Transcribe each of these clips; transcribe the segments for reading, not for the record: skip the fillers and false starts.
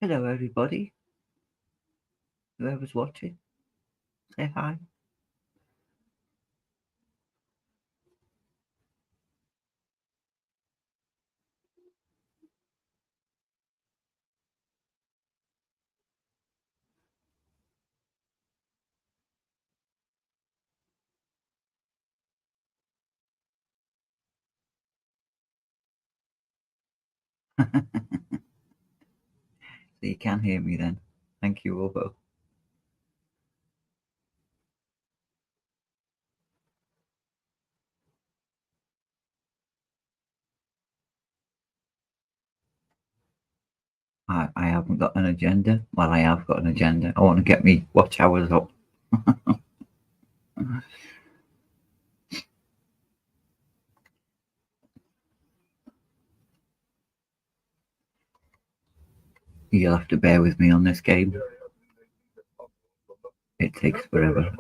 Hello, everybody. Whoever's watching, say hi. So you can hear me then. Thank you, Robo. I haven't got an agenda. Well, I have got an agenda. I want to get me watch hours up. You'll have to bear with me on this game. It takes forever.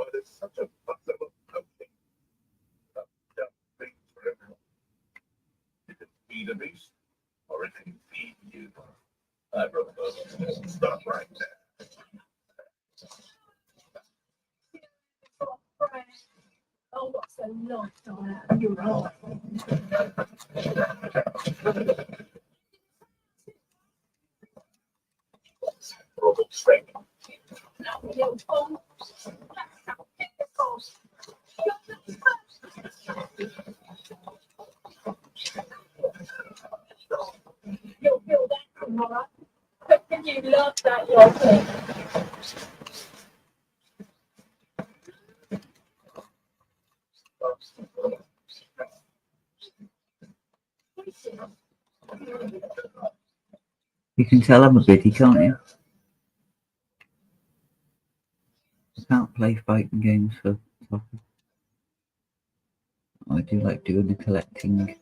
You can tell I'm a biddy, can't you? I can't play fighting games for soccer. I do like doing the collecting.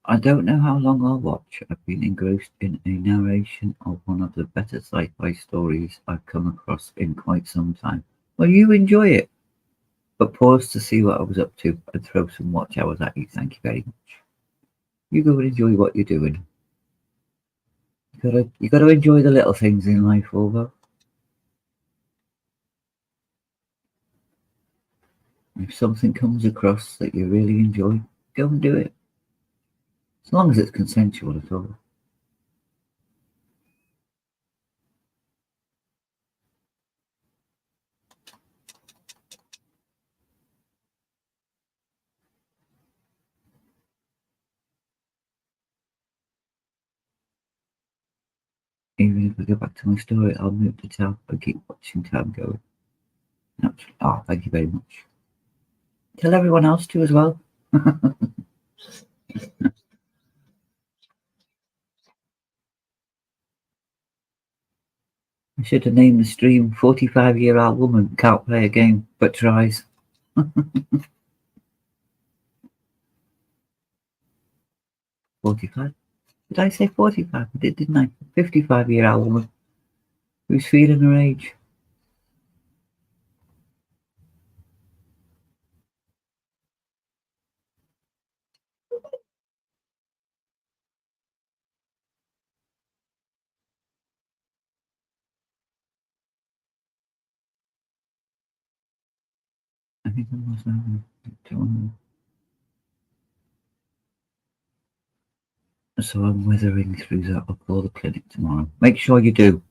I don't know how long I'll watch. I've been engrossed in a narration of one of the better sci-fi stories I've come across in quite some time. Well, you enjoy it, but pause to see what I was up to and throw some watch hours at you. Thank you very much. You go and enjoy what you're doing. You gotta enjoy the little things in life, although. If something comes across that you really enjoy, go and do it. As long as it's consensual at all. Even if I go back to my story, I'll move to tab and keep watching time going. Thank you very much. Tell everyone else to as well. I should have named the stream 45-year-old woman can't play a game but tries. 45? Did I say 45? I did, didn't I? 55-year-old woman who's feeling her age. I think I was so I'm weathering through that up all the clinic tomorrow. Make sure you do.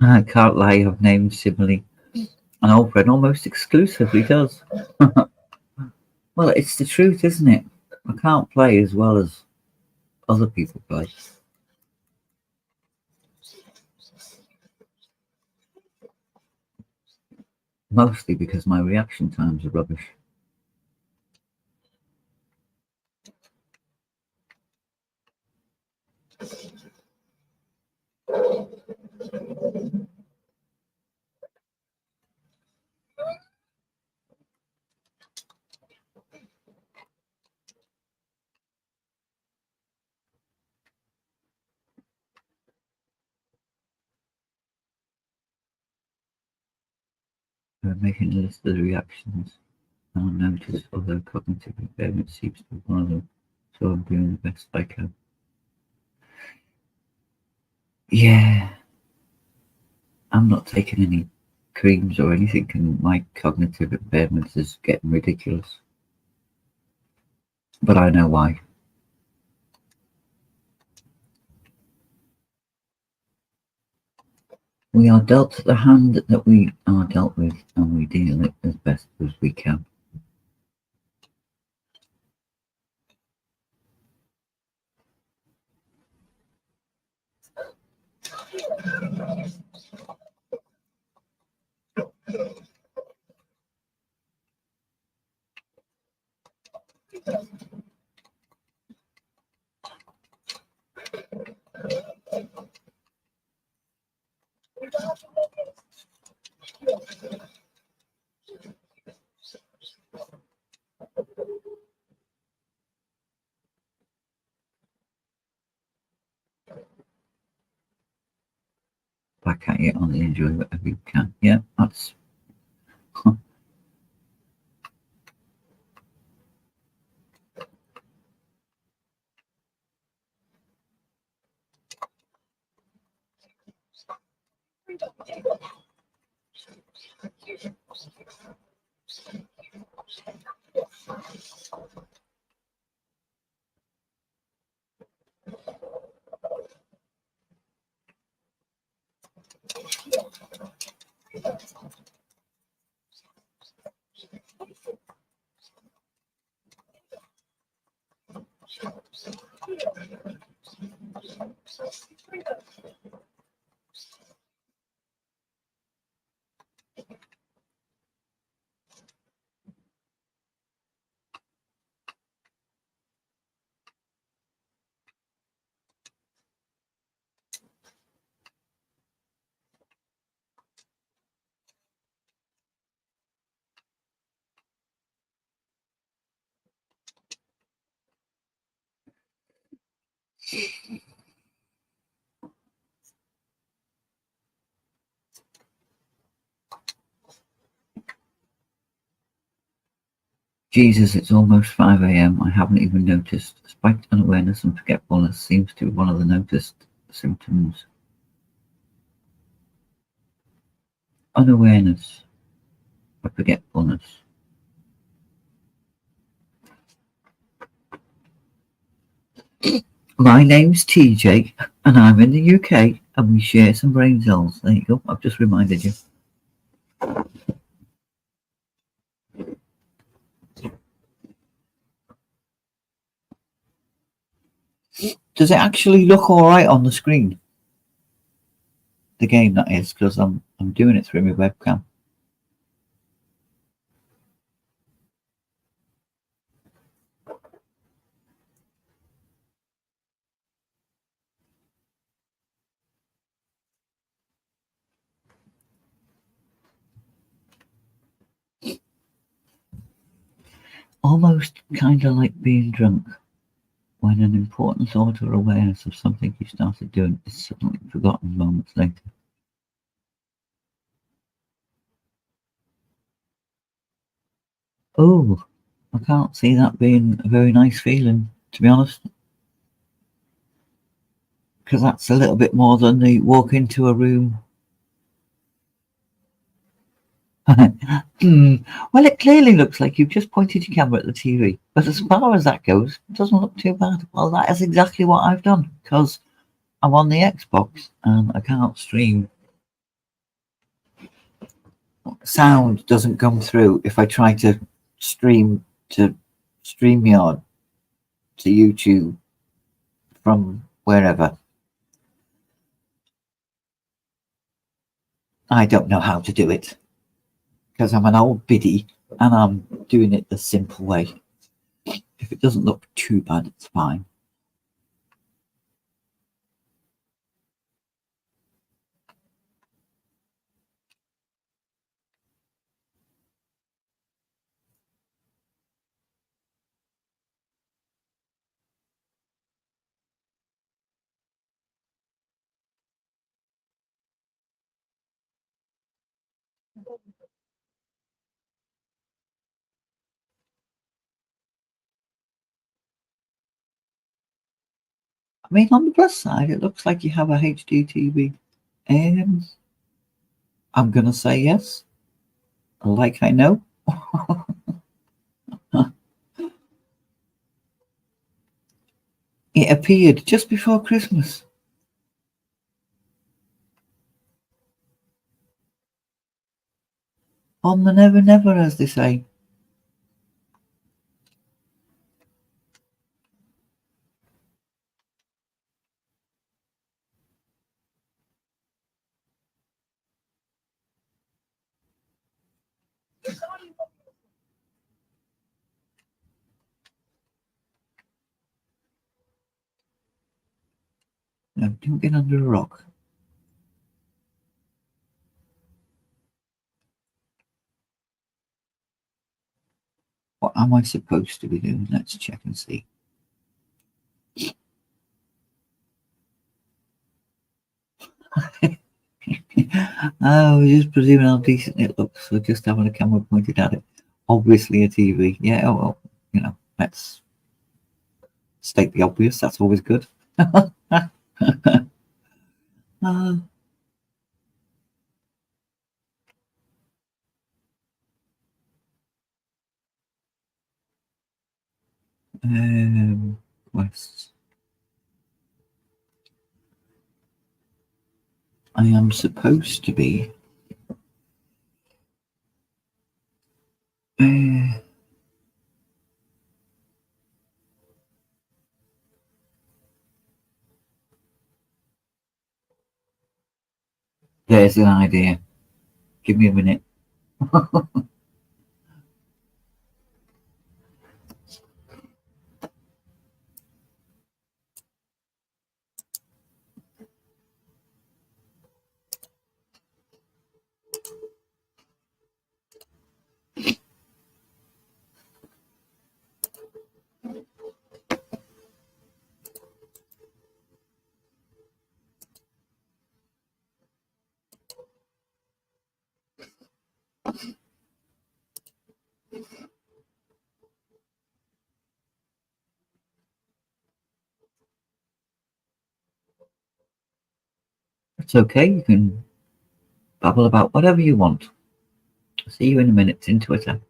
I can't lie, I've named Simile. An old friend almost exclusively does. Well, it's the truth, isn't it? I can't play as well as other people play. Mostly because my reaction times are rubbish. Making a list of the reactions and I notice other cognitive impairment seems to be one of them, so I'm doing the best I can. Yeah, I'm not taking any creams or anything, and my cognitive impairment is getting ridiculous. But I know why. We are dealt the hand that we are dealt with, and we deal it as best as we can. Back at you on the enjoy whatever you can. Yeah, that's Jesus, it's almost 5 a.m. I haven't even noticed. Spiked unawareness and forgetfulness seems to be one of the noticed symptoms. Unawareness and forgetfulness. My name's TJ and I'm in the UK and we share some brain cells. There you go. I've just reminded you. Does it actually look alright on the screen? The game, that is, because I'm doing it through my webcam. Almost kind of like being drunk, when an important thought or awareness of something you started doing is suddenly forgotten moments later. Oh, I can't see that being a very nice feeling, to be honest, because that's a little bit more than the walk into a room Hmm. Well, it clearly looks like you've just pointed your camera at the TV. But as far as that goes, it doesn't look too bad. Well, that is exactly what I've done because I'm on the Xbox and I can't stream. Sound doesn't come through if I try to stream to StreamYard to YouTube from wherever. I don't know how to do it because I'm an old biddy and I'm doing it the simple way. If it doesn't look too bad, it's fine. I mean, on the plus side, it looks like you have a HD TV. Um, I'm gonna say yes, like I know. It appeared just before Christmas. On the never never, as they say. No, don't get under a rock. What am I supposed to be doing? Let's check and see. Oh, just presuming how decent it looks. So just having a camera pointed at it. Obviously a TV. Yeah, oh, well, let's state the obvious. That's always good. Uh, quests. I am supposed to be. Uh, there's an idea. Give me a minute. It's okay. You can babble about whatever you want. See you in a minute in Twitter.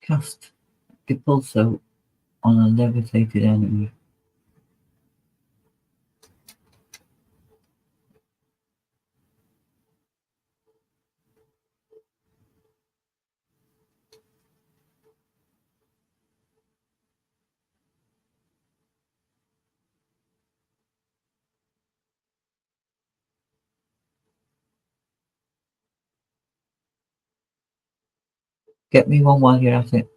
Cast Depulso on a levitated enemy. Get me one while you're at it.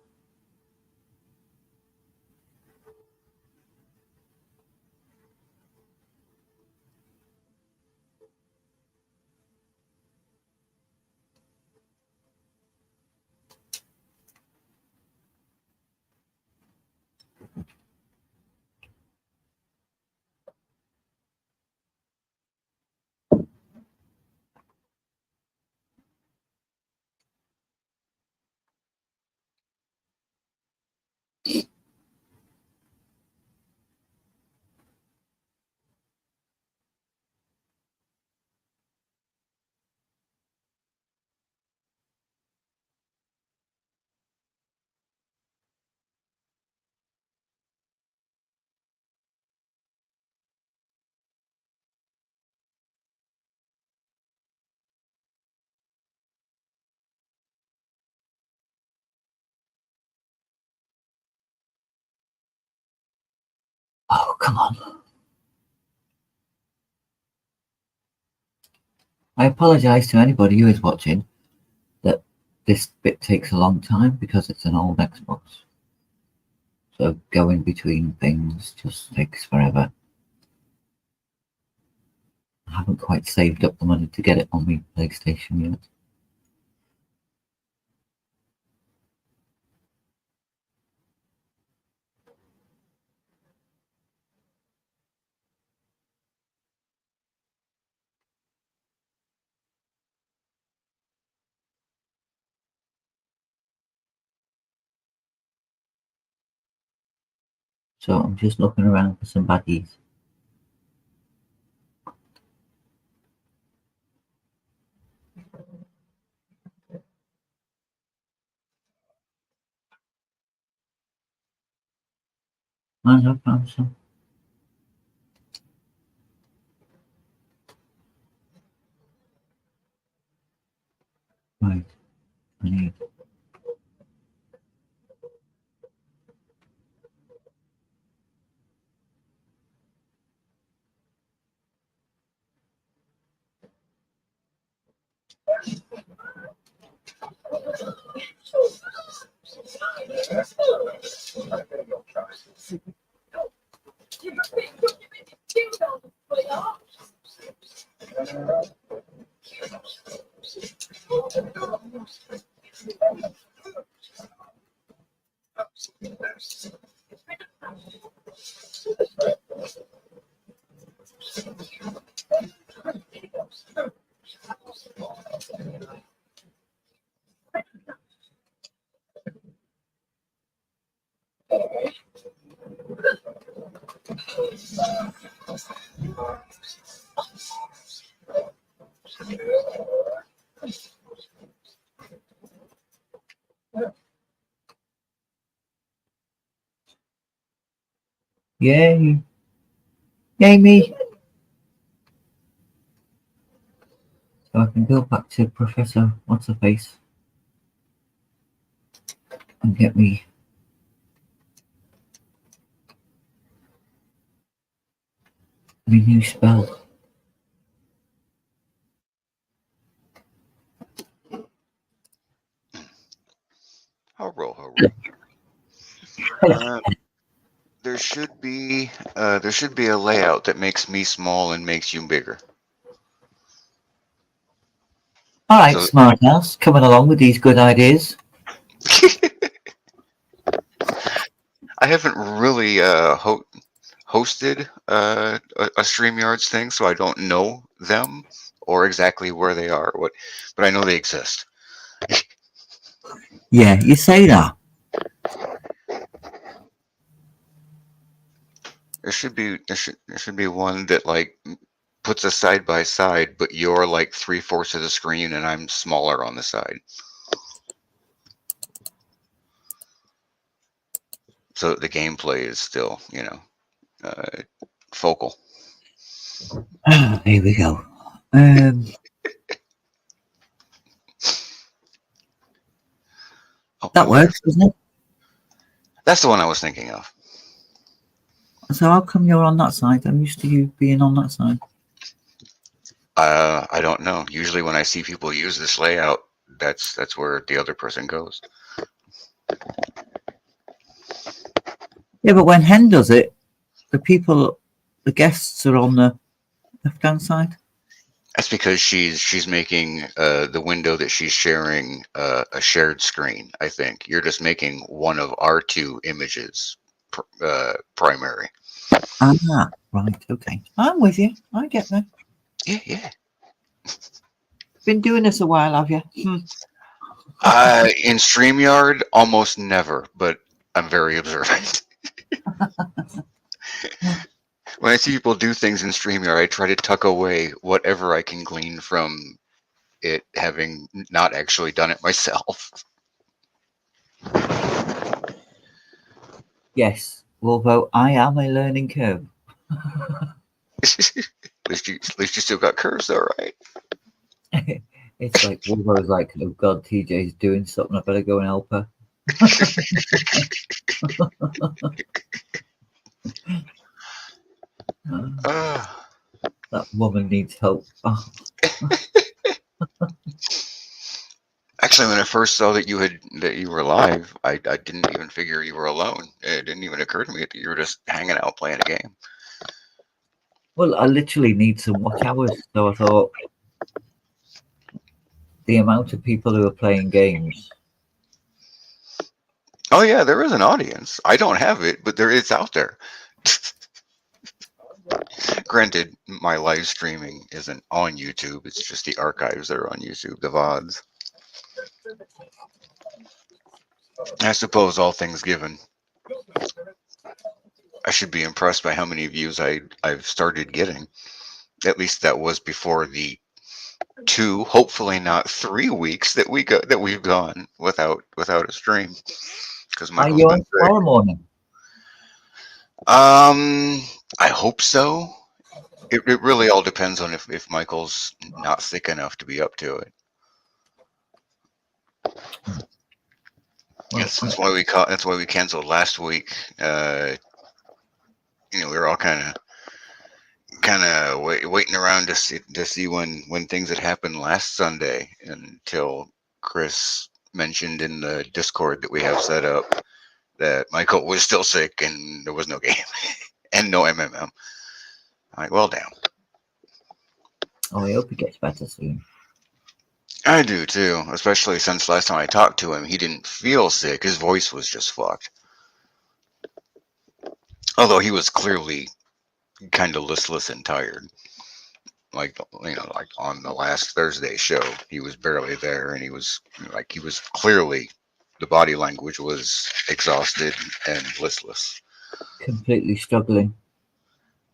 Oh, come on. I apologise to anybody who is watching that this bit takes a long time because it's an old Xbox. So going between things just takes forever. I haven't quite saved up the money to get it on my PlayStation yet. So I'm just looking around for some baddies. I have found some. Right, I need. Yay! Yay me! So I can go back to Professor What's Her Face and get me my new spell. I'll roll. There should be a layout that makes me small and makes you bigger. All right, So- smart house, coming along with these good ideas. I haven't really hosted a StreamYards thing, so I don't know them or exactly where they are. But I know they exist. Yeah, you say that. There should be one that like puts us side by side, but you're like 3/4 of the screen and I'm smaller on the side. So the gameplay is still, focal. Here we go. That works, doesn't it? That's the one I was thinking of. So how come you're on that side? I'm used to you being on that side. I don't know. Usually when I see people use this layout, that's where the other person goes. Yeah, but when Hen does it, the guests are on the left-hand side. That's because she's making the window that she's sharing a shared screen. I think you're just making one of our two images primary. Ah, right, okay. I'm with you. I get that. Yeah. Been doing this a while, have you? In StreamYard, almost never, but I'm very observant. When I see people do things in StreamYard, I try to tuck away whatever I can glean from it, having not actually done it myself. Yes, although I am a learning curve. At least you still got curves, though, right? It's like Wolvo's like, oh God, TJ's doing something. I better go and help her. Uh, That woman needs help. Oh, Actually, when I first saw that you were live, I didn't even figure you were alone. It didn't even occur to me that you were just hanging out playing a game. well, I literally need some watch hours. So I thought the amount of people who are playing games. Oh yeah, there is an audience. I don't have it, but it's out there. Granted, my live streaming isn't on YouTube. It's just the archives that are on YouTube, the VODs. I suppose all things given, I should be impressed by how many views I've started getting. At least that was before the 2, hopefully not 3 weeks that we've gone without a stream because Are Michael's you been on sick. tomorrow morning? I hope so. It really all depends on if Michael's not sick enough to be up to it. Well, That's why we canceled last week. We were all kind of waiting around to see when things had happened last Sunday until Chris mentioned in the Discord that we have set up that Michael was still sick and there was no game and no MMM. I'm like, well, damn. oh, I hope he gets better soon. I do too, especially since last time I talked to him, he didn't feel sick. His voice was just fucked. Although he was clearly kind of listless and tired. Like on the last Thursday show, he was barely there, and he was clearly, the body language was exhausted and listless. Completely struggling.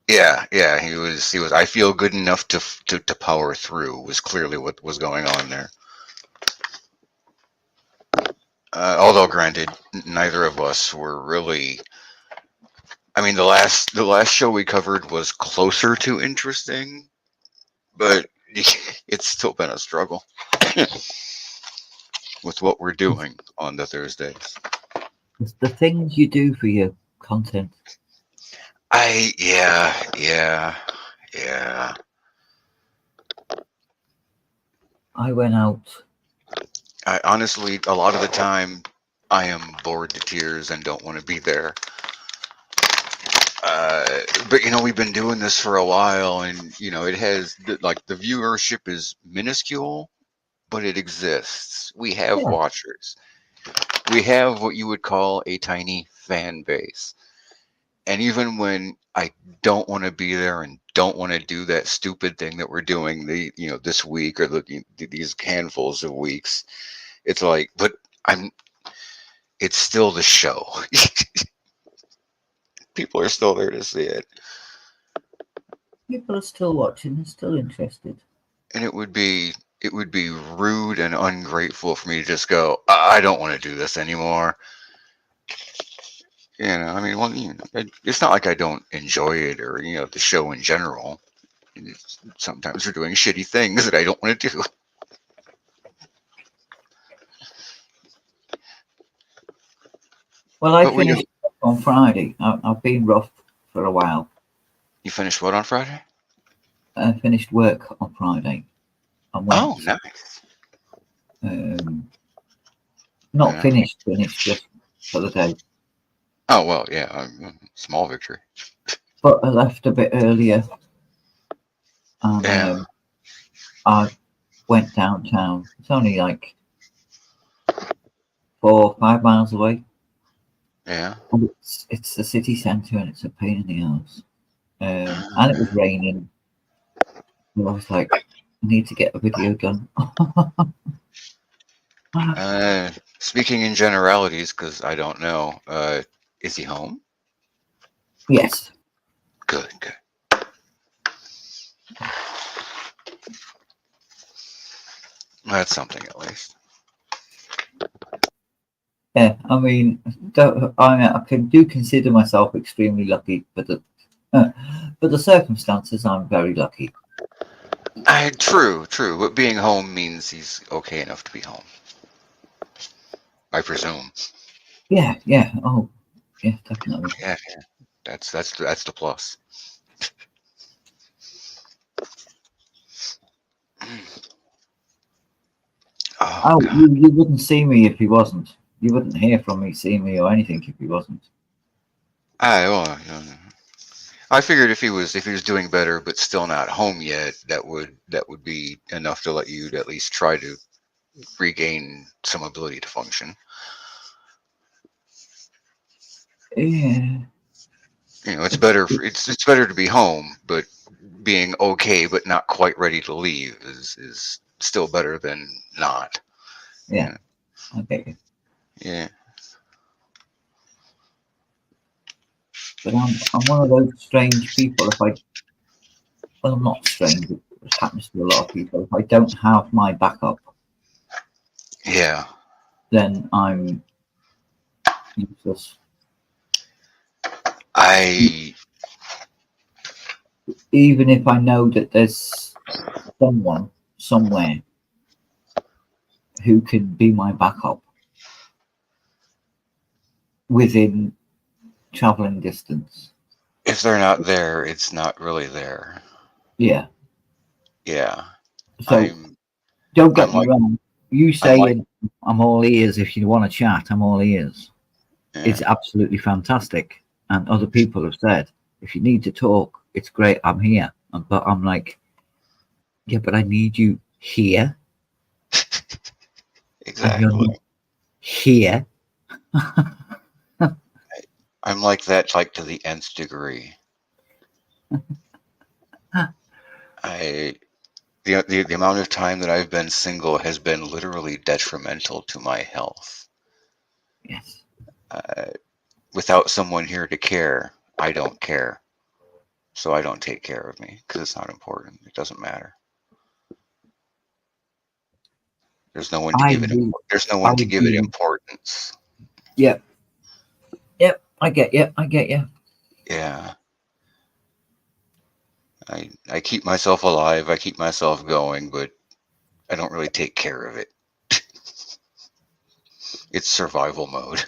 Yeah, he was. I feel good enough to power through was clearly what was going on there. Although, granted, neither of us were really. I mean, the last show we covered was closer to interesting, but it's still been a struggle with what we're doing on the Thursdays. It's the things you do for your content. Yeah. I went out. I honestly, a lot of the time, I am bored to tears and don't want to be there. But we've been doing this for a while, and it has like the viewership is minuscule, but it exists. We have Yeah, watchers. We have what you would call a tiny fan base. And even when I don't want to be there and don't want to do that stupid thing that we're doing this week or these handfuls of weeks, it's like, but I'm. It's still the show. People are still there to see it, people are still watching. They're still interested. and it would be rude and ungrateful for me to just go, I don't want to do this anymore. I mean, well, it's not like I don't enjoy it or the show in general. Sometimes we're doing shitty things that I don't want to do. Well, I But when finished on Friday. I've been rough for a while. you finished what on Friday? I finished work on Friday. I Oh, went, nice. um, not Yeah. finished just for the day. Oh well, yeah. Small victory. But I left a bit earlier and Yeah, I went downtown. It's only like 4 or 5 miles away. yeah. And it's the city centre and it's a pain in the ass. And it was raining. And I was like, I need to get a video done. Uh, Speaking in generalities, because I don't know. Is he home? Yes. Good, good. That's something at least. Yeah, I mean, I can do consider myself extremely lucky, but the circumstances, I'm very lucky. True, true. But being home means he's okay enough to be home. I presume. Yeah, yeah. Oh, yeah, definitely. Yeah, that's the plus. Oh Oh, God. you wouldn't see me if he wasn't. You wouldn't hear from me, see me, or anything if he wasn't. I figured if he was doing better but still not home yet, that would be enough to let you at least try to regain some ability to function. Yeah, It's it's, better. It's better to be home, but being okay but not quite ready to leave is still better than not. yeah. Yeah, Okay, yeah. but I'm one of those strange people. If I well, I'm not strange. It happens to a lot of people. If I don't have my backup, Yeah. then I'm useless. I Even if I know that there's someone somewhere who can be my backup within traveling distance. If they're not there, it's not really there. Yeah. Yeah. So I'm don't I'm get me like wrong. You I'm like saying I'm all ears if you want to chat, I'm all ears. yeah. It's absolutely fantastic. And other people have said, if you need to talk, it's great. I'm here. But I'm like, yeah, but I need you here, and you're Exactly. not here. I'm like that like to the nth degree. I the amount of time that I've been single has been literally detrimental to my health. Yes. Uh, Without someone here to care, I don't care. So I don't take care of me because it's not important. It doesn't matter. There's no one to I give it. do. There's no I one to give it do. importance. Yep. Yep. I get you. I get you. Yeah, I keep myself alive. I keep myself going, but I don't really take care of it. It's survival mode.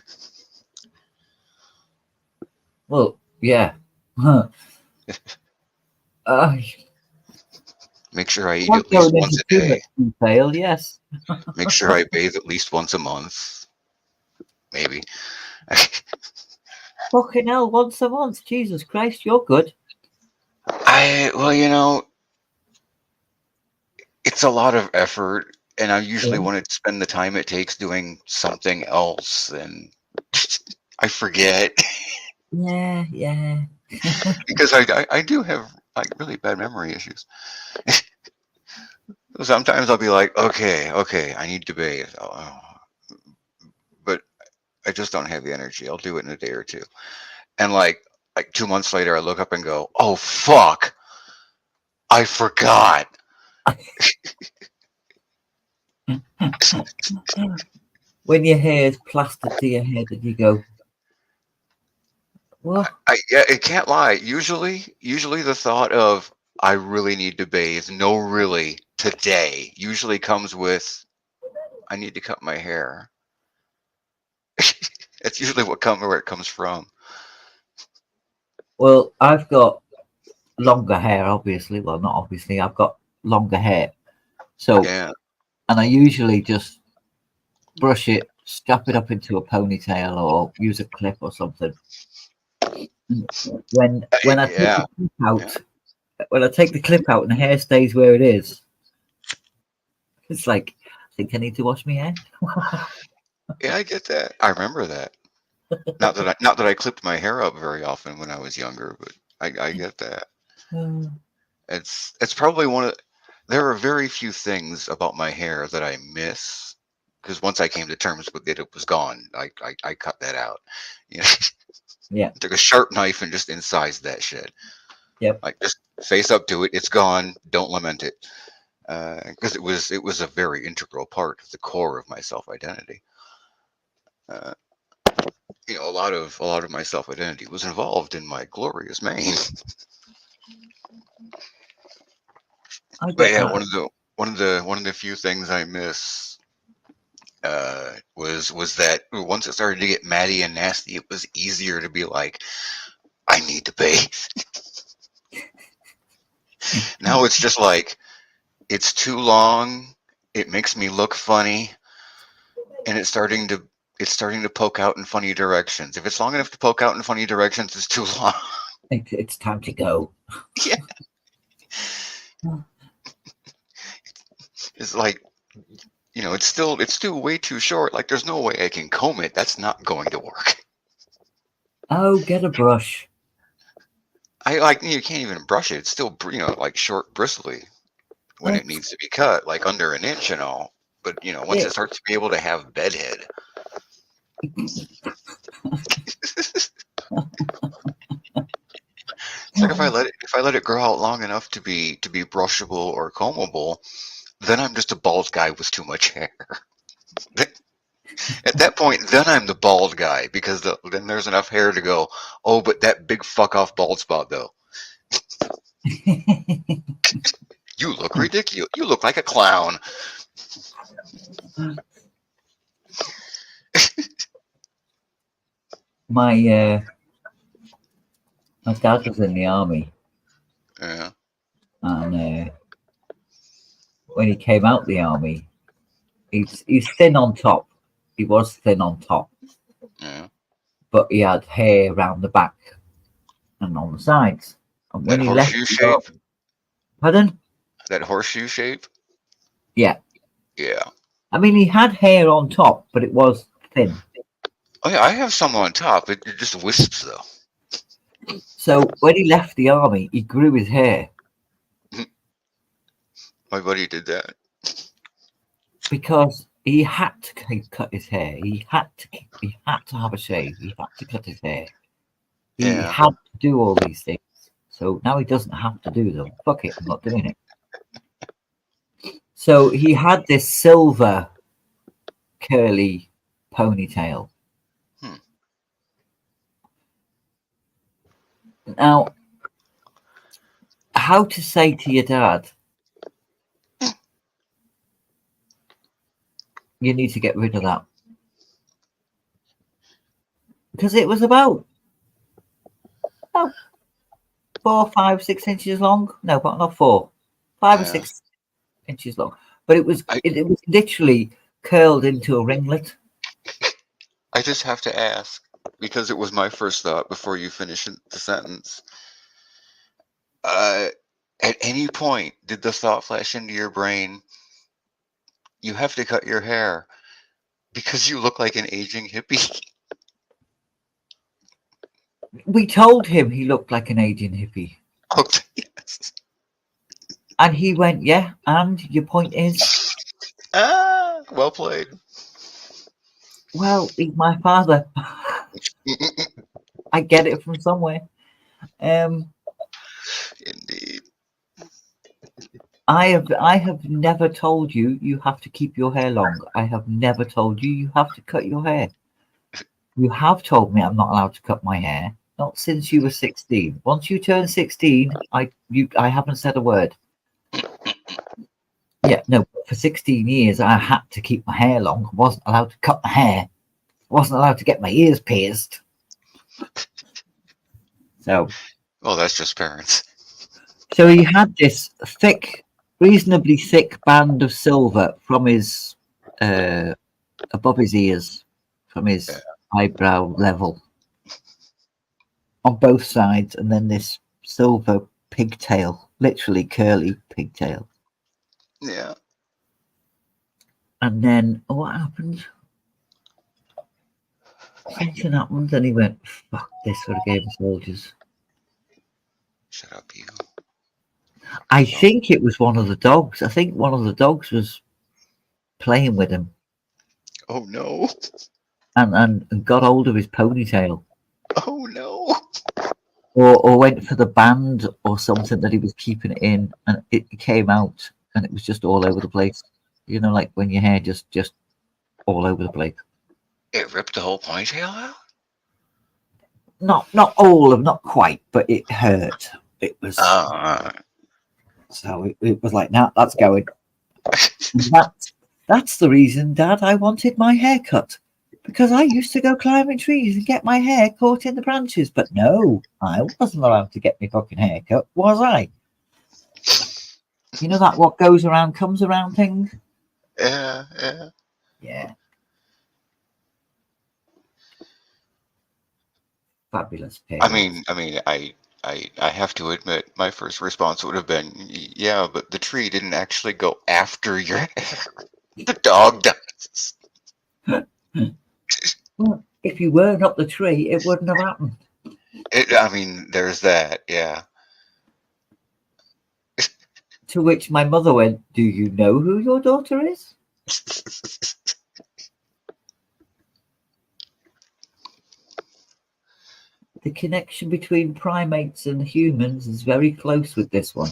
Well, yeah. Huh. Uh, Make sure I eat without at least going once into a too day. much detail, yes. Make sure I bathe at least once a month. Maybe. Fucking hell, once a month. Jesus Christ, you're good. Well, it's a lot of effort, and I usually Yeah. want to spend the time it takes doing something else, and I forget Yeah, yeah. because I do have like really bad memory issues. Sometimes I'll be like, okay, okay, I need to bathe, but I just don't have the energy. I'll do it in a day or two, and like 2 months later, I look up and go, oh fuck, I forgot. When your hair is plastered to your head and you go, what? Yeah, it can't lie. Usually the thought of I really need to bathe, no, really today, usually comes with I need to cut my hair. That's usually where it comes from. Well, I've got longer hair, obviously. Well, not obviously, I've got longer hair. So, Yeah, and I usually just brush it, strap it up into a ponytail, or use a clip or something. When I take yeah, the clip yeah, out, when I take the clip out and the hair stays where it is, it's like I think I need to wash my hair. yeah. I get that. I remember that. Not that I clipped my hair up very often when I was younger, but I get that. It's probably one of. There are very few things about my hair that I miss, because once I came to terms with it, it was gone. I cut that out. You know, Yeah. took a sharp knife and just incised that shit. Yep. Like just face up to it. It's gone. Don't lament it, because it was a very integral part of the core of my self identity. Uh, a lot of my self identity was involved in my glorious mane. I But get yeah, that. one of the few things I miss was that once it started to get matty and nasty, it was easier to be like, I need to bathe. Now it's just like it's too long. It makes me look funny, and it's starting to poke out in funny directions. If it's long enough to poke out in funny directions, it's too long. It's time to go. Yeah, it's like it's still way too short. Like there's no way I can comb it. That's not going to work. Oh, get a brush. You can't even brush it. It's still like short bristly when it It's needs to be cut, like under an inch and all. But once it it. starts to be able to have bedhead, it's like if I let it grow out long enough to be brushable or combable, then I'm just a bald guy with too much hair. At that point, then I'm the bald guy because then there's enough hair to go. Oh, but that big fuck off bald spot though. You look ridiculous. You look like a clown. my my dad was in the army, Yeah, and when he came out the army, he's thin on top. He was thin on top, yeah. but he had hair around the back and on the sides. And when That he left horseshoe the shape. army, pardon? That horseshoe shape. Yeah, Yeah. I mean he had hair on top, but it was thin. Oh yeah, I have some on top. It just wisps though. So when he left the army, he grew his hair My buddy did that. because he had to cut his hair. He had to have a shave. He had to cut his hair. He Yeah. had to do all these things. So now he doesn't have to do them. Fuck it, I'm not doing it. So he had this silver curly ponytail. Hmm. Now, how to say to your dad, you need to get rid of that? Because it was about 4, 5, 6 inches long. No, but not 4, 5 or Yeah. 6 inches long. But it was I it was literally curled into a ringlet. I just have to ask because it was my first thought before you finish the sentence. Uh, at any point, did the thought flash into your brain? You have to cut your hair because you look like an aging hippie. We told him he looked like an aging hippie. Oh, yes. And he went, yeah, and your point is, Well played. well, he's my father. I get it from somewhere. Um, Indeed. I have never told you you have to keep your hair long. I have never told you you have to cut your hair. You have told me I'm not allowed to cut my hair. Not since you were 16. Once you turn 16, I haven't said a word. Yeah, no, for 16 years I had to keep my hair long. I wasn't allowed to cut my hair. I wasn't allowed to get my ears pierced. So Well, that's just parents. So he had this thick, reasonably thick band of silver from his above his ears, from Yeah. his eyebrow level, on both sides, and then this silver pigtail, literally curly pigtail. Yeah. And then what happened? Something happened, and he went, "Fuck this for the game of soldiers." Shut up, you. I think it was one of the dogs. I think one of the dogs was playing with him. Oh no. and got hold of his ponytail, Oh no. or went for the band or something that he was keeping it in, and it came out, and it was just all over the place. You know, like when your hair just all over the place. It ripped the whole ponytail out? Not all of, not quite, but it hurt. It was Uh, so it was like, nah, that's going. That's the reason, Dad, I wanted my hair cut. Because I used to go climbing trees and get my hair caught in the branches. But no, I wasn't allowed to get my fucking hair cut, was I? You know that what goes around comes around thing? yeah, yeah. Yeah. Fabulous parents. I have to admit, my first response would have been, yeah, but the tree didn't actually go after your hair. The dog does. Well, if you weren't up the tree, it wouldn't have happened. There's that, yeah. To which my mother went, "Do you know who your daughter is?" The connection between primates and humans is very close with this one.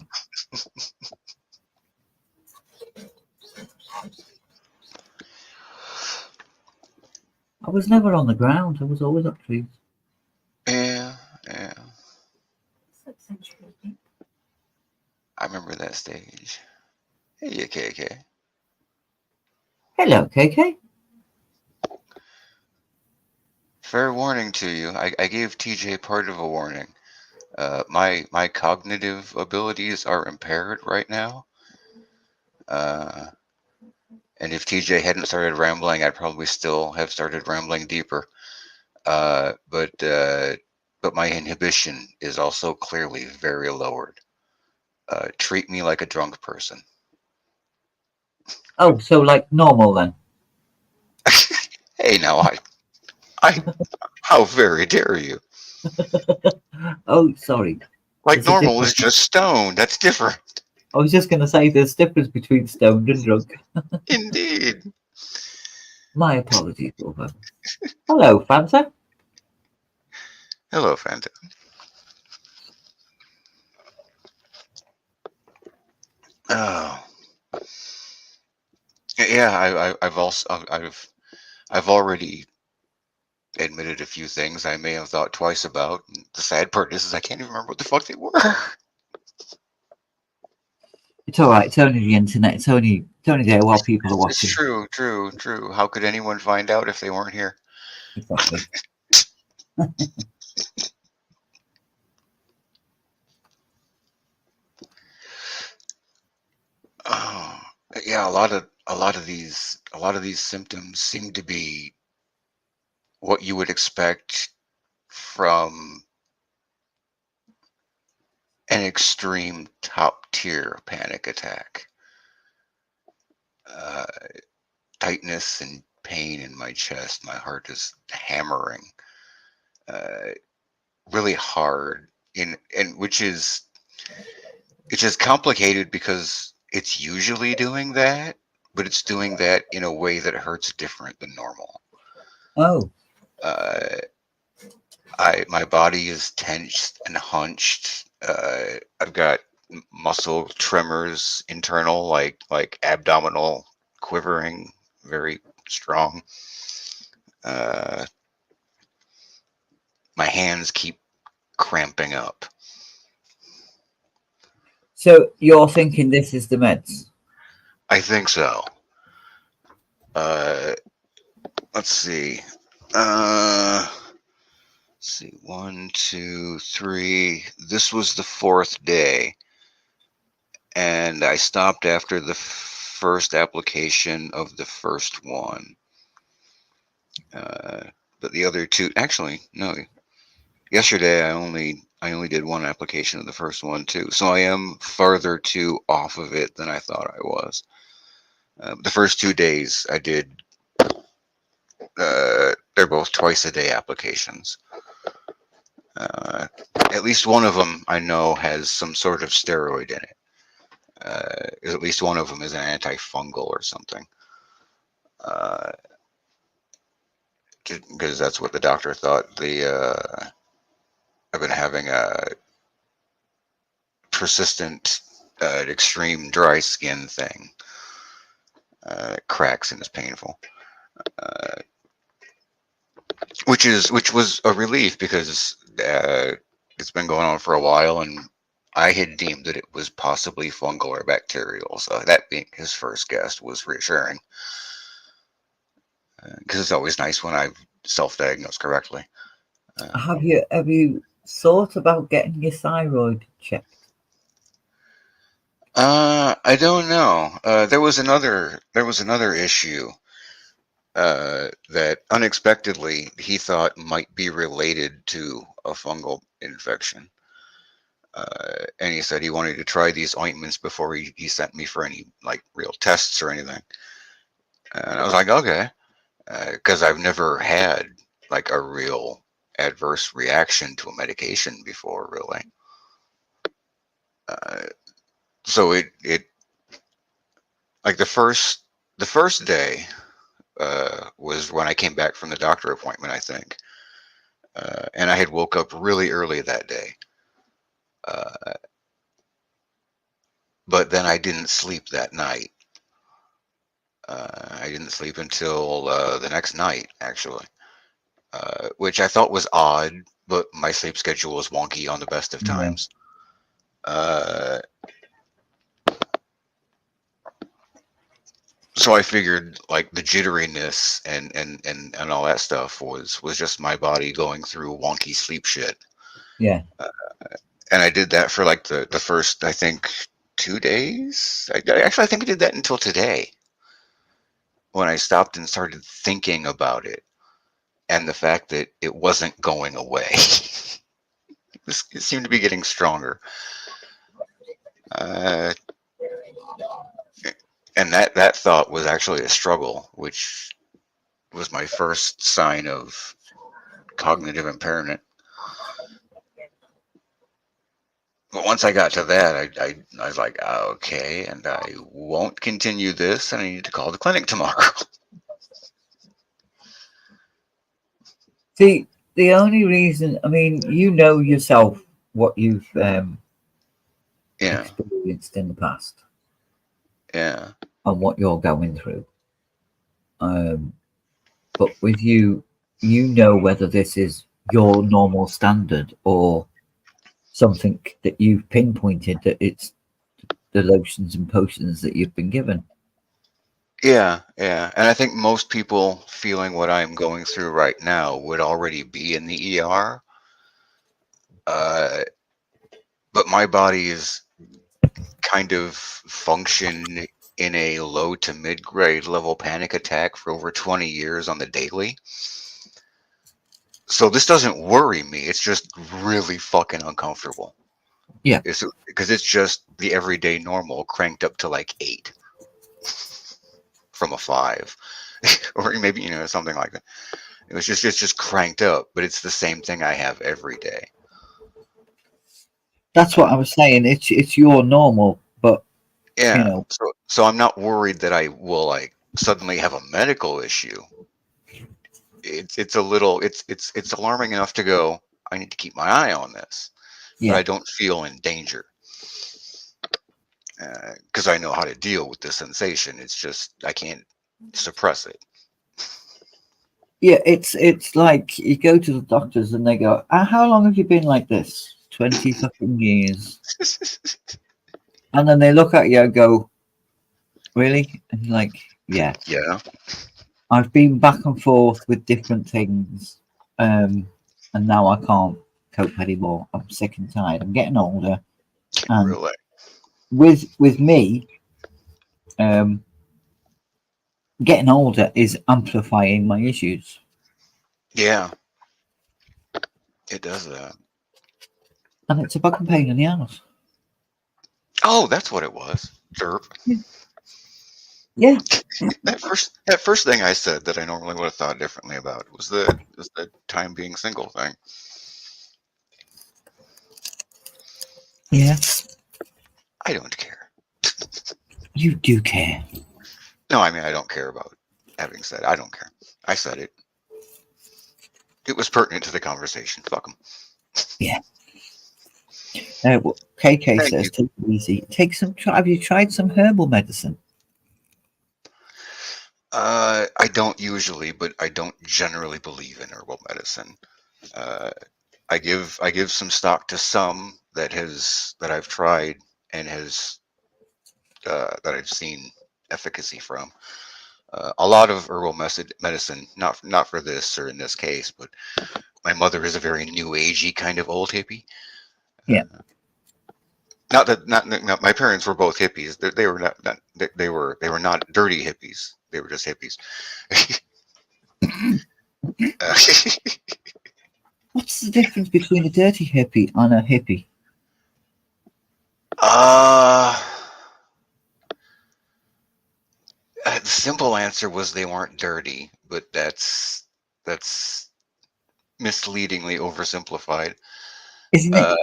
I was never on the ground. I was always up trees. Yeah, yeah. I remember that stage. Hey, KK. Hello, KK. Fair warning to you. I gave TJ part of a warning. My cognitive abilities are impaired right now. Uh, and if TJ hadn't started rambling, I'd probably still have started rambling deeper. Uh, but uh, but my inhibition is also clearly very lowered. Treat me like a drunk person. Oh, so like normal then. Hey, now I, how very dare you? Oh, sorry. Like There's a normal is difference. just stone. That's different. I was just going to say there's a difference between stoned and drunk. Indeed. My apologies, over. Hello, Fanta. Hello, Fanta. Oh, yeah. I've already admitted a few things I may have thought twice about. The sad part is I can't even remember what the fuck they were. It's all right. It's only the internet. It's only there while people are It's watching. true, true, true. How could anyone find out if they weren't here? Exactly. Oh, yeah. A lot of these symptoms seem to be what you would expect from an extreme top tier panic attack. Uh, Tightness and pain in my chest. My heart is hammering uh, really hard, and which is it's just complicated because it's usually doing that, but it's doing that in a way that hurts different than normal. Oh, Uh, I my body is tensed and hunched. I've got muscle tremors, internal like abdominal quivering, very strong. Uh, my hands keep cramping up. so you're thinking this is the meds? I think so. Uh, let's see. Uh, let's see. One, two, three. This was the fourth day, and I stopped after the first application of the first one. Uh, but the other two, actually, no. Yesterday, I only did one application of the first one too, so I am farther two off of it than I thought I was. The first 2 days I did. They're both twice a day applications. Uh, at least one of them I know has some sort of steroid in it. At least one of them is an antifungal or something. Uh, because that's what the doctor thought. I've been having a persistent, extreme dry skin thing. It cracks and is painful, uh, which was a relief because it's been going on for a while, and I had deemed that it was possibly fungal or bacterial. So that being his first guess was reassuring, because it's always nice when I self-diagnose correctly. Uh, Have you thought about getting your thyroid checked? I don't know. There was another issue that unexpectedly he thought might be related to a fungal infection. And he said he wanted to try these ointments before he sent me for any like real tests or anything. And I was like, okay, because I've never had like a real adverse reaction to a medication before, really. Uh, so it like the first day was when I came back from the doctor appointment, I think, and I had woke up really early that day. Uh, but then I didn't sleep that night. I didn't sleep until the next night, actually, which I thought was odd, but my sleep schedule was wonky on the best of Yeah. times. Uh, so I figured like the jitteriness and all that stuff was just my body going through wonky sleep shit. Yeah. Uh, and I did that for like the first, I think, 2 days. Actually, I think I did that until today when I stopped and started thinking about it and the fact that it wasn't going away. It seemed to be getting stronger. Uh, and that thought was actually a struggle, which was my first sign of cognitive impairment. But once I got to that, I was like, okay, and I won't continue this, and I need to call the clinic tomorrow. See, the only reason, I mean, you know yourself what you've Yeah, experienced in the past yeah, and what you're going through. Um, but with you, you know whether this is your normal standard or something that you've pinpointed that it's the lotions and potions that you've been given. yeah. And I think most people feeling what I'm going through right now would already be in the ER. Uh, but my body is kind of function in a low to mid grade level panic attack for over 20 years on the daily. So this doesn't worry me. It's just really fucking uncomfortable. Yeah, It's because it's just the everyday normal cranked up to like 8 from a 5, or maybe something like that. It's just cranked up, but it's the same thing I have every day. that's what I was saying. It's your normal, but you Yeah. know, So I'm not worried that I will like suddenly have a medical issue. It's a little it's alarming enough to go, I need to keep my eye on this, but yeah, I don't feel in danger because I know how to deal with the sensation. It's just I can't suppress it. yeah. It's like you go to the doctors and they go, "How long have you been like this? 20 fucking years." And then they look at you and go, "Really?" And you're like, "Yeah." Yeah, I've been back and forth with different things, and now I can't cope anymore. I'm sick and tired. I'm getting older, and really. with me, um, getting older is amplifying my issues, Yeah, it does that. and it's a fucking pain in the ass. Oh, that's what it was. Derp. Yeah, That first thing I said that I normally would have thought differently about was the time being single thing. yeah. I don't care. You do care. No, I mean I don't care about having said. I don't care. I said it. it was pertinent to the conversation. Fuck them. Yeah. KK Thank you. says, take it easy. Take some. Have you tried some herbal medicine? I don't usually, but I don't generally believe in herbal medicine. Uh, I give some stock to some that I've tried and has that I've seen efficacy from. A lot of herbal medicine, not for this or in this case, but my mother is a very new agey kind of old hippie. Yeah. Not that not my parents were both hippies. They were not they were not dirty hippies. They were just hippies. uh, What's the difference between a dirty hippie and a hippie? uh, the simple answer was they weren't dirty, but that's misleadingly oversimplified. Isn't it?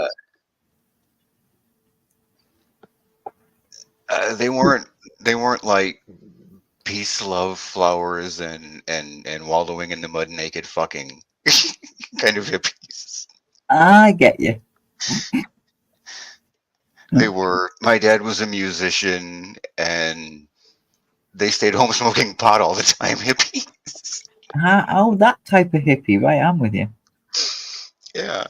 Uh, they weren't like peace, love, flowers, and wallowing in the mud, naked, fucking kind of hippies. I get you. They were. My dad was a musician, and they stayed home smoking pot all the time. Hippies. Oh, that type of hippie, right? I'm with you. Yeah.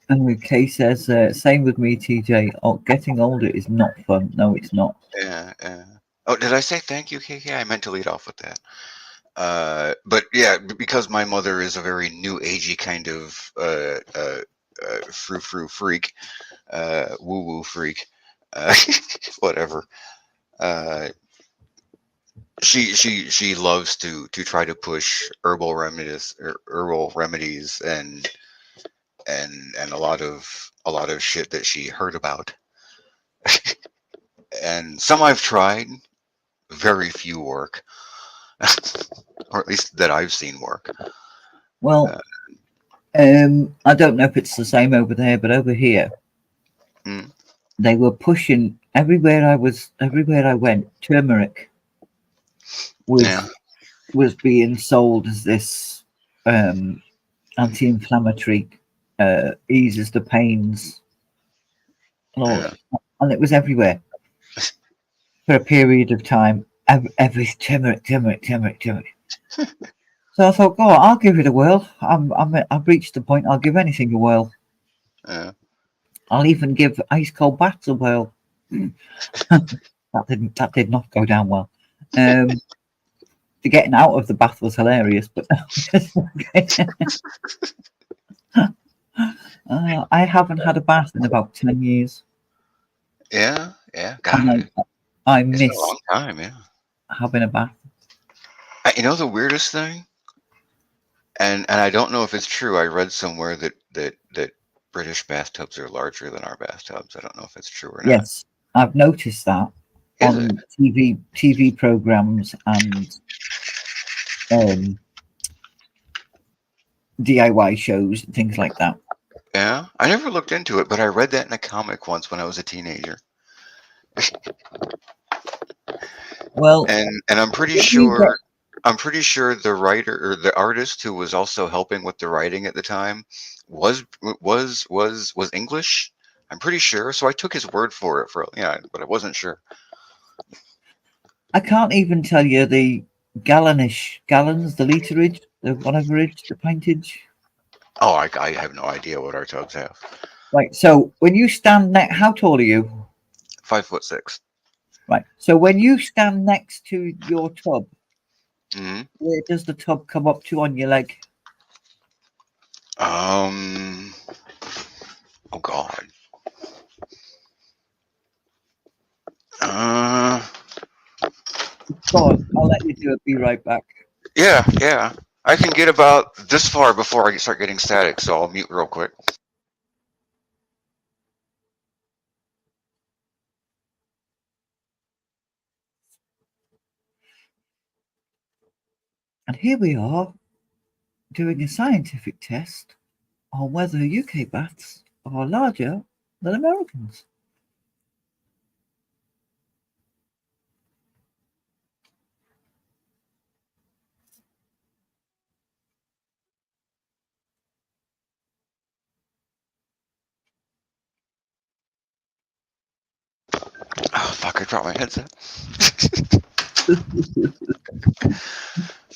And Kay says, same with me, TJ. Oh, getting older is not fun. No, it's not. Yeah. Yeah. Oh, did I say thank you, KK? I meant to lead off with that. But yeah, because my mother is a very new agey kind of frou-frou freak, woo-woo freak, uh, whatever. Uh, she loves to try to push herbal remedies and a lot of shit that she heard about, and some I've tried. Very few work, or at least that I've seen work. Well, Uh, I don't know if it's the same over there, but over here, mm, they were pushing everywhere I went. Turmeric yeah, was being sold as this um, anti-inflammatory, eases the pains, and all yeah, that. And it was everywhere for a period of time. Every turmeric, turmeric, turmeric, turmeric. So I thought, God, I'll give it a whirl. I've reached the point. I'll give anything a whirl. yeah, I'll even give ice cold baths a whirl. That did not go down well. Um, the getting out of the bath was hilarious, but I haven't had a bath in about 10 years, yeah, yeah. and God, I it's been a miss long time. Yeah. having a bath. The weirdest thing, and I don't know if it's true. I read somewhere that British bathtubs are larger than our bathtubs. I don't know if it's true or not. Yes, I've noticed that Is it? on TV programs and um, DIY shows and things like that. Yeah. I never looked into it, but I read that in a comic once when I was a teenager. Well, And I'm pretty if you get sure the writer or the artist who was also helping with the writing at the time was English. I'm pretty sure. So I took his word for it but I wasn't sure. I can't even tell you the gallons, the literage, the whateverage, the pintage. Oh, I have no idea what our tubs have. Right. So when you stand next, how tall are you? 5'6". Right. So when you stand next to your tub, Hmm. where does the tub come up to on your leg? Um. Oh God. Uh. Go on. I'll let you do it. Be right back. Yeah. Yeah. I can get about this far before I start getting static, so I'll mute real quick. And here we are doing a scientific test on whether UK baths are larger than Americans. fuck! I dropped my headset.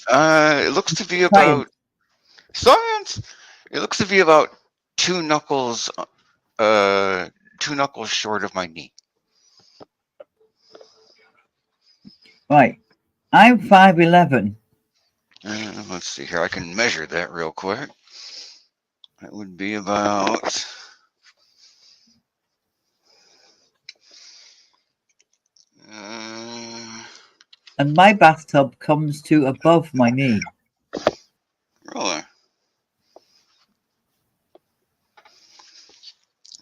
It looks to be Science. about science. It looks to be about two knuckles, uh, two knuckles short of my knee. Right. I'm 5'11". Let's see here. I can measure that real quick. That would be about. And my bathtub comes to above my knee. Really?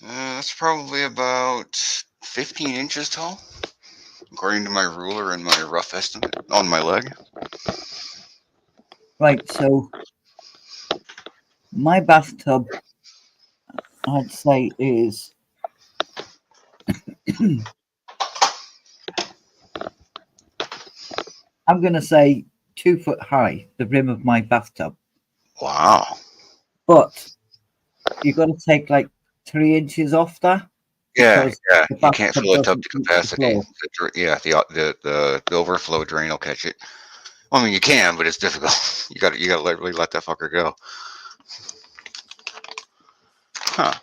That's probably about 15 inches tall, according to my ruler and my rough estimate on my leg. Right, so my bathtub, I'd say, is I'm going to say 2 foot high, the rim of my bathtub. Wow. But you've got to take like 3 inches off that Yeah, because yeah. the You can't bathtub fill it up doesn't to reach the capacity. floor. Yeah, the overflow drain will catch it. Well, I mean, you can, but it's difficult. You got to really let that fucker go. Huh.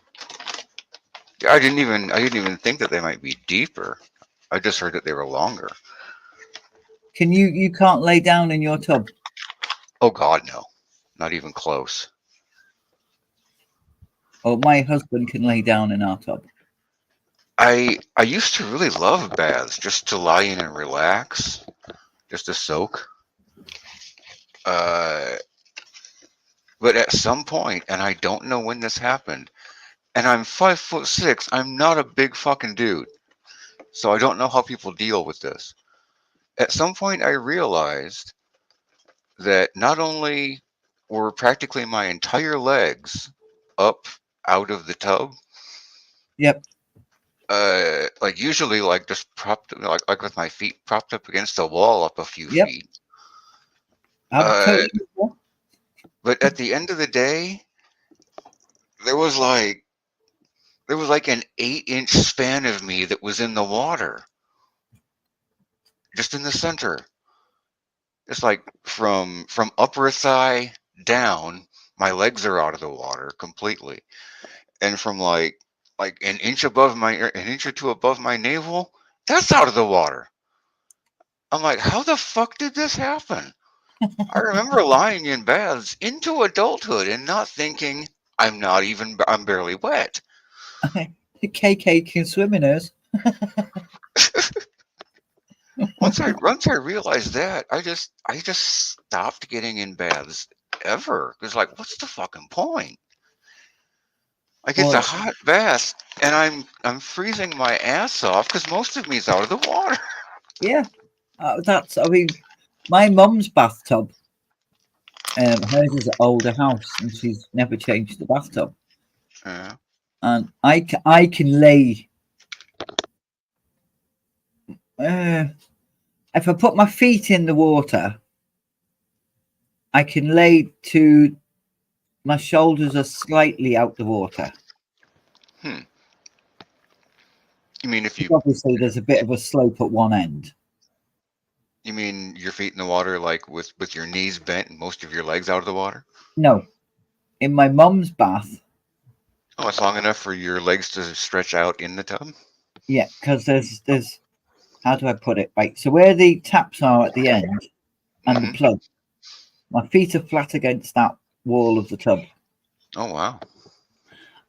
I didn't even think that they might be deeper. I just heard that they were longer. You can't lay down in your tub? Oh God, no. Not even close. Oh, my husband can lay down in our tub. I used to really love baths just to lie in and relax, just to soak. Uh, but at some point, and I don't know when this happened, and I'm 5'6". I'm not a big fucking dude, so I don't know how people deal with this. At some point, I realized that not only were practically my entire legs up out of the tub, Yep, like usually like just propped like with my feet propped up against the wall up a few yep. feet. I'm Uh, totally. but at the end of the day, there was like there was like an 8-inch span of me that was in the water, just in the center. It's like from upper thigh down, my legs are out of the water completely, and from like an inch or two above my navel, that's out of the water. I'm like, how the fuck did this happen? I remember lying in baths into adulthood and not thinking I'm barely wet. The KK can swim in us. Once I realized that, I just stopped getting in baths ever. It's like, what's the fucking point? I get the Well, hot bath and I'm freezing my ass off because most of me's out of the water. yeah, I mean, my mum's bathtub. Hers is an older house, and she's never changed the bathtub. Yeah. And I can lay. Uh, if I put my feet in the water, I can lay to my shoulders are slightly out the water. Hmm. You mean if you Obviously, there's a bit of a slope at one end. you mean your feet in the water like with your knees bent and most of your legs out of the water? No, in my mum's bath, Oh, it's long enough for your legs to stretch out in the tub? yeah, because there's how do I put it? Right, so where the taps are at the end and the Hmm. plug, my feet are flat against that wall of the tub, Oh wow.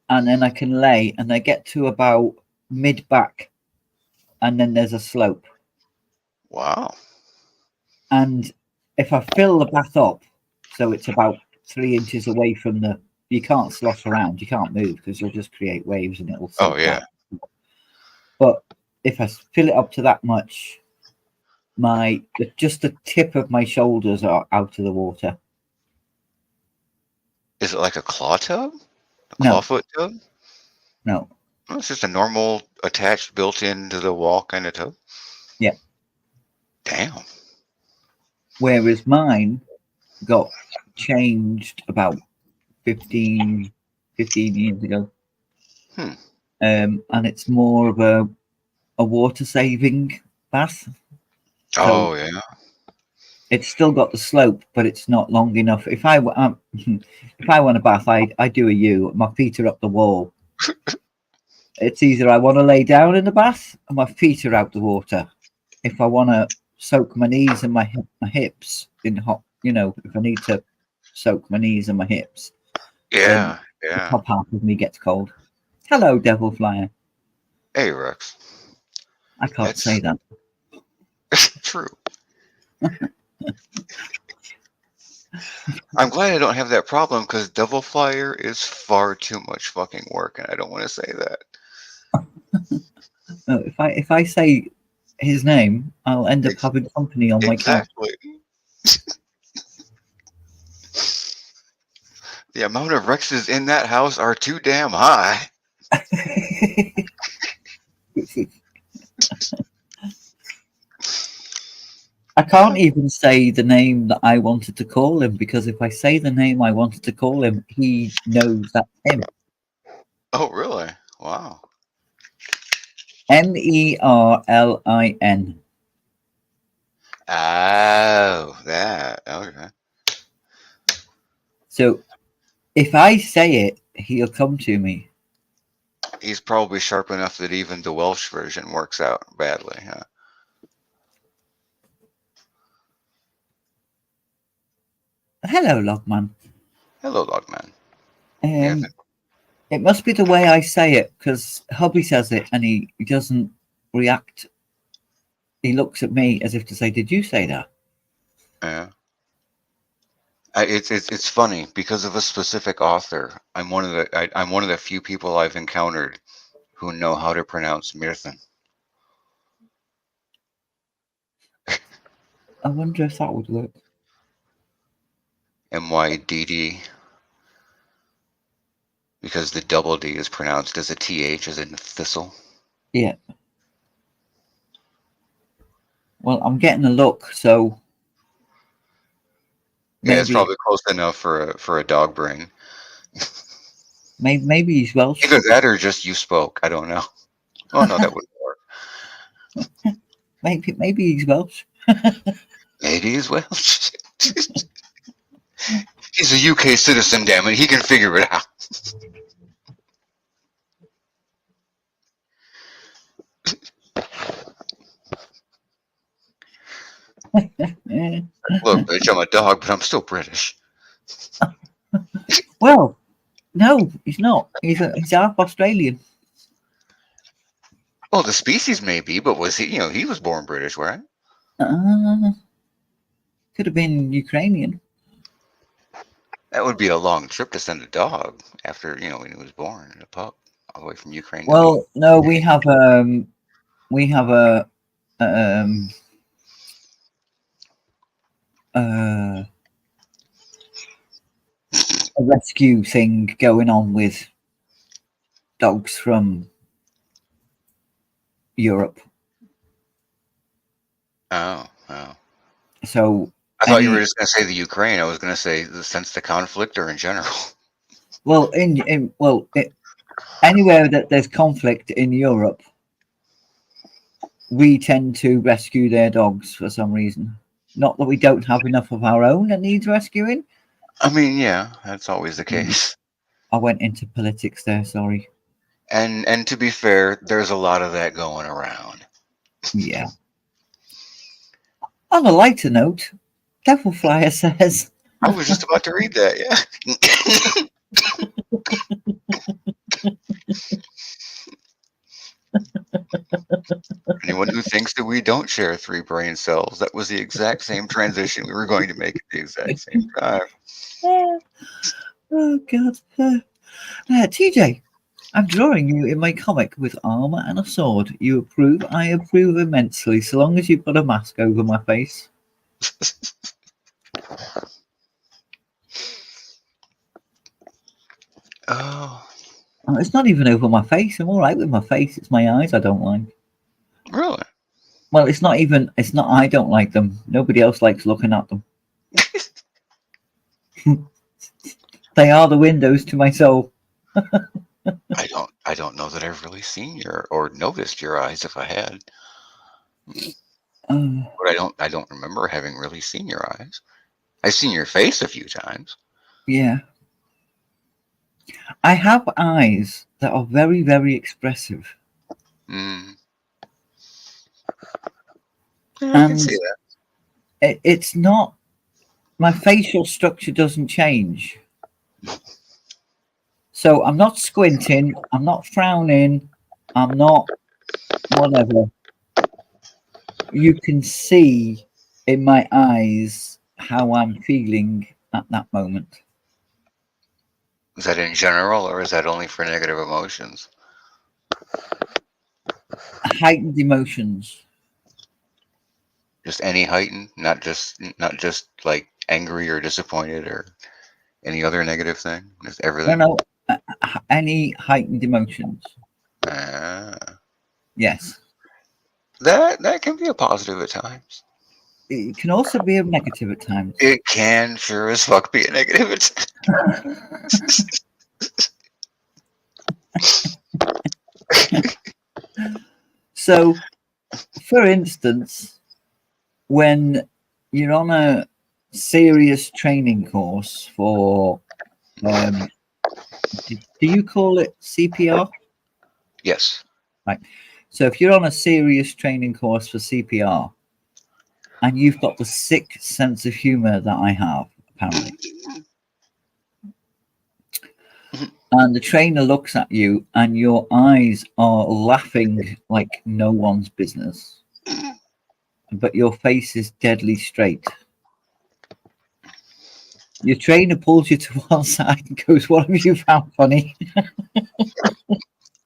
and then I can lay, and I get to about mid back, and then there's a slope. Wow. And if I fill the bath up, so it's about 3 inches away from you can't slosh around, you can't move because you'll just create waves and it'll Oh sink yeah. down. But if I fill it up to that much, just the tip of my shoulders are out of the water. Is it like a claw tub? A No, clawfoot tub? no, Oh, it's just a normal attached built into the wall kind of tub. yeah. Damn. Whereas mine got changed about 15 years ago. Hmm. And it's more of a a water saving bath. So Oh yeah. it's still got the slope, but it's not long enough. If I want a bath, I do a U. My feet are up the wall. It's either I want to lay down in the bath and my feet are out the water. If I want to soak my knees and my hips in hot, if I need to soak my knees and my hips, then Yeah. the Yeah. top half of me gets cold. Hello, devil flyer. Hey Rex. I can't say That's that. true. I'm glad I don't have that problem because Devil Flyer is far too much fucking work, and I don't want to say that. No, if I say his name, I'll end up Ex- having company on my couch. exactly. The amount of Rexes in that house are too damn high. I can't even say the name that I wanted to call him because if I say the name I wanted to call him, he knows that's him. Oh, really? Wow. Merlin. Oh, that. Okay. So if I say it, he'll come to me. He's probably sharp enough that even the Welsh version works out badly, huh? Hello, Logman. Hello, Logman. We Um, haven't. it must be the way I say it because hubby says it and he doesn't react. He looks at me as if to say, "Did you say that?" Yeah. It's funny because of a specific author. I'm one of the few people I've encountered who know how to pronounce Mirthan. I wonder if that would work. MYDD, because the double D is pronounced as a TH, as in thistle. Yeah. Well, I'm getting a look, so Yeah, it's maybe probably close enough for a dog brain. maybe he's Welsh. Either that or just you spoke. I don't know. Oh no, that wouldn't work. Maybe he's Welsh. Maybe as well. He's a UK citizen, damn it. He can figure it out. Eh. Look, bitch, I'm a dog, but I'm still British. Well, no, he's not. He's half Australian. Well, the species may be, but was he? He was born British, right? Uh, could have been Ukrainian. That would be a long trip to send a dog after when he was born in a pup, all the way from Ukraine to the. Well, no, we have um uh, a rescue thing going on with dogs from Europe. Oh, oh. So I thought you were any just going to say the Ukraine. I was going to say since the conflict or in general. well anywhere that there's conflict in Europe, we tend to rescue their dogs for some reason. Not that we don't have enough of our own that needs rescuing. I mean, yeah, that's always the Mm, case. I went into politics there. Sorry. And to be fair, there's a lot of that going around. Yeah. On a lighter note, Devil Flyer says, I was just about to read that. Yeah. Anyone who thinks that we don't share 3 brain cells, that was the exact same transition we were going to make at the exact same time. "Oh God, TJ, I'm drawing you in my comic with armor and a sword. You approve? I approve immensely, so long as you put a mask over my face." Oh, Oh, it's not even over my face. I'm all right with my face. It's my eyes I don't like. really? Well, it's not even. It's not. I don't like them. Nobody else likes looking at them. They are the windows to my soul. I don't know that I've really seen your or noticed your eyes if I had. Uh, But I don't remember having really seen your eyes. I've seen your face a few times. yeah. I have eyes that are very, very expressive. Mm. Yeah, I can And see that. it's not, my facial structure doesn't change. So I'm not squinting, I'm not frowning, I'm not whatever. You can see in my eyes how I'm feeling at that moment. Is that in general or is that only for negative emotions? Heightened emotions. Just any heightened, not just like angry or disappointed or any other negative thing. Just No, everything. no, any heightened emotions. Ah, Yes. that can be a positive at times. It can also be a negative at times. It can sure as fuck be a negative at times. So, for instance, when you're on a serious training course for, um, do you call it CPR? Yes. Right. So, if you're on a serious training course for CPR and you've got the sick sense of humor that I have, apparently, and the trainer looks at you and your eyes are laughing like no one's business, but your face is deadly straight. Your trainer pulls you to one side and goes, "What have you found funny?"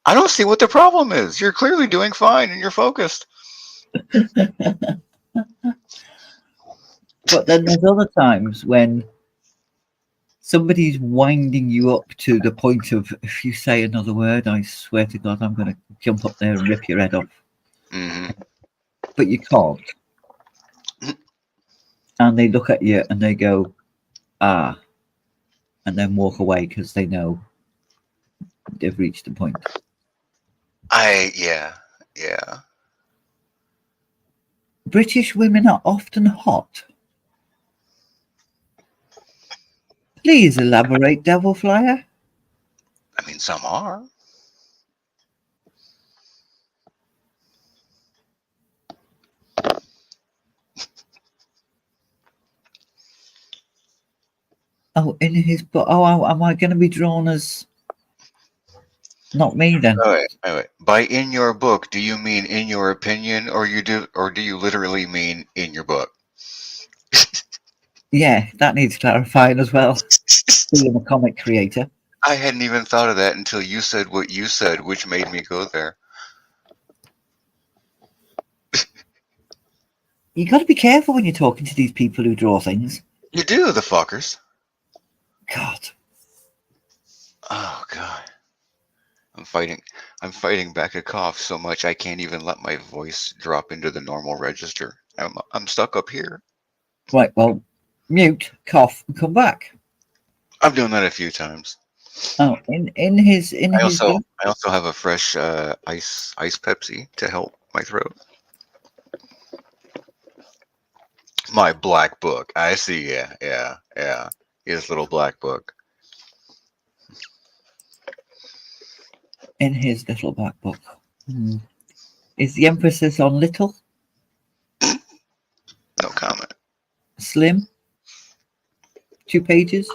I don't see what the problem is. You're clearly doing fine and you're focused. But then there's other times when somebody's winding you up to the point of, if you say another word, I swear to God, I'm going to jump up there and rip your head off. Hmm. But you can't. And they look at you and they go, ah, and then walk away because they know they've reached the point. Yeah, yeah. British women are often hot. Please elaborate, Devil Flyer. I mean, some are. Oh, in his book. Oh, am I going to be drawn as not me then? Wait. By in your book, do you mean in your opinion, or do you literally mean in your book? Yeah, that needs clarifying as well. Being a comic creator, I hadn't even thought of that until you said what you said, which made me go there. you got to be careful when you're talking to these people who draw things. You do, the fuckers. God, Oh god. I'm fighting I'm fighting back a cough so much I can't even let my voice drop into the normal register. I'm stuck up here. right. Well, mute, cough, and come back. I've done that a few times. Oh, in his book. I also have a fresh ice Pepsi to help my throat. My black book. I see. Yeah. His little black book. In his little black book. Hmm. Is the emphasis on little, No comment. slim, 2 pages?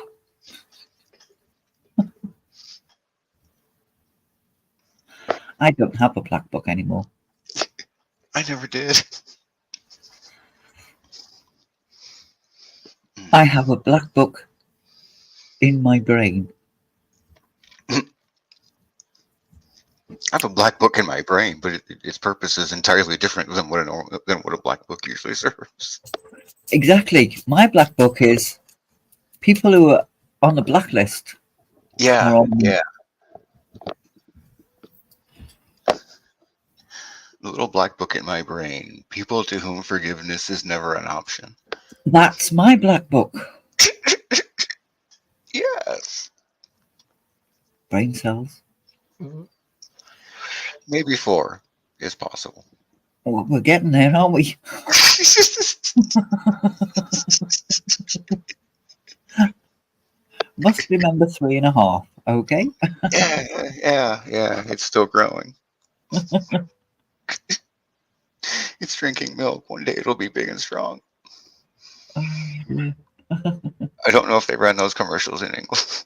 I don't have a black book anymore. I never did. I have a black book in my brain. I have a black book in my brain, but its purpose is entirely different than what a black book usually serves. Exactly. My black book is people who are on the blacklist are Yeah, on. yeah. The little black book in my brain. People to whom forgiveness is never an option. That's my black book. Yes. Brain cells. Maybe 4 is possible. Oh, we're getting there, aren't we? Must remember 3.5. Okay. Yeah, yeah. It's still growing. It's drinking milk. One day it'll be big and strong. Oh, dear. I don't know if they run those commercials in English.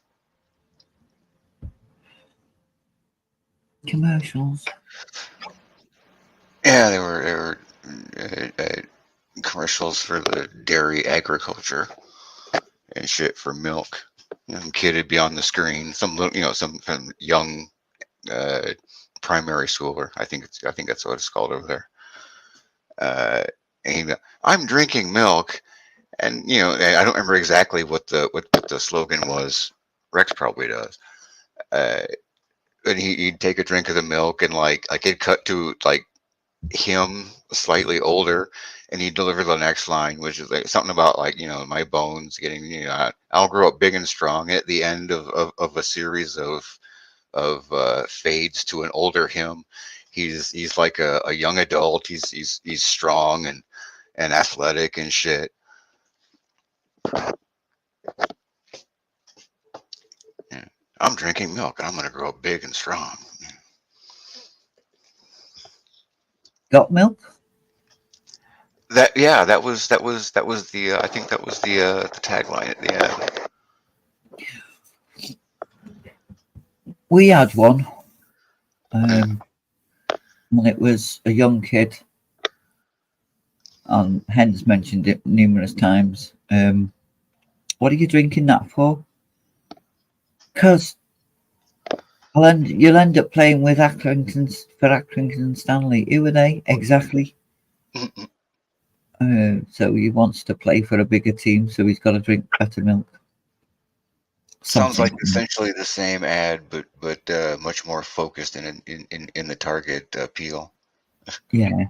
Commercials. Yeah, they were commercials for the dairy agriculture and shit for milk. Some kid would be on the screen. Some little, some young uh, primary schooler. I think that's what it's called over there. Uh, and I'm drinking milk, and I don't remember exactly what the slogan was. Rex probably does. Uh, and he'd take a drink of the milk, and like it'd cut to like him slightly older, and he'd deliver the next line, which is like something about like my bones getting I'll grow up big and strong at the end of a series of fades to an older him. He's like a young adult. He's strong and athletic and shit. Yeah. I'm drinking milk and I'm gonna grow up big and strong. Got milk? That was the I think that was the tagline at the end. We had one. And it was a young kid. And Hen's mentioned it numerous times. What are you drinking that for? Because you'll end up playing with Accrington Stanley. Who are they exactly? So he wants to play for a bigger team, so he's got to drink better milk. Sounds like Something. essentially the same ad, but much more focused in the target appeal. Yeah,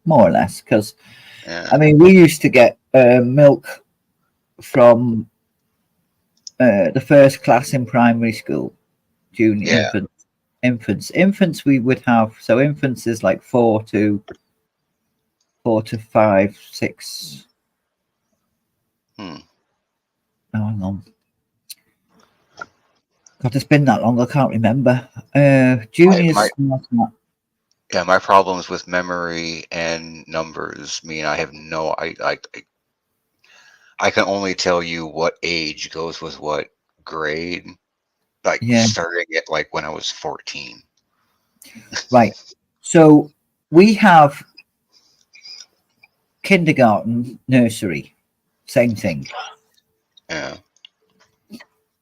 more or less. Because Yeah. I mean, we used to get milk from the first class in primary school, junior Yeah. infants. We would have, so infants is like 4 to 5, 6. Hmm. Oh, hang on. God, it's been that long. I can't remember. Juniors. My problems with memory and numbers mean I have no. I can only tell you what age goes with what grade. Like Yeah. starting at like when I was 14. Right. So we have kindergarten, nursery, same thing. Yeah.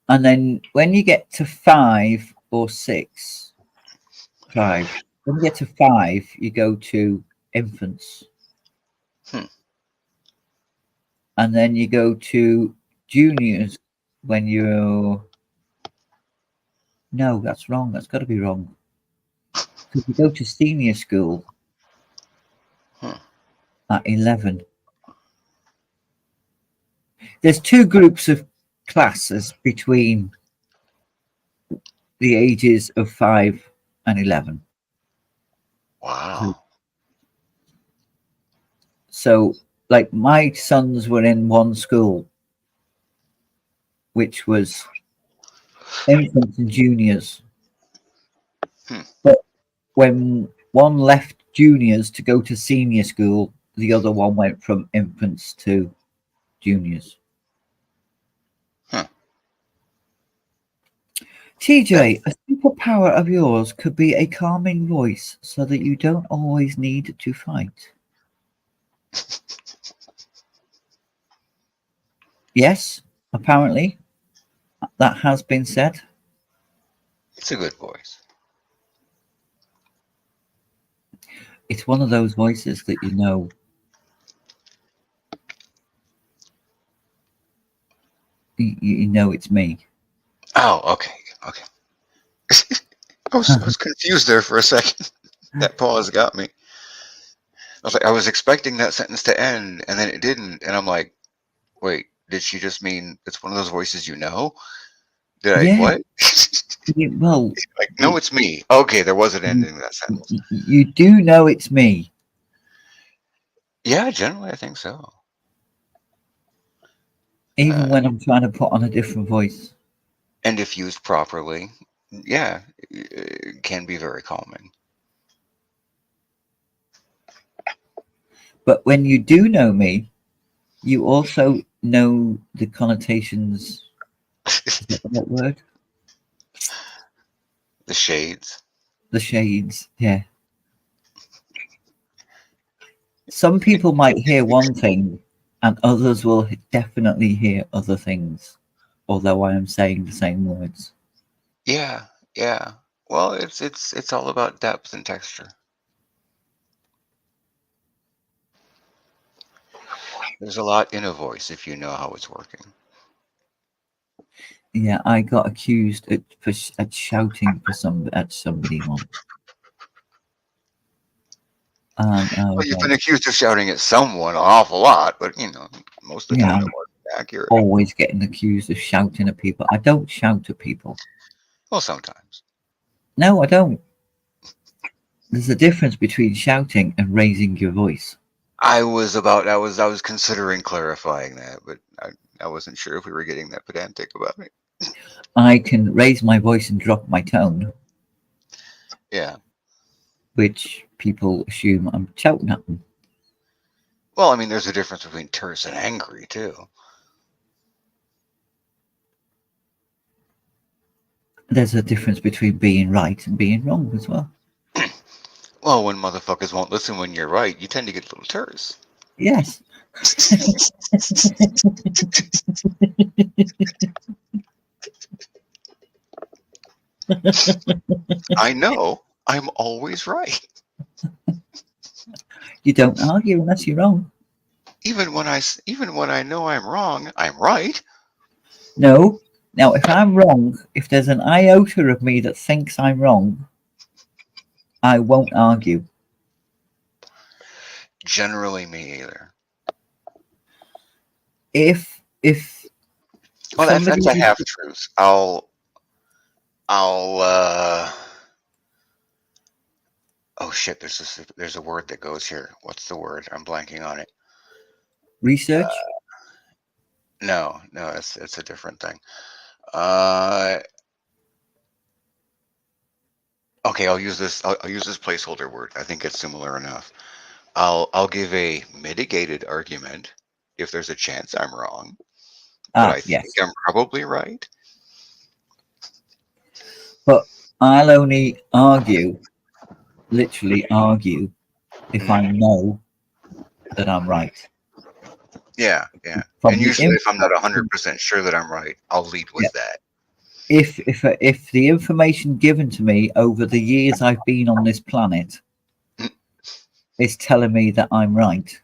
And then when you get to 5 or 6, 5, when you get to 5, you go to infants. And then you go to juniors when you're. No, that's wrong. That's got to be wrong. Because you go to senior school at 11. There's 2 groups of classes between the ages of 5 and 11. Wow. So, like, my sons were in one school, which was infants and juniors. But when one left juniors to go to senior school, the other one went from infants to juniors. TJ, a superpower of yours could be a calming voice so that you don't always need to fight. Yes, apparently that has been said. It's a good voice. It's one of those voices that you know. You know it's me. Oh, okay. I was confused there for a second. That pause got me. I was expecting that sentence to end, and then it didn't, and I'm like, wait, did she just mean it's one of those voices you know? Did I Yeah. what? Well, Like, no, you, it's me. Okay, there was an ending to that sentence. you do know it's me, Yeah, generally, I think so. even Uh, when I'm trying to put on a different voice. and if used properly, yeah, it can be very calming. But when you do know me, you also know the connotations. Is that the right word? The shades. The shades. Yeah. Some people might hear one thing, and others will definitely hear other things, although I am saying the same words. Yeah, yeah. Well, it's all about depth and texture. There's a lot in a voice if you know how it's working. Yeah, I got accused at shouting for at somebody once, and I Well, was you've been like, accused of shouting at someone an awful lot, but most of the "Yeah, time it I'm wasn't accurate. always getting accused of shouting at people." I don't shout at people. Well, sometimes. No, I don't. There's a difference between shouting and raising your voice. I was considering clarifying that, but I wasn't sure if we were getting that pedantic about it. I can raise my voice and drop my tone, Yeah. which people assume I'm shouting at them. Well, I mean, there's a difference between terse and angry too. There's a difference between being right and being wrong as well. Well, when motherfuckers won't listen when you're right, you tend to get a little terse. Yes. I know. I'm always right. You don't argue unless you're wrong. Even when I know I'm wrong, I'm right. No. Now, if I'm wrong, if there's an iota of me that thinks I'm wrong, I won't argue. Generally, me either. If Well, that's somebody a was half truth. I'll. Oh shit! There's a word that goes here. What's the word? I'm blanking on it. research, No, no, it's a different thing. Uh, okay, I'll use this placeholder word. I think it's similar enough. I'll give a mitigated argument if there's a chance I'm wrong, but I think yes, I'm probably right. but I'll only argue, literally argue, if I Mm, know that I'm right. yeah, yeah. From And the usually, inf- if I'm not 100% sure that I'm right, I'll lead yeah, with that. if the information given to me over the years I've been on this planet Mm, is telling me that I'm right,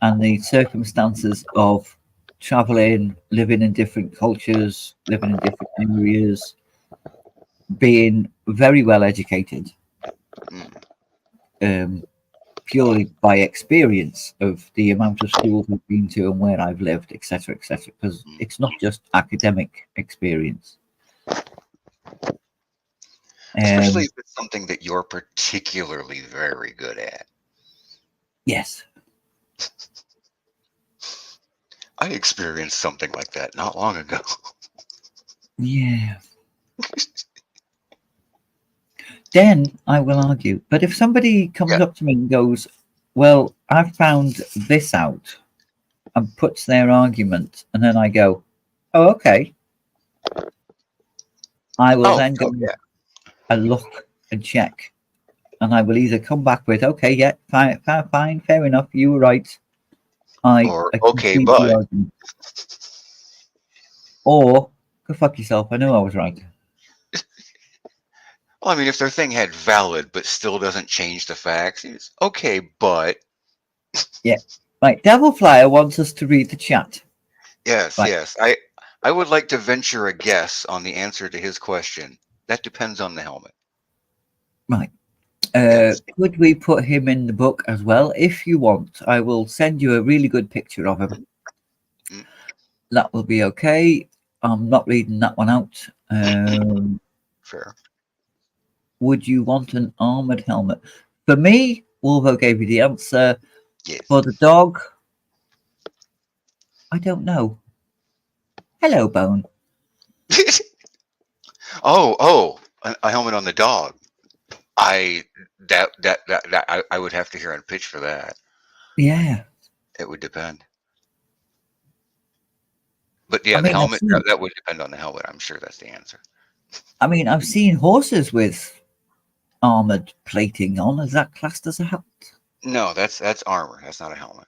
and the circumstances of traveling, living in different cultures, living in different areas, being very well educated, mm, um, purely by experience of the amount of schools I've been to and where I've lived, etc., etc. Because mm. it's not just academic experience. Especially Um, if it's something that you're particularly very good at. yes, I experienced something like that not long ago. yeah. Then I will argue. But if somebody Yeah. comes up to me and goes, "Well, I've found this out," and puts their argument, and then I go, "Oh, okay," I will Oh, then go oh yeah. and look and check, and I will either come back with, "Okay, yeah, fine, fine, fine, fair enough, you were right. Or I okay, concede the but argument," or "Go fuck yourself, I know I was right." well, I mean, if their thing had valid but still doesn't change the facts, it's okay, but Yeah. Right, Devil Flyer wants us to read the chat. yes, Right, yes. I would like to venture a guess on the answer to his question. That depends on the helmet. right. Yes. Could we put him in the book as well? If you want, I will send you a really good picture of him. Mm, That will be okay. I'm not reading that one out. Um, Fair. would you want an armored helmet? For me, Wolvo gave you the answer. Yeah. For the dog, I don't know. Hello, Bone. A helmet on the dog. I I would have to hear a pitch for that. Yeah, It would depend. But I yeah, the mean, helmet that would depend on the helmet. I'm sure that's the answer. I've seen horses with armored plating on. Is that classed as a helmet? No, that's armor. That's not a helmet.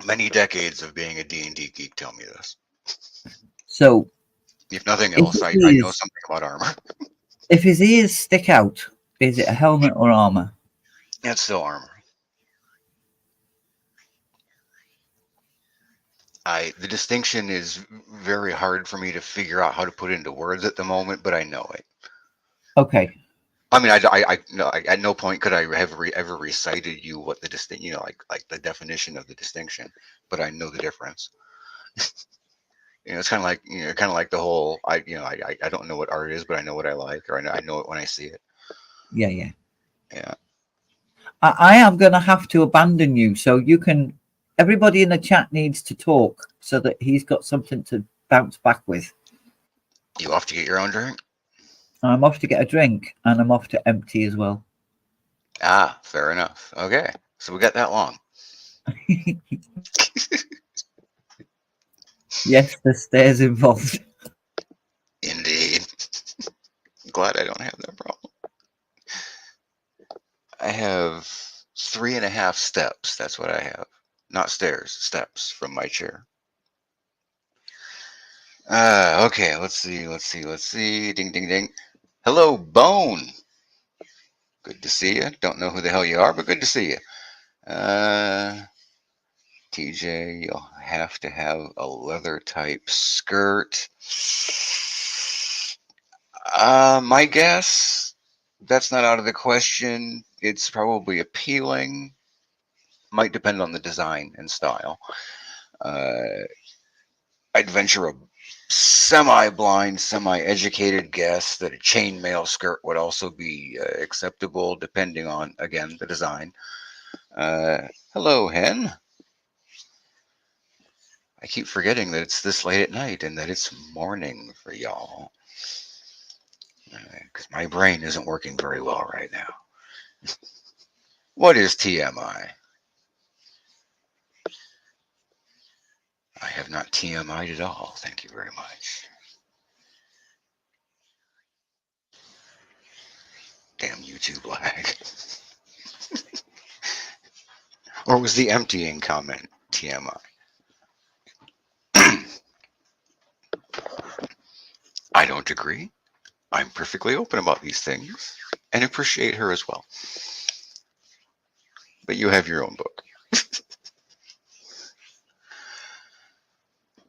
Many decades of being a D&D geek tell me this. So, If nothing if else, I know his something about armor. if his ears stick out, is it a helmet or armor? That's still armor. The distinction is very hard for me to figure out how to put into words at the moment, but I know it. Okay. I mean, no, at no point could I have ever recited you what the distinct, like the definition of the distinction, but I know the difference. It's kind of like the whole, I don't know what art is, but I know what I like, or I know it when I see it. Yeah, yeah. Yeah. I am going to have to abandon you. So you can. Everybody in the chat needs to talk so that he's got something to bounce back with. You off to get your own drink? I'm off to get a drink and I'm off to empty as well. Ah, fair enough. Okay. So we got that long. Yes, there's stairs involved. Indeed. Glad I don't have that problem. I have 3.5 steps. That's what I have. Not stairs, steps from my chair. Okay, let's see. Ding, ding, ding. Hello, Bone. Good to see you. Don't know who the hell you are, but good to see you. TJ, you'll have to have a leather type skirt. My guess, that's not out of the question. It's probably appealing. Might depend on the design and style. Uh, I'd venture a semi-blind, semi-educated guess that a chainmail skirt would also be acceptable, depending on, again, the design. Hello, Hen. I keep forgetting that it's this late at night and that it's morning for y'all. Because my brain isn't working very well right now. What is TMI? I have not TMI'd at all. Thank you very much. Damn YouTube lag. Or was the emptying comment TMI? I don't agree. I'm perfectly open about these things and appreciate her as well. But you have your own book.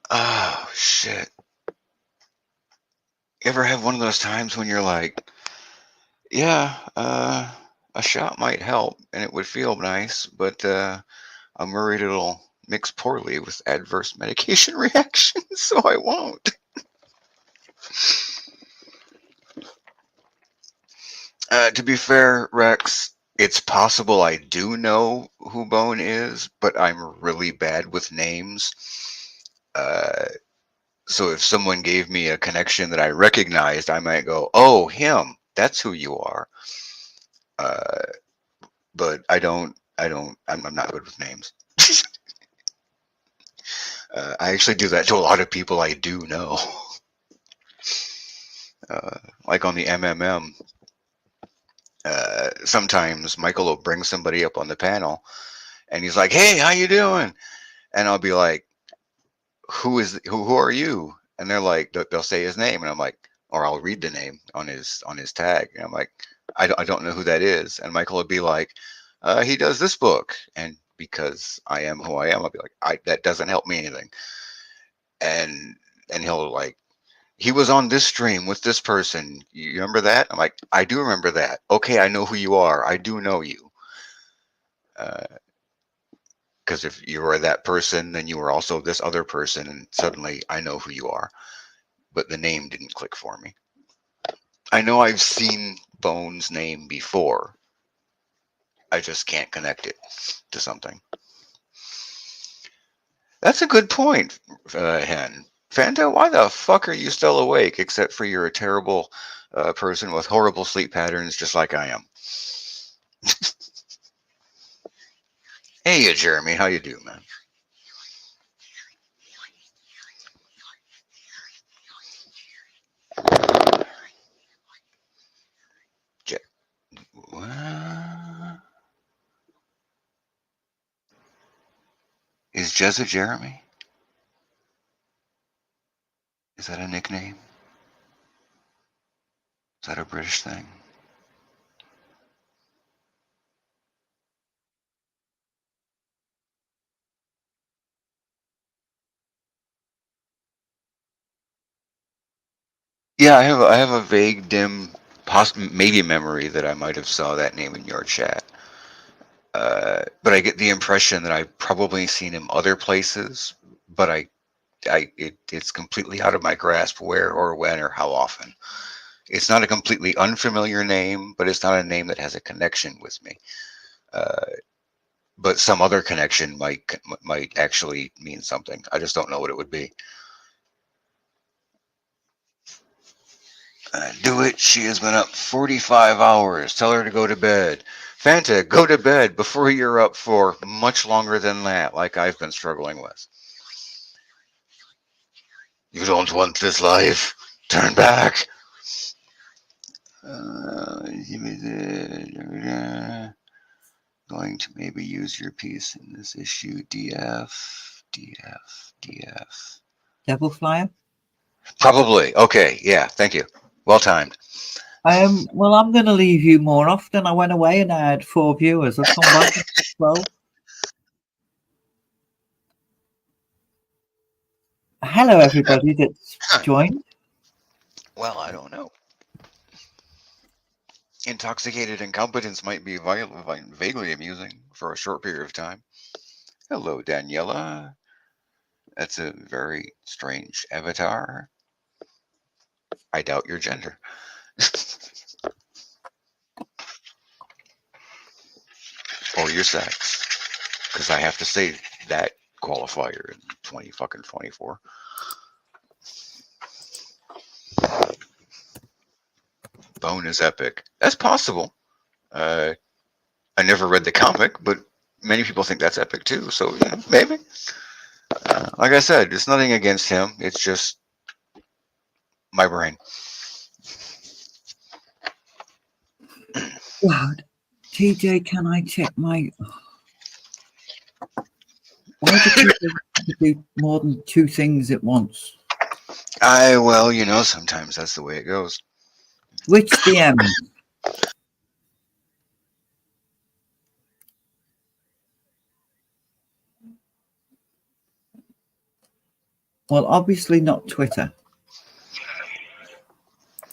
Oh, shit. You ever have one of those times when you're like, yeah, a shot might help and it would feel nice, but I'm worried it'll mix poorly with adverse medication reactions, so I won't. To be fair, Rex, it's possible I do know who Bone is, but I'm really bad with names. Uh, so if someone gave me a connection that I recognized, I might go, "Oh, him. That's who you are." Uh, but I don't. I don't. I'm not good with names. I actually do that to a lot of people I do know. Like on the MMM, sometimes Michael will bring somebody up on the panel, and he's like, "Hey, how you doing?" And I'll be like, who are you? And they're like, they'll say his name, and I'm like, or I'll read the name on his tag, and I'm like, I don't know who that is. And Michael would be like, he does this book, and because I am who I am, I'll be like, that doesn't help me anything. And he'll like, he was on this stream with this person. You remember that? I'm like, I do remember that. Okay, I know who you are. I do know you. Uh, Because if you are that person, then you are also this other person, and suddenly I know who you are. But the name didn't click for me. I know I've seen Bones' name before. I just can't connect it to something. That's a good point, Hen. Fanta, why the fuck are you still awake? Except for you're a terrible person with horrible sleep patterns, just like I am. Hey, Jeremy, how you doing, man? Je- what? Is Jez a Jeremy? Is that a nickname? Is that a British thing? Yeah, I have a vague, dim, maybe memory that I might have saw that name in your chat. But I get the impression that I've probably seen him other places, but it's completely out of my grasp where or when or how often. It's not a completely unfamiliar name, but it's not a name that has a connection with me. Uh, but some other connection might actually mean something. I just don't know what it would be. Do it. She has been up 45 hours. Tell her to go to bed. Fanta, go to bed before you're up for much longer than that, like I've been struggling with. You don't want this life. Turn back. Going to maybe use your piece in this issue. DF. Devil Flyer. Probably. Okay. Yeah. Thank you. Well timed. Well, I'm going to leave you more often. I went away and I had 4 viewers. I've come back. Well, hello everybody that's joined. Well, I don't know. Intoxicated incompetence might be vaguely amusing for a short period of time. Hello, Daniela. That's a very strange avatar. I doubt your gender. Or your sex. Because I have to say that qualifier in 20 fucking 24. Bone is epic. That's possible. I never read the comic, but many people think that's epic too. So yeah, maybe. Like I said, it's nothing against him. It's just my brain. Wow, TJ, can I check my? Why do people do more than 2 things at once? Well, sometimes that's the way it goes. Which DM? Well, obviously not Twitter.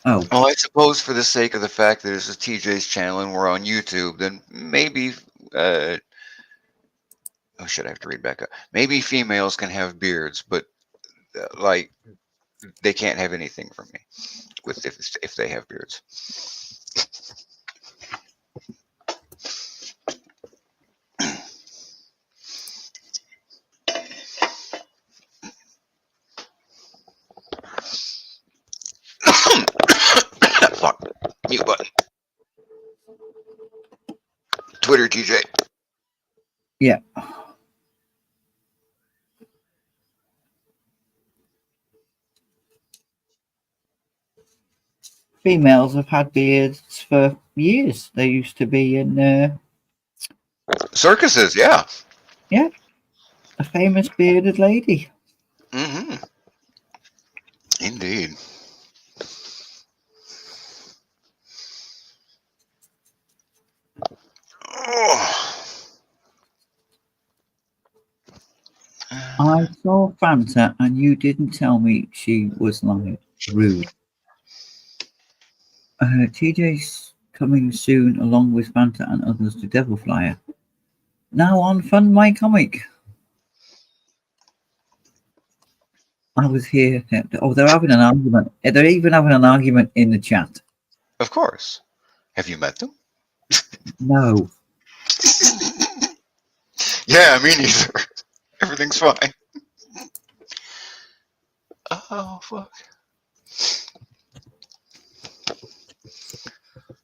Oh. Well, I suppose for the sake of the fact that this is TJ's channel and we're on YouTube, then maybe. Oh shit! I have to read back up. Maybe females can have beards, but like they can't have anything from me with if they have beards. Fuck. Mute button. Twitter, TJ. Yeah. Females have had beards for years. They used to be in Circuses, yeah. yeah, a famous bearded lady. Mm-hmm. Indeed. Oh. I saw Fanta and you didn't tell me she was like rude. TJ's coming soon along with Fanta and others to Devil Flyer. Now on Fund My Comic. I was here. Oh, they're having an argument. They're even having an argument in the chat. Of course. Have you met them? No. Yeah, me neither. Everything's fine. Oh, fuck.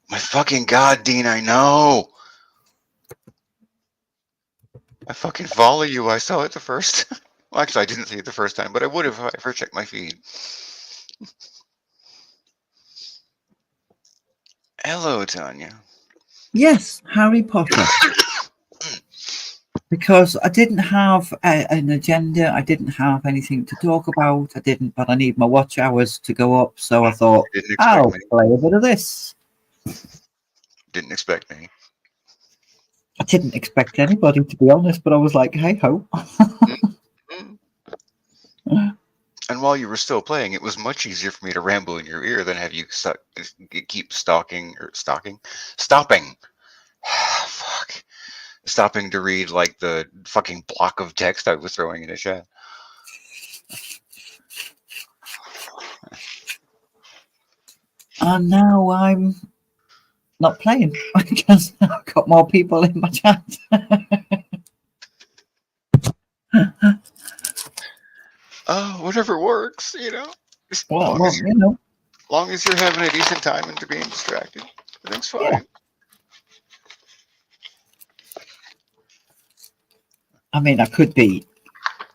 My fucking god, Dean, I know. I fucking follow you. I saw it the first time. Well, actually, I didn't see it the first time, but I would have if I ever checked my feed. Hello, Tanya. Yes, Harry Potter. Because I didn't have an agenda. I didn't have anything to talk about. But I need my watch hours to go up. So I thought, Didn't expect I'll me. play a bit of this. Didn't expect me. I didn't expect anybody, to be honest, but I was like, hey ho. Mm-hmm. And while you were still playing, it was much easier for me to ramble in your ear than have you keep stopping. Fuck. Stopping to read like the fucking block of text I was throwing in a chat. And now I'm not playing because I've got more people in my chat. Oh, whatever works, you know. As well, long as you know. long as you're having a decent time and being distracted, everything's fine. Yeah. I mean, I could be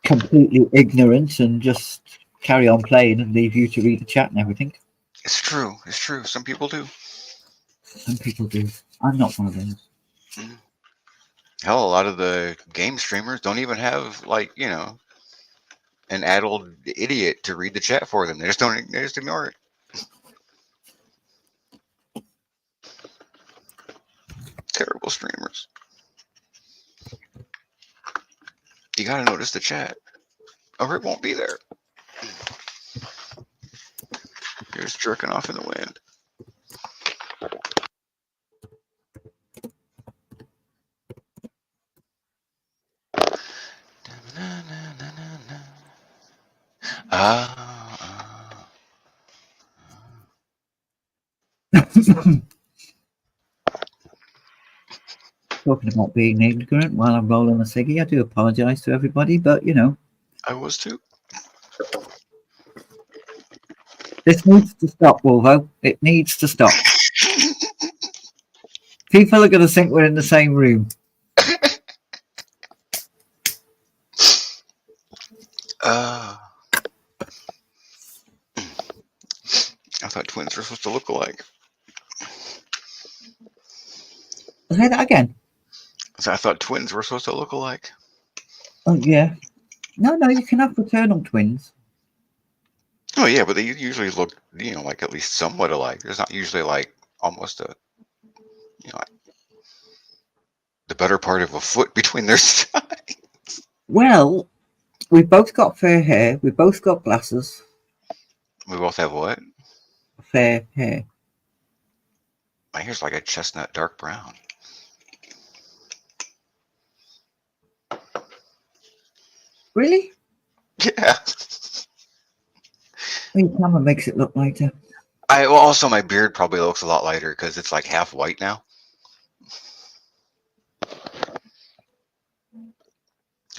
completely ignorant and just carry on playing and leave you to read the chat and everything. It's true. It's true. Some people do. Some people do. I'm not one of those. Mm. Hell, a lot of the game streamers don't even have like an adult idiot to read the chat for them. They just don't. They just ignore it. Terrible streamers. You gotta notice the chat, or it won't be there. You're just jerking off in the wind. Talking about being ignorant while I'm rolling a ciggy, I do apologise to everybody, but I was too. this needs to stop, Wolvo. It needs to stop. People are going to think we're in the same room. I thought twins were supposed to look alike. Say that again. So I thought twins were supposed to look alike. Oh yeah. No, you can have fraternal twins. Oh yeah, but they usually look, like at least somewhat alike. There's not usually like almost like the better part of a foot between their sides. Well, we've both got fair hair. We've both got glasses. We both have what? Fair hair. My hair's like a chestnut dark brown. Really? Yeah. Your camera makes it look lighter. Also my beard probably looks a lot lighter because it's like half white now.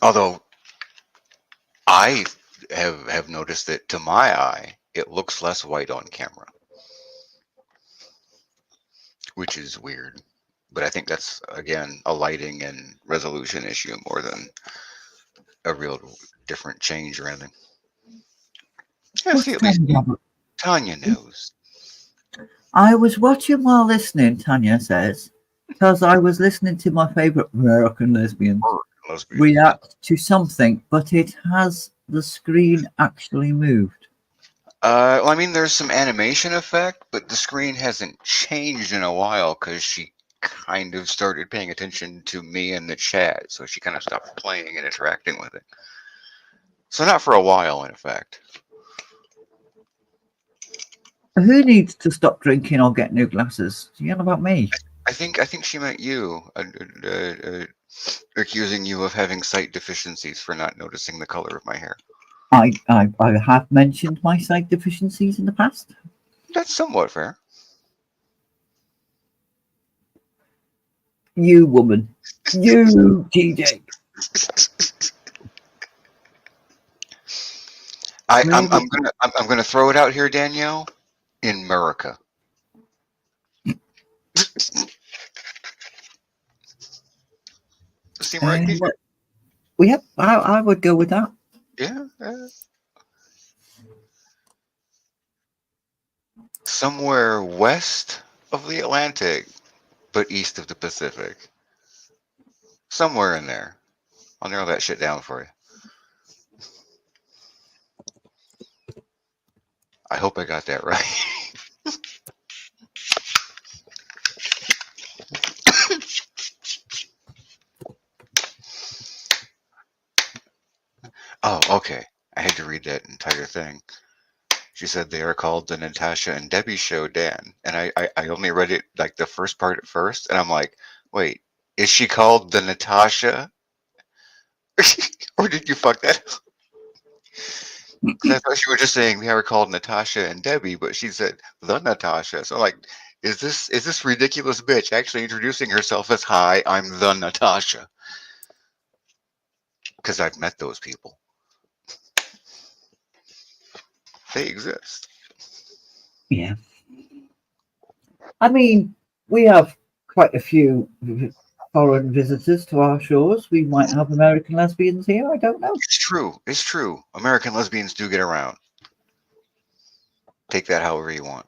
Although I have noticed that to my eye it looks less white on camera, which is weird. But I think that's again a lighting and resolution issue more than a real different change or anything. Yeah, What's see, at least Robert? Tanya knows. I was watching while listening, Tanya says, because I was listening to my favourite American lesbians react to something, but it has the screen actually moved. Well, I mean, there's some animation effect, but the screen hasn't changed in a while because she kind of started paying attention to me in the chat, so she kind of stopped playing and interacting with it. So not for a while, in effect. Who needs to stop drinking or get new glasses? Do you know about me? I think she meant you, accusing you of having sight deficiencies for not noticing the color of my hair. I have mentioned my sight deficiencies in the past. That's somewhat fair. You woman, you TJ. I, I'm, Really? I'm gonna I'm gonna throw it out here, Danielle. In America. Seem right to you? What? Well, yep, I would go with that. Yeah. Somewhere west of the Atlantic, but east of the Pacific. Somewhere in there. I'll narrow that shit down for you. I hope I got that right. Oh, okay. I had to read that entire thing. She said they are called the Natasha and Debbie Show, Dan. And I only read it like the first part at first, and I'm like, wait, is she called the Natasha? Or did you fuck that up? Because I thought she was just saying they are called Natasha and Debbie, but she said the Natasha. So I'm like, is this ridiculous bitch actually introducing herself as hi, I'm the Natasha? Because I've met those people. They exist. Yeah. I mean, we have quite a few foreign visitors to our shores. We might have American lesbians here. I don't know. It's true. It's true. American lesbians do get around. Take that however you want.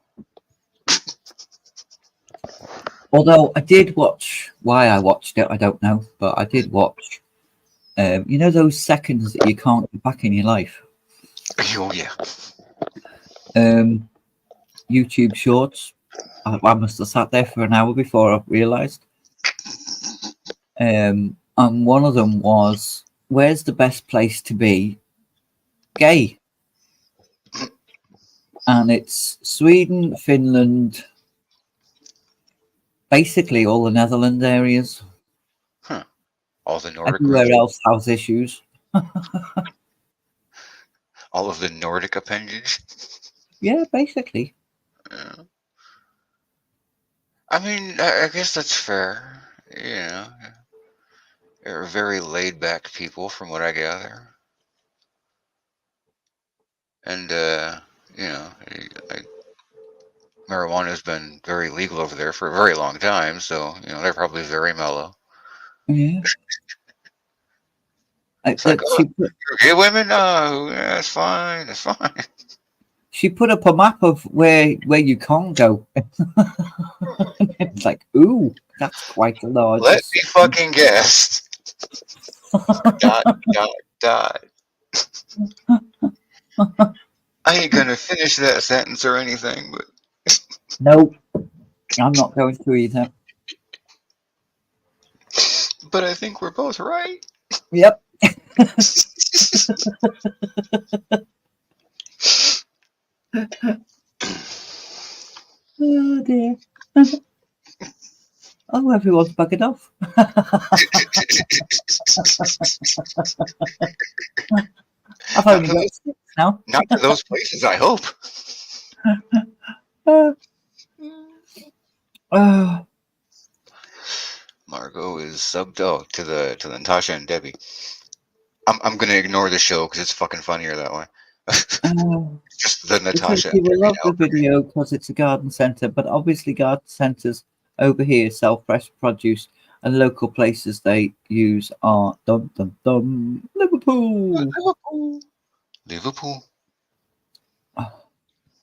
Although I did watch, why I watched it, I don't know, but I did watch. You know those seconds that you can't get back in your life. Oh yeah. YouTube Shorts. I must have sat there for an hour before I realised. And one of them was, "Where's the best place to be gay?" And it's Sweden, Finland, basically all the Netherlands areas. Huh. All the Nordic Everywhere region. else has issues. All of the Nordic appendage. Yeah, basically. Yeah. I mean, I guess that's fair. You know, they're very laid back people, from what I gather. And you know, like marijuana has been very legal over there for a very long time, so they're probably very mellow. Yeah. It's like, oh, She put you're gay women? No, yeah, that's fine. That's fine. she put up a map of where you can't go. It's like, ooh, that's quite a large. Let me fucking guess. Dot, dot, dot. I ain't gonna finish that sentence or anything, No, I'm not going to either. but I think we're both right. Yep. Oh dear. Oh, everyone's buggered off. I've Not only to got those, 6 now. not to those places, I hope. Uh, uh, Margot is subbed to the Natasha and Debbie. I'm gonna ignore the show because it's fucking funnier that way. uh, Just the it says Natasha and you will Debbie love now. the video because it's a garden centre, but obviously garden centres over here sell fresh produce and local places they use are dum dum dum Liverpool. Liverpool. Liverpool.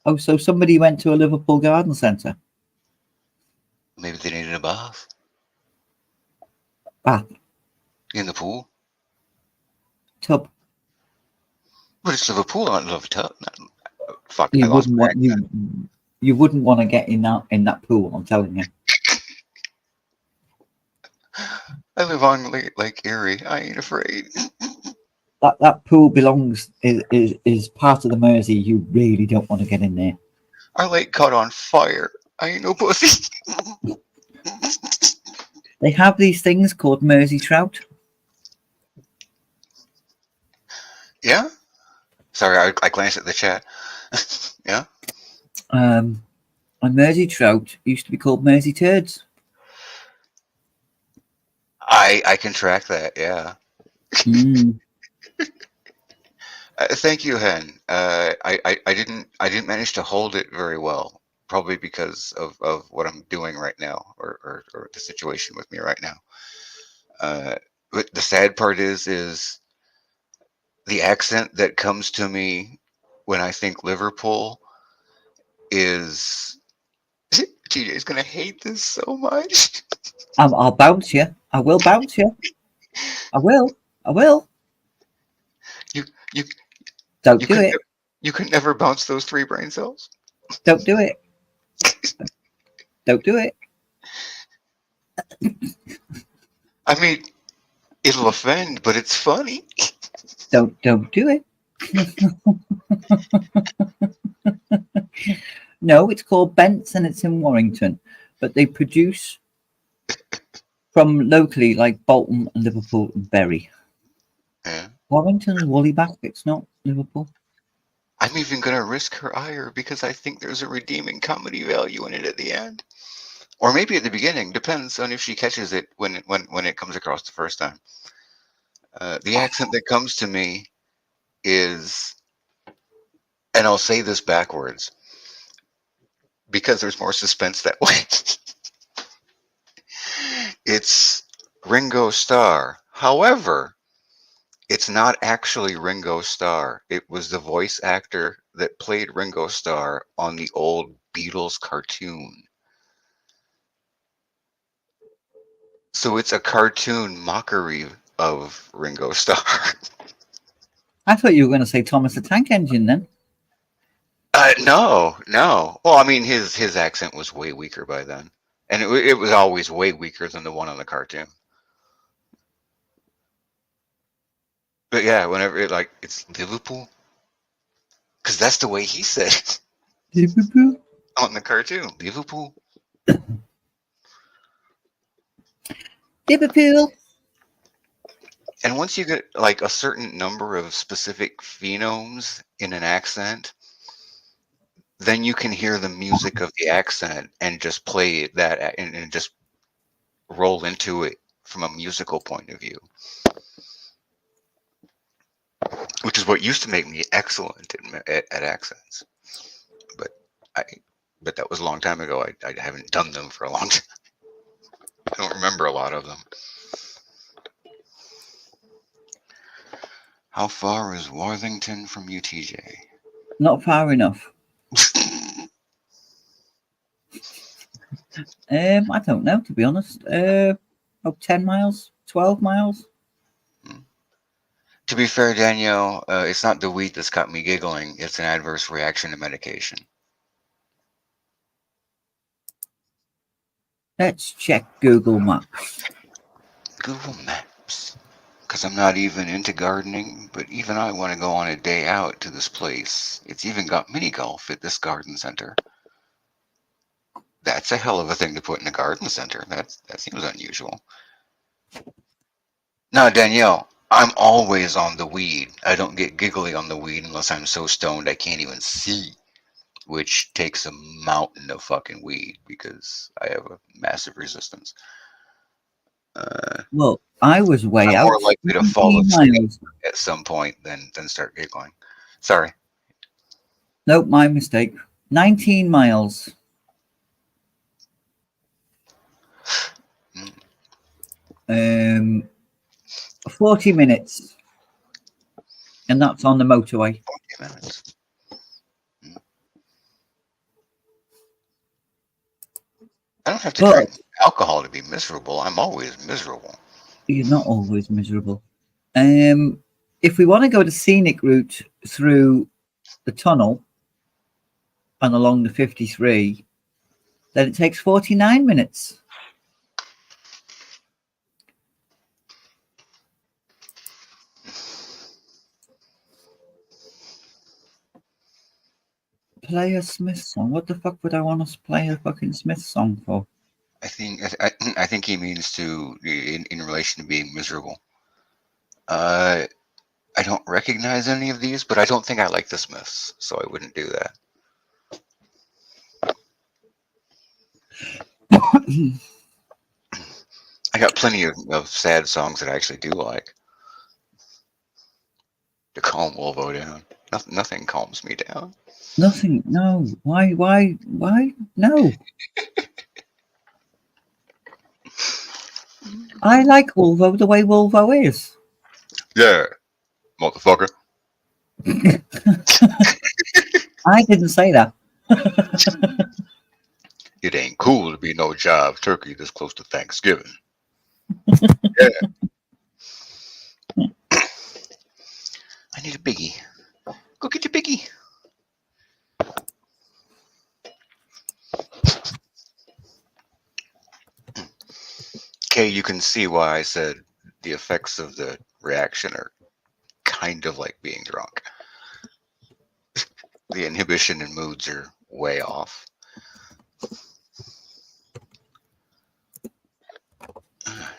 Oh, so somebody went to a Liverpool garden centre. Maybe they needed a bath Bath, in the pool. tub. But it's Liverpool, not Love Tub. Fuck, I You lost wouldn't my want accent. you wouldn't want to get in that pool. I'm telling you. I live on Lake Erie. I ain't afraid. That pool belongs is part of the Mersey. You really don't want to get in there. Our lake caught on fire. I ain't no pussy. They have these things called Mersey trout. Yeah. Sorry, I glanced at the chat. Yeah. And Mersey trout used to be called Mersey turds. I can track that. Yeah. Mm. Thank you, Hen. I didn't manage to hold it very well, probably because of what I'm doing right now, or the situation with me right now. But the sad part is the accent that comes to me when I think Liverpool is. TJ's gonna hate this so much. I'll bounce you. I will bounce you. I will. I will. You you Don't you do could it. you could never bounce those three brain cells. Don't do it. Don't do it. I mean, it'll offend, but it's funny. Don't do it. No, it's called Bents and it's in Warrington, but they produce from locally like Bolton, Liverpool, and Bury. Yeah. Warrington's Woollyback. It's not Liverpool. I'm even gonna risk her ire because I think there's a redeeming comedy value in it at the end, or maybe at the beginning. Depends on if she catches it when it comes across the first time. The accent that comes to me is, and I'll say this backwards because there's more suspense that way. It's Ringo Starr. However, it's not actually Ringo Starr. It was the voice actor that played Ringo Starr on the old Beatles cartoon. So it's a cartoon mockery of Ringo Starr. I thought you were going to say Thomas the Tank Engine then. No, no. Well, I mean, his accent was way weaker by then, and it was always way weaker than the one on the cartoon. But yeah, whenever it's Liverpool, because that's the way he said it Liverpool. on the cartoon. Liverpool. Liverpool. And once you get like a certain number of specific phonemes in an accent, then you can hear the music of the accent and just play that and just roll into it from a musical point of view, which is what used to make me excellent at accents. But I, but that was a long time ago. I haven't done them for a long time. I don't remember a lot of them. How far is Worthington from UTJ? Not far enough. I don't know, to be honest. About 10 miles, 12 miles. To be fair, Danielle, it's not the wheat that's got me giggling. It's an adverse reaction to medication. Let's check Google Maps. Google Maps. Because I'm not even into gardening, but even I want to go on a day out to this place. It's even got mini golf at this garden center. That's a hell of a thing to put in a garden center. That seems unusual. No, Danielle, I'm always on the weed. I don't get giggly on the weed unless I'm so stoned I can't even see, which takes a mountain of fucking weed because I have a massive resistance. Well, I was way I'm more out. likely to fall 19 asleep miles. at some point than start giggling. Sorry. Nope, my mistake. 19 miles. Mm. 40 minutes. And that's on the motorway. 40 minutes. Mm. I don't have to But drink alcohol to be miserable. I'm always miserable. you're not always miserable. If we want to go the scenic route through the tunnel and along the 53, then it takes 49 minutes. Play a Smith song. What the fuck would I want to play a fucking Smith song for? I think he means to in relation to being miserable. Uh, I don't recognize any of these, but I don't think I like the Smiths, so I wouldn't do that. I got plenty of sad songs that I actually do like to calm Wolvo down. Nothing calms me down. Nothing. No. Why? No. I like Wolvo the way Wolvo is. Yeah, motherfucker. I didn't say that. It ain't cool to be no jive turkey this close to Thanksgiving. Yeah, I need a biggie. Go get your biggie. Okay, you can see why I said the effects of the reaction are kind of like being drunk. The inhibition and moods are way off.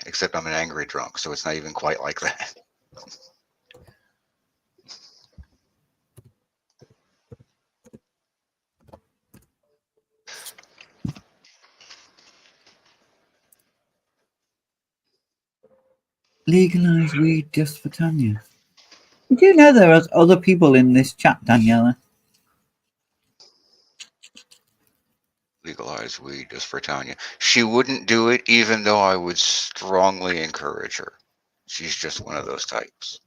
Except I'm an angry drunk, so it's not even quite like that. Legalize weed just for Tanya. Did you know there are other people in this chat, Daniela? Legalize weed just for Tanya. She wouldn't do it even though I would strongly encourage her. She's just one of those types.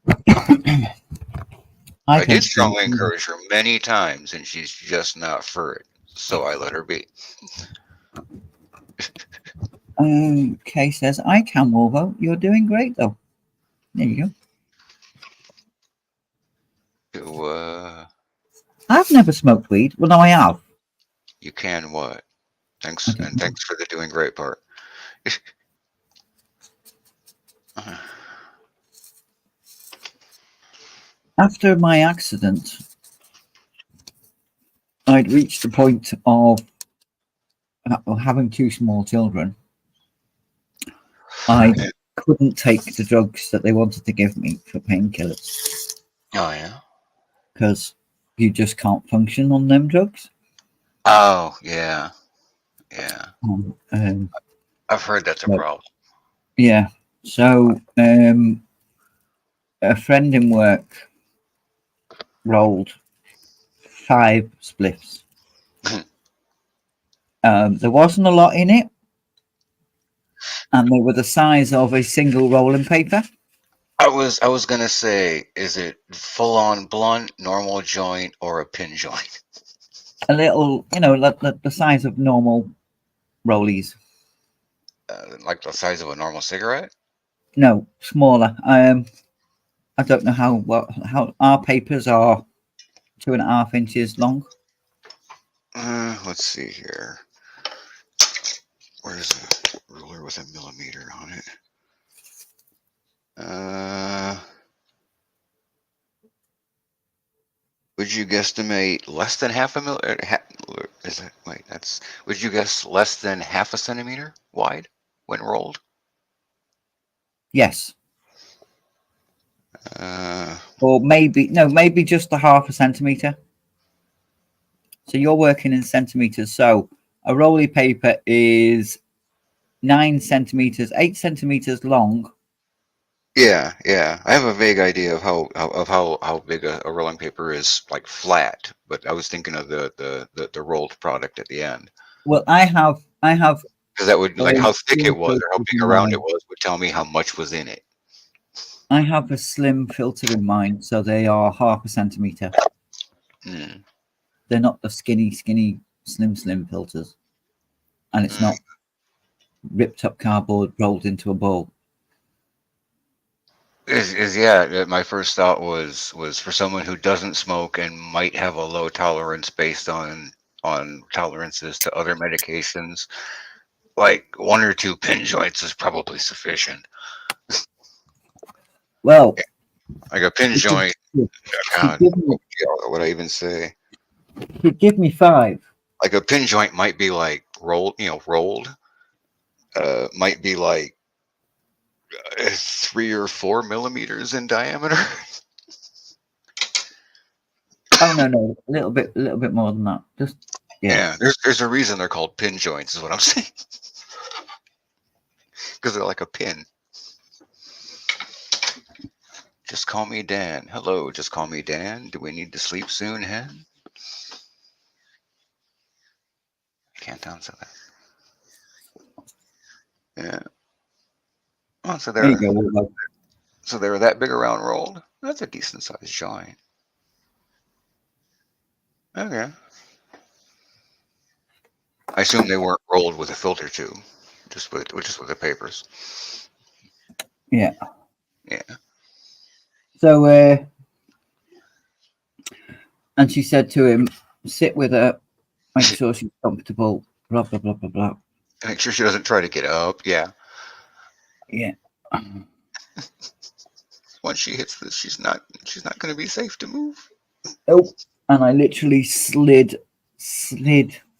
I I did don't do strongly it encourage her many times, and she's just not for it. So I let her be. Kay says, I can, Wolvo. You're doing great, though. There you go. I've never smoked weed. Well, no, I have. You can what? I Thanks, don't and know. thanks for the doing great part. After my accident, I'd reached the point of having two small children. I couldn't take the drugs that they wanted to give me for painkillers Oh yeah. because you just can't function on them drugs. Oh yeah. Yeah. Um, I've heard that's a so, problem. yeah. So a friend in work rolled 5 spliffs. There wasn't a lot in it, and they were the size of a single rolling paper. I was gonna say, is it full on blunt, normal joint, or a pin joint? A little, like the size of normal rollies. Like the size of a normal cigarette? No, smaller. I don't know how our papers are 2.5 inches long. Let's see here. Where's a ruler with a millimeter on it? Would you guesstimate less than half a mil? Is that wait? That's. Would you guess less than half a centimeter wide when rolled? Yes, Uh, or maybe no, maybe just a 0.5 centimeter. So you're working in centimeters. So a rolly paper is 9 centimeters, 8 centimeters long. yeah, yeah. I have a vague idea of how big a rolling paper is, like flat. But I was thinking of the rolled product at the end, Well, I have because that would, a like, how thick it slim was filter or how big in around it mine. was would tell me how much was in it. I have a slim filter in mine, so they are 0.5 centimeter. Mm, They're not the skinny, slim filters, and it's mm. not ripped up cardboard rolled into a ball. Is yeah. My first thought was for someone who doesn't smoke and might have a low tolerance based on tolerances to other medications, like one or two pin joints is probably sufficient. Well, Like a pin she could, joint. she God, give me what would I even say? she give me 5. Like a pin joint might be like rolled, rolled. might be like 3 or 4 millimeters in diameter. Oh no, a little bit more than that. Just yeah. Yeah, there's a reason they're called pin joints, is what I'm saying, because they're like a pin. Just call me Dan. Hello, just call me Dan. Do we need to sleep soon, hen? Can't answer that. Yeah. Oh, There you go. Well, so they were that big around rolled. That's a decent sized joint. Okay. I assume they weren't rolled with a filter tube, just with the papers. yeah. Yeah. So and she said to him, "Sit with her, make sure she's comfortable." Blah blah blah blah blah. Make sure she doesn't try to get up. Yeah. Yeah. Once she hits this, she's not going to be safe to move. Oh, and I literally slid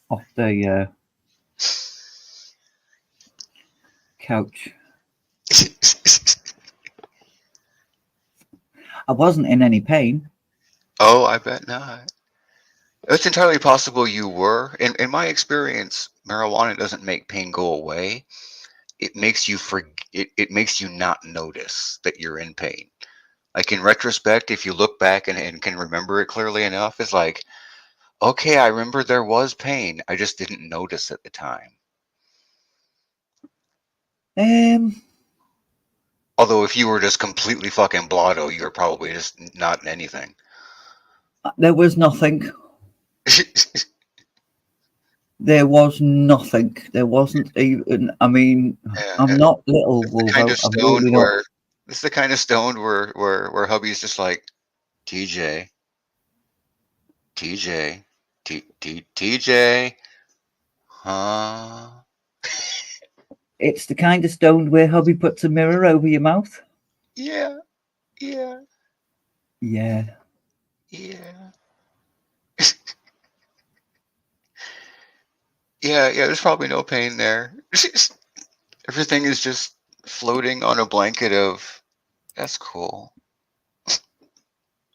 off the couch. I wasn't in any pain. Oh, I bet not. It's entirely possible you were. In my experience, marijuana doesn't make pain go away. It makes you it makes you not notice that you're in pain. Like in retrospect, if you look back and can remember it clearly enough, it's like, okay, I remember there was pain. I just didn't notice at the time. Um, Although if you were just completely fucking blotto, you were probably just not in anything. there was nothing. There was nothing. There wasn't even. I mean, Yeah, I'm not little, it's the kind Wolvo. of I'm stoned really not. where it's the kind of stoned where hubby's just like, TJ, TJ, TJ, huh? It's the kind of stoned where hubby puts a mirror over your mouth. Yeah, yeah, Yeah. yeah. Yeah, there's probably no pain there. Everything is just floating on a blanket of, that's cool.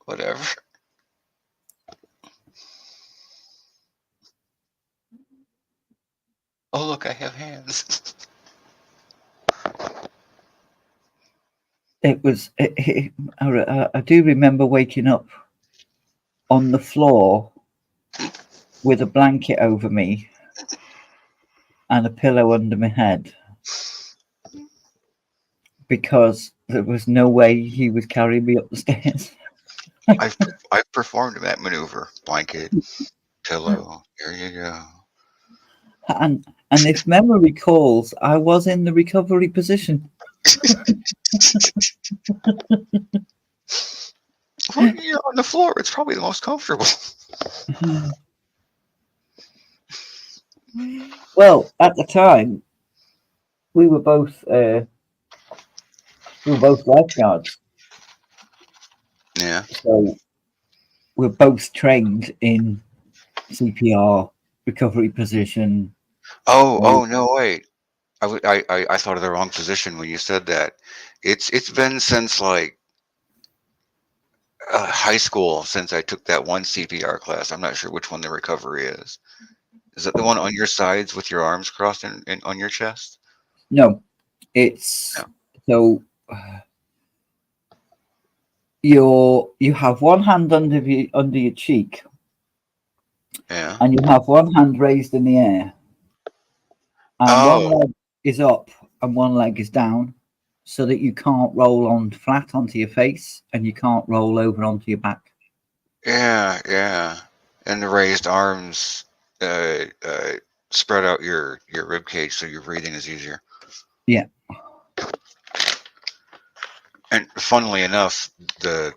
Whatever. Oh, look, I have hands. It was. I do remember waking up on the floor with a blanket over me and a pillow under my head because there was no way he was carrying me up the stairs. I've I've performed that maneuver. Blanket, pillow. Here you go. And if memory calls, I was in the recovery position. Well, you're on the floor. It's probably the most comfortable. Well, at the time, we were both lifeguards, Yeah. so we're both trained in CPR, recovery position. Oh no, wait. I thought of the wrong position when you said that. It's been since like high school since I took that one CPR class. I'm not sure which one the recovery is. Is it the one on your sides with your arms crossed and on your chest? No, it's No. so you have one hand under your cheek, Yeah. and you have one hand raised in the air, and one Oh, leg is up and one leg is down, so that you can't roll on flat onto your face and you can't roll over onto your back. yeah. And the raised arms spread out your rib cage so your breathing is easier. Yeah. And funnily enough, the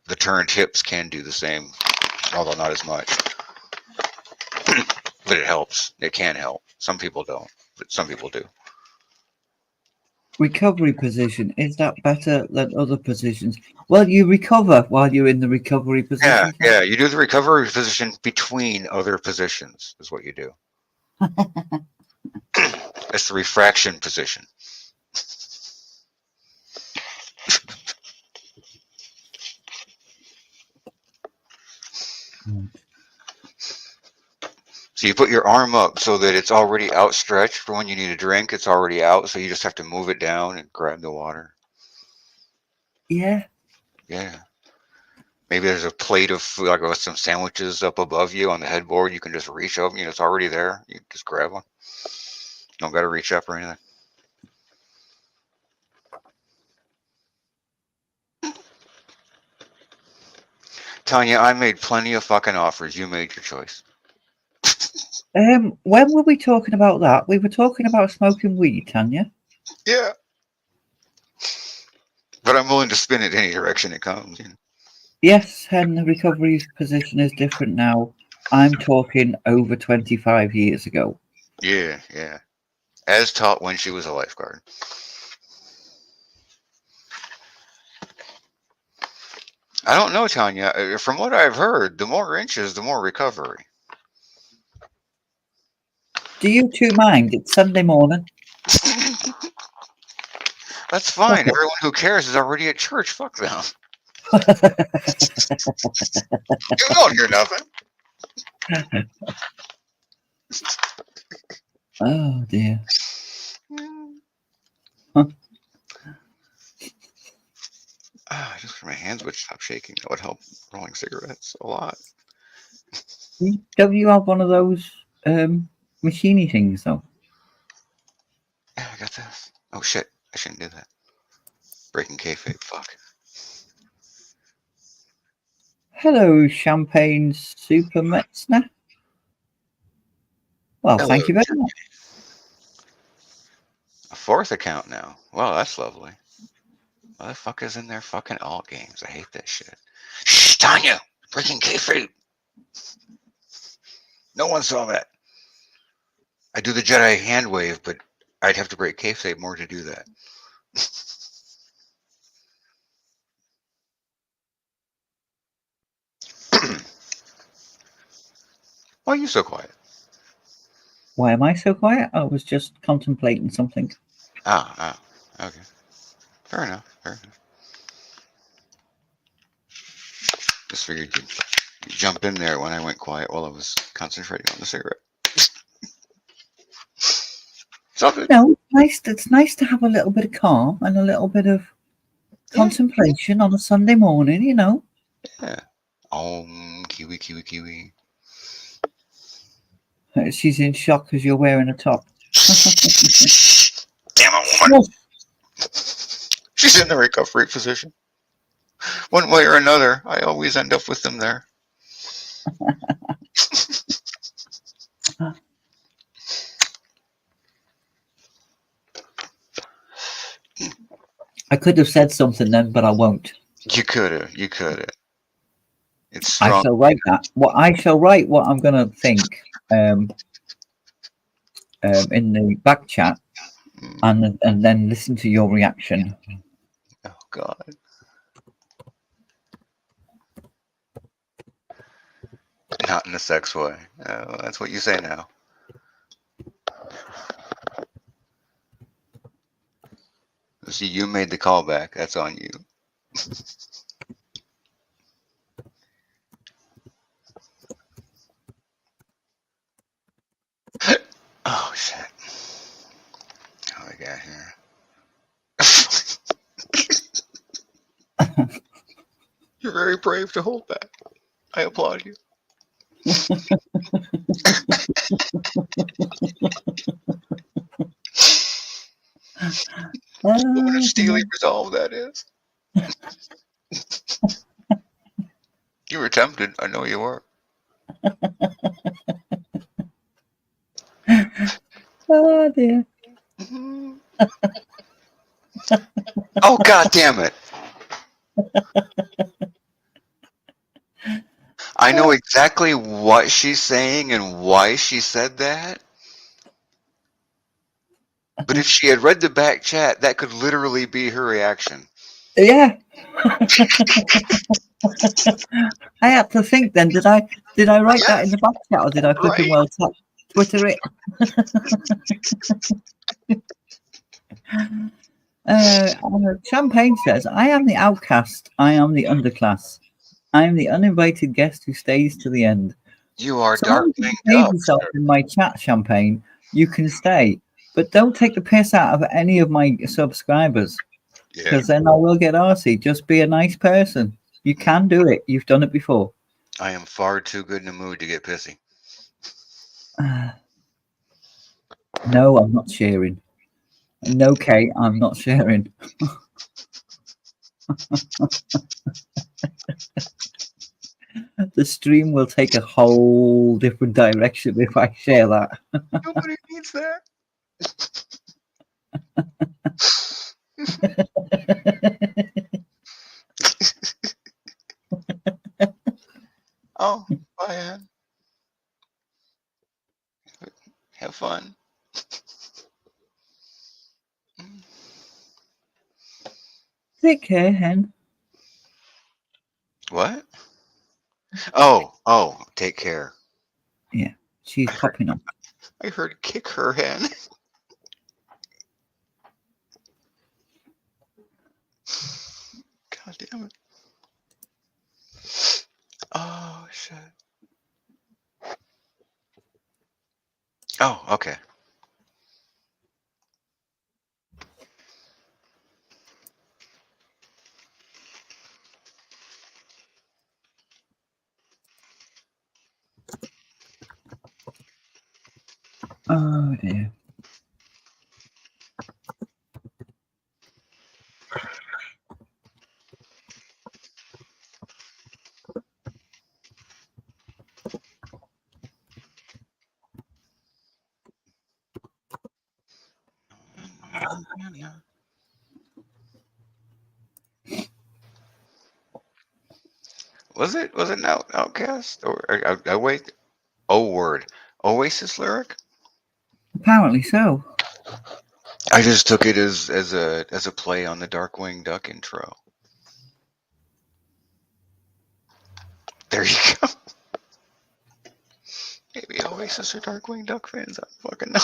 the turned hips can do the same, although not as much. But it helps. It can help. Some people don't, but some people do. Recovery position, is that better than other positions? Well, you recover while you're in the recovery position. Yeah. You do the recovery position between other positions is what you do. the refraction position. So you put your arm up so that it's already outstretched for when you need a drink. It's already out, so you just have to move it down and grab the water. Yeah. Yeah. Maybe there's a plate of food, like with some sandwiches up above you on the headboard. You can just reach up. It's already there. You just grab one. Don't got to reach up or anything. Tanya, I made plenty of fucking offers. You made your choice. When were we talking about that? We were talking about smoking weed, Tanya. Yeah. But I'm willing to spin it any direction it comes. Yes, and the recovery position is different now. I'm talking over 25 years ago. Yeah, yeah. As taught when she was a lifeguard. I don't know, Tanya. From what I've heard, the more inches, the more recovery. Do you two mind? It's Sunday morning. That's fine. Everyone who cares is already at church. Fuck them. You don't hear nothing. Oh dear. Just my hands would stop shaking. That would help rolling cigarettes a lot. Don't you have one of those machiney things though? Yeah, I got this. Oh shit! I shouldn't do that. Breaking kayfabe. Fuck. Hello, Champagne Super Metzner. Well, Hello. thank you very much. A fourth account now. Wow, that's lovely. Motherfuckers in their fucking alt games. I hate that shit. Shh, Tanya! Breaking kayfabe! No one saw that. I do the Jedi hand wave, but I'd have to break kayfabe more to do that. Why are you so quiet? Why am I so quiet? I was just contemplating something. Ah, okay. Fair enough. Just figured you'd jump in there when I went quiet while I was concentrating on the cigarette. Something. No, it's nice to have a little bit of calm and a little bit of contemplation on a Sunday morning, Yeah. Kiwi, kiwi, kiwi. She's in shock because you're wearing a top. Damn it, woman. She's in the recovery position. One way or another, I always end up with them there. I could have said something then, but I won't. You could have. It's strong. I shall write that. I shall write what I'm going to think in the back chat, and then listen to your reaction. Oh God. Not in a sex way. Oh, that's what you say now. See, you made the callback. That's on you. Oh shit. How I got here? You're very brave to hold back. I applaud you. What a steely resolve that is. You were tempted. I know you were. Oh dear. Oh God damn it. I know exactly what she's saying and why she said that. But if she had read the back chat, that could literally be her reaction. Yeah. I had to think then, did I write that in the back chat or did I flip him well tap? Twitter it. Champagne says, I am the outcast. I am the underclass. I am the uninvited guest who stays to the end. You are So long as Darkwing you behave Duck, yourself sir. in my chat, Champagne, you can stay. But don't take the piss out of any of my subscribers, Yeah, because then I will get arsey. Just be a nice person. You can do it. You've done it before. I am far too good in a mood to get pissy. No, I'm not sharing. No, Kate, I'm not sharing. The stream will take a whole different direction if I share that. Nobody needs that. Oh, bye, Ann. Have fun. Take care, hen. What? Oh, take care. Yeah, she's popping up. I heard kick her hen. God damn it. Oh, shit. Oh, okay. Oh dear. Was it an Outcast or I wait? Oh, word. Oasis lyric? Apparently so. I just took it as a play on the Darkwing Duck intro. There you go. Maybe Oasis or Darkwing Duck fans. I don't fucking know.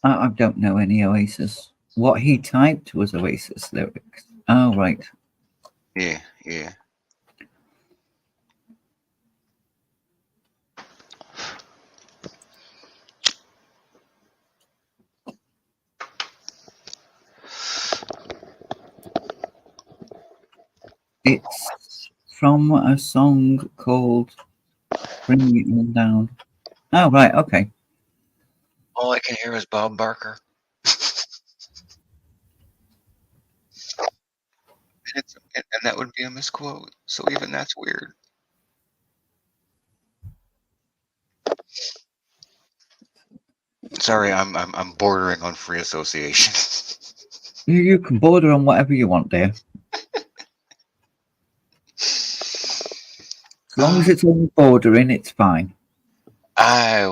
I don't know any Oasis. What he typed was Oasis lyrics. Oh, right. Yeah, yeah. It's from a song called Bring It On Down. Oh, right. Okay. All I can hear is Bob Barker. And that would be a misquote. So even that's weird. Sorry, I'm bordering on free association. You can border on whatever you want there. As long as it's on bordering, it's fine. I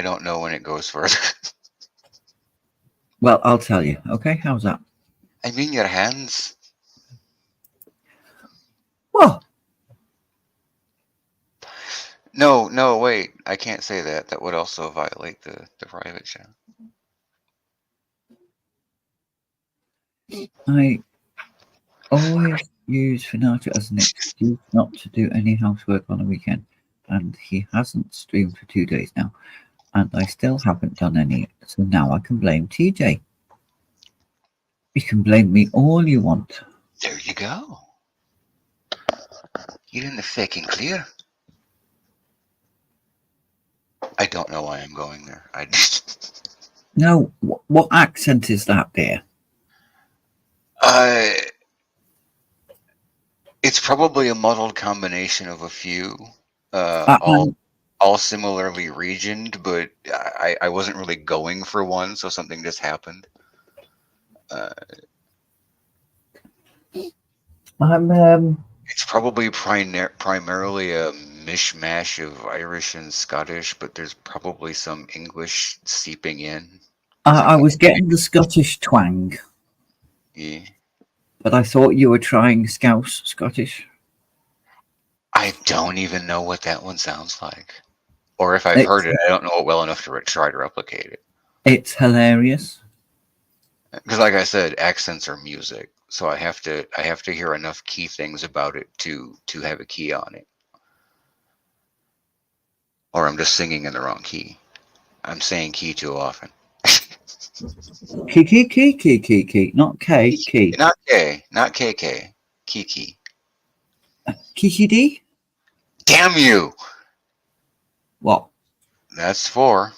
don't know when it goes further. Well, I'll tell you. Okay, how's that? I mean your hands. Well, No, wait. I can't say that. That would also violate the private chat. I always use Fanato as an excuse not to do any housework on a weekend, and he hasn't streamed for 2 days now, and I still haven't done any. So now I can blame TJ. You can blame me all you want. There you go. You're in the fucking clear. I don't know why I'm going there. I just. No, what accent is that there? Uh, it's probably a muddled combination of a few, I, all similarly regioned, but I wasn't really going for one, so something just happened. I'm It's probably primarily a mishmash of Irish and Scottish, but there's probably some English seeping in. I was getting the Scottish twang, Yeah. but I thought you were trying Scouse Scottish. I don't even know what that one sounds like. Or if I've heard It's it, I don't know it well enough to try to replicate it. it's hilarious. Because, like I said, accents are music, so I have to hear enough key things about it to have a key on it. Or I'm just singing in the wrong key. I'm saying key too often. Key, not K, key. Not K, not KK. Kiki. Kiki D? Damn you! What? That's four.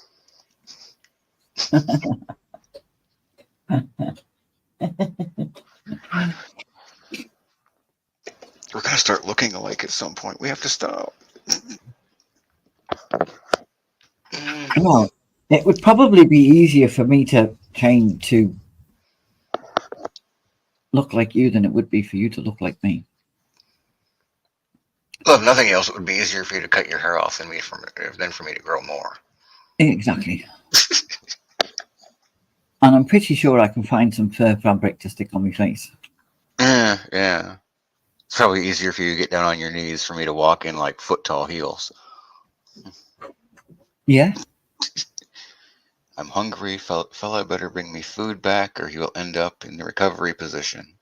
We're gonna start looking alike at some point. We have to stop. Well, it would probably be easier for me to change to look like you than it would be for you to look like me. Well, if nothing else, it would be easier for you to cut your hair off than for me to grow more. Exactly. And I'm pretty sure I can find some fur fabric to stick on my face. Yeah. It's probably easier for you to get down on your knees for me to walk in like foot tall heels. Yeah? I'm hungry, fella better bring me food back or he will end up in the recovery position.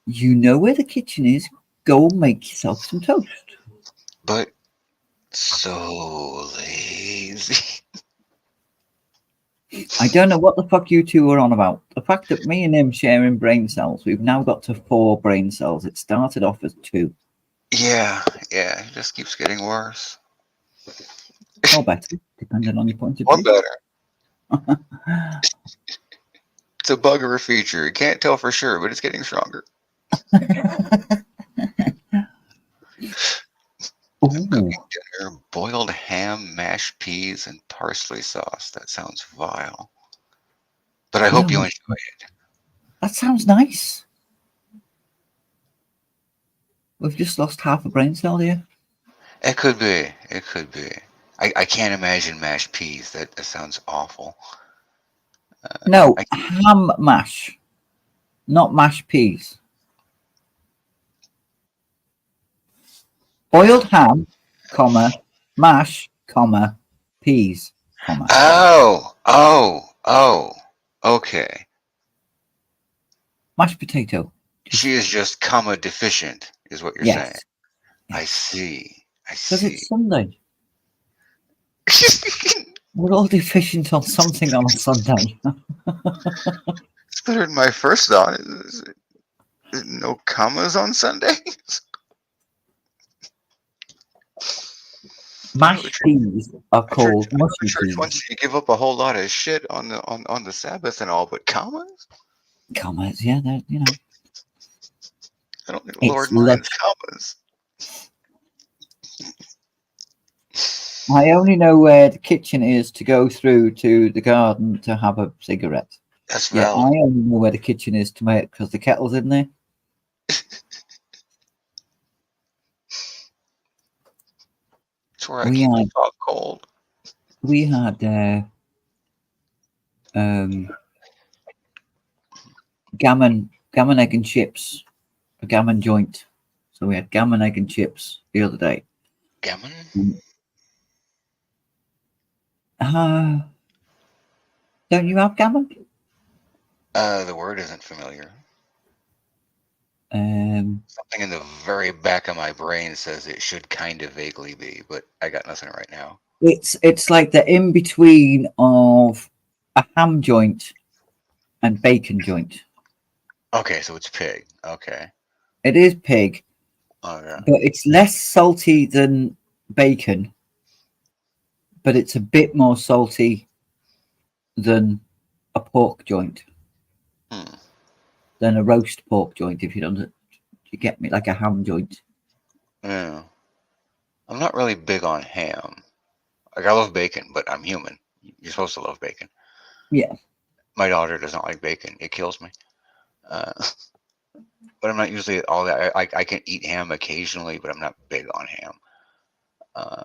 You know where the kitchen is. Go and make yourself some toast. But so lazy. I don't know what the fuck you two are on about. The fact that me and him sharing brain cells, we've now got to 4 brain cells. It started off as 2. Yeah, it just keeps getting worse. Or better, depending on your point of Or view. better. It's a bug or a feature. You can't tell for sure, but it's getting stronger. I'm Ooh, cooking dinner, boiled ham, mashed peas, and parsley sauce. That sounds vile. But I hope you no, enjoy it. that sounds nice. We've just lost half a brain cell here. It could be. It could be. I can't imagine mashed peas. That sounds awful. No, I, ham mash, not mashed peas. Boiled ham, comma, mash, comma, peas, comma. oh. Okay. Mashed potato. She is just comma deficient, is what you're saying. Yes, I yes. see. I Because see. it's Sunday. We're all deficient on something on a Sunday. It's better than my first thought. No commas on Sundays? I know the Mashed church. peas are I church. called I know the mushy church wants peas. you to give up a whole lot of shit on the Sabbath and all, but commas? Commas, yeah, you know. I don't think the It's Lord minds commas. I only know where the kitchen is to go through to the garden to have a cigarette. That's Yeah, I valid. only know where the kitchen is to make because the kettle's in there. It's where I We keep the had top cold. we had um, gammon egg and chips, a gammon joint. So we had gammon egg and chips the other day. Gammon? Uh, don't you have gammon? The word isn't familiar. Um, Something in the very back of my brain says it should kind of vaguely be, but I got nothing right now. it's like the in between of a ham joint and bacon joint. Okay, so it's pig. Okay. It is pig, Okay. but it's less salty than bacon, but it's a bit more salty than a pork joint, Hmm. than a roast pork joint. If you don't, you get me, like a ham joint. Yeah. I'm not really big on ham. Like, I love bacon, but I'm human. You're supposed to love bacon. Yeah, My daughter does not like bacon. It kills me. Uh, but I'm not usually all that. I can eat ham occasionally, but I'm not big on ham. Uh,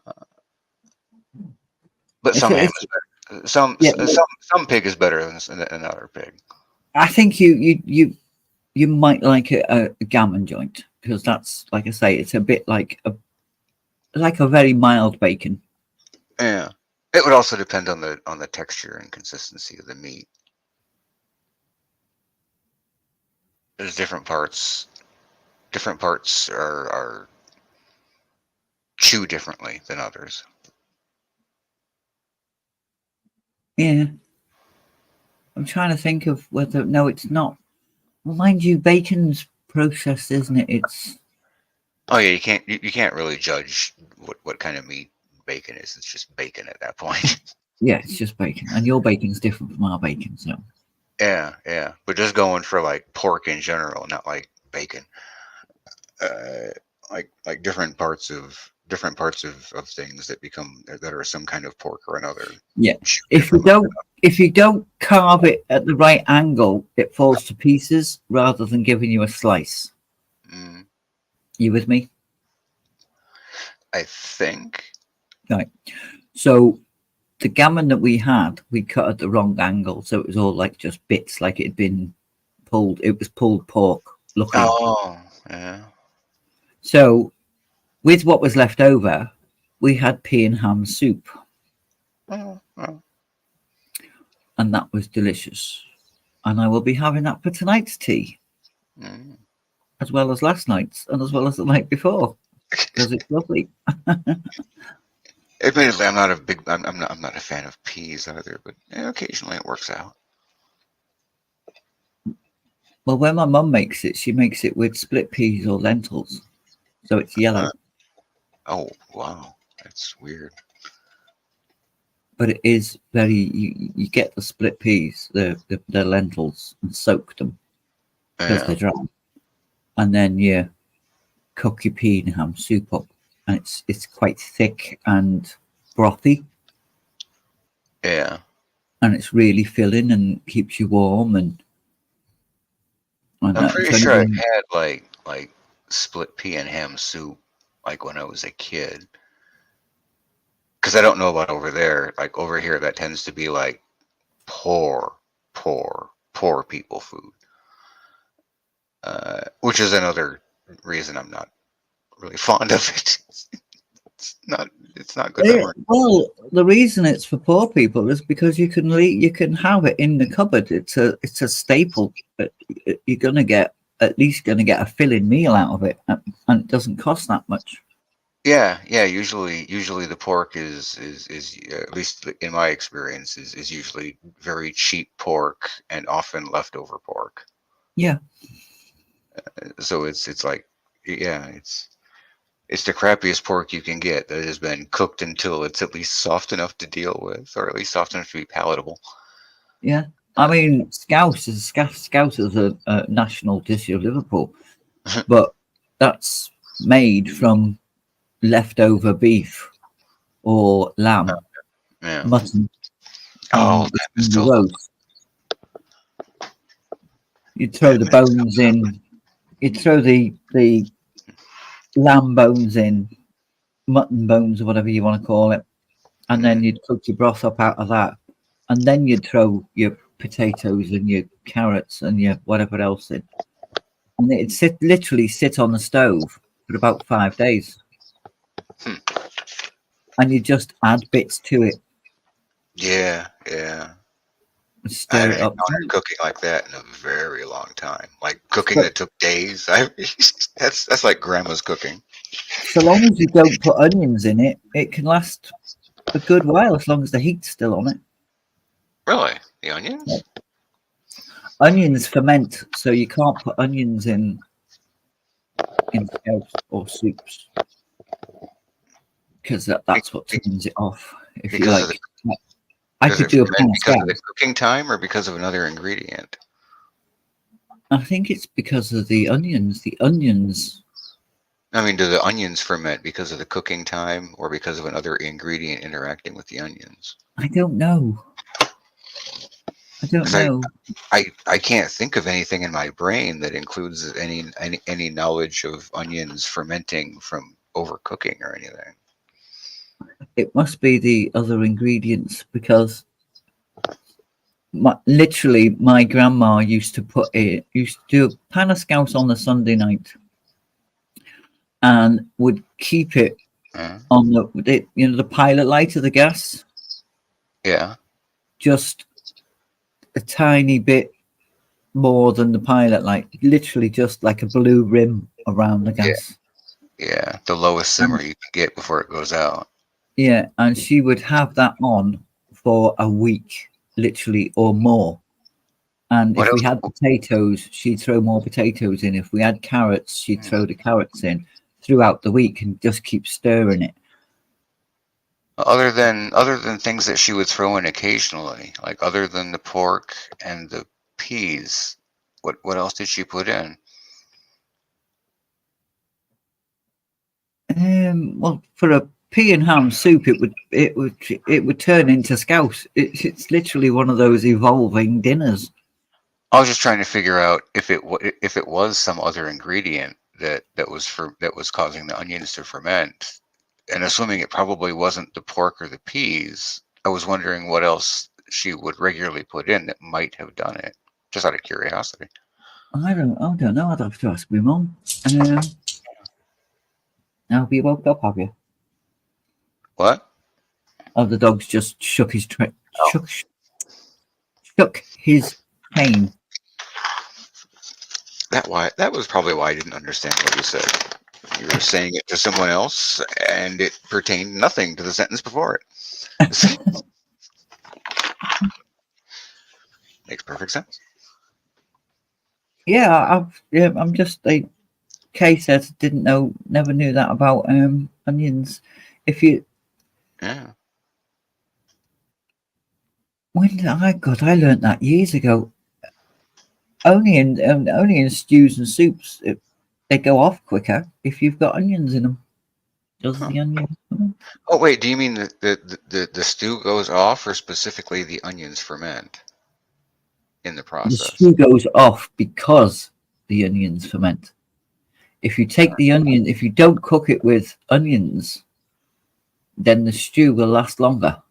but some ham it's is better. Some yeah. some pig is better than another pig. I think you might like a gammon joint because that's, like I say, it's a bit like a very mild bacon. Yeah. It would also depend on the texture and consistency of the meat. There's different parts. Different parts are chew differently than others. Yeah, I'm trying to think of whether no, it's not. Well, mind you, bacon's processed, isn't it? It's Oh yeah, you can't really judge what kind of meat bacon is. It's just bacon at that point. yeah, it's just bacon, and your bacon's different from our bacon, so Yeah, yeah. But just going for like pork in general, not like bacon. Uh, like different parts of things that are some kind of pork or another yeah. chew If you differently. don't if you don't carve it at the right angle, it falls to pieces rather than giving you a slice. Mm, You with me? I think. Right. So the gammon that we had, we cut at the wrong angle, so it was all like just bits, like it had been pulled. It was pulled pork looking. Oh, yeah. So with what was left over, we had pea and ham soup, Oh, oh. and that was delicious. And I will be having that for tonight's tea, Mm. as well as last night's, and as well as the night before, because it's lovely. Admittedly, I'm not a big. I'm not a fan of peas either, but occasionally it works out. Well, when my mum makes it, she makes it with split peas or lentils, so it's Uh, yellow. oh wow, that's weird. But it is very. You get the split peas, the lentils, and soak them because Yeah, they're dry, and then you cook your pea and ham soup up, and it's quite thick and brothy, yeah. and it's really filling and keeps you warm and I'm pretty for sure I've anyone. had like split pea and ham soup like when I was a kid. Because I don't know about over there. Like over here, that tends to be like poor, poor people food. Which is another reason I'm not really fond of it. It's not good memory. Well, the reason it's for poor people is because you can have it in the cupboard. It's a staple. But you're gonna get at least gonna get a filling meal out of it, and it doesn't cost that much. Yeah, yeah. Usually the pork is at least in my experience is usually very cheap pork and often leftover pork. Yeah, So it's like yeah, it's the crappiest pork you can get that has been cooked until it's at least soft enough to deal with, or at least soft enough to be palatable. yeah. I Uh, mean, scouse is a national dish of Liverpool, but that's made from leftover beef or lamb, yeah. mutton, Oh, it's that is in the delicious. roast. You throw That the makes bones in. You throw the lamb bones in, mutton bones or whatever you want to call it, and mm, then you'd cook your broth up out of that, and then you'd throw your potatoes and your carrots and your whatever else in, and it'd literally sit on the stove for about 5 days, hmm. and you just add bits to it Yeah, yeah. and I stir haven't it up. encountered cooking like that in a very long time. Like cooking But that took days. That's like grandma's cooking. so long as you don't put onions in it, it can last a good while as long as the heat's still on it. Really? The onions? Onions ferment, so you can't put onions in scallops or soups because Be- that's what be- turns it off. If you Because of the like, I does could it do a pan ferment of because of the scallops. cooking time or because of another ingredient? I think it's because of the onions. The onions, I mean, do the onions ferment because of the cooking time or because of another ingredient interacting with the onions? I don't know. I don't Because know. I can't think of anything in my brain that includes any knowledge of onions fermenting from overcooking or anything. It must be the other ingredients because literally my grandma used to do a pan of scallops on the Sunday night, and would keep it Uh, on the pilot light of the gas, yeah. just a tiny bit more than the pilot light, literally just like a blue rim around the Yeah. gas. Yeah. The lowest simmer you can get before it goes out. Yeah, and she would have that on for a week, literally, or more. And What if we else? had potatoes, she'd throw more potatoes in. If we had carrots, she'd throw the carrots in throughout the week and just keep stirring it. Other than things that she would throw in occasionally, like other than the pork and the peas, what else did she put in? Well, for a pea and ham soup, it would turn into scouse. It's literally one of those evolving dinners. I was just trying to figure out if it was some other ingredient that was causing the onions to ferment, and assuming it probably wasn't the pork or the peas. I was wondering what else she would regularly put in that might have done it, just out of curiosity. I don't know. I'd have to ask my mum. Have you woke up? Have you? What? Oh, the dog's just shook his chain. That was probably why I didn't understand what you said. You were saying it to someone else, and it pertained nothing to the sentence before it. Makes perfect sense. Yeah, I'm just a case that never knew that about onions. If you Yeah. when did I God, I learned that years ago. Only in stews and soups, they go off quicker if you've got onions in them. Does Huh. the onion? Oh wait, do you mean the stew goes off, or specifically the onions ferment in the The process? stew goes off because the onions ferment. If you take the onion, if you don't cook it with onions, then the stew will last longer.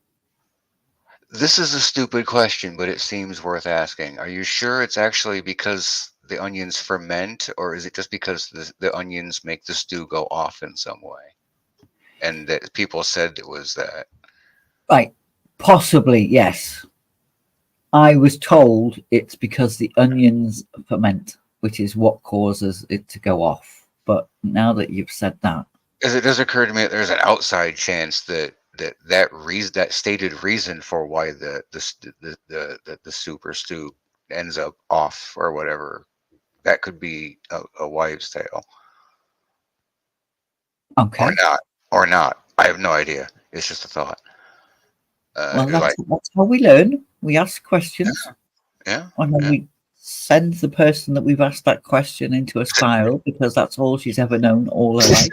This is a stupid question, but it seems worth asking. Are you sure it's actually because the onions ferment, or is it just because the onions make the stew go off in some way? And that people said it was that. Right, possibly, yes. I was told it's because the onions ferment, which is what causes it to go off. But now that you've said that, Because it does occur to me that there's an outside chance that stated reason for why the soup or stew ends up off or whatever, that could be a wives' tale, or okay. not, or not. I have no idea. It's just a thought. Well, that's Like, that's how we learn. We ask questions, yeah, and then yeah. we send the person that we've asked that question into a spiral because that's all she's ever known all her life.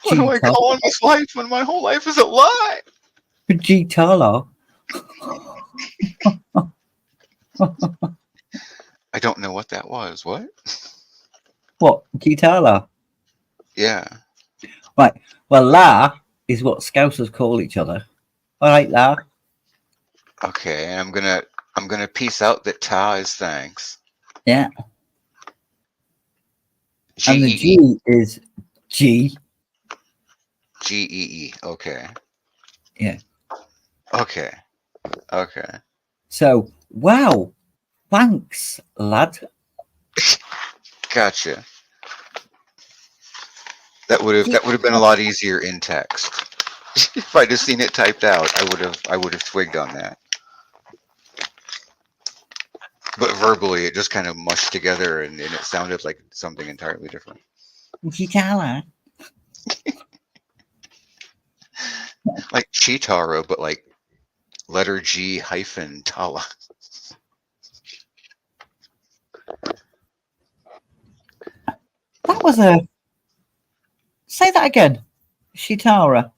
What do I Gita, call on this life when my whole life is a lie? Gitala. I don't know what that was. What? What Gitala? Yeah. Right. Well, La is what Scousers call each other. All right, La. Okay. And I'm gonna piece out that ta is thanks. Yeah. G And the E E G is G. G-E-E. Okay. Yeah. Okay. Okay. So, wow. Thanks, lad. Gotcha. That would have been a lot easier in text. If I'd have seen it typed out, I would have twigged on that. But verbally, it just kind of mushed together, and it sounded like something entirely different. Gitala. Like Chitara, but like letter G hyphen Tala. That was a. Say that again. Shitara.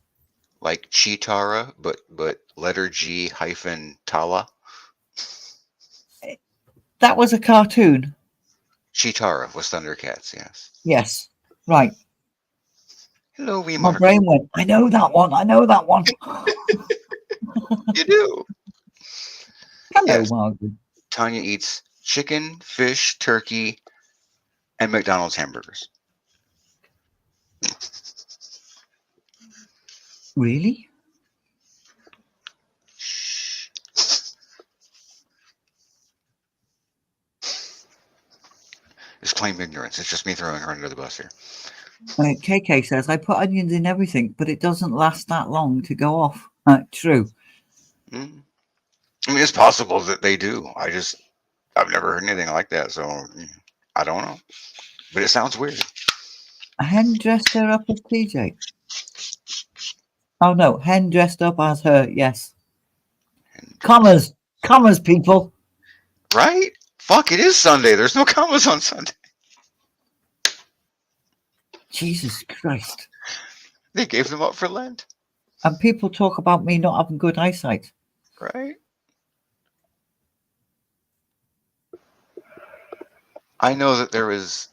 Like Chitara, but letter G hyphen Tala. That was a cartoon. Chitara was Thundercats, yes. Yes. Right. Hello, wee My Margaret. brain went, I know that one. I know that one. You do. Hello, Yes. Margaret. Tanya eats chicken, fish, turkey, and McDonald's hamburgers. Really? Just claim ignorance. It's just me throwing her under the bus here. KK says, I put onions in everything, but it doesn't last that long to go off. True. Mm. I mean, it's possible that they do. I've never heard anything like that, so I don't know. But it sounds weird. Hen dressed her up as TJ. Oh no, Hen dressed up as her, yes. Commas! Commas, people! Right? Fuck, it is Sunday. There's no commas on Sunday. Jesus Christ. They gave them up for Lent. And people talk about me not having good eyesight. Right? I know that there is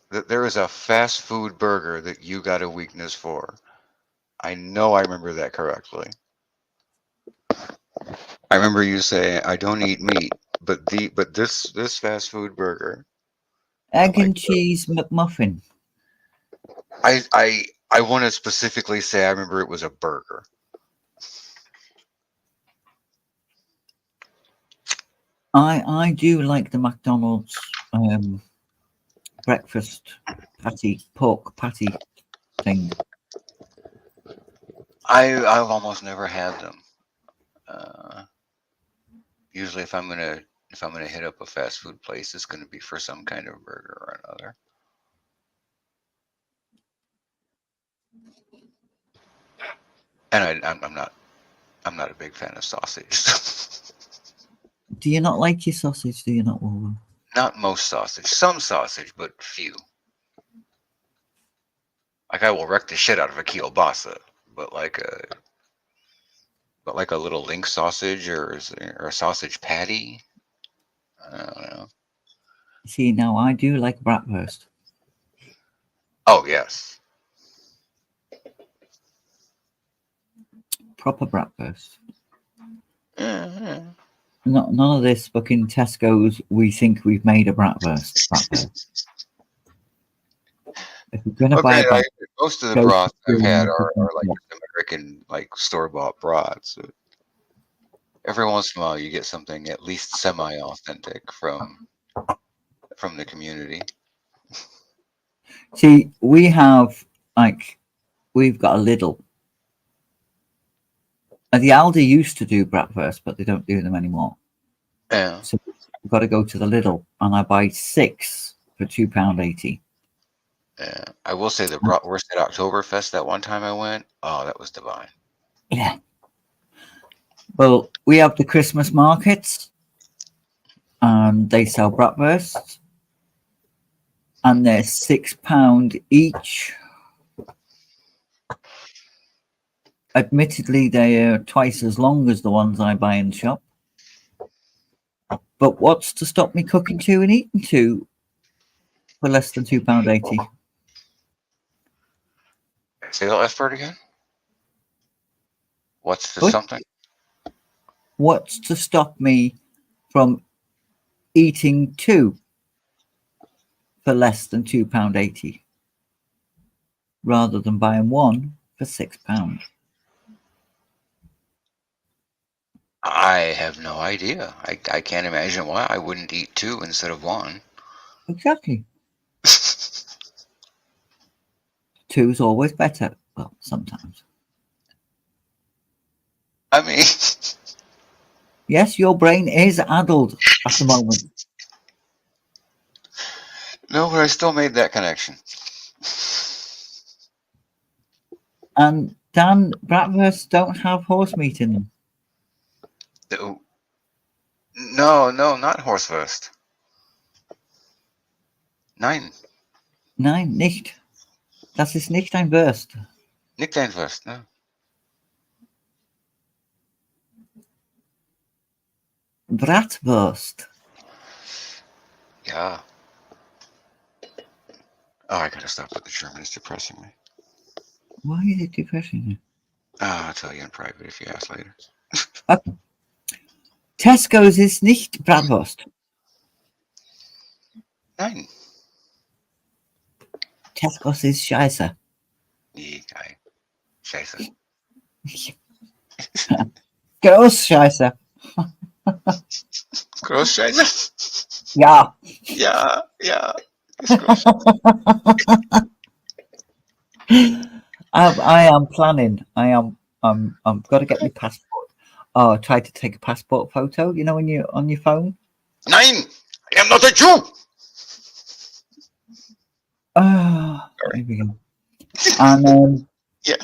a fast food burger that you got a weakness for. I know I remember that correctly. I remember you saying I don't eat meat, but this fast food burger. Egg and cheese McMuffin. I want to specifically say I remember it was a burger. I do like the McDonald's breakfast patty, pork patty thing. I've almost never had them. Usually, if I'm gonna hit up a fast food place, it's gonna be for some kind of burger or another. And I'm not a big fan of sausage. Do you not like your sausage? Do you not, Wolverine? Not most sausage. Some sausage, but few. Like I will wreck the shit out of a kielbasa, but like a little link sausage or a sausage patty. I don't know. See, now I do like bratwurst. Oh yes. Proper bratwurst. Mm-hmm. None of this fucking Tesco's. We think we've made a bratwurst. If you're gonna buy a most of the broths I've had are like American, like store-bought broths. So every once in a while, you get something at least semi-authentic from the community. See, we've got a Lidl. The Aldi used to do bratwurst, but they don't do them anymore. Yeah. So I've got to go to the Lidl, and I buy 6 for £2.80. Yeah, I will say the bratwurst at Oktoberfest that one time I went. Oh, that was divine. Yeah. Well, we have the Christmas markets, and they sell bratwursts, and they're £6 each. Admittedly, they are twice as long as the ones I buy in the shop. But what's to stop me cooking 2 and eating 2 for less than £2.80? Say that last part again. What's the What? something? What's to stop me from eating 2 for less than £2.80 rather than buying 1 for £6? I have no idea. I can't imagine why I wouldn't eat 2 instead of 1. Exactly. 2 is always better. Well, sometimes. I mean, Yes, your brain is addled at the moment. no, but I still made that connection. And Dan, bratwursts don't have horse meat in them. No, not Horsewurst. Nein. Nein, nicht. Das ist nicht ein Wurst. Nicht ein Wurst, no. Bratwurst. Yeah. Oh, I gotta stop with the German. It's depressing me. Why is it depressing you? I'll tell you in private if you ask later. Okay. Tesco's ist nicht Bratwurst. Nein. Tesco's ist scheiße. Geil. Scheiße. Gross Scheiße. Großscheiße. Ja. Ja, ja. Ist groß. I am planning. I'm got to get my passport. Oh, I tried to take a passport photo. You know, when you on your phone. Nein! I am not a Jew! Here we go. And Yeah.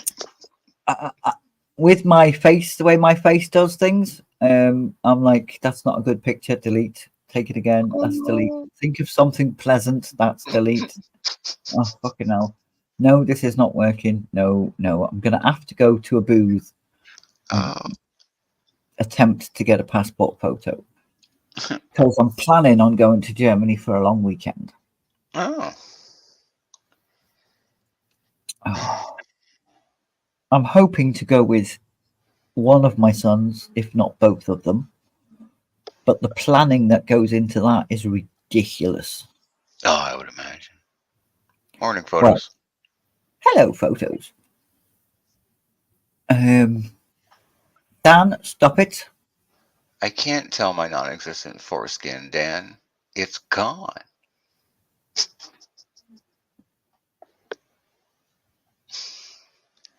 with my face, the way my face does things, I'm like, that's not a good picture. Delete. Take it again. That's delete. Think of something pleasant. That's delete. Oh, fucking hell. No, this is not working. No, no. I'm going to have to go to a booth and attempt to get a passport photo because I'm planning on going to Germany for a long weekend. Oh. Oh. I'm hoping to go with one of my sons, if not both of them. But the planning that goes into that is ridiculous. Oh, I would imagine. Morning photos. Well, hello, photos. Dan, stop it. I can't tell my non-existent foreskin, Dan. It's gone.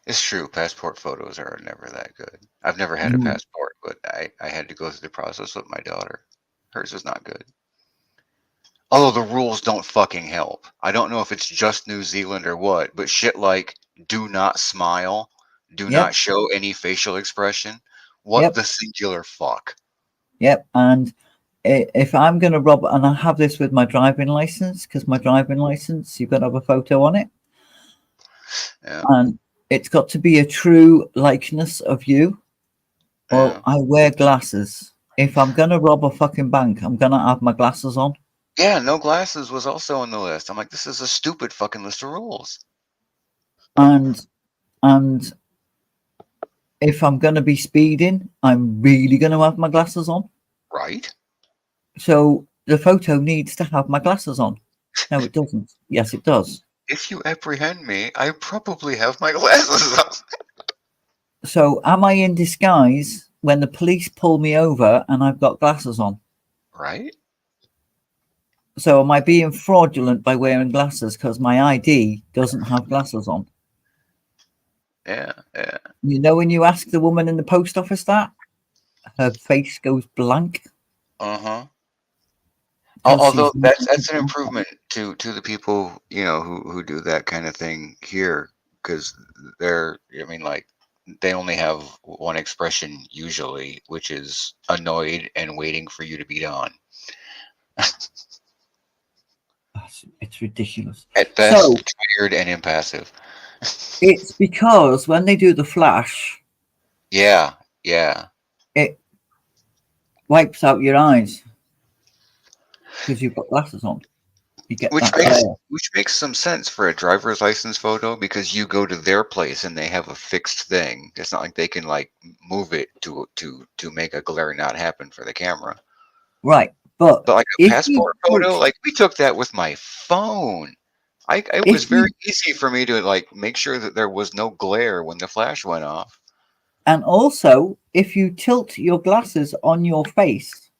It's true. Passport photos are never that good. I've never had a passport, but I had to go through the process with my daughter. Hers is not good. Although the rules don't fucking help. I don't know if it's just New Zealand or what, but shit like do not smile, do not show any facial expression. What the singular fuck? Yep. And if I'm going to rob, and I have this with my driving license, because my driving license, you've got to have a photo on it. Yeah. And it's got to be a true likeness of you. Well, I wear glasses. If I'm going to rob a fucking bank, I'm going to have my glasses on. Yeah, no glasses was also on the list. I'm like, this is a stupid fucking list of rules. And if I'm going to be speeding, I'm really going to have my glasses on. Right. So the photo needs to have my glasses on. No, it doesn't. Yes, it does. If you apprehend me, I probably have my glasses on. So am I in disguise when the police pull me over and I've got glasses on? Right. So am I being fraudulent by wearing glasses because my ID doesn't have glasses on? Yeah, yeah. You know, when you ask the woman in the post office that, her face goes blank. Uh-huh. Although that's an improvement to the people, you know, who do that kind of thing here, because they're, I mean, like, they only have one expression usually, which is annoyed and waiting for you to be done. It's ridiculous. At best, tired and impassive. It's because when they do the flash, yeah, it wipes out your eyes because you've got glasses on. You get which makes some sense for a driver's license photo, because you go to their place and they have a fixed thing. It's not like they can like move it to make a glare not happen for the camera. Right, but like a passport photo, like we took that with my phone. It was very easy for me to like make sure that there was no glare when the flash went off. And also, if you tilt your glasses on your face,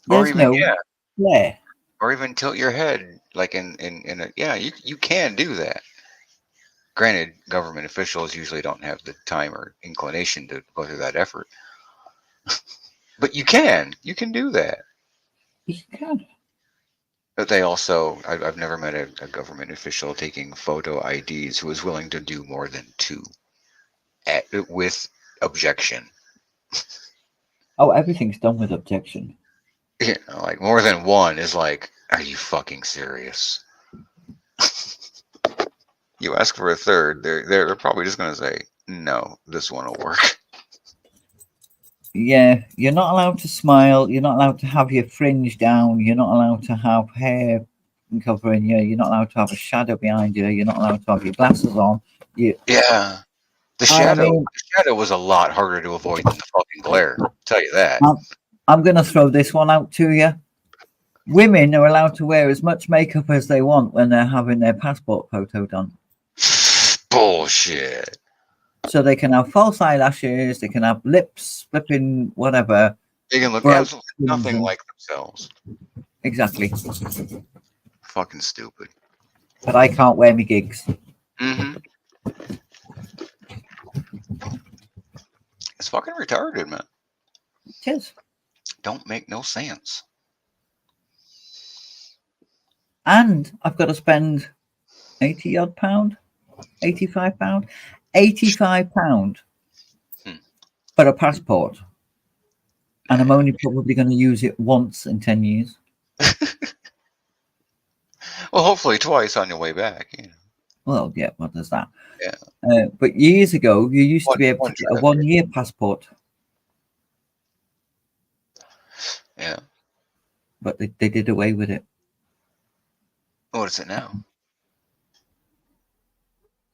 there's no glare. Or even tilt your head, like in a you can do that. Granted, government officials usually don't have the time or inclination to go through that effort. But you can do that. You can. But they also, I've never met a government official taking photo IDs who is willing to do more than two with objection. Oh, everything's done with objection. Yeah, like more than one is like, are you fucking serious? You ask for a third, they're probably just going to say, no, this one will work. Yeah, you're not allowed to smile. You're not allowed to have your fringe down. You're not allowed to have hair covering you. You're not allowed to have a shadow behind you. You're not allowed to have your glasses on. Yeah. The shadow was a lot harder to avoid than the fucking glare. I'll tell you that. I'm going to throw this one out to you. Women are allowed to wear as much makeup as they want when they're having their passport photo done. Bullshit. So they can have false eyelashes, they can have lips, flipping whatever. They can look brow absolutely nothing and- like themselves. Exactly. Fucking stupid. But I can't wear me gigs. Mm-hmm. It's fucking retarded, man. It is. Don't make no sense. And I've got to spend 80 odd pound, 85 pound, 85 pound for a passport. And I'm only probably going to use it once in 10 years. Well, hopefully twice on your way back. You know. Well, yeah, what does that? Yeah. But years ago, you used to be able One to get a trip. 1 year passport. Yeah. But they did away with it. What is it now?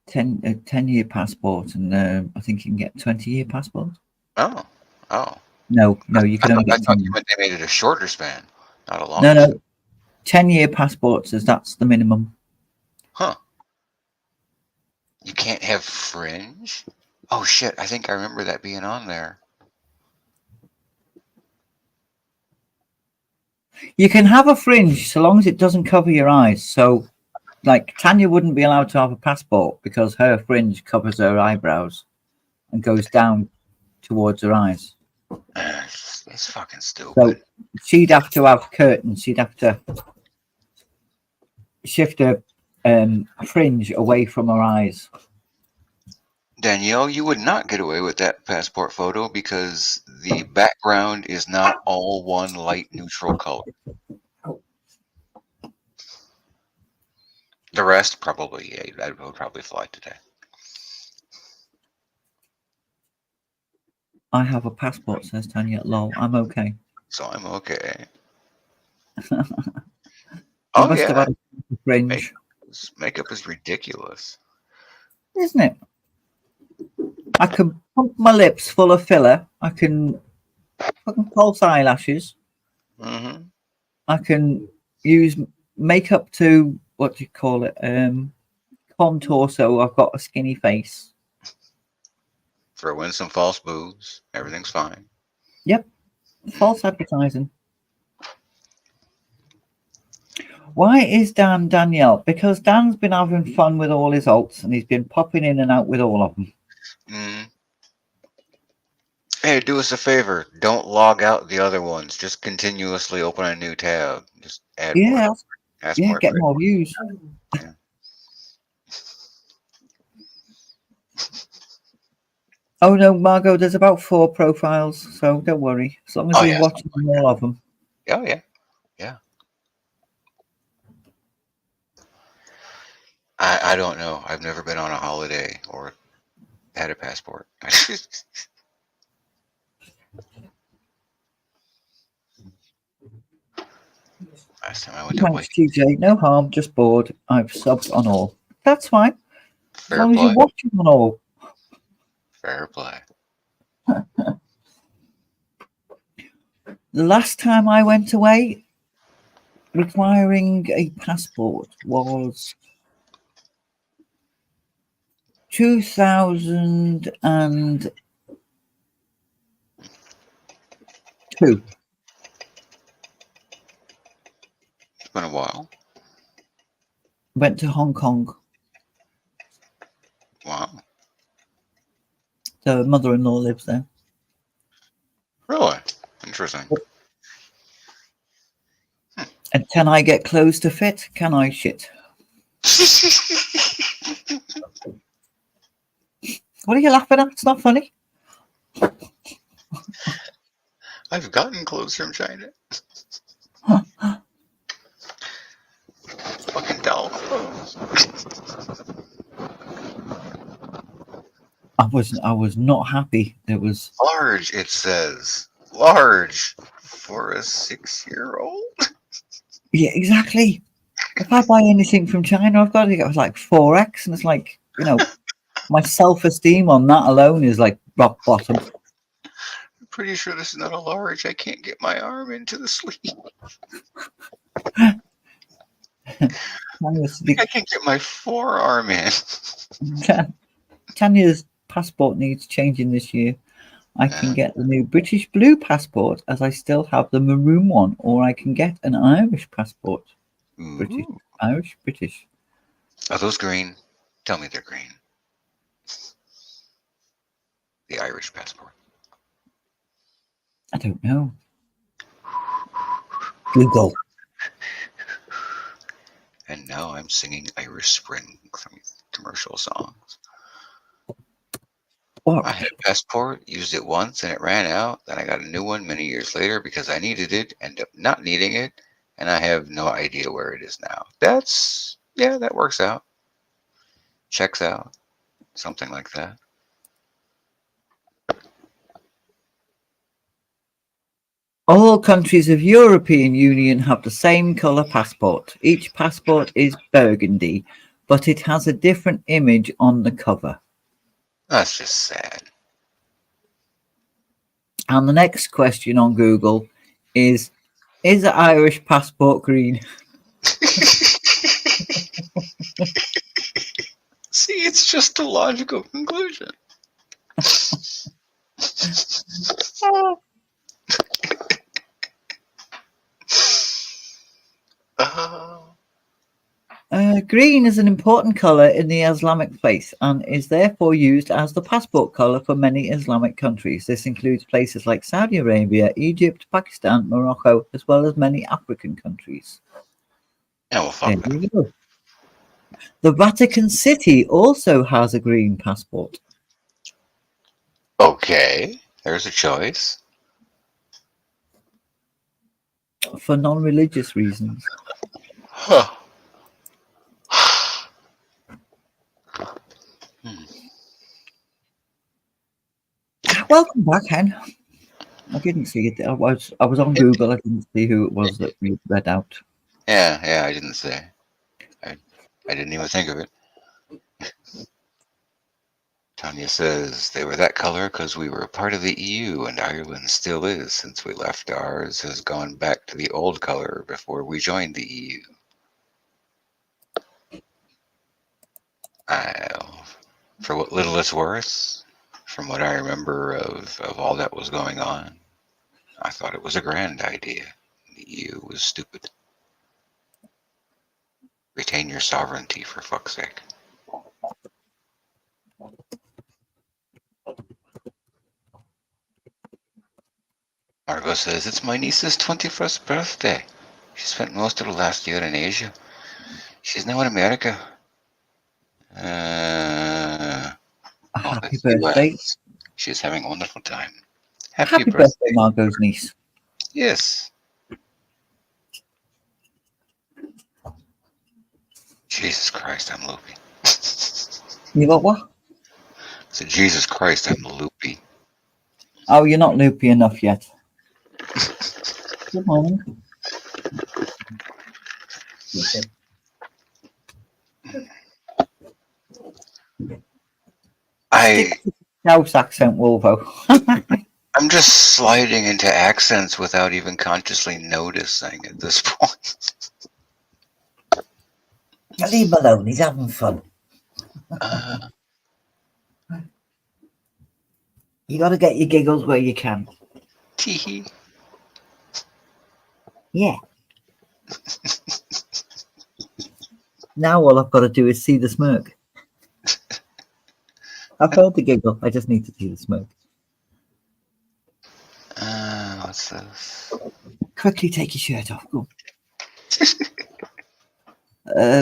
10-year passport. And I think you can get 20-year passport. Oh. Oh. No, you can only I get thought 10 you years. meant they made it a shorter span, not a longer No, span. 10-year passports, that's the minimum. Huh. You can't have fringe? Oh, shit. I think I remember that being on there. You can have a fringe so long as it doesn't cover your eyes. So, like, Tanya wouldn't be allowed to have a passport because her fringe covers her eyebrows and goes down towards her eyes. It's fucking stupid. So she'd have to have curtains. She'd have to shift her fringe away from her eyes. Danielle, you would not get away with that passport photo because the background is not all one light neutral color. The rest, probably, yeah, that would probably fly today. I have a passport, says Tanya. Lol, I'm okay. So I'm okay. You Oh, must yeah. have had a fringe. Makeup is ridiculous. Isn't it? I can pump my lips full of filler. I can fucking false eyelashes. Mm-hmm. I can use makeup to, what do you call it? Contour, so I've got a skinny face. Throw in some false boobs. Everything's fine. Yep. False advertising. Why is Dan Danielle? Because Dan's been having fun with all his alts and he's been popping in and out with all of them. Mm. Hey, do us a favor. Don't log out the other ones. Just continuously open a new tab. Just add more. Ask more. Get more views. Yeah. Oh no, Margot, there's about 4 profiles, so don't worry. As long as you're watching all of them. Oh, yeah. Yeah. I don't know. I've never been on a holiday or had a passport. Last time I went to Thanks, TJ. No harm, just bored. I've subbed on all. That's fine. As long as you're watching on all. Fair play. The last time I went away requiring a passport was 2002. It's been a while. Went to Hong Kong. Wow. The mother-in-law lives there. Really? Interesting. And can I get clothes to fit? Can I shit? What are you laughing at? It's not funny. I've gotten clothes from China. Fucking doll clothes. I was not happy. It was large, it says. Large for a 6-year-old? Yeah, exactly. If I buy anything from China, I've got to get like 4X, and it's like, my self-esteem on that alone is like rock bottom. pretty sure this is not a large. I can't get my arm into the sleeve. Tanya's, I think I can get my forearm in. Tanya's passport needs changing this year. I can get the new British blue passport as I still have the maroon one, or I can get an Irish passport. British, Ooh. Irish, British. Are those green? Tell me they're green. The Irish passport. I don't know. Google. And now I'm singing Irish Spring from commercial songs. What? I had a passport, used it once, and it ran out. Then I got a new one many years later because I needed it, ended up not needing it, and I have no idea where it is now. That works out. Checks out. Something like that. All countries of European Union have the same colour passport. Each passport is burgundy, but it has a different image on the cover. That's just sad. And the next question on Google is the Irish passport green? See, it's just a logical conclusion. Green is an important colour in the Islamic faith and is therefore used as the passport colour for many Islamic countries. This includes places like Saudi Arabia, Egypt, Pakistan, Morocco, as well as many African countries. Yeah, well, fuck There that. you go. The Vatican City also has a green passport. Okay, there's a choice. For non-religious reasons. Huh. Welcome back, Hen. I didn't see it. I was on Google. I didn't see who it was that you read out. Yeah, I didn't say. I didn't even think of it. Tanya says they were that color because we were a part of the EU and Ireland still is since we left. Ours has gone back to the old color before we joined the EU. For what little it's worth, from what I remember of all that was going on, I thought it was a grand idea. The EU was stupid. Retain your sovereignty, for fuck's sake. Margot says, it's my niece's 21st birthday. She spent most of the last year in Asia. She's now in America. Happy birthday. US. She's having a wonderful time. Happy birthday, Margot's niece. Yes. Jesus Christ, I'm loopy. You got what? So Jesus Christ, I'm loopy. Oh, you're not loopy enough yet. Good morning. Stick to the Scouse accent, Wolvo. I'm just sliding into accents without even consciously noticing at this point. Leave him alone. He's having fun. You got to get your giggles where you can. Tee. Yeah. Now all I've got to do is see the smirk. I've heard the giggle. I just need to see the smirk. What's this? Quickly take your shirt off. Go.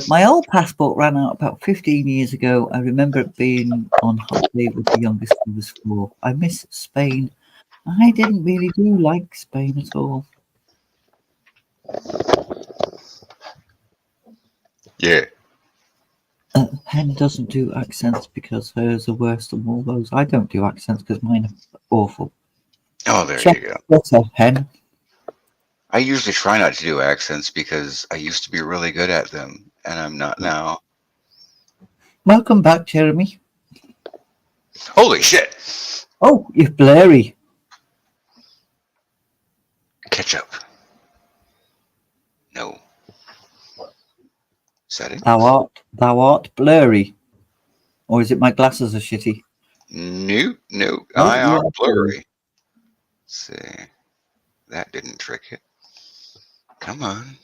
My old passport ran out about 15 years ago. I remember it being on holiday with the youngest who was 4. I miss Spain. I didn't really do like Spain at all. Yeah. Hen doesn't do accents because hers are worse than all those. I don't do accents because mine are awful. Oh, there Check you go. what's up, Hen? I usually try not to do accents because I used to be really good at them, and I'm not now. Welcome back, Jeremy. Holy shit! Oh, you're blurry. Catch up. No. Settings? Thou art blurry. Or is it my glasses are shitty? No. No, I you are are blurry. blurry. Let's see. That didn't trick it. Come on.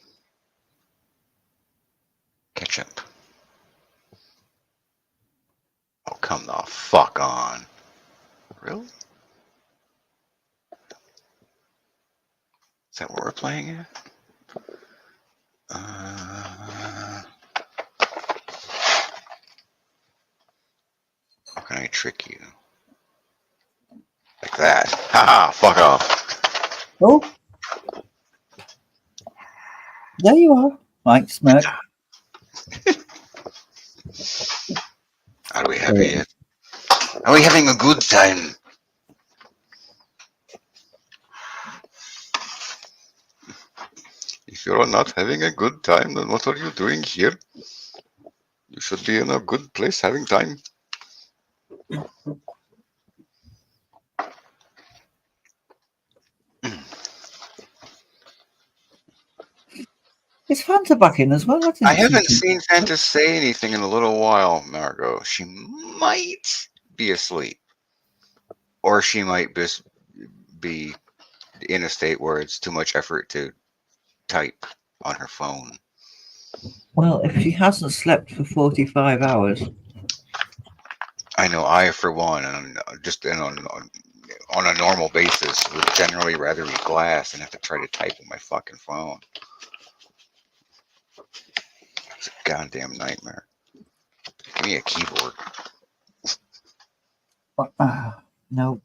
Catch up. Oh, come the fuck on. Really? Is that what we're playing at? How can I trick you? Like that. Haha, fuck off. Oh, there you are. Right, smirk. Are we happy yet? Are we having a good time? If you're not having a good time, then what are you doing here? You should be in a good place having time. Is Fanta back in as well? I I didn't see haven't Fanta. seen Fanta say anything in a little while, Margot. She might be asleep. Or she might just be in a state where it's too much effort to type on her phone. Well, if she hasn't slept for 45 hours. I know I, for one, and just on a normal basis, would generally rather eat glass and have to try to type on my fucking phone. It's a goddamn nightmare. Give me a keyboard. No.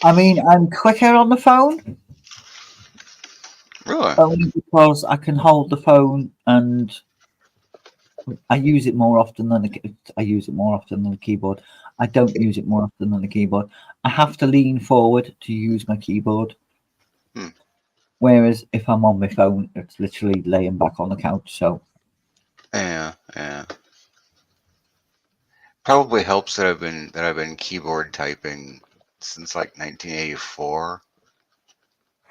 I mean, I'm quicker on the phone. Really? Only because I can hold the phone and I use it more often than the keyboard. I don't use it more often than the keyboard. I have to lean forward to use my keyboard. Hmm. Whereas if I'm on my phone, it's literally laying back on the couch. So Yeah. Probably helps that I've been keyboard typing since like 1984,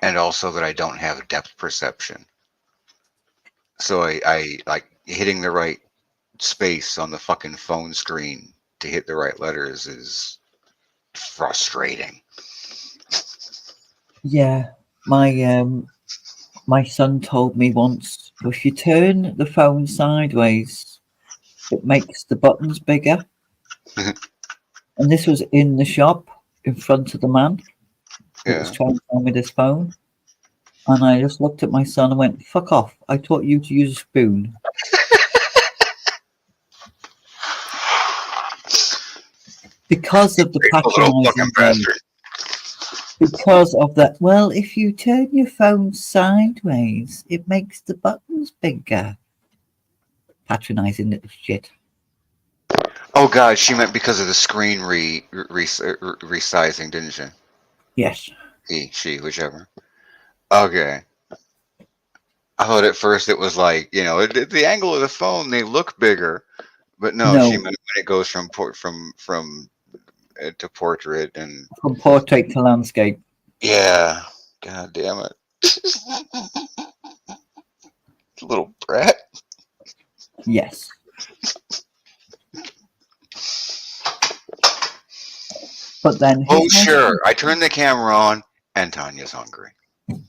and also that I don't have depth perception. So I like hitting the right space on the fucking phone screen to hit the right letters is frustrating. yeah, my son told me once if you turn the phone sideways, it makes the buttons bigger. And this was in the shop in front of the man that was Yeah. trying to sell me this phone. And I just looked at my son and went, "Fuck off! I taught you to use a spoon." Because of the Grateful little fucking patronising way. bastard. Because of that. Well, if you turn your phone sideways, it makes the buttons bigger. Patronising little shit. Oh god, she meant because of the screen resizing, didn't she? Yes. He, she, whichever. Okay. I thought at first it was like, the angle of the phone, they look bigger, but no, she No. meant when it goes from to portrait and From portrait to landscape. yeah, god damn it, little brat. Yes. But then Oh his nice. sure, I turned the camera on and Tanya's hungry. You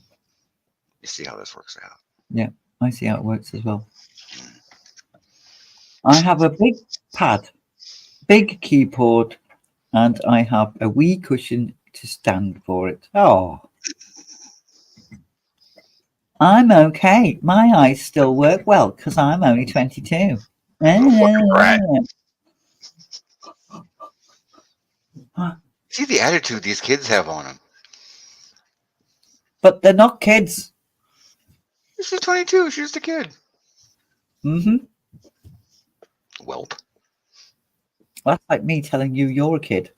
see how this works out. Yeah, I see how it works as well. I have a big pad, big keyboard, and I have a wee cushion to stand for it. Oh, I'm okay. My eyes still work well because I'm only 22. Little fucking brat. Ah. See the attitude these kids have on them. But they're not kids. She's 22. She's the kid. Mm-hmm. Whelp. That's like me telling you you're a kid.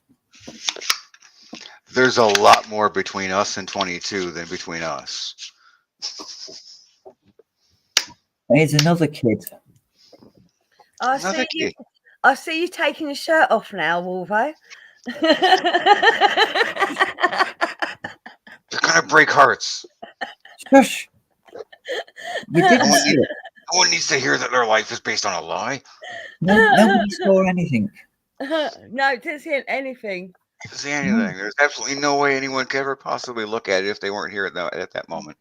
There's a lot more between us and 22 than between us. Here's another kid. Another kid. I see you taking your shirt off now, Wolvo. They're gonna break hearts. Gosh, you didn't No one, see it. no one needs to hear that their life is based on a lie. No, nobody saw anything. No, it doesn't see anything. To see anything. There's absolutely no way anyone could ever possibly look at it if they weren't here at that moment.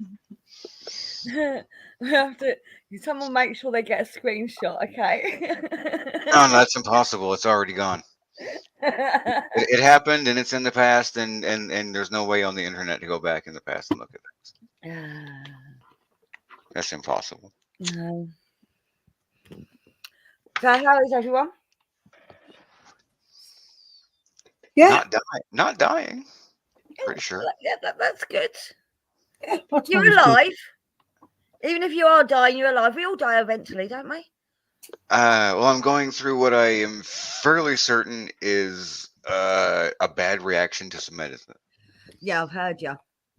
We have to. Someone make sure they get a screenshot, okay? No, that's impossible. It's already gone. It happened, and it's in the past, and there's no way on the internet to go back in the past and look at things. That's impossible. No. So how is everyone? Yeah, Not dying. Pretty sure. Yeah, that's good. yeah, that You're sounds good. alive. Even if you are dying, you're alive. We all die eventually, don't we? Well, I'm going through what I am fairly certain is a bad reaction to some medicine. Yeah, I've heard you.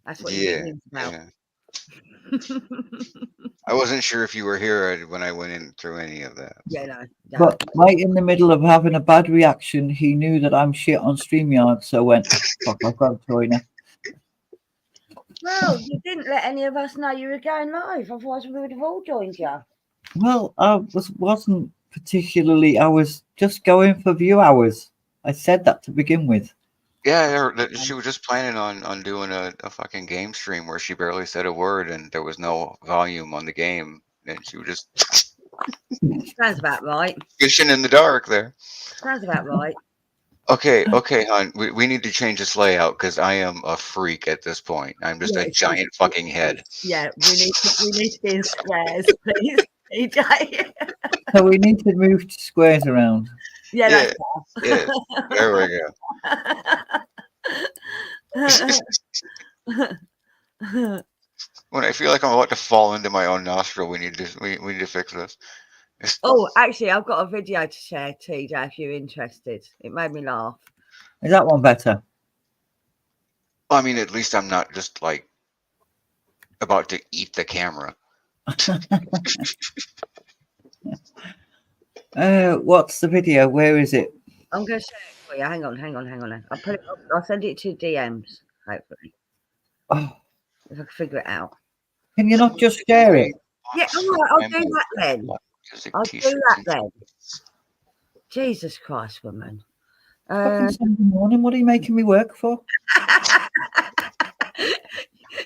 That's what Yeah, you're about. yeah. I wasn't sure if you were here when I went in through any of that. Yeah, no. But right in the middle of having a bad reaction, he knew that I'm shit on StreamYard, so went, fuck, I've got to join her. Well, you didn't let any of us know you were going live. Otherwise, we would have all joined you. Well, I wasn't particularly, I was just going for view hours. I said that to begin with. Yeah, she was just planning on doing a fucking game stream where she barely said a word and there was no volume on the game, and she was just Sounds about right. fishing in the dark there. Sounds about right. Okay, hon. We need to change this layout because I am a freak at this point. I'm just a giant fucking head. Yeah, we need to be in squares, please, EJ. So we need to move squares around. Yeah, that's Yeah, there we go. When I feel like I'm about to fall into my own nostril, we need to fix this. Oh, actually, I've got a video to share, TJ, if you're interested. It made me laugh. Is that one better? Well, I mean, at least I'm not just like about to eat the camera. What's the video? Where is it? I'm going to share it for you. Hang on. I'll send it to DMs, hopefully. Oh, If I can figure it out. can you not just share it? Yeah, all right, I'll do that then. I'll do that then. Jesus Christ, woman. Fucking Sunday morning, what are you making me work for?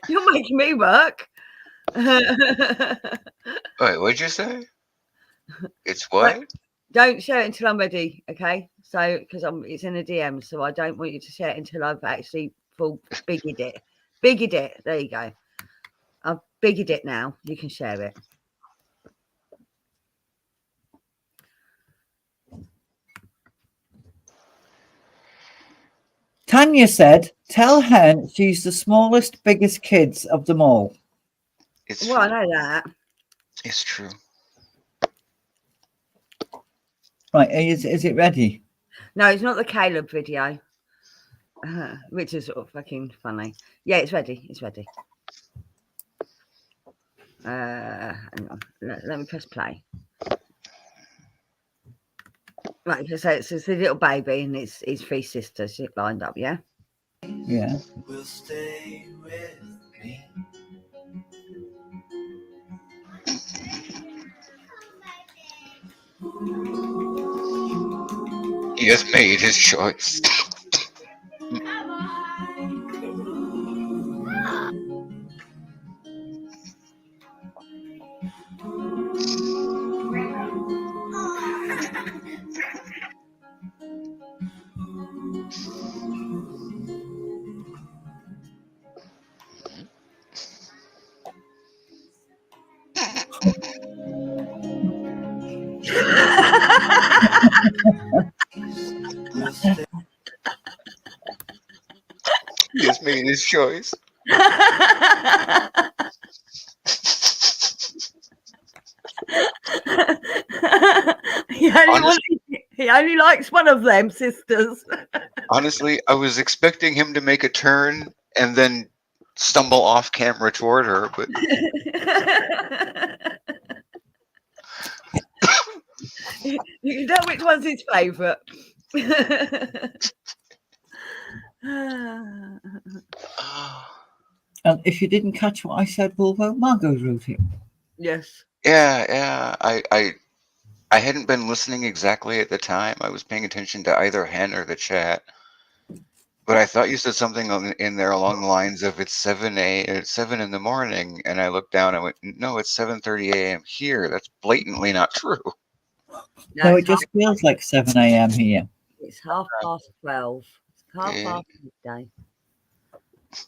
You're making me work. Wait, what'd you say? It's what? Don't share it until I'm ready, okay? So, because it's in a DM, so I don't want you to share it until I've actually full bigged it. Bigged it. There you go. I've bigged it now. You can share it. Tanya said, tell Hen she's the smallest, biggest kids of them all. Well, I know that. It's true. Right, is it ready? No, it's not the Caleb video, which is sort of fucking funny. Yeah, it's ready. It's ready. Hang on. Let me press play. Right, so it's a little baby and it's his three sisters lined up, yeah? Yeah. Will stay with me. He has made his choice. He has made his choice. He only likes one of them sisters. Honestly, I was expecting him to make a turn and then stumble off camera toward her, but You know which one's his favourite. And if you didn't catch what I said, Wolvo, Margot wrote it. Yes. Yeah. I hadn't been listening exactly at the time. I was paying attention to either Hen or the chat. But I thought you said something in there along the lines of it's 7 in the morning, and I looked down and went, no, it's 7:30 a.m. here. That's blatantly not true. No, it it's half, just feels like 7 a.m. here. it's 12:30. It's half Yeah. past midday.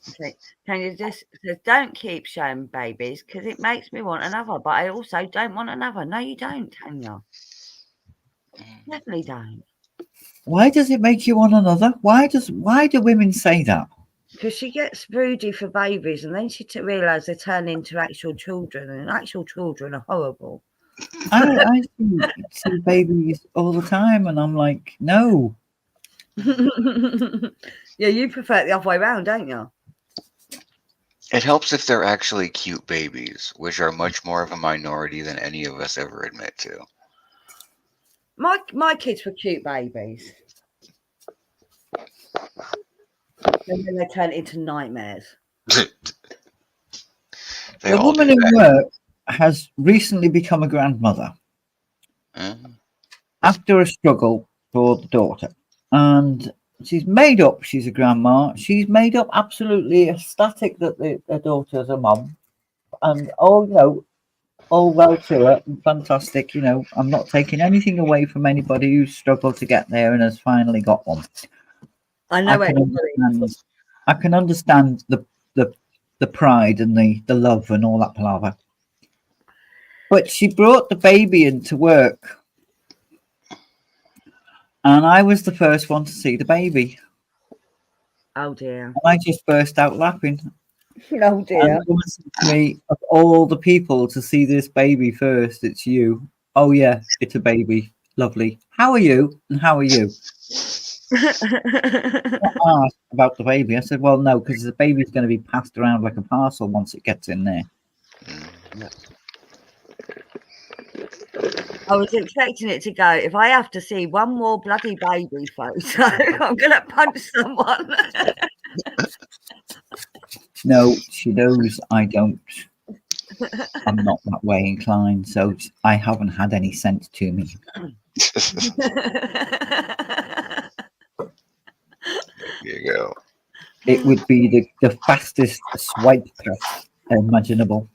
Okay. Can you just says don't keep showing babies because it makes me want another, but I also don't want another. No, you don't, Tanya. Definitely don't. Why does it make you want another? Why do women say that? Because she gets broody for babies, and then she realise they turn into actual children, and actual children are horrible. I see babies all the time, and I'm like, no. Yeah, you prefer it the other way around, don't you? It helps if they're actually cute babies, which are much more of a minority than any of us ever admit to. My kids were cute babies. And then they turn into nightmares. They The all woman do in that. work has recently become a grandmother after a struggle for the daughter. And she's made up she's a grandma. She's made up absolutely ecstatic that her daughter's a mum. And all well to her, fantastic. I'm not taking anything away from anybody who's struggled to get there and has finally got one. I know I can understand the pride and the love and all that palaver. But she brought the baby into work, and I was the first one to see the baby. Oh dear. And I just burst out laughing. Oh dear. And someone said to me, of all the people to see this baby first, it's you. Oh yeah, it's a baby. Lovely. How are you? And how are you? I asked about the baby. I said, well, no, because the baby's going to be passed around like a parcel once it gets in there. I was expecting it to go, if I have to see one more bloody baby photo, I'm going to punch someone. No, she knows I don't. I'm not that way inclined, so I haven't had any sense to me. There you go. It would be the fastest swipe test imaginable.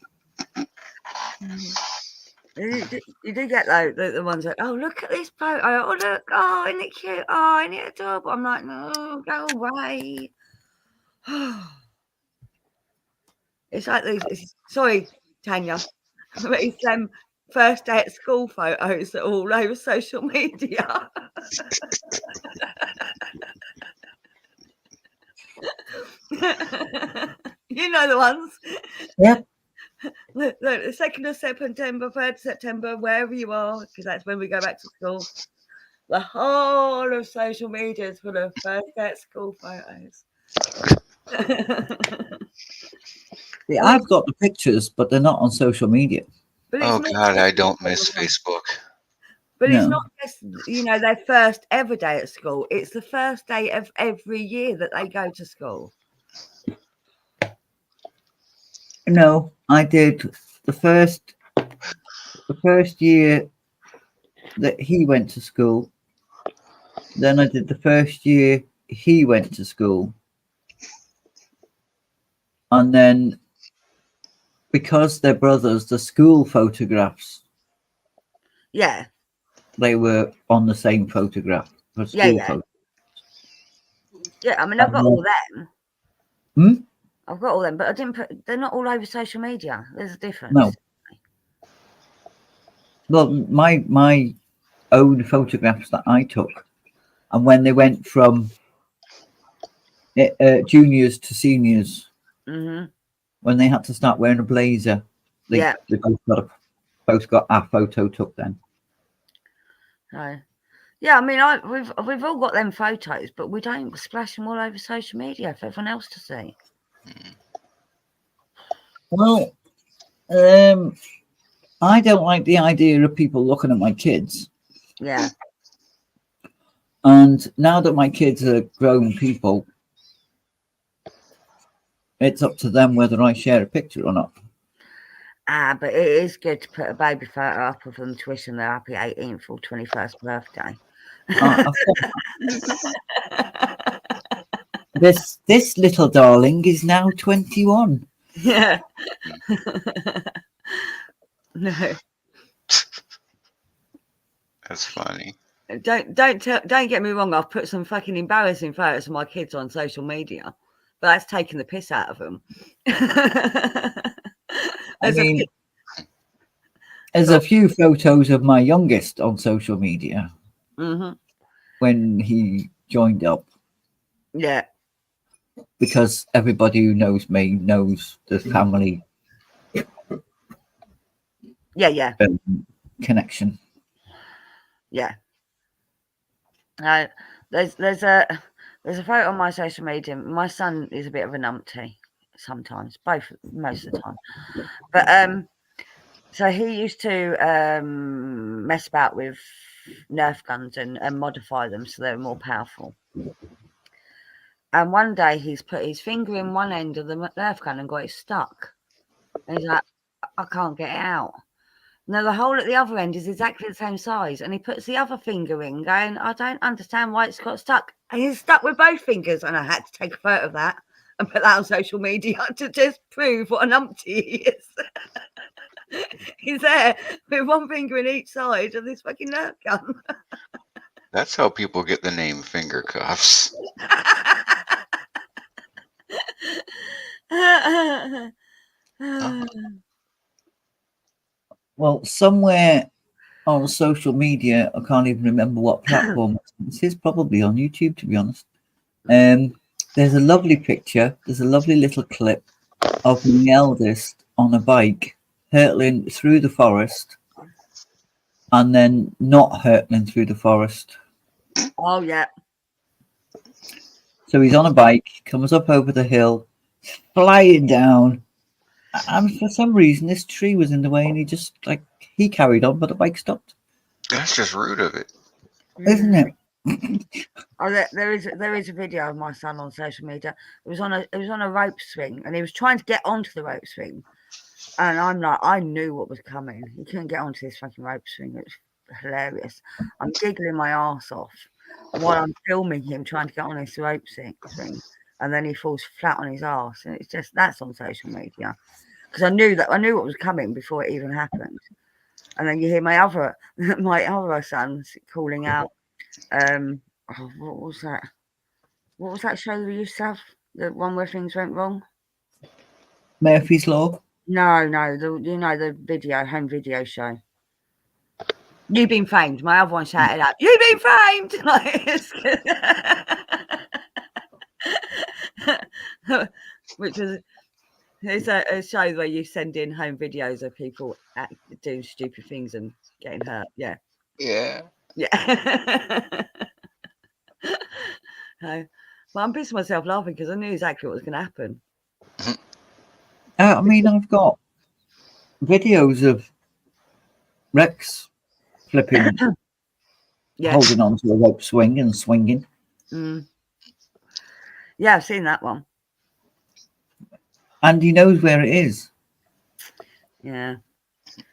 You do get the ones like, oh, look at this photo. Oh, look. Oh, isn't it cute? Oh, isn't it adorable? I'm like, no, go away. It's like these. Sorry, Tanya. But it's first day at school photos that are all over social media. You know the ones. Yep. The 2nd of September, 3rd of September, wherever you are, because that's when we go back to school. The whole of social media is full of first day at school photos. Yeah, I've got the pictures, but they're not on social media. Oh God, I don't miss Facebook. But it's not just, their first ever day at school. It's the first day of every year that they go to school. No, I did the first year that he went to school. Then I did the first year he went to school. And then, because they're brothers, the school photographs. Yeah. They were on the same photograph. Yeah, I mean, I've got all them. I've got all them, but I didn't put. They're not all over social media. There's a difference. No. Well, my own photographs that I took, and when they went from juniors to seniors, when they had to start wearing a blazer, they both got our photo took then. Yeah, I mean, we've all got them photos, but we don't splash them all over social media for everyone else to see. Well, I don't like the idea of people looking at my kids. Yeah. And now that my kids are grown people, It's up to them whether I share a picture or not. But it is good to put a baby photo up of them to wish them their happy 18th or 21st birthday. I've got- this little darling is now 21. Yeah. No. That's funny. Don't get me wrong. I've put some fucking embarrassing photos of my kids on social media, but that's taking the piss out of them. There's a few photos of my youngest on social media when he joined up. Yeah. Because everybody who knows me knows the family. Yeah. Connection. Yeah. There's a photo on my social media. My son is a bit of a numpty sometimes, most of the time. But so he used to mess about with Nerf guns and modify them so they were more powerful. And one day he's put his finger in one end of the Nerf gun and got it stuck. And he's like, I can't get it out. Now, the hole at the other end is exactly the same size. And he puts the other finger in, going, I don't understand why it's got stuck. And he's stuck with both fingers. And I had to take a photo of that and put that on social media to just prove what an umpty he is. He's there with one finger in each side of this fucking Nerf gun. That's how people get the name finger cuffs. Well, somewhere on social media, I can't even remember what platform. This is probably on YouTube, to be honest. There's a lovely picture. There's a lovely little clip of my eldest on a bike hurtling through the forest and then not hurtling through the forest. Oh, yeah. So he's on a bike, comes up over the hill, flying down. And for some reason, this tree was in the way and he carried on, but the bike stopped. That's just rude of it. Isn't it? Oh, there is a video of my son on social media. It was on a rope swing, and he was trying to get onto the rope swing. And I'm like, I knew what was coming. He couldn't get onto this fucking rope swing. It was hilarious. I'm giggling my arse off while I'm filming him trying to get on this rope swing, and then he falls flat on his arse. And it's just that's on social media because I knew what was coming before it even happened. And then you hear my other sons calling out. What was that? What was that show we used to have? The one where things went wrong? Murphy's Law? No, the home video show. You've been framed. My other one shouted out, "You've been framed!" Which was it's a show where you send in home videos of people doing stupid things and getting hurt. Yeah. Well, I'm pissing myself laughing because I knew exactly what was going to happen. I've got videos of Rex flipping, holding on to a rope swing and swinging. Yeah, I've seen that one. And he knows where it is. Yeah.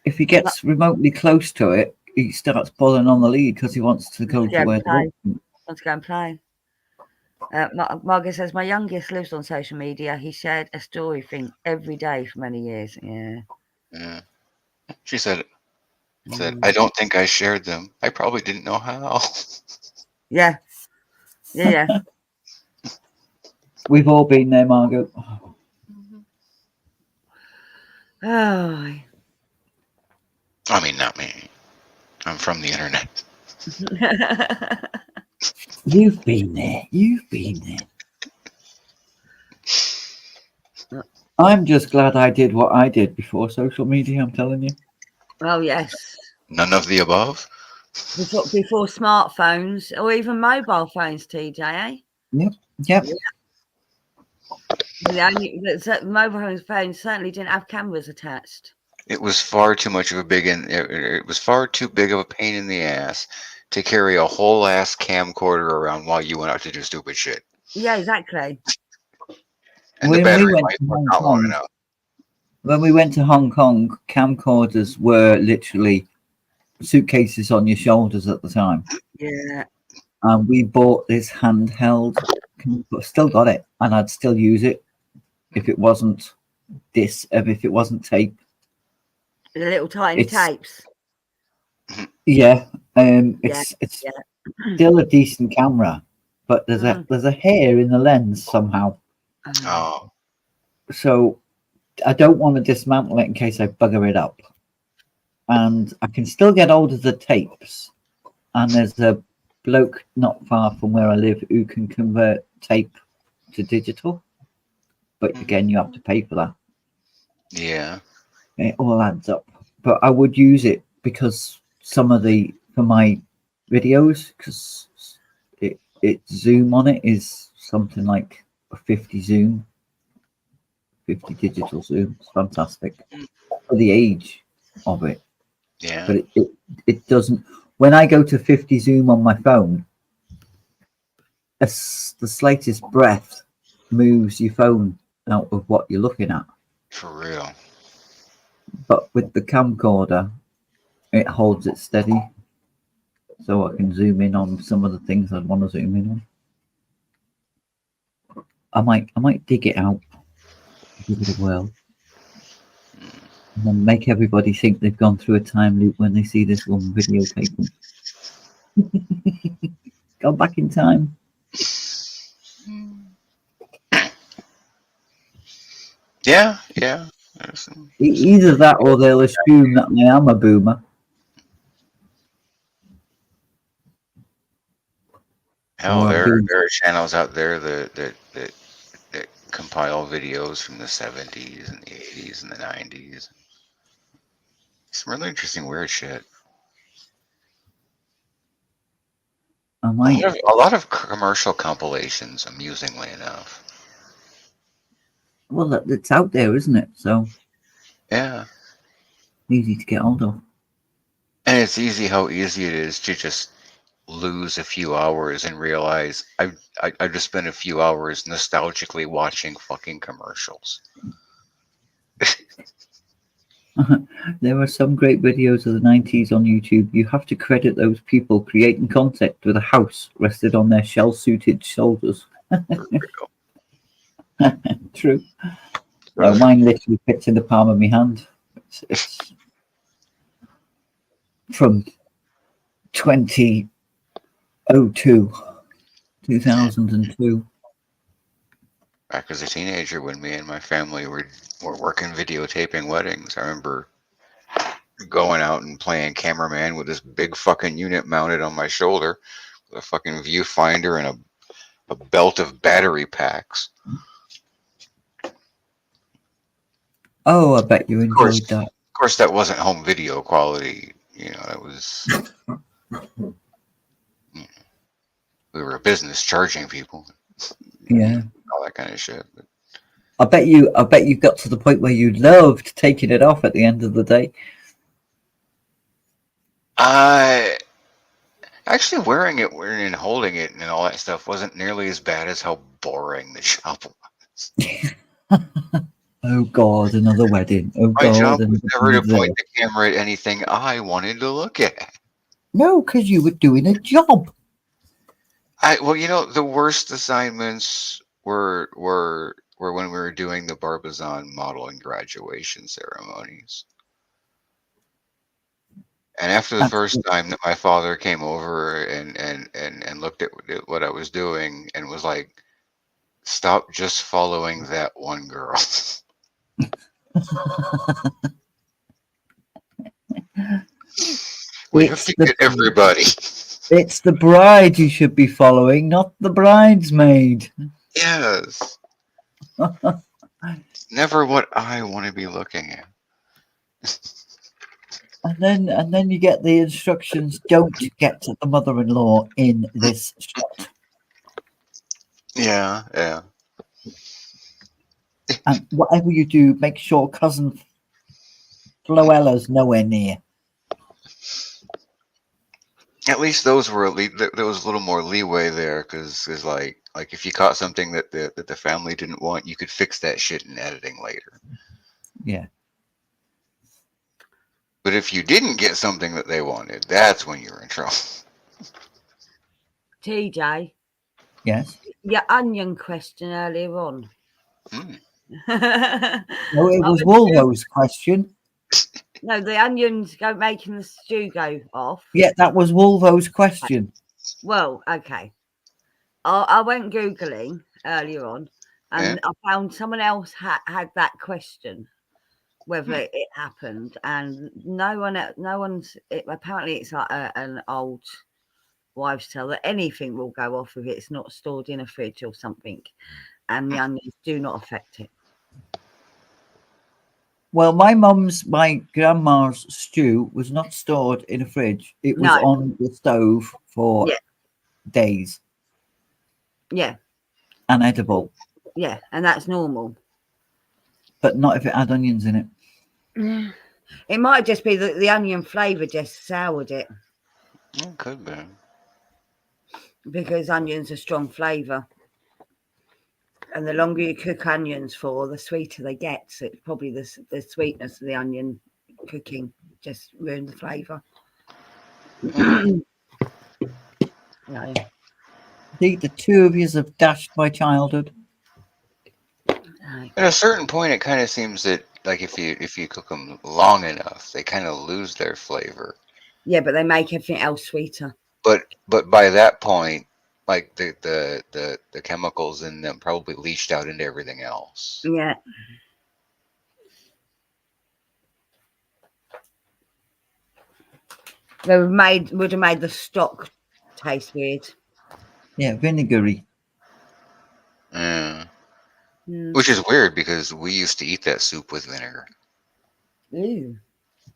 If he gets remotely close to it, he starts pulling on the lead because he wants to go to where the rope is. Wants to go and play. Margaret says, my youngest lives on social media. He shared a story thing every day for many years. Yeah. She said, I don't think I shared them. I probably didn't know how. Yeah. We've all been there, Margot. Oh. I mean, not me. I'm from the internet. You've been there. I'm just glad I did what I did before social media, I'm telling you. Oh, yes. None of the above? Before smartphones or even mobile phones, TJ, eh? Yep. Mobile phones certainly didn't have cameras attached. It was far too much of it was far too big of a pain in the ass to carry a whole ass camcorder around while you went out to do stupid shit. Yeah, exactly. And the When we battery went life to was Hong not long Kong, enough. camcorders were literally suitcases on your shoulders at the time. Yeah. And we bought this handheld, still got it, and I'd still use it if it wasn't if it wasn't tape. The little tiny It's- tapes. Yeah, Yeah, it's yeah. still a decent camera, but there's a hair in the lens somehow. Oh, So I don't want to dismantle it in case I bugger it up. And I can still get hold of the tapes. And there's a bloke not far from where I live who can convert tape to digital. But again, you have to pay for that. yeah. It all adds up. But I would use it because for my videos, because it zoom on it is something like a 50 zoom, 50 digital zoom. It's fantastic for the age of it. Yeah. But it doesn't. When I go to 50 zoom on my phone, the slightest breath moves your phone out of what you're looking at. For real. But with the camcorder, it holds it steady, so I can zoom in on some of the things I'd want to zoom in on. I might dig it out, give it a whirl, and then make everybody think they've gone through a time loop when they see this one videotaping. Go back in time. Yeah. Either that, or they'll assume that I am a boomer. Hell, Or I'm there doing- are channels out there that compile videos from the 70s and the 80s and the 90s. Some really interesting weird shit. I might. A lot of commercial compilations, amusingly enough. Well, it's out there, isn't it? So Yeah. easy to get hold of. And it's easy how easy it is to just lose a few hours and realize I just spent a few hours nostalgically watching fucking commercials. There are some great videos of the 90s on YouTube. You have to credit those people creating content with a house rested on their shell-suited shoulders. For real. True. No, mine literally fits in the palm of my hand. It's from 2002. Back as a teenager, when me and my family were working videotaping weddings, I remember going out and playing cameraman with this big fucking unit mounted on my shoulder with a fucking viewfinder and a belt of battery packs. Oh, I bet you enjoyed that. Of course, that wasn't home video quality. You know, that was. We were a business charging people. Yeah. All that kind of shit. But I bet you got to the point where you loved taking it off at the end of the day. Actually, wearing it and holding it and all that stuff wasn't nearly as bad as how boring the job was. Oh God, another wedding. Oh My job God, was another never to point this. the camera at anything I wanted to look at. No, because you were doing a job. Well, you know, the worst assignments were when we were doing the Barbizon model and graduation ceremonies. And after the first time that my father came over and looked at what I was doing and was like, "Stop just following that one girl." We have to get everybody. It's the bride you should be following, not the bridesmaid. Yes. Never what I want to be looking at. And then you get the instructions: don't get the mother-in-law in this shot. Yeah, yeah. And whatever you do, make sure cousin Floella's nowhere near. At least those were there was a little more leeway there because like if you caught something that the family didn't want, you could fix that shit in editing later. Yeah. But if you didn't get something that they wanted, that's when you were in trouble. TJ, Yes. your onion question earlier on. Hmm. No, it I was went to- Wolvo's question. No, the onions go making the stew go off. Yeah, that was Wolvo's question. Well, okay. I went Googling earlier on and I found someone else had that question, whether it happened, and no one's, apparently it's like an old wives' tale that anything will go off if it's not stored in a fridge or something, and the onions do not affect it. Well, my grandma's stew was not stored in a fridge. It was No. on the stove for Yeah. days Yeah, and edible, yeah, and that's normal. but not if it had onions in it. It might just be that the onion flavour just soured it, It could be. because onions are strong flavour. And the longer you cook onions for, the sweeter they get. So it's probably the sweetness of the onion cooking just ruined the flavour. No. See, the two of you have dashed my childhood. No. At a certain point, it kind of seems that like if you cook them long enough, they kind of lose their flavor. Yeah, but they make everything else sweeter. But by that point, like the chemicals in them probably leached out into everything else. Yeah. They would have made the stock taste weird. Yeah, vinegary. Yeah. Mm. Which is weird because we used to eat that soup with vinegar. Ooh.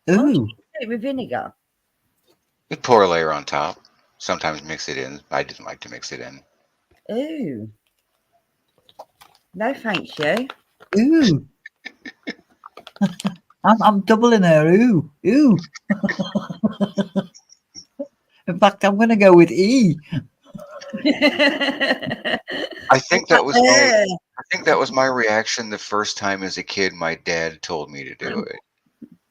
Why would you Ooh, do it with vinegar? We'd pour a layer on top. Sometimes mix it in. I didn't like to mix it in. Ooh. No, thank you. ooh. I'm doubling her. Ooh, ooh. In fact, I'm going to go with E. I think that was my reaction the first time as a kid. My dad told me to do it,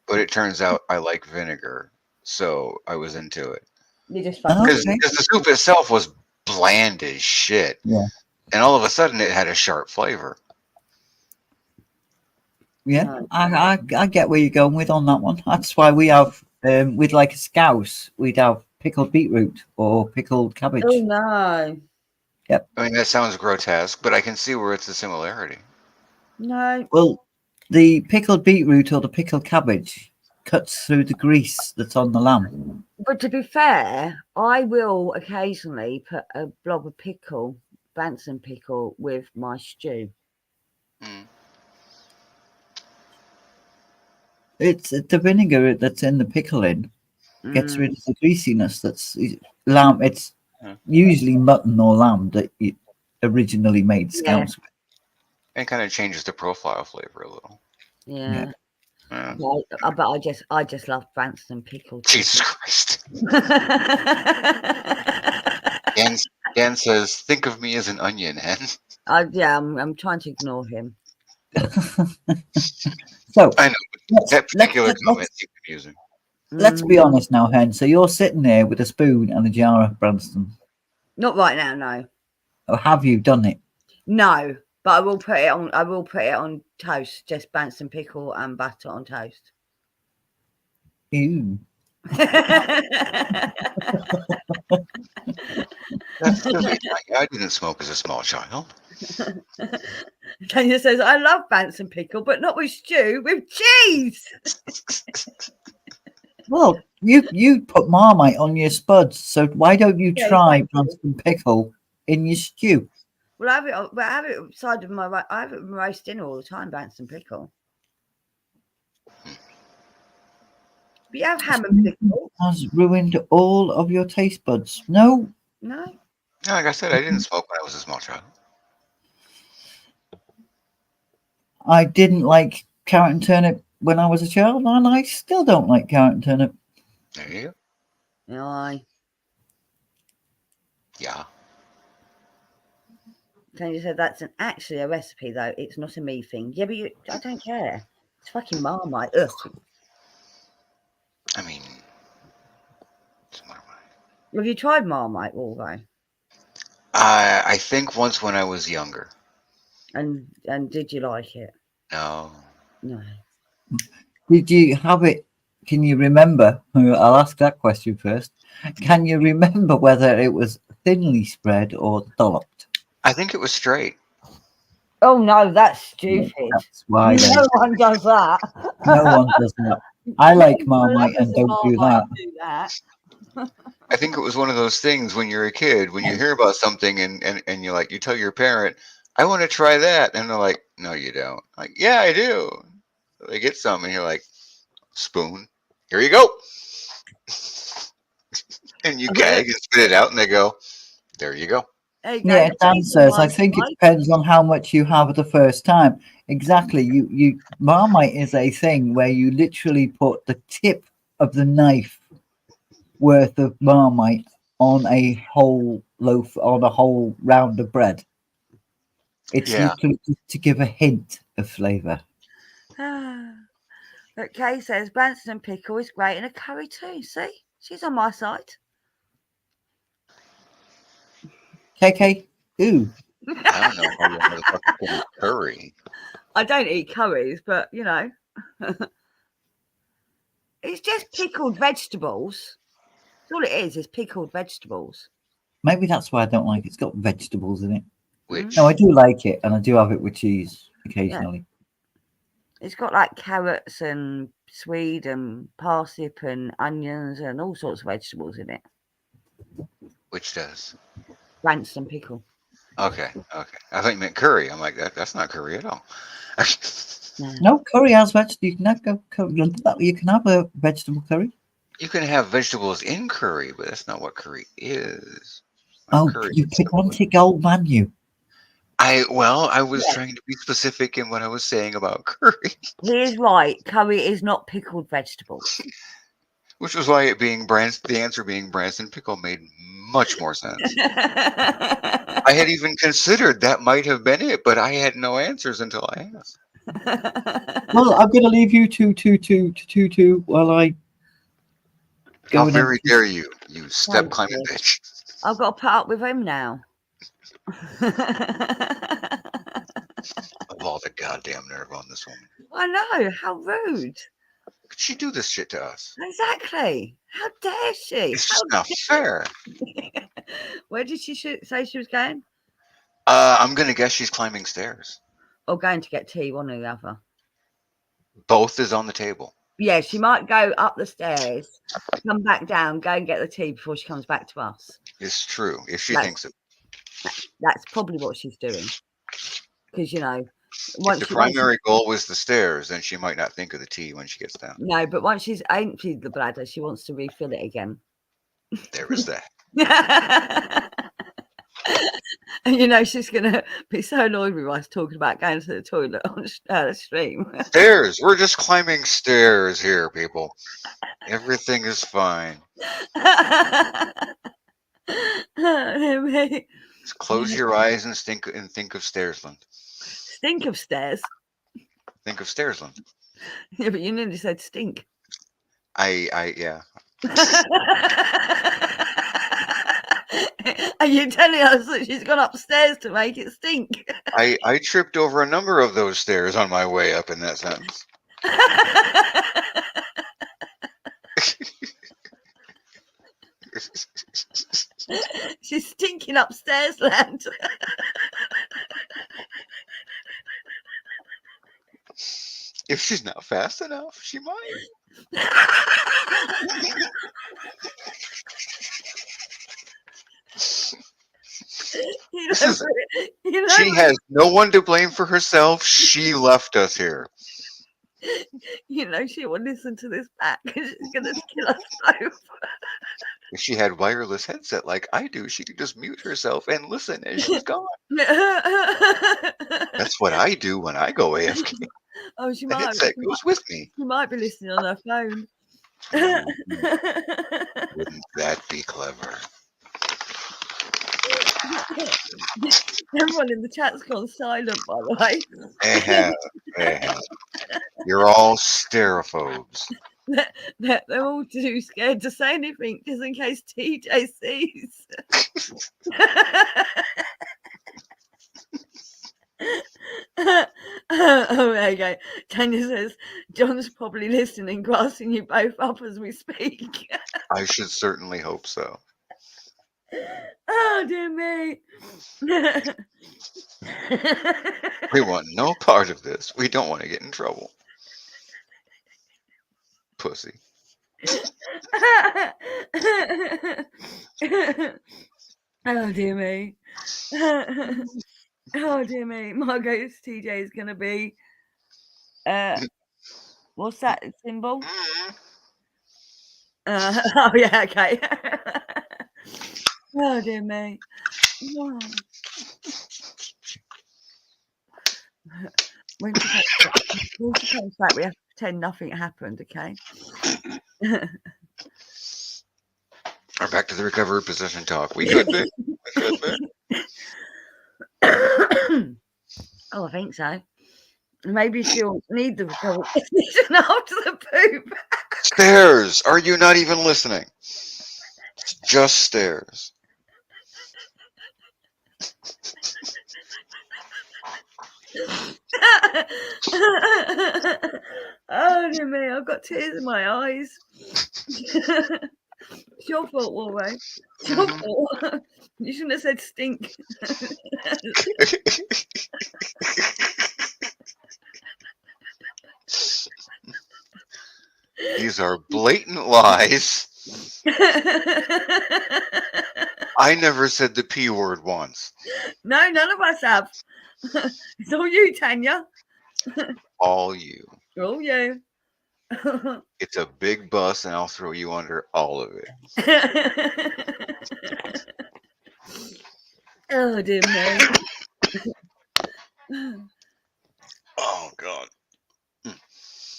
but it turns out I like vinegar, so I was into it. You just Okay. Because the soup itself was bland as shit, Yeah. and all of a sudden it had a sharp flavor. Yeah, No. I get where you're going with on that one. That's why we have, with like a scouse, we'd have pickled beetroot or pickled cabbage. Oh no. I mean, that sounds grotesque, but I can see where it's a similarity. No. Well, the pickled beetroot or the pickled cabbage cuts through the grease that's on the lamb. But to be fair, I will occasionally put a blob of pickle, Bantam pickle, with my stew. Mm. It's the vinegar that's in the pickling gets rid Mm. of the greasiness that's lamb. It's Yeah. usually mutton or lamb that it originally made Yeah. scouse with. And kind of changes the profile flavor a little. Yeah. Yeah. But I just love Bantam pickle. Jesus Christ. Dan says, think of me as an onion, hen. I'm trying to ignore him. So I know. That particular comment seemed amusing. let's be honest now, Hen. So you're sitting there with a spoon and a jar of Branston. Not right now, no. Or have you done it? No, but I will put it on. I will put it on toast. Just Bantam pickle and butter on toast. Ew. That's silly. I didn't smoke as a small child. Tanya says, I love Bantam pickle, but not with stew, with cheese. Well, you put Marmite on your spuds, so why don't you Yeah, try exactly. Branston pickle in your stew? Well, I have it side of my. I have it with my roast dinner all the time. Bantam pickle. But you have ham and pickle. Has ruined all of your taste buds. No, No. Like I said, I didn't smoke when I was a small child. I didn't like carrot and turnip when I was a child, and I still don't like carrot and turnip. There you go. Aye. Yeah. Tony said that's actually a recipe, though. It's not a me thing. Yeah, but I don't care. It's fucking Marmite. Ugh. I mean, it's Marmite. Have you tried Marmite, Waldo? I think once when I was younger. And did you like it? No. No. Did you have it? Can you remember? I'll ask that question first. Can you remember whether it was thinly spread or dolloped? I think it was straight. Oh no, that's stupid. That's why No one does that. no one does that. I like Marmite Whoever's and a don't do Marmite that. do that. I think it was one of those things when you're a kid, when you hear about something and you're like, you tell your parent, I want to try that. And they're like, no, you don't. Like, yeah, I do. So they get some and you're like, spoon, here you go. And you gag and spit it out and they go, there you go. There you go. Yeah, That's Dan even says, I one think it Marmite. depends on how much you have the first time. Exactly. You Marmite is a thing where you literally put the tip of the knife worth of Marmite on a whole loaf, on a whole round of bread. It's Yeah. literally just to give a hint of flavour. But Kay says Branston and pickle is great in a curry too. See, she's on my side. KK, ooh. I don't know how you motherfucker can eat curry. I don't eat curries, but you know, it's just pickled vegetables. That's all it is pickled vegetables. Maybe that's why I don't like it. It's got vegetables in it. Which No, I do like it, and I do have it with cheese occasionally. It's got like carrots and swede and parsnip and onions and all sorts of vegetables in it. which does? Branston pickle. Okay. I thought you meant curry. I'm like, that's not curry at all. No, curry has vegetables. You can have you can have a vegetable curry. You can have vegetables in curry, but that's not what curry is. Oh, Curry you is simply- pedantic old man, you. I was trying to be specific in what I was saying about curry, He is right. Curry is not pickled vegetables. which was why the answer being Branson pickle made much more sense. I had even considered that might have been it, but I had no answers until I asked. Well, I'm going to leave you two while I go. How and very empty- dare you, you step Thank climbing you. bitch! I've got to put up with him now. Of all the goddamn nerve on this woman, I know. How rude. could she do this shit to us? Exactly. How dare she? It's just not fair. Where did she say she was going? I'm gonna guess she's climbing stairs. Or going to get tea, one or the other. Both is on the table. Yeah, she might go up the stairs, come back down, go and get the tea before she comes back to us. It's true if she That's- thinks it. That's probably what she's doing. Because, you know, If the primary goal was the stairs, then she might not think of the tea when she gets down. no, but once she's emptied the bladder, she wants to refill it again. There is that. And you know she's gonna be so annoyed with us talking about going to the toilet on the stream. Stairs. We're just climbing stairs here, people. Everything is fine. Just close your eyes and think of Stairsland. Stink of stairs. Think of Stairsland. Yeah, but you nearly said stink. Yeah. Are you telling us that she's gone upstairs to make it stink? I tripped over a number of those stairs on my way up in that sentence. She's stinking upstairs, land. If she's not fast enough, she might. She has no one to blame for herself. She left us here. You know, she will listen to this back because she's going to kill us both. If she had wireless headset like I do, she could just mute herself and listen as she's gone. That's what I do when I go AFK. Oh, she The might. headset goes with me. She might be listening on her phone. Wouldn't that be clever? Everyone in the chat's gone silent, by the way. They have. They have. You're all stereophobes. They're all too scared to say anything just in case TJ sees. Oh, there you go. Tanya says, John's probably listening, grassing you both up as we speak. I should certainly hope so. Oh, dear me. We want no part of this. We don't want to get in trouble. Pussy. Oh, dear me. Oh, dear me. Margot's TJ is going to be, what's that symbol? Oh, yeah, okay. Oh, dear me. Oh. When she comes back, we have to pretend nothing happened, okay? Or back to the recovery position talk. We could be. We could be. Oh, I think so. Maybe she'll need the recovery position after the poop. Stairs. Are you not even listening? It's just stairs. Oh, dear me, I've got tears in my eyes. It's your fault, Warray. It's your fault. You shouldn't have said stink. These are blatant lies. I never said the P word once. No, none of us have. It's all you, Tanya. All you. All you. It's a big bus, and I'll throw you under all of it. Oh, dear me. Oh, God.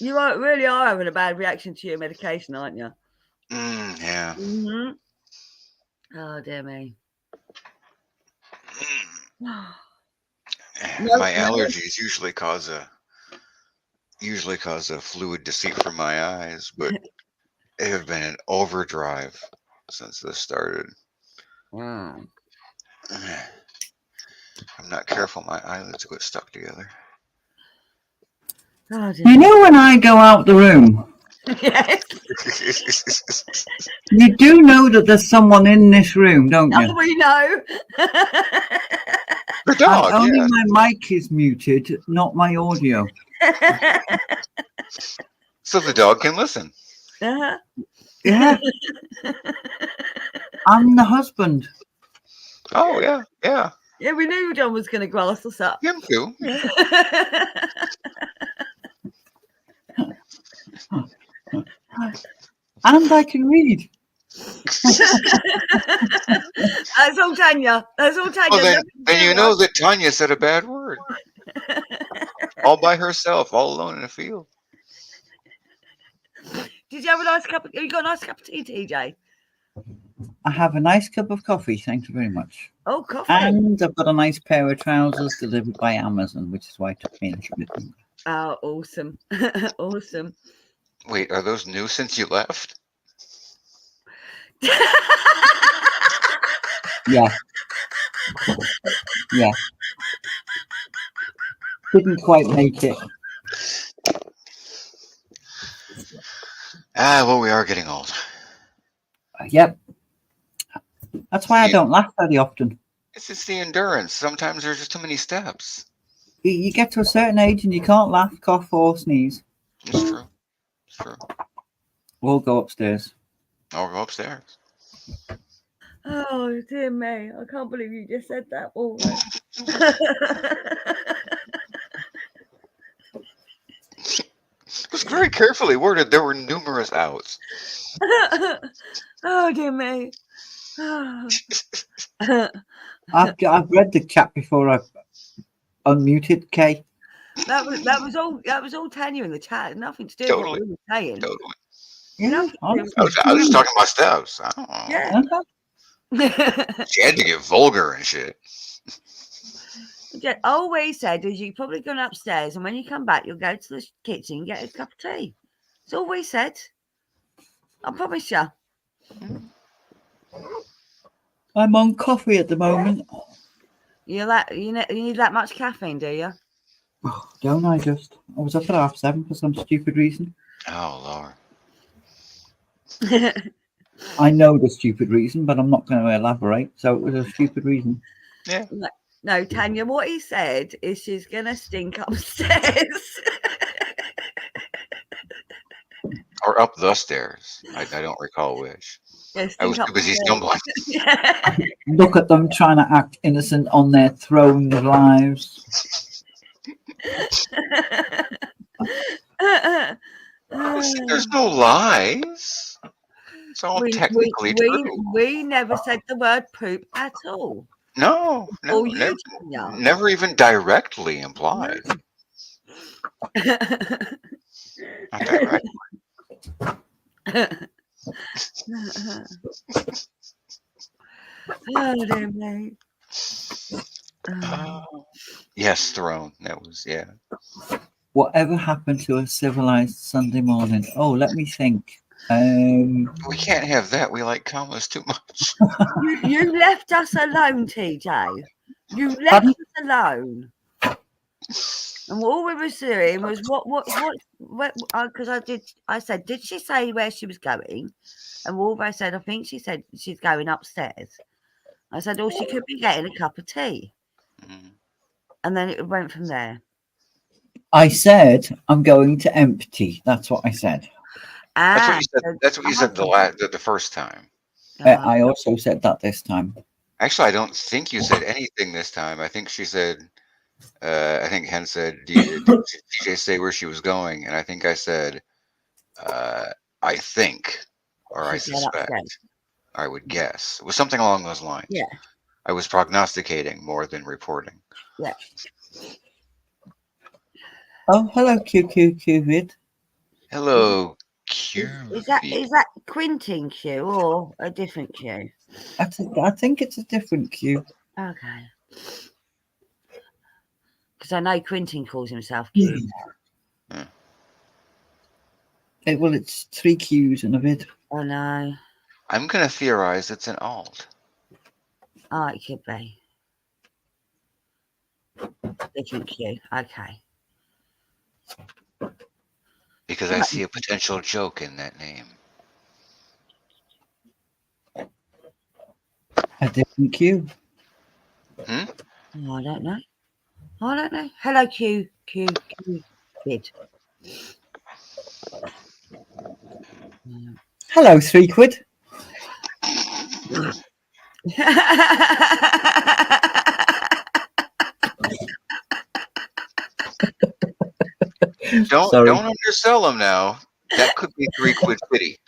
You really are having a bad reaction to your medication, aren't you? Yeah. Mm-hmm. Oh, dear me. My allergies usually cause a fluid to seep from my eyes, but they have been in overdrive since this started. Wow. I'm not careful, my eyelids get stuck together. Oh, dear. You know when I go out the room, Yes. you do know that there's someone in this room, don't you? Oh, we know. The dog, Only yeah. my mic is muted, not my audio. So the dog can listen. Uh-huh. Yeah. I'm the husband. Oh, yeah, yeah. Yeah, we knew John was going to grass us up. Him too. And I can read. That's all Tanya. That's all Tanya. Well, then you know that Tanya said a bad word. All by herself, all alone in a field. Did you have a nice cup? You got a nice cup of tea, TJ? I have a nice cup of coffee, thank you very much. Oh, coffee. And I've got a nice pair of trousers delivered by Amazon, which is why it took me a little bit longer. Oh, awesome. Awesome. Wait, are those new since you left? Yeah. Yeah. Didn't quite make it. Well, we are getting old. Yep. That's why I don't laugh very often. It's just the endurance. Sometimes there's just too many steps. You get to a certain age and you can't laugh, cough, or sneeze. It's true. It's true. We'll go upstairs. Or go upstairs. Oh, dear me. I can't believe you just said that. All right. It was very carefully worded. There were numerous outs. Oh, dear me. Oh. I've read the chat before I unmuted Kay. That was all Tanya in the chat. Nothing to do with what we were saying. Totally. You know, honestly. I was just talking about steps. I don't know. yeah. She had to get vulgar and shit. All we said is you're probably going upstairs, and when you come back, you'll go to the kitchen and get a cup of tea. That's all we said. I promise you. I'm on coffee at the moment. You need that much caffeine, do you? Oh, don't I just? I was up at 7:30 for some stupid reason. Oh Oh, I know the stupid reason, but I'm not going to elaborate. So it was a stupid reason. Lord. Yeah. No, Tanya, what he said is she's going to stink upstairs. Or up the stairs. I don't recall which. Yeah, I was stink too busy upstairs. stumbling. Yeah. Look at them trying to act innocent on their throne of lives. There's no lies. It's all technically true. we never said the word poop at all. No, Or never, you, Tanya. never even directly implied. Not directly. Oh, dear me. Yes, throne. That was, yeah. Whatever happened to a civilized Sunday morning? Oh, let me think. We can't have that. We like commas too much. You left us alone, TJ. You left us alone. And all we were doing was what? Because I said, did she say where she was going? And Wolvo said, I think she said she's going upstairs. I said, oh, she could be getting a cup of tea. Mm. And then it went from there. I said I'm going to empty. That's what I said. That's what you said. That's what you said the first time. I also said that this time. Actually, I don't think you said anything this time. I think she said. I think Hen said, "Did TJ say where she was going?" And I think I said, "I think, or I suspect, I would guess." It was something along those lines. Yeah. I was prognosticating more than reporting. Yeah. Oh, hello, QQQvid. Hello, Q. Is that Quintin Q or a different Q? I think it's a different Q. Okay. Because I know Quintin calls himself Q. Well, it's 3 Qs and a vid. Oh no. I'm gonna theorize it's an alt. Oh, it could be. Different Q. Okay. Because I see a potential joke in that name. A different Q. Hmm? Oh, I don't know. Hello, Q kid. Hello, 3 quid. Don't undersell them now. That could be 3 quid fitty.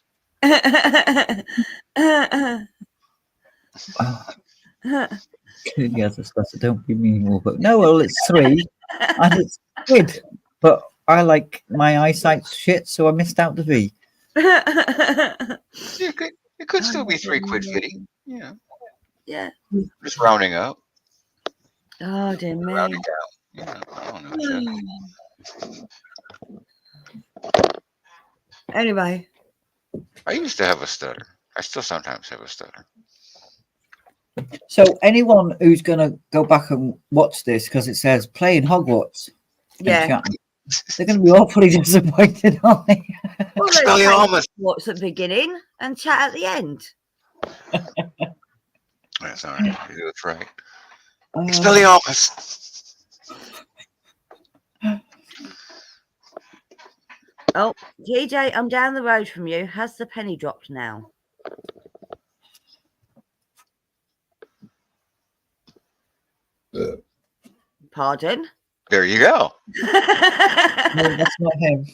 Yes, I don't be mean, but no, well, it's 3 and it's quid. But I like my eyesight's shit, so I missed out the V. It could still be 3 quid fitty. Yeah. Yeah. Just rounding up. Oh, dear me. Rounding down. Yeah, I don't know, Jeff. Anyway. I used to have a stutter. I still sometimes have a stutter. So anyone who's going to go back and watch this, because it says playing Hogwarts, yeah, they're going to be awfully disappointed, aren't they? Well, let's what's at the beginning and chat at the end. That's all right. That's right. Expelliarmus. Oh, TJ, I'm down the road from you. Has the penny dropped now? Pardon? There you go. No, that's not him.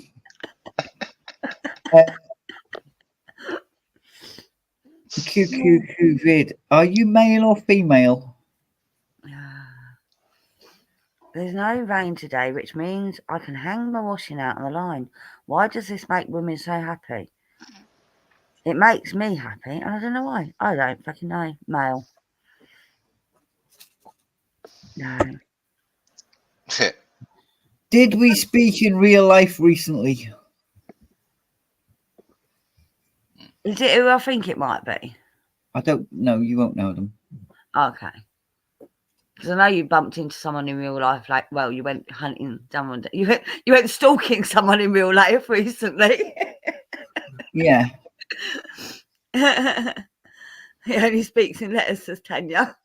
QQQ vid. Are you male or female? There's no rain today, which means I can hang my washing out on the line. Why does this make women so happy? It makes me happy, and I don't know why. I don't fucking know. Male. No. Did we speak in real life recently? Is it who I think it might be? I don't know. You won't know them. Okay. Because I know you bumped into someone in real life, like, well, you went hunting someone. You went stalking someone in real life recently. Yeah. He only speaks in letters, says Tanya.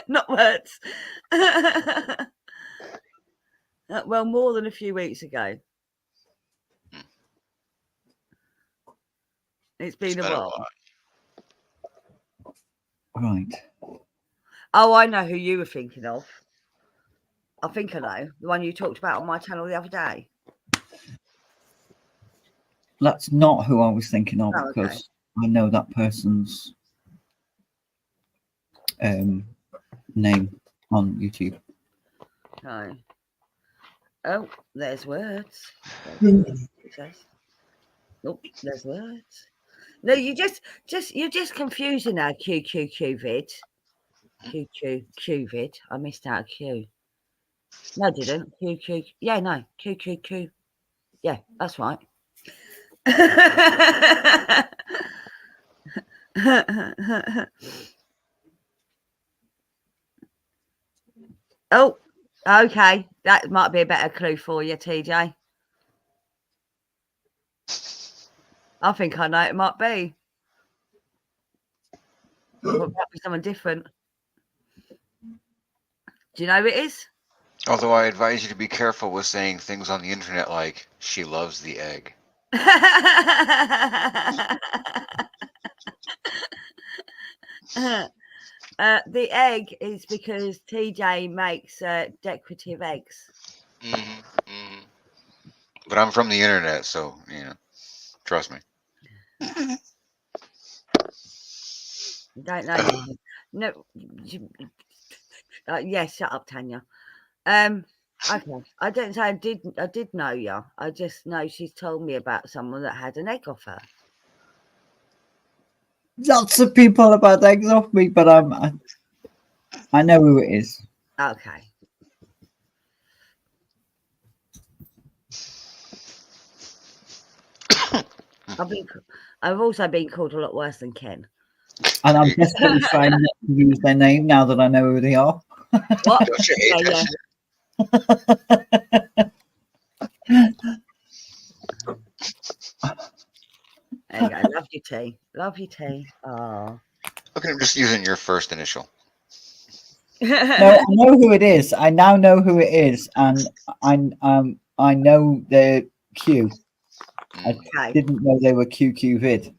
Not words. Well, more than a few weeks ago. It's been a while. Right. Oh, I know who you were thinking of. I think I know. The one you talked about on my channel the other day. That's not who I was thinking of, Oh, okay. because I know that person's name on YouTube. No. Oh, there's words. It says. Oh, there's words. No, you're just confusing our QQQ vid. QQQ vid. I missed out a Q. No, I didn't. QQ. Yeah, no. QQQ. Yeah, that's right. Oh, okay. That might be a better clue for you, TJ. I think I know it might be. Or it might be someone different. Do you know who it is? Although I advise you to be careful with saying things on the internet like, she loves the egg. The egg is because TJ makes decorative eggs. But I'm from the internet, so, trust me. Don't know. No. Yeah, shut up, Tanya. Okay. I don't say I did know you. I just know she's told me about someone that had an egg off her. Lots of people have had eggs off me, but I know who it is. Okay. I've also been called a lot worse than Ken. And I'm desperately trying not to use their name now that I know who they are. What? Don't you hate that shit? There you go. Love you, T. Love you, T. Oh. Okay, I'm just using your first initial. No, I know who it is. I now know who it is, and I know their Q. I didn't know they were QQ vid.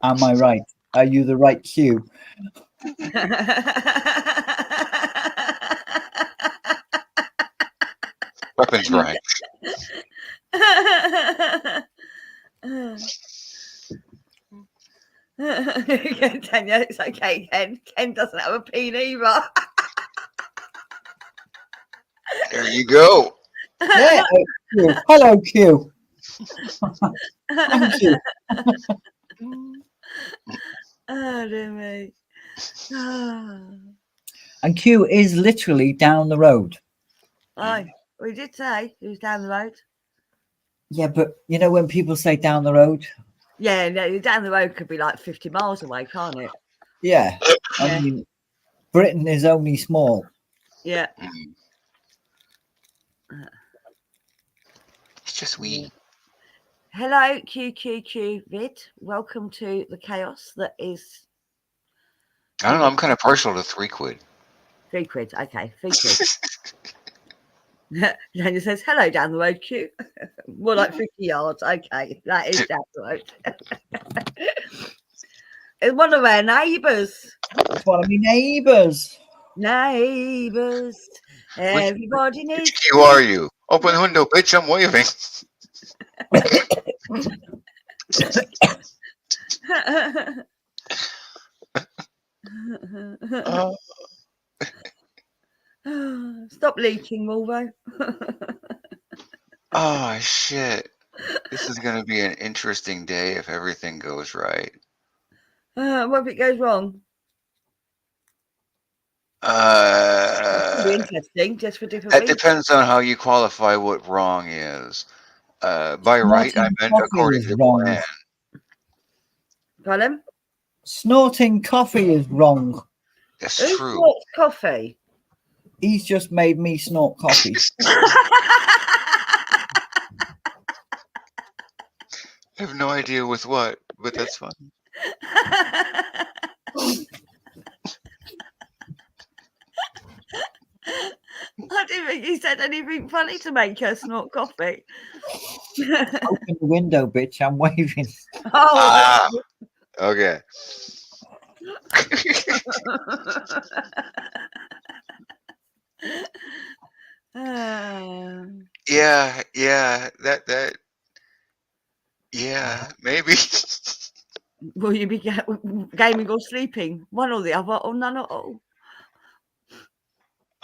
Am I right? Are you the right Q? Weapons right. Tanya, it's okay, Ken. Ken doesn't have a peen either. There you go. Yeah, Q. Hello, Q. Thank you. Oh, dear me. And Q is literally down the road. Oh, we did say he was down the road. Yeah, but you know when people say down the road? Yeah, no, down the road could be like 50 miles away, can't it? Yeah. I mean, Britain is only small. Yeah. It's just wee. Hello, QQQ vid. Welcome to the chaos that is. I don't know. I'm kind of partial to 3 quid. 3 quid. Okay, 3 quid. Daniel says, hello down the road, Q. More like 50 yards. Okay, that is down the road. It's one of our neighbours. It's one of my neighbours. Neighbours. Everybody needs. Which Q are you? Open the window, bitch. I'm waving. Stop leaking, Mulvo. Oh, shit. This is going to be an interesting day if everything goes right. What if it goes wrong? It'll be interesting, just for different That reasons. depends on how you qualify what wrong is. By right, I Snorting meant coffee according is to wrong. plan. Pardon? Snorting coffee is wrong. That's Who true. snorts coffee? He's just made me snort coffee. I have no idea with what, but that's fun. I didn't think you said anything funny to make her snort coffee. Open the window, bitch. I'm waving. Ah, okay. Yeah, yeah, maybe. Will you be gaming or sleeping? One or the other, or none at all?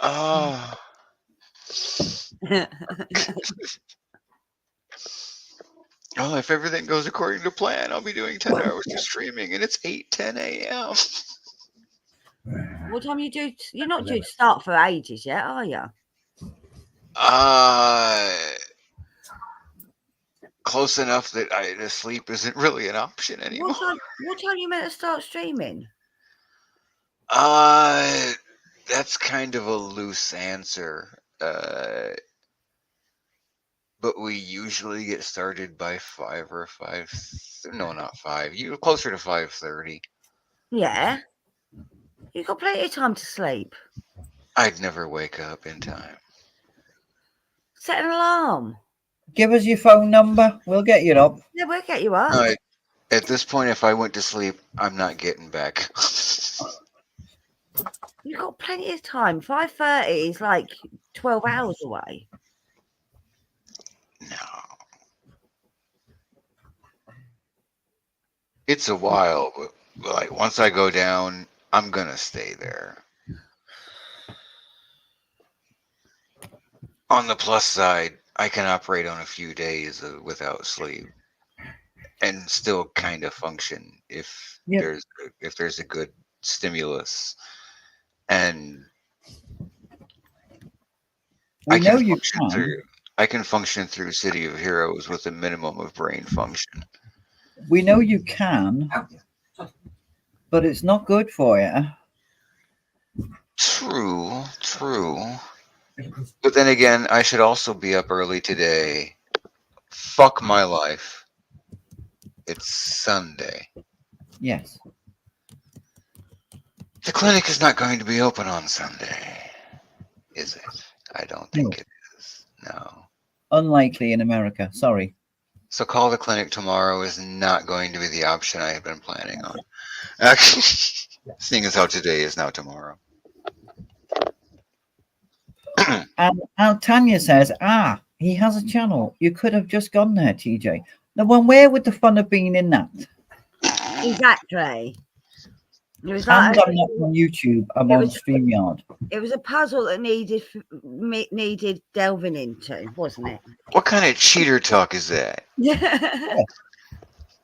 Oh, well, if everything goes according to plan, I'll be doing 10 hours of streaming, and it's 8:10 a.m. What time you do? You're not due to start for ages yet, are you? Close enough that the sleep isn't really an option anymore. What time you meant to start streaming? That's kind of a loose answer. But we usually get started by 5 or 5. No, not 5. You closer to 5:30. Yeah. You've got plenty of time to sleep. I'd never wake up in time. Set an alarm. Give us your phone number. We'll get you up. Yeah, we'll get you up. At this point, if I went to sleep, I'm not getting back. You've got plenty of time. 5:30 is like 12 hours away. No. It's a while, but like once I go down, I'm gonna stay there. On the plus side, I can operate on a few days without sleep and still kind of function if Yep. there's a good stimulus, and We know you can. I can function through City of Heroes with a minimum of brain function. We know you can, but it's not good for you. True. But then again, I should also be up early today. Fuck my life. It's Sunday. Yes. The clinic is not going to be open on Sunday, is it? I don't think it is. No. Unlikely in America. Sorry. So call the clinic tomorrow is not going to be the option I have been planning on. Actually, seeing as how today is now tomorrow. And Tanya says, he has a channel. You could have just gone there, TJ. Now, where would the fun have been in that? Exactly. It was And like I'm not on YouTube. I'm on StreamYard. It was a puzzle that needed delving into, wasn't it? What kind of cheater talk is that? Yeah.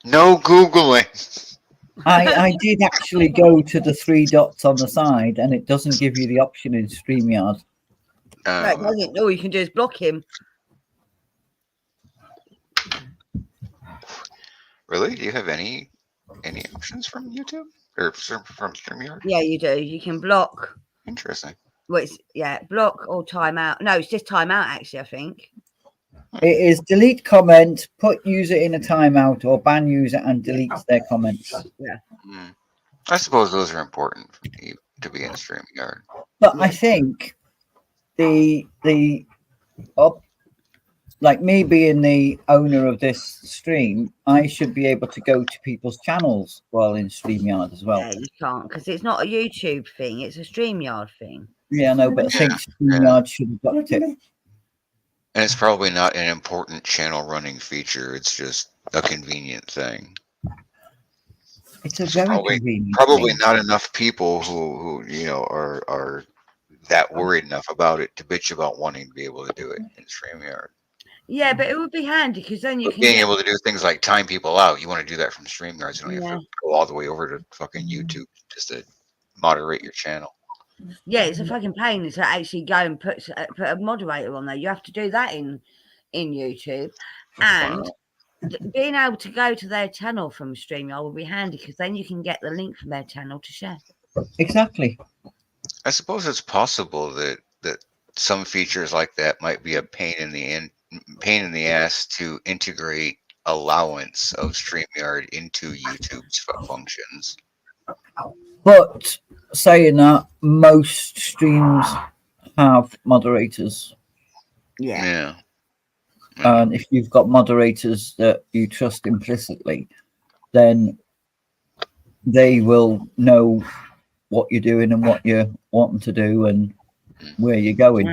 No Googling. I did actually go to the 3 dots on the side, and it doesn't give you the option in StreamYard. No, it doesn't. All you can do is block him. Really? Do you have any options from YouTube or from StreamYard? Yeah, you do. You can block. Interesting. Well, it's block or timeout. No, it's just timeout. Actually, I think it is delete comment, put user in a timeout, or ban user and deletes their comments. Yeah. I suppose those are important to be in StreamYard. But I think like me being the owner of this stream, I should be able to go to people's channels while in StreamYard as well. Yeah, you can't because it's not a YouTube thing; it's a StreamYard thing. Yeah, no, but I think StreamYard should have got it. And it's probably not an important channel running feature. It's just a convenient thing. It's a very convenient. Probably thing. not enough people who are that worried enough about it to bitch about wanting to be able to do it in StreamYard. Yeah, but it would be handy because then you But can being get. able to do things like time people out, you want to do that from StreamYards. You don't Yeah. have to go all the way over to fucking YouTube just to moderate your channel. Yeah, it's a fucking pain to actually go and put a moderator on there. You have to do that in YouTube, and Wow. being able to go to their channel from StreamYard will be handy because then you can get the link from their channel to share. Exactly. I suppose it's possible that some features like that might be a pain in the ass to integrate allowance of StreamYard into YouTube's functions. But saying that, most streams have moderators. Yeah. Yeah. And if you've got moderators that you trust implicitly, then they will know what you're doing and what you're wanting to do and where you're going.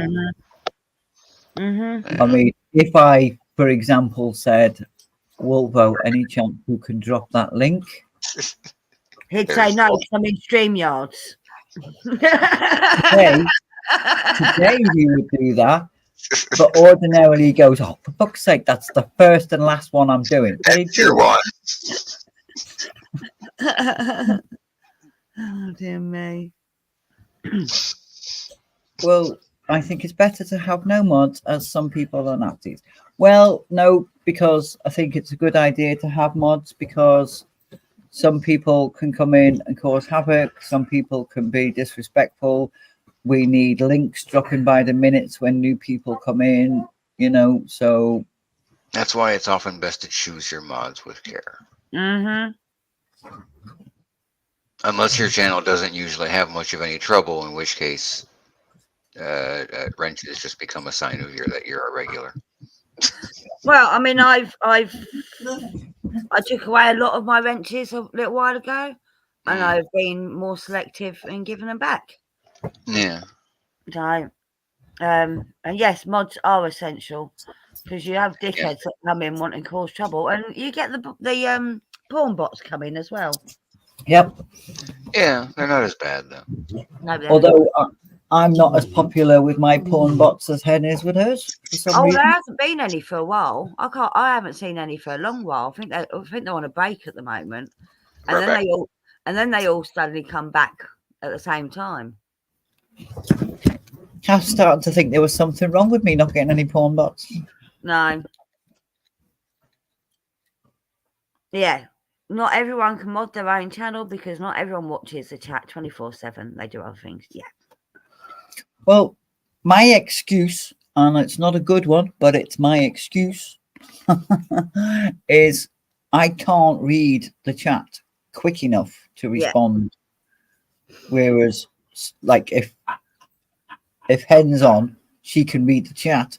Mm-hmm. I mean, if I, for example, said, Wolvo, any chance you can drop that link? He'd say There's- no, 'cause I'm in StreamYards. Today he would do that, but ordinarily he goes, oh, for fuck's sake, that's the first and last one I'm doing. But he'd That's your do it. one. Oh, dear me. Well, I think it's better to have no mods, as some people are Nazis. Well, no, because I think it's a good idea to have mods because some people can come in and cause havoc. Some people can be disrespectful. We need links dropping by the minutes when new people come in, so. That's why it's often best to choose your mods with care. Mm-hmm. Unless your channel doesn't usually have much of any trouble, in which case wrenches just become a sign of that you're a regular. Well, I mean, I took away a lot of my wrenches a little while ago, and I've been more selective in giving them back. Yeah. So, and yes, mods are essential because you have dickheads that come in wanting to cause trouble, and you get the porn bots come in as well. Yep. Yeah, they're not as bad though. No, Although I'm not as popular with my porn bots as Hen is with hers for some reason. there hasn't been any for a while. I haven't seen any for a long while. I think they're on a break at the moment, and then they all suddenly come back at the same time. I started to think there was something wrong with me not getting any porn bots. No. Yeah. Not everyone can mod their own channel because not everyone watches the chat 24/7. They do other things. Yeah. Well, my excuse, and it's not a good one, but it's my excuse, is I can't read the chat quick enough to respond. Whereas, like, if Hen's on, she can read the chat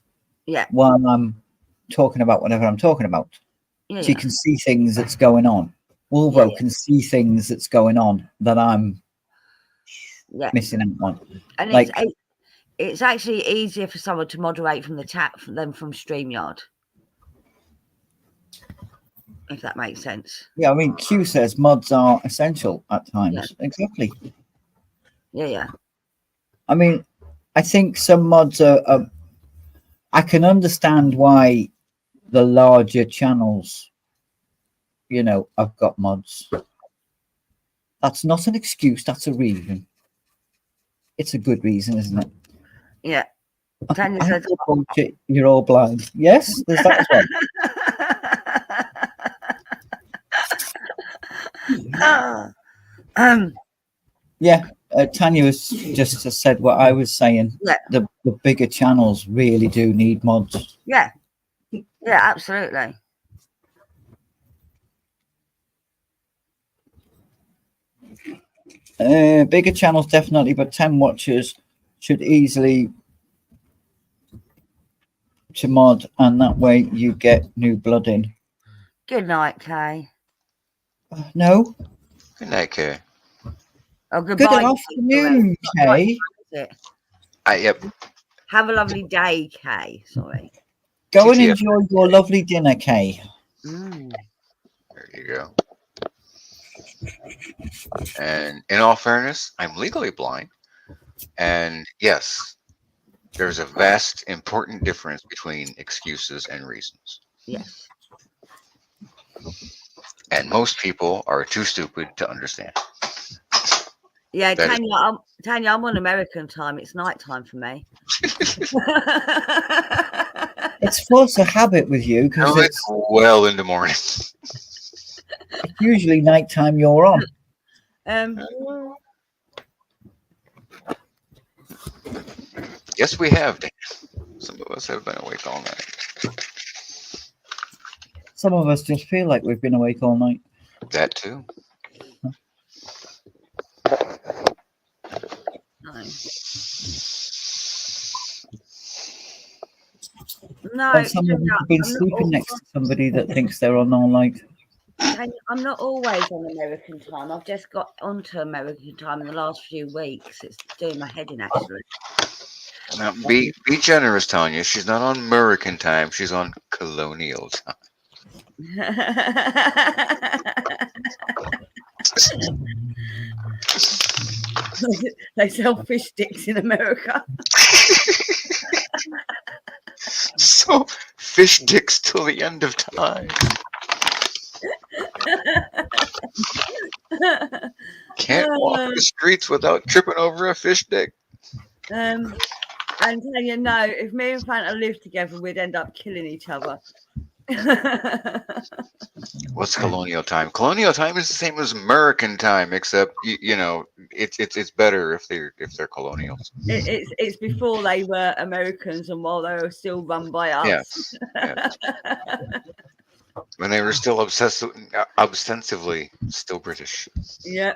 while I'm talking about whatever I'm talking about. She can see things that's going on. Wolvo can see things that's going on that I'm missing out on. And like, it's actually easier for someone to moderate from the chat than from StreamYard. If that makes sense. Yeah, I mean, Q says mods are essential at times. Yeah. Exactly. Yeah. I mean, I think some mods are I can understand why the larger channels, have got mods. That's not an excuse. That's a reason. It's a good reason, isn't it? Yeah. Tanya says, bullshit, you're all blind. Yes, there's that as well. Yeah, Tanya has just said what I was saying. Yeah. The bigger channels really do need mods. Yeah. Yeah, absolutely. Bigger channels definitely, but 10 watchers should easily to mod, and that way you get new blood in. Good night, Kay. No. Good night, Kay. Oh, goodbye. Good afternoon, Kay. Yep. Have a lovely day, Kay. Sorry. Go and enjoy your lovely dinner, Kay. There you go. And in all fairness, I'm legally blind. And yes, There's a vast, important difference between excuses and reasons. Yes. And most people are too stupid to understand. Yeah, That Tanya, I'm on American time. It's night time for me. It's force of habit with you because No, it's well in the morning. it's usually nighttime you're on. Yes, we have, Dan. Some of us have been awake all night. Some of us just feel like we've been awake all night. That too. No, Or some of us have been I'm not sleeping next to somebody that thinks they're on all night. I'm not always on American time. I've just got onto American time in the last few weeks. It's doing my head in, actually. Now, be generous, Tanya. She's not on American time. She's on colonial time. They sell fish sticks in America. So, fish dicks till the end of time. Can't walk the streets without tripping over a fish dick. And Tanya, no, if me and Fanta lived together, we'd end up killing each other. What's colonial time? Colonial time is the same as American time, except you know it's better if they're colonials. It's before they were Americans and while they were still run by us. Yes. When they were still ostensively still British. Yeah.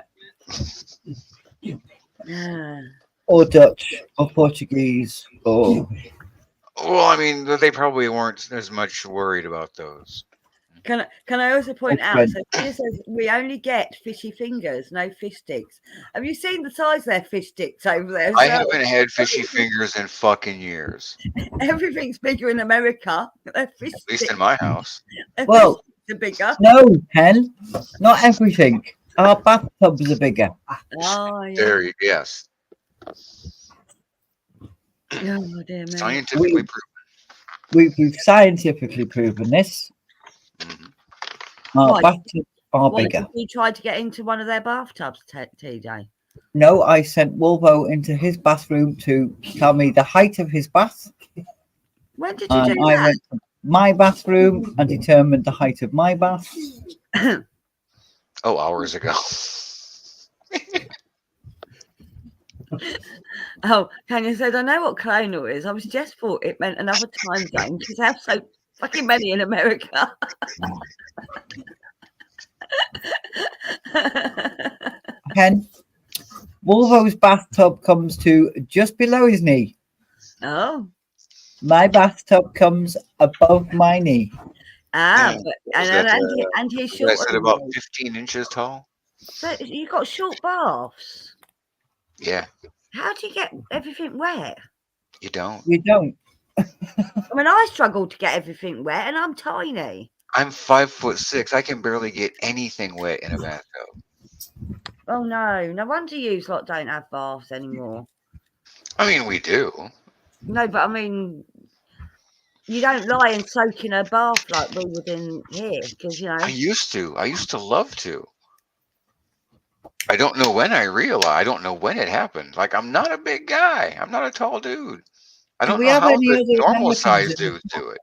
Or Dutch, or Portuguese, or... Well, I mean, they probably weren't as much worried about those. Can I also point out, so Tina says we only get fishy fingers, no fish sticks. Have you seen the size of their fish sticks over there? I haven't had fishy fingers in fucking years. Everything's bigger in America. At least in my house. Well, they're bigger. No, Ken, not everything. Our bathtubs are bigger. Oh, yeah. There, yes. Oh, dear me. Scientifically proven. We've scientifically proven this. Mm-hmm. Our bathtubs are bigger. Did you try to get into one of their bathtubs, TJ? No, I sent Wolvo into his bathroom to tell me the height of his bath. When did you do that? I went to my bathroom and determined the height of my bath. Hours ago. Oh, Kenya said, I know what colonial is. I was just thought it meant another time zone because they have so fucking many in America. Ken, Wolvo's bathtub comes to just below his knee. Oh. My bathtub comes above my knee. And he's short. I said about 15 inches tall. So you've got short baths. Yeah. How do you get everything wet? You don't. You don't. I mean, I struggle to get everything wet, and I'm tiny. I'm 5'6". I can barely get anything wet in a bathtub. Oh no! No wonder you lot don't have baths anymore. I mean, we do. No, but I mean, you don't lie and soak in a bath like we would in here, because you know. I used to love to. I don't know when I realized. I don't know when it happened. Like, I'm not a big guy. I'm not a tall dude. I don't know how the normal size dudes do it.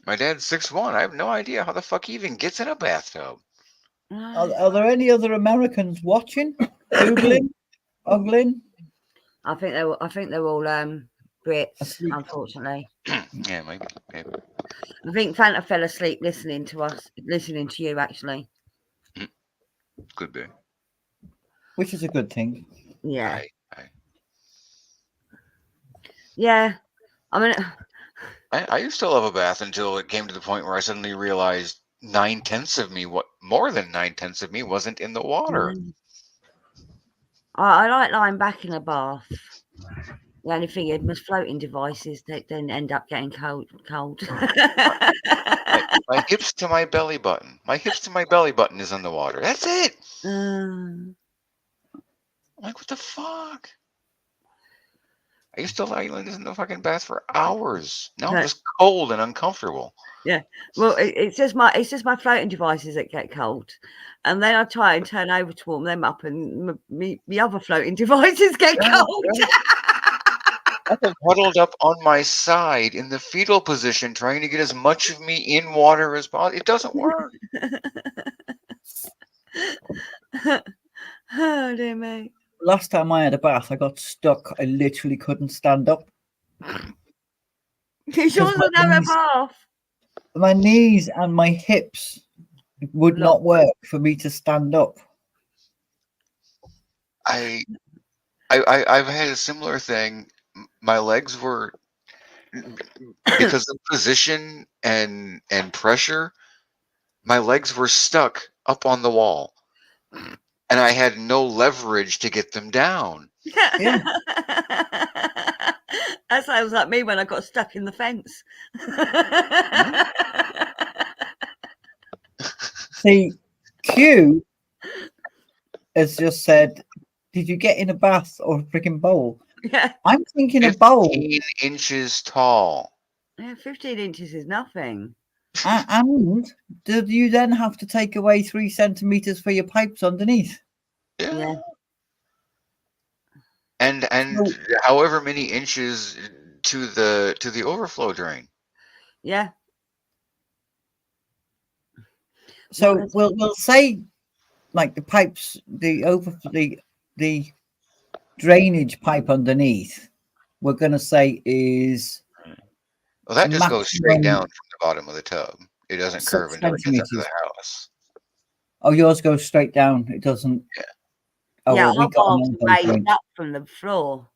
My dad's 6'1". I have no idea how the fuck he even gets in a bathtub. Are there any other Americans watching? Googling? Ogling? I think they're all Brits, unfortunately. Yeah, maybe. I think Fanta fell asleep listening to you, actually. Could be. Which is a good thing. Yeah. Yeah. I mean, I used to love a bath until it came to the point where I suddenly realized more than 9/10 of me wasn't in the water. I like lying back in a bath. The only thing is, most floating devices that then end up getting cold. My hips to my belly button. My hips to my belly button is in the water. That's it. I'm like, what the fuck? I used to lie in the fucking bath for hours. Now I'm just cold and uncomfortable. Yeah. Well, it's just my floating devices that get cold, and then I try and turn over to warm them up, and the other floating devices get cold. I've been huddled up on my side in the fetal position, trying to get as much of me in water as possible. It doesn't work. Oh dear me. Last time I had a bath, I got stuck. I literally couldn't stand up. You sure my to have a knees- bath? My knees and my hips would not work for me to stand up. I've had a similar thing. My legs were, because of position and pressure, my legs were stuck up on the wall, and I had no leverage to get them down. Yeah. That sounds like me when I got stuck in the fence. See, Q has just said, "Did you get in a bath or a freaking bowl?" Yeah. I'm thinking a bowl. 15 inches tall. Yeah, 15 inches is nothing. And did you then have to take away 3 centimeters for your pipes underneath? Yeah. And So- however many inches to the overflow drain. Yeah. So we'll say, like, the pipes, the drainage pipe underneath, we're going to say is Well, that just goes straight maximum down from the bottom of the tub. It doesn't 6 curve until it gets under centimeters. the house. Oh, yours goes straight down. It doesn't. Yeah. Oh, Yeah, well, we our got an bath's elbow raised joint. up from the floor.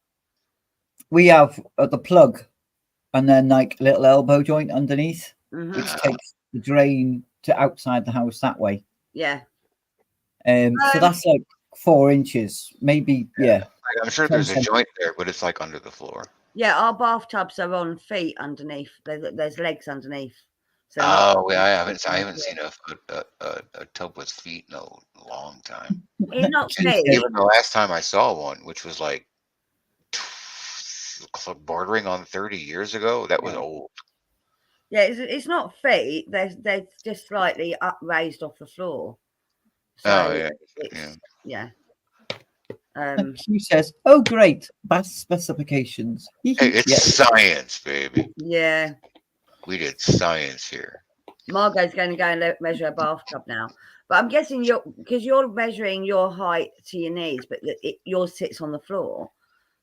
We have the plug, and then like a little elbow joint underneath, Mhm. which takes the drain to outside the house that way. Yeah. So that's like 4 inches, maybe. Yeah. Like, I'm sure 10 there's a joint there, but it's like under the floor. Yeah, our bathtubs are on feet underneath. There's legs underneath. So Oh, yeah, I haven't seen a tub with feet in a long time. it's not feet. Even the last time I saw one, which was like bordering on 30 years ago, that was old. Yeah, it's not feet. They're just slightly up raised off the floor. So Oh, yeah. She says, "Oh, great, bath specifications." Hey, it's science, baby. Yeah. We did science here. Margot's going to go and measure a bathtub now. But I'm guessing because you're measuring your height to your knees, but yours sits on the floor.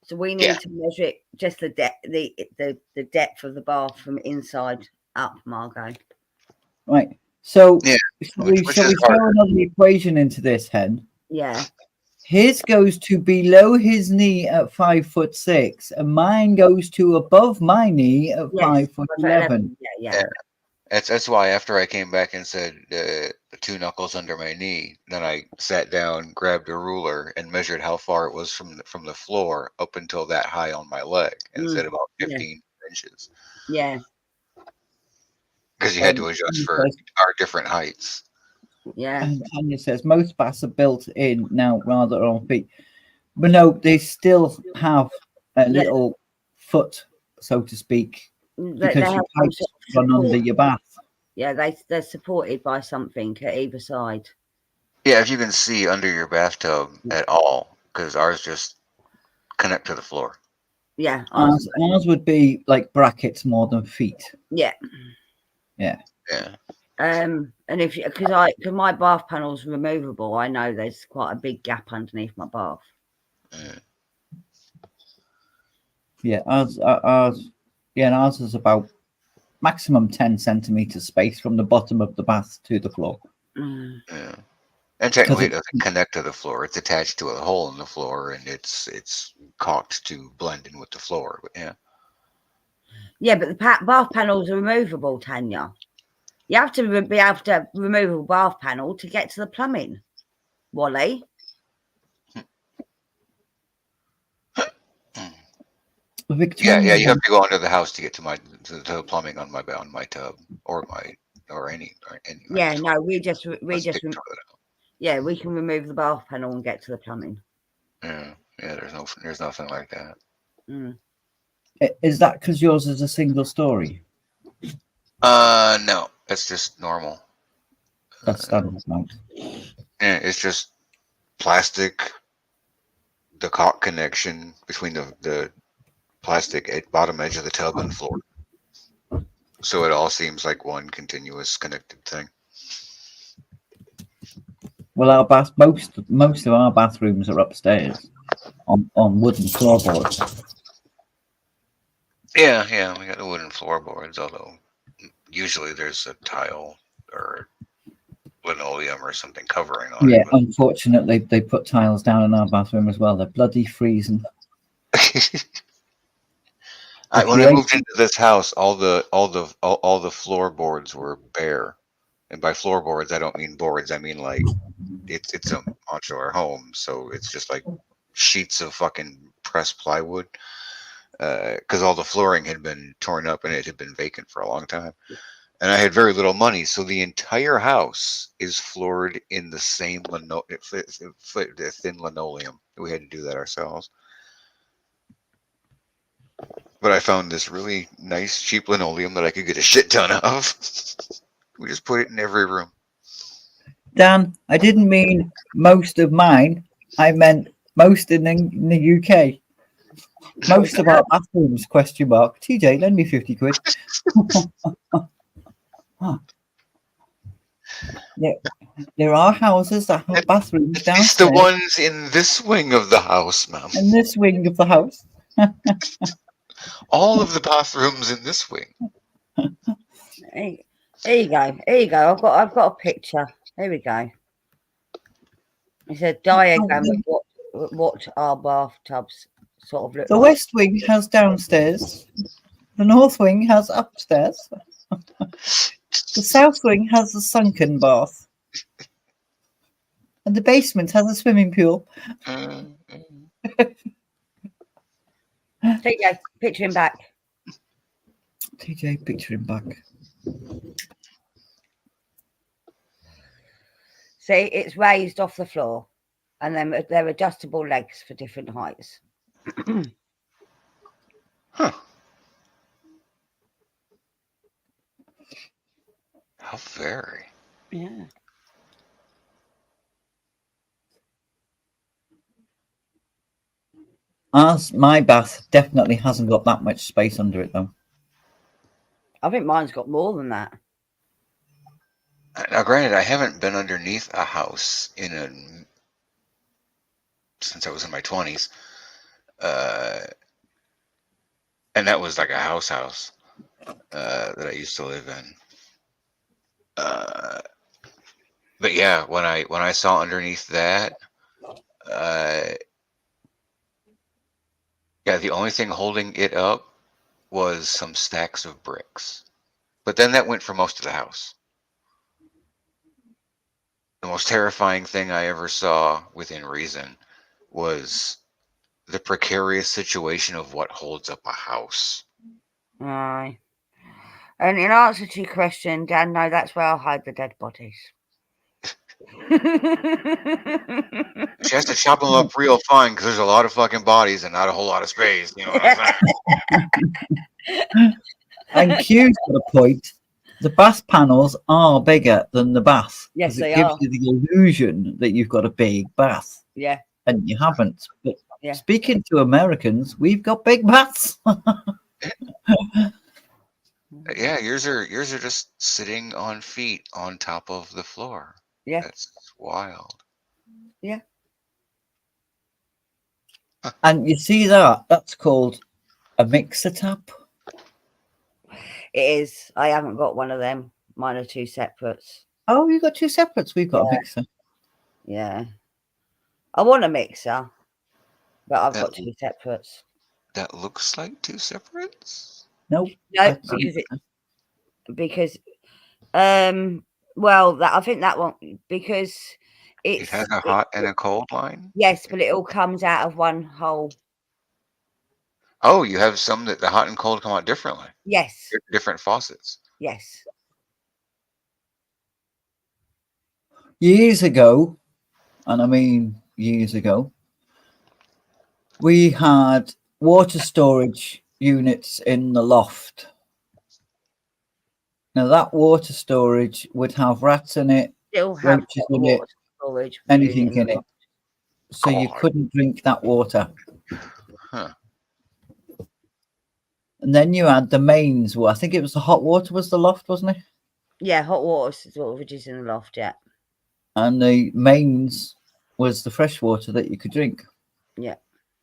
So we need to measure it just the depth of the bath from inside up, Margot. Right. So Yeah, shall we throw another equation into this, Hen? Yeah. His goes to below his knee at 5'6", and mine goes to above my knee at 5'11". Yeah. That's why after I came back and said 2 knuckles under my knee, then I sat down, grabbed a ruler, and measured how far it was from the floor up until that high on my leg, and said about 15 inches. Yeah. Because you had to adjust for our different heights. Yeah. And Tanya says most baths are built in now rather than on feet, but no, they still have a little foot, so to speak, because your pipes run under your bath. Yeah, they're supported by something at either side. Yeah, if you can see under your bathtub at all, because ours just connect to the floor. Yeah, ours would be like brackets more than feet. Yeah. And because my bath panel's removable, I know there's quite a big gap underneath my bath. Yeah, ours is about maximum 10 centimeters space from the bottom of the bath to the floor. Yeah, and technically it doesn't connect to the floor; it's attached to a hole in the floor, and it's caulked to blend in with the floor. But yeah, but the bath panels are removable, Tanya. You have to be able to remove a bath panel to get to the plumbing, Wally. Yeah, you have to go under the house to get to the plumbing on my tub or any. Yeah, no, we just yeah, we can remove the bath panel and get to the plumbing. Yeah, yeah. There's nothing like that. Mm. Is that because yours is a single story? No, it's just normal. That's standard amount. Yeah, it's just plastic, the caulk connection between the plastic bottom edge of the tub and floor. So it all seems like one continuous connected thing. Well, our most of our bathrooms are upstairs on wooden floorboards. Yeah, yeah, we got the wooden floorboards, although usually there's a tile or linoleum or something covering on Yeah, it. unfortunately, they put tiles down in our bathroom as well. They're bloody freezing. If When you I ain't, moved into this house, all the floorboards were bare, and by floorboards I don't mean boards. I mean like it's a modular home, so it's just like sheets of fucking pressed plywood. Because all the flooring had been torn up and it had been vacant for a long time, and I had very little money, so the entire house is floored in the same thin linoleum. We had to do that ourselves. But I found this really nice, cheap linoleum that I could get a shit ton of. We just put it in every room. Dan, I didn't mean most of mine. I meant most in the UK. Most of our bathrooms, question mark. TJ, lend me 50 quid. Yeah, there are houses that have bathrooms At least the downstairs ones in this wing of the house, ma'am. in this wing of the house. All of the bathrooms in this wing. Here you go. Here you go. I've got a picture. Here we go. It's a diagram of what our bathtubs sort of look The like. west wing has downstairs. The north wing has upstairs. The south wing has a sunken bath. And the basement has a swimming pool. There you go. Picture him back. TJ, picture him back. See, it's raised off the floor, and then they're adjustable legs for different heights. Huh. How very. Yeah. My bath definitely hasn't got that much space under it, though. I think mine's got more than that. Now, granted, I haven't been underneath a house since I was in my 20s. And that was like a house that I used to live in. But yeah, when I saw underneath that, yeah, the only thing holding it up was some stacks of bricks. But then that went for most of the house. The most terrifying thing I ever saw within reason was the precarious situation of what holds up a house. Aye. And in answer to your question, Dan, no, that's where I'll hide the dead bodies. She has to chop them up real fine because there's a lot of fucking bodies and not a whole lot of space. You know what I'm saying? And Q's got a point. The bath panels are bigger than the bath. Yes, because they it gives are. you the illusion that you've got a big bath. Yeah. And you haven't. But Yeah. speaking to Americans, we've got big baths. Yeah, yours are just sitting on feet on top of the floor. Yeah. That's wild. Yeah. And you see that? That's called a mixer tap. It is. I haven't got one of them. Mine are two separates. Oh, you've got two separates. We've got a mixer. Yeah. I want a mixer, but I've got two separates. That looks like two separates? Nope. No, because well, I think that one, because It has a hot and a cold line? Yes, but it all comes out of one hole. Oh, you have some that the hot and cold come out differently. Yes. Different faucets. Yes. Years ago, and I mean years ago, We had water storage units in the loft. Now that water storage would have rats in it, Still have roaches got a in it, water storage anything unit in the it. loft. So you God. couldn't drink that water. Huh. And then you had the mains. Well, I think it was the hot water was the loft, wasn't it? Yeah, hot water storage is in the loft. Yeah, And the mains was the fresh water that you could drink. yeah,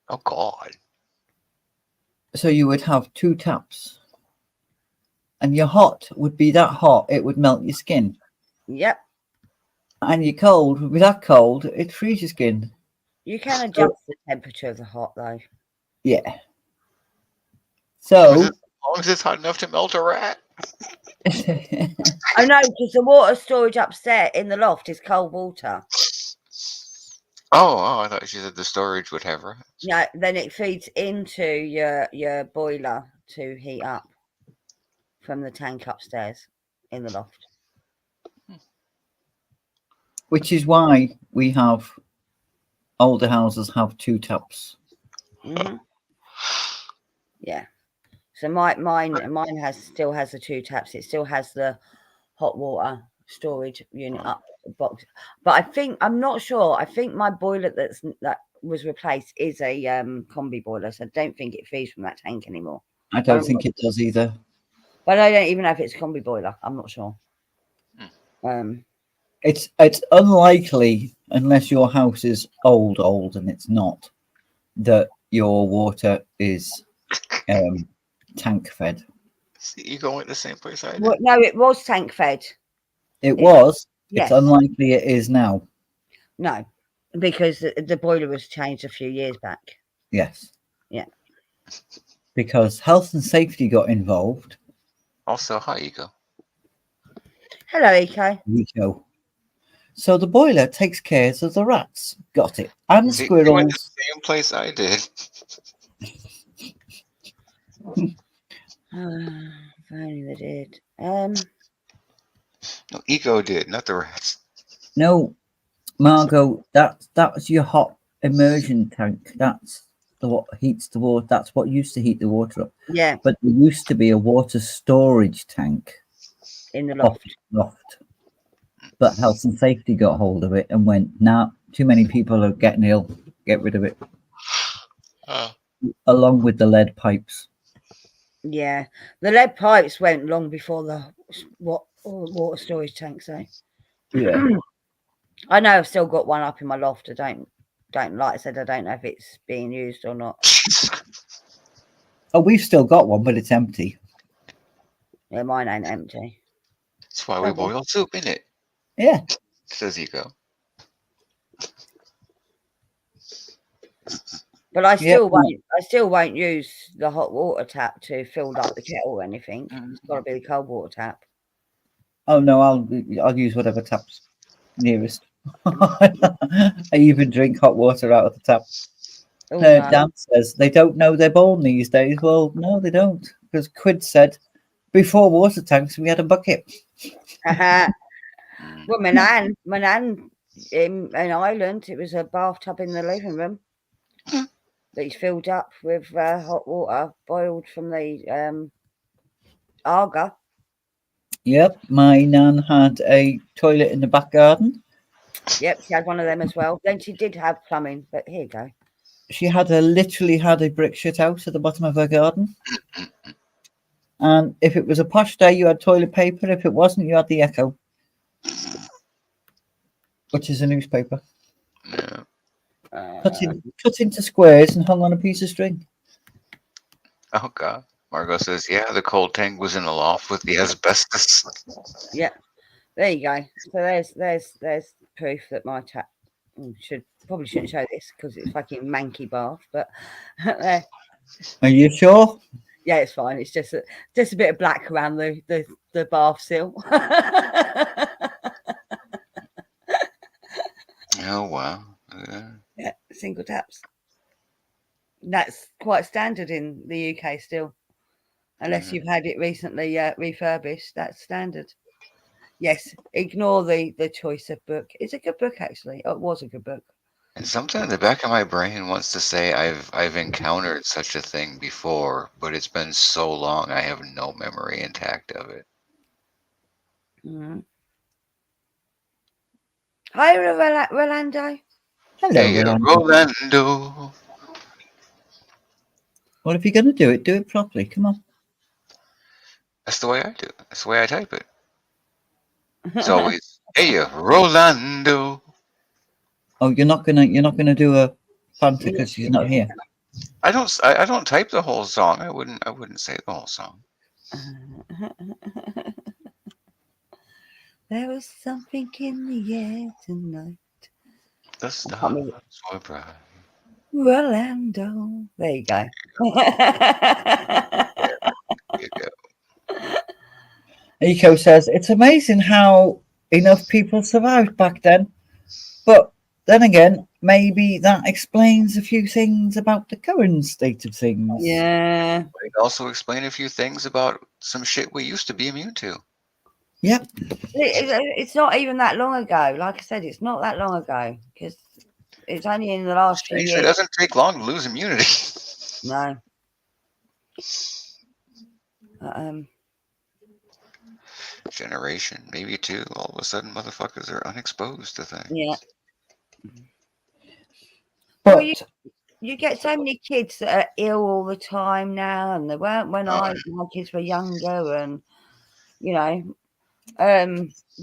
Oh God. So you would have 2 taps. And your hot would be that hot, it would melt your skin. yep. And your cold would be that cold, it'd freeze your skin. You can adjust the temperature of the hot though. Yeah. As long So, as it's hot enough to melt a rat. I know, because the water storage upstairs in the loft is cold water. Oh, I thought she said the storage would have rats. Yeah, then it feeds into your boiler to heat up from the tank upstairs in the loft. which is why we have older houses have 2 taps. Hmm. Yeah. So mine still has the 2 taps. It still has the hot water storage unit up box. But I'm not sure. I think my boiler that was replaced is a combi boiler, so I don't think it feeds from that tank anymore. I don't think it does either. But I don't even know if it's a combi boiler. I'm not sure. It's unlikely, unless your house is old, and it's not, that your water is tank fed. See, you go at the same place I did. Well, no, it was tank fed. It was. Yes. It's unlikely it is now. No, because the boiler was changed a few years back. Yes. Yeah. Because health and safety got involved. Also, hi, Ego. Hello, Eco. Rico. So the boiler takes care of the rats. Got it. And See, you went to squirrels. the same place I did. If only they did. No, Ego did, not the rats. No, Margot, that was your hot immersion tank. That's what heats the water. That's what used to heat the water up. Yeah, But there used to be a water storage tank in the up loft. loft. But health and safety got hold of it and went, nah, too many people are getting ill. Get rid of it. Along with the lead pipes. Yeah, the lead pipes went long before the water storage tanks. So Yeah. I know I've still got one up in my loft. I don't like I said, I don't know if it's being used or not. Oh, we've still got one, but it's empty. Yeah, mine ain't empty. That's why we boil soup in it, Yeah. says Ego. But I Yeah. still won't use the hot water tap to fill up the kettle or anything. It's got to be the cold water tap. Oh no, I'll use whatever tap's nearest. I even drink hot water out of the tap. Oh, no. Dan says they don't know they're born these days. Well, no, they don't, because Quid said before water tanks we had a bucket. Well, my nan in Ireland, it was a bathtub in the living room that he filled up with hot water boiled from the Arga. Yep, my nan had a toilet in the back garden. Yep, she had one of them as well. Then she did have plumbing, but here you go. She literally had a brick shit house at the bottom of her garden. And if it was a posh day, you had toilet paper. If it wasn't, you had the Echo, which is a newspaper. Yeah. Cut into squares and hung on a piece of string. Oh God. Margot says, yeah, the cold tank was in the loft with the asbestos. Yeah, there you go. So there's proof that my tap probably shouldn't show this because it's fucking manky bath, but Are you sure? yeah, it's fine. It's just a bit of black around the bath sill. Oh wow. Yeah, single taps. That's quite standard in the UK still, unless you've had it recently refurbished. That's standard. Yes, ignore the choice of book. It's a good book actually. Oh, it was a good book. And something in the back of my brain wants to say I've encountered such a thing before, but it's been so long I have no memory intact of it. Mm. Hi, Rolando. Hello, Hey, Rolando. Rolando. Well, if you're going to do it properly. Come on. That's the way I do it. That's the way I type it. It's always, hey, Rolando. Oh, you're not gonna do a Fanta because she's not here. I don't type the whole song. I wouldn't say the whole song. There was something in the air tonight. The stars were bright. Rolando. There you go. There you go. Eco says it's amazing how enough people survived back then, but then again, maybe that explains a few things about the current state of things. Yeah. Might also explain a few things about some shit we used to be immune to. Yep. It's not even that long ago. Like I said, it's not that long ago because it's only in the last few Strangely, years. it doesn't take long to lose immunity. No. Generation, maybe two. All of a sudden, motherfuckers are unexposed to things. Yeah. But Well, you get so many kids that are ill all the time now, and they weren't when my kids were younger, and you know,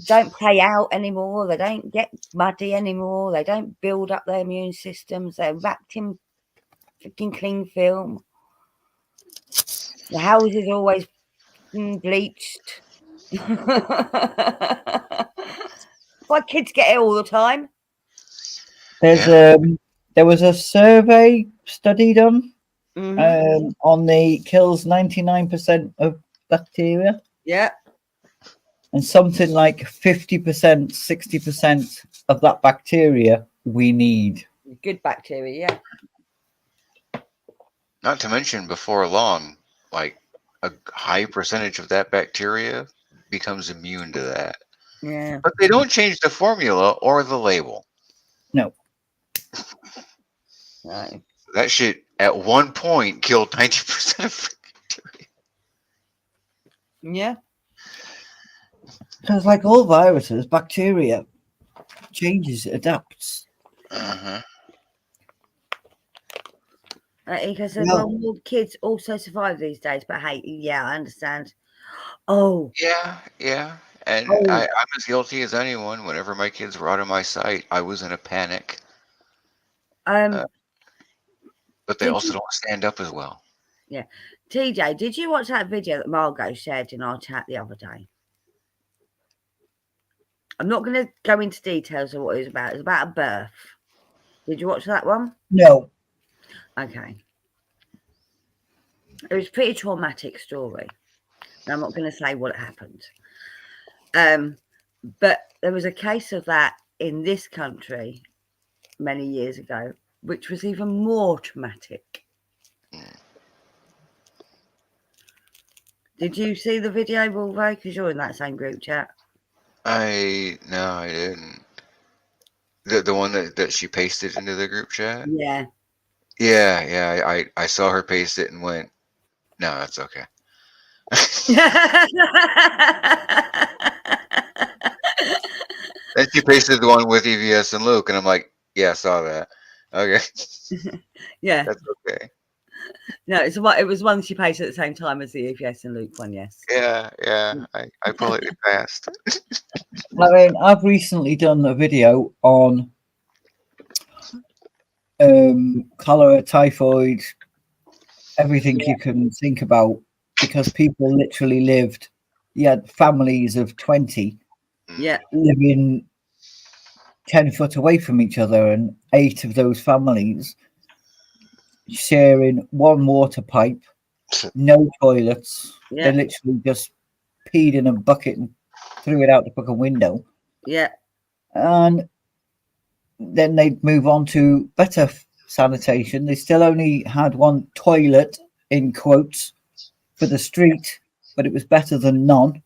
don't play out anymore. They don't get muddy anymore. They don't build up their immune systems. They're wrapped in freaking cling film. The house is always bleached. Why kids get it all the time? there's there was a survey study done on the kills 99% of bacteria. Yeah. And something like 50%, 60% of that bacteria we need. Good bacteria, yeah. Not to mention, before long, like a high percentage of that bacteria becomes immune to that. Yeah. But they don't change the formula or the label. No. No. That shit at one point killed 90% of bacteria. Yeah. Because like all viruses, bacteria changes, adapts. Uh-huh. Ika says, No. well, more kids also survive these days, but hey, yeah, I understand. Oh. Yeah. And I'm as guilty as anyone. Whenever my kids were out of my sight, I was in a panic. But they also don't stand up as well. Yeah. TJ, did you watch that video that Margot shared in our chat the other day? I'm not going to go into details of what it was about. It was about a birth. Did you watch that one? No. Okay. It was a pretty traumatic story. I'm not going to say what happened. But there was a case of that in this country many years ago, which was even more traumatic. Did you see the video, Wolvo? Because you're in that same group chat. No, I didn't. The one that she pasted into the group chat? Yeah. Yeah. I saw her paste it and went, no, that's okay. Then she pasted the one with EVS and Luke, and I'm like, yeah, I saw that. Okay. Yeah. That's okay. No, it was one she pasted at the same time as the EVS and Luke one, yes. Yeah. I politely passed. I mean, I've recently done a video on cholera, typhoid, everything you can think about, because people literally lived. You had families of 20 living 10 foot away from each other, and 8 of those families sharing one water pipe, no toilets. They literally just peed in a bucket and threw it out the fucking window. Yeah. And then they'd move on to better sanitation. They still only had one toilet, in quotes, for the street, but it was better than none.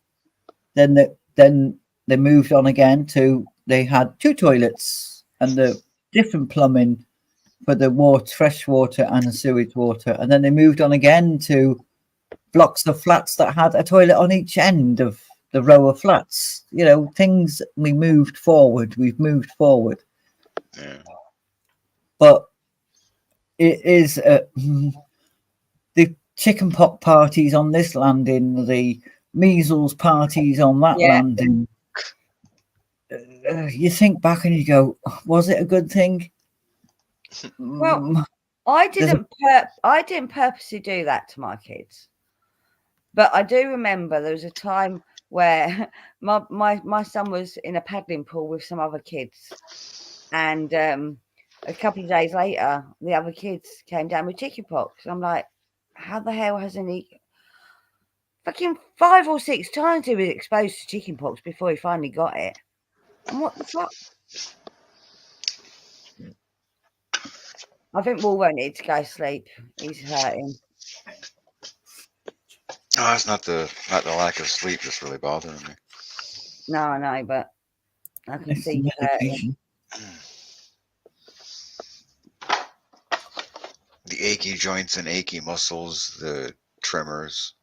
Then they moved on again to they had 2 toilets, and the different plumbing for the water, fresh water and the sewage water. And then they moved on again to blocks of flats that had a toilet on each end of the row of flats. You know, things we've moved forward. Yeah. But it is the chicken pox parties on this landing, the measles parties on that landing. You think back and you go, was it a good thing? Well, I didn't purposely do that to my kids, but I do remember there was a time where my son was in a paddling pool with some other kids, and a couple of days later, the other kids came down with chickenpox. I'm like, how the hell hasn't he? Fucking 5 or 6 times he was exposed to chickenpox before he finally got it. And what the fuck? I think Will won't need to go to sleep. He's hurting. Oh, it's not the lack of sleep that's really bothering me. No, I know, but I can It's see you hurting. medication. The achy joints and achy muscles, the tremors,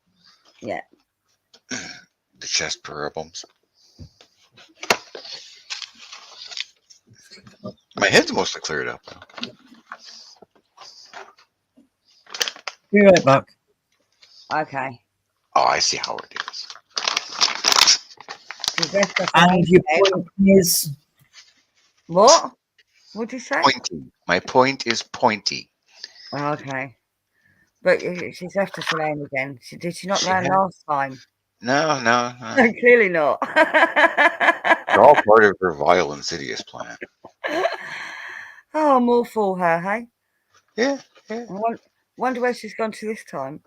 Yeah. the chest problems. My head's mostly cleared up. Be right back. Okay. Oh, I see how it is. And your point is, What? What'd you say? Pointy. My point is pointy. Okay. But she's left us alone again. Did she not She learn has. last time? No. No, clearly not. It's all part of her vile, insidious plan. Oh, I'm all for her, hey? Yeah. I wonder where she's gone to this time.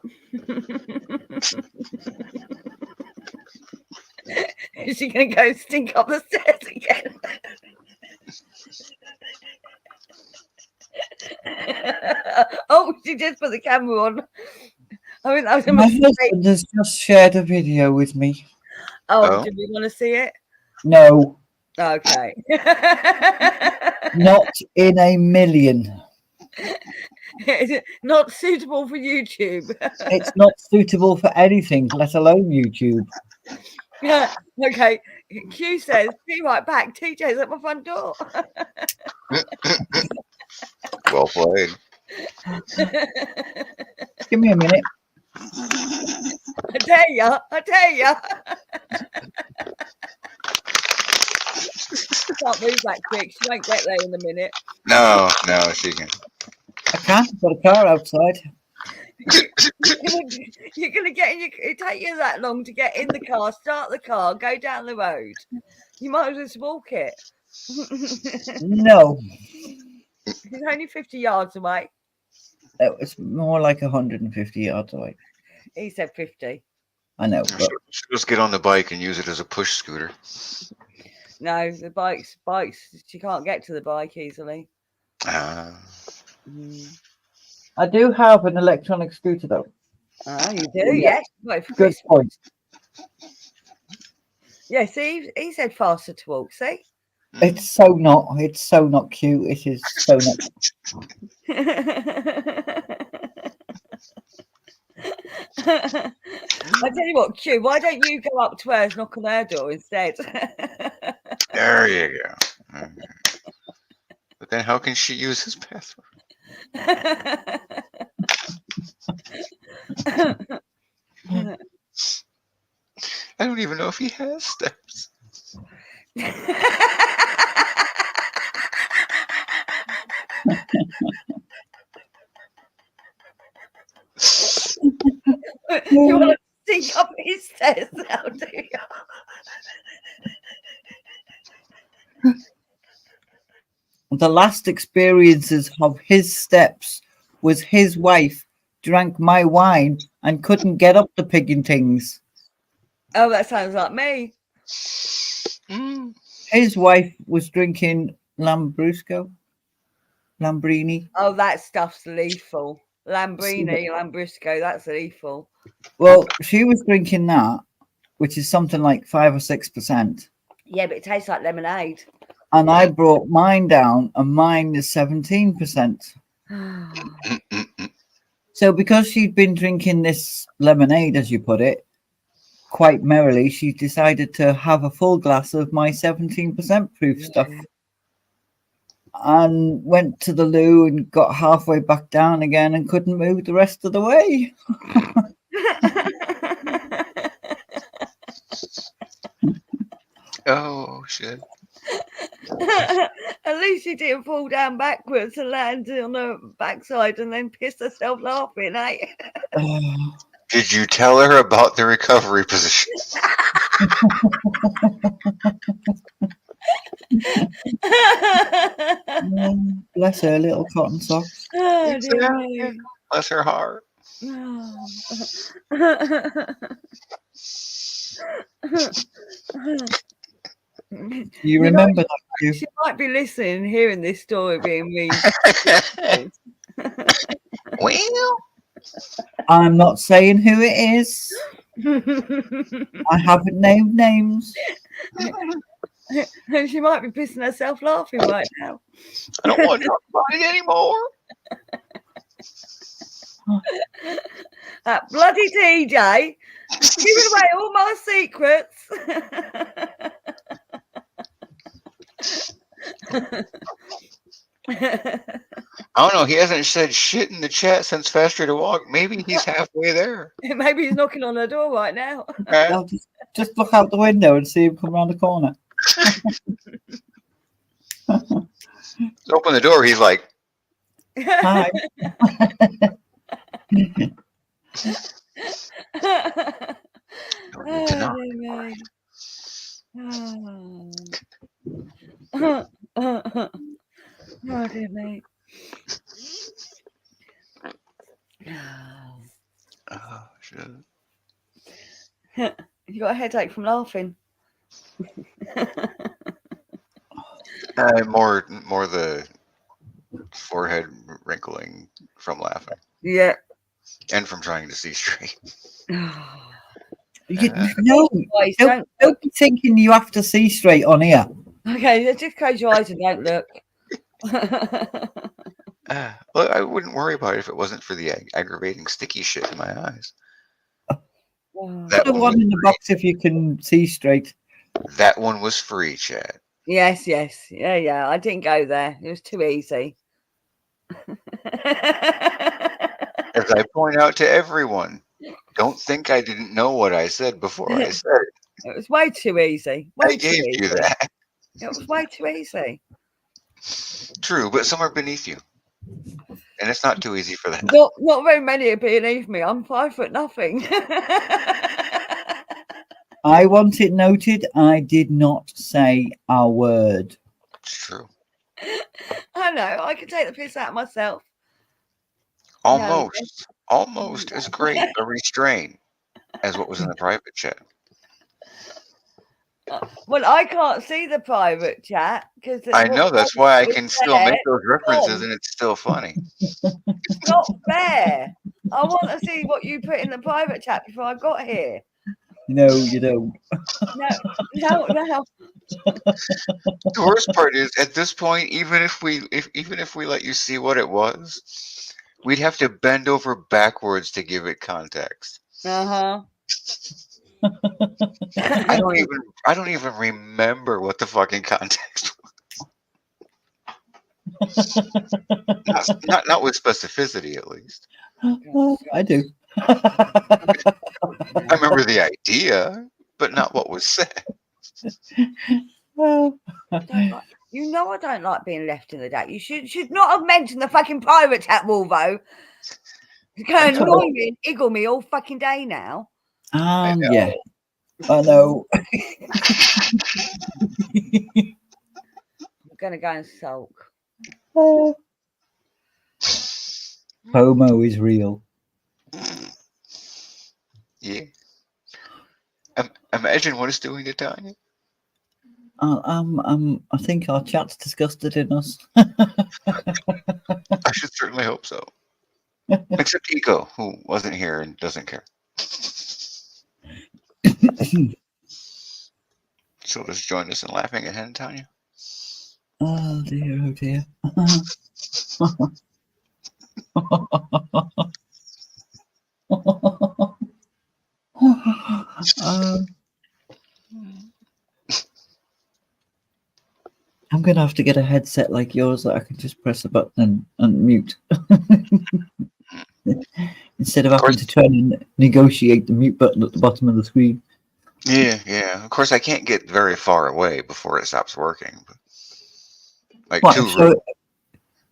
Is she going to go stink up the stairs again? Oh, she just put the camera on. I mean, that was a my mistake. husband has just shared a video with me. Oh, do we want to see it? No, Okay. not in a million. Not suitable for YouTube. It's not suitable for anything, let alone YouTube. Okay. Q says, be right back. TJ's at my front door. Well played. Give me a minute. I dare ya. She can't move that quick. She won't get there in a minute. No, she can. I can't. I've got a car outside. You're gonna get in it take you that long to get in the car, start the car, go down the road. You might as well just walk it. No, It's only 50 yards away. it was more like 150 yards away. He said 50. I know, but She'll just get on the bike and use it as a push scooter. No, the bikes. She can't get to the bike easily. I do have an electronic scooter, though. Oh, you do? Yes. Right, for Good Christmas. point. Yeah, see, he said faster to walk, see? It's so not cute. It is so not. I tell you what, Q, why don't you go up to her and knock on her door instead? There you go. But then how can she use his password? I don't even know if he has steps. You want to sneak up his stairs now, do you? The last experiences of his steps was his wife drank my wine and couldn't get up the pigging things. Oh, that sounds like me. His wife was drinking Lambrusco. Oh, that stuff's lethal. Lambrusco, that's lethal. Well, she was drinking that, which is something like 5 or 6%. Yeah, but it tastes like lemonade. and I brought mine down, and mine is 17%. So because she'd been drinking this lemonade, as you put it, quite merrily, she decided to have a full glass of my 17% proof stuff, and went to the loo and got halfway back down again and couldn't move the rest of the way. Oh shit! At least she didn't fall down backwards and land on her backside and then piss herself laughing, eh? Did you tell her about the recovery position? Bless her little cotton socks. Oh, dear me. Bless her heart. You remember that? You? She might be listening, hearing this story being read. Well, I'm not saying who it is. I haven't named names. She might be pissing herself laughing right now. I don't want to talk about it anymore. That bloody DJ giving away all my secrets. I don't know. He hasn't said shit in the chat since Faster to Walk. Maybe he's halfway there. Maybe he's knocking on her door right now. I'll just look out the window and see him come around the corner. Open the door. He's like, Hi. don't need to knock. Oh, dear me. Oh shit! You got a headache from laughing. More the forehead wrinkling from laughing Yeah. and from trying to see straight. No, Guys, don't be thinking you have to see straight on here. Okay, just close your eyes and don't look. Well, I wouldn't worry about it if it wasn't for the aggravating sticky shit in my eyes. That Put a one in the box if you can see straight. That one was free, Chad. Yes. Yeah. I didn't go there. It was too easy. As I point out to everyone, don't think I didn't know what I said before I said it. It was way too easy. I gave you that. It was way too easy. True, but some are beneath you. And it's not too easy for that. Not very many are beneath me. I'm 5'0". I want it noted, I did not say a word. It's true. I know. I can take the piss out of myself. Almost as great a restraint as what was in the private chat. Well, I can't see the private chat because I know, that's why I can still make those references and it's still funny. It's not fair. I want to see what you put in the private chat before I got here. No, you don't. No. The worst part is, at this point, even if we let you see what it was, we'd have to bend over backwards to give it context. Uh-huh. I don't even remember what the fucking context was. not with specificity, at least. I do. I remember the idea, but not what was said. Well, You know I don't like being left in the dark. You should not have mentioned the fucking private chat, Wolvo. It's going to annoy me and iggle me all fucking day now. yeah. I know. I'm going to go and sulk. FOMO is real. Yeah. Imagine what it's doing to Tanya. I think our chat's disgusted in us. I should certainly hope so. Except Eco, who wasn't here and doesn't care. She'll just join us in laughing at Hen, Tanya. Oh dear, oh dear. um, I'm gonna have to get a headset like yours that I can just press a button and mute instead of Of having course, to try and negotiate the mute button at the bottom of the screen. yeah. Of course, I can't get very far away before it stops working. But like What?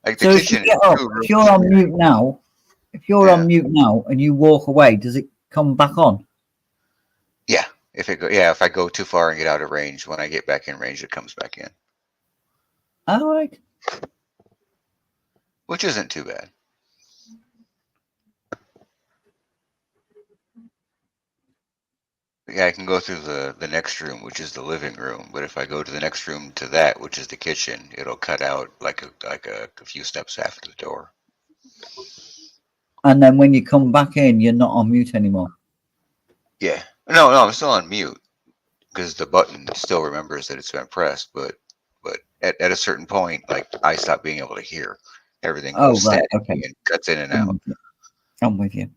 like the So if you kitchen is get up, 2 if rooms you're on away. mute now, Yeah, and you walk away, does it come back on? yeah. If I go too far and get out of range, when I get back in range, it comes back in, All right. which isn't too bad. Yeah, I can go through the next room, which is the living room. But if I go to the next room to that, which is the kitchen, it'll cut out like a few steps after the door. And then when you come back in, you're not on mute anymore. Yeah. No, I'm still on mute because the button still remembers that it's been pressed. But at a certain point, like I stop being able to hear. Everything Oh, goes right. staticky Okay. and cuts in and I'm out. with you. I'm with you.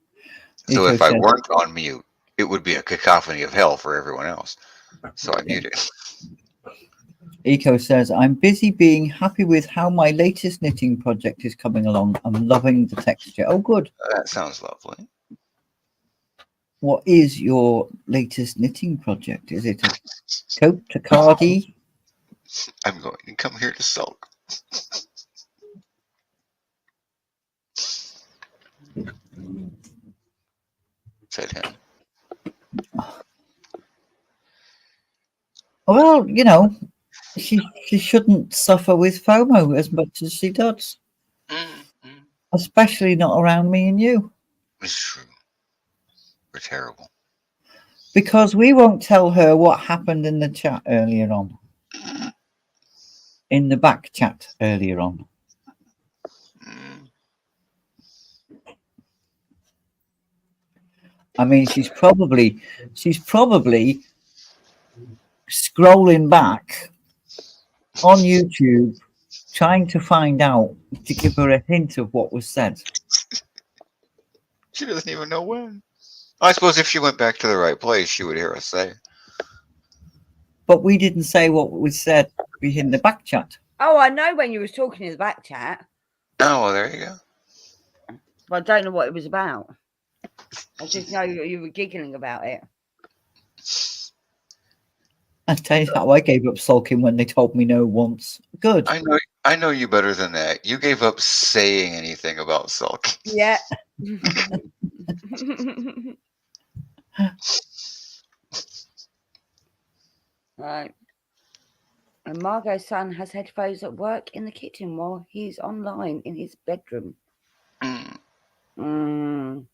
So Eco if I says, weren't on mute, it would be a cacophony of hell for everyone else. So I mute it. I'm busy being happy with how my latest knitting project is coming along. I'm loving the texture. Oh, good. That sounds lovely. What is your latest knitting project? Is it a coat, a cardi? I'm going to come here to sulk. Said him. Well, she shouldn't suffer with FOMO as much as she does, Mm. especially not around me and you, It's true. We're terrible. because we won't tell her what happened in the chat earlier on, in the back chat earlier on. Mm. I mean, she's probably scrolling back on YouTube, trying to find out to give her a hint of what was said. She doesn't even know when. I suppose if she went back to the right place, she would hear us say. But we didn't say what was said in the back chat. Oh, I know when you was talking in the back chat, Oh, well, there you go. but I don't know what it was about. I just know you were giggling about it. I tell you how I gave up sulking when they told me no once. Good. I know you better than that. You gave up saying anything about sulking. Yeah. Right. And Margot's son has headphones at work in the kitchen while he's online in his bedroom. Mm.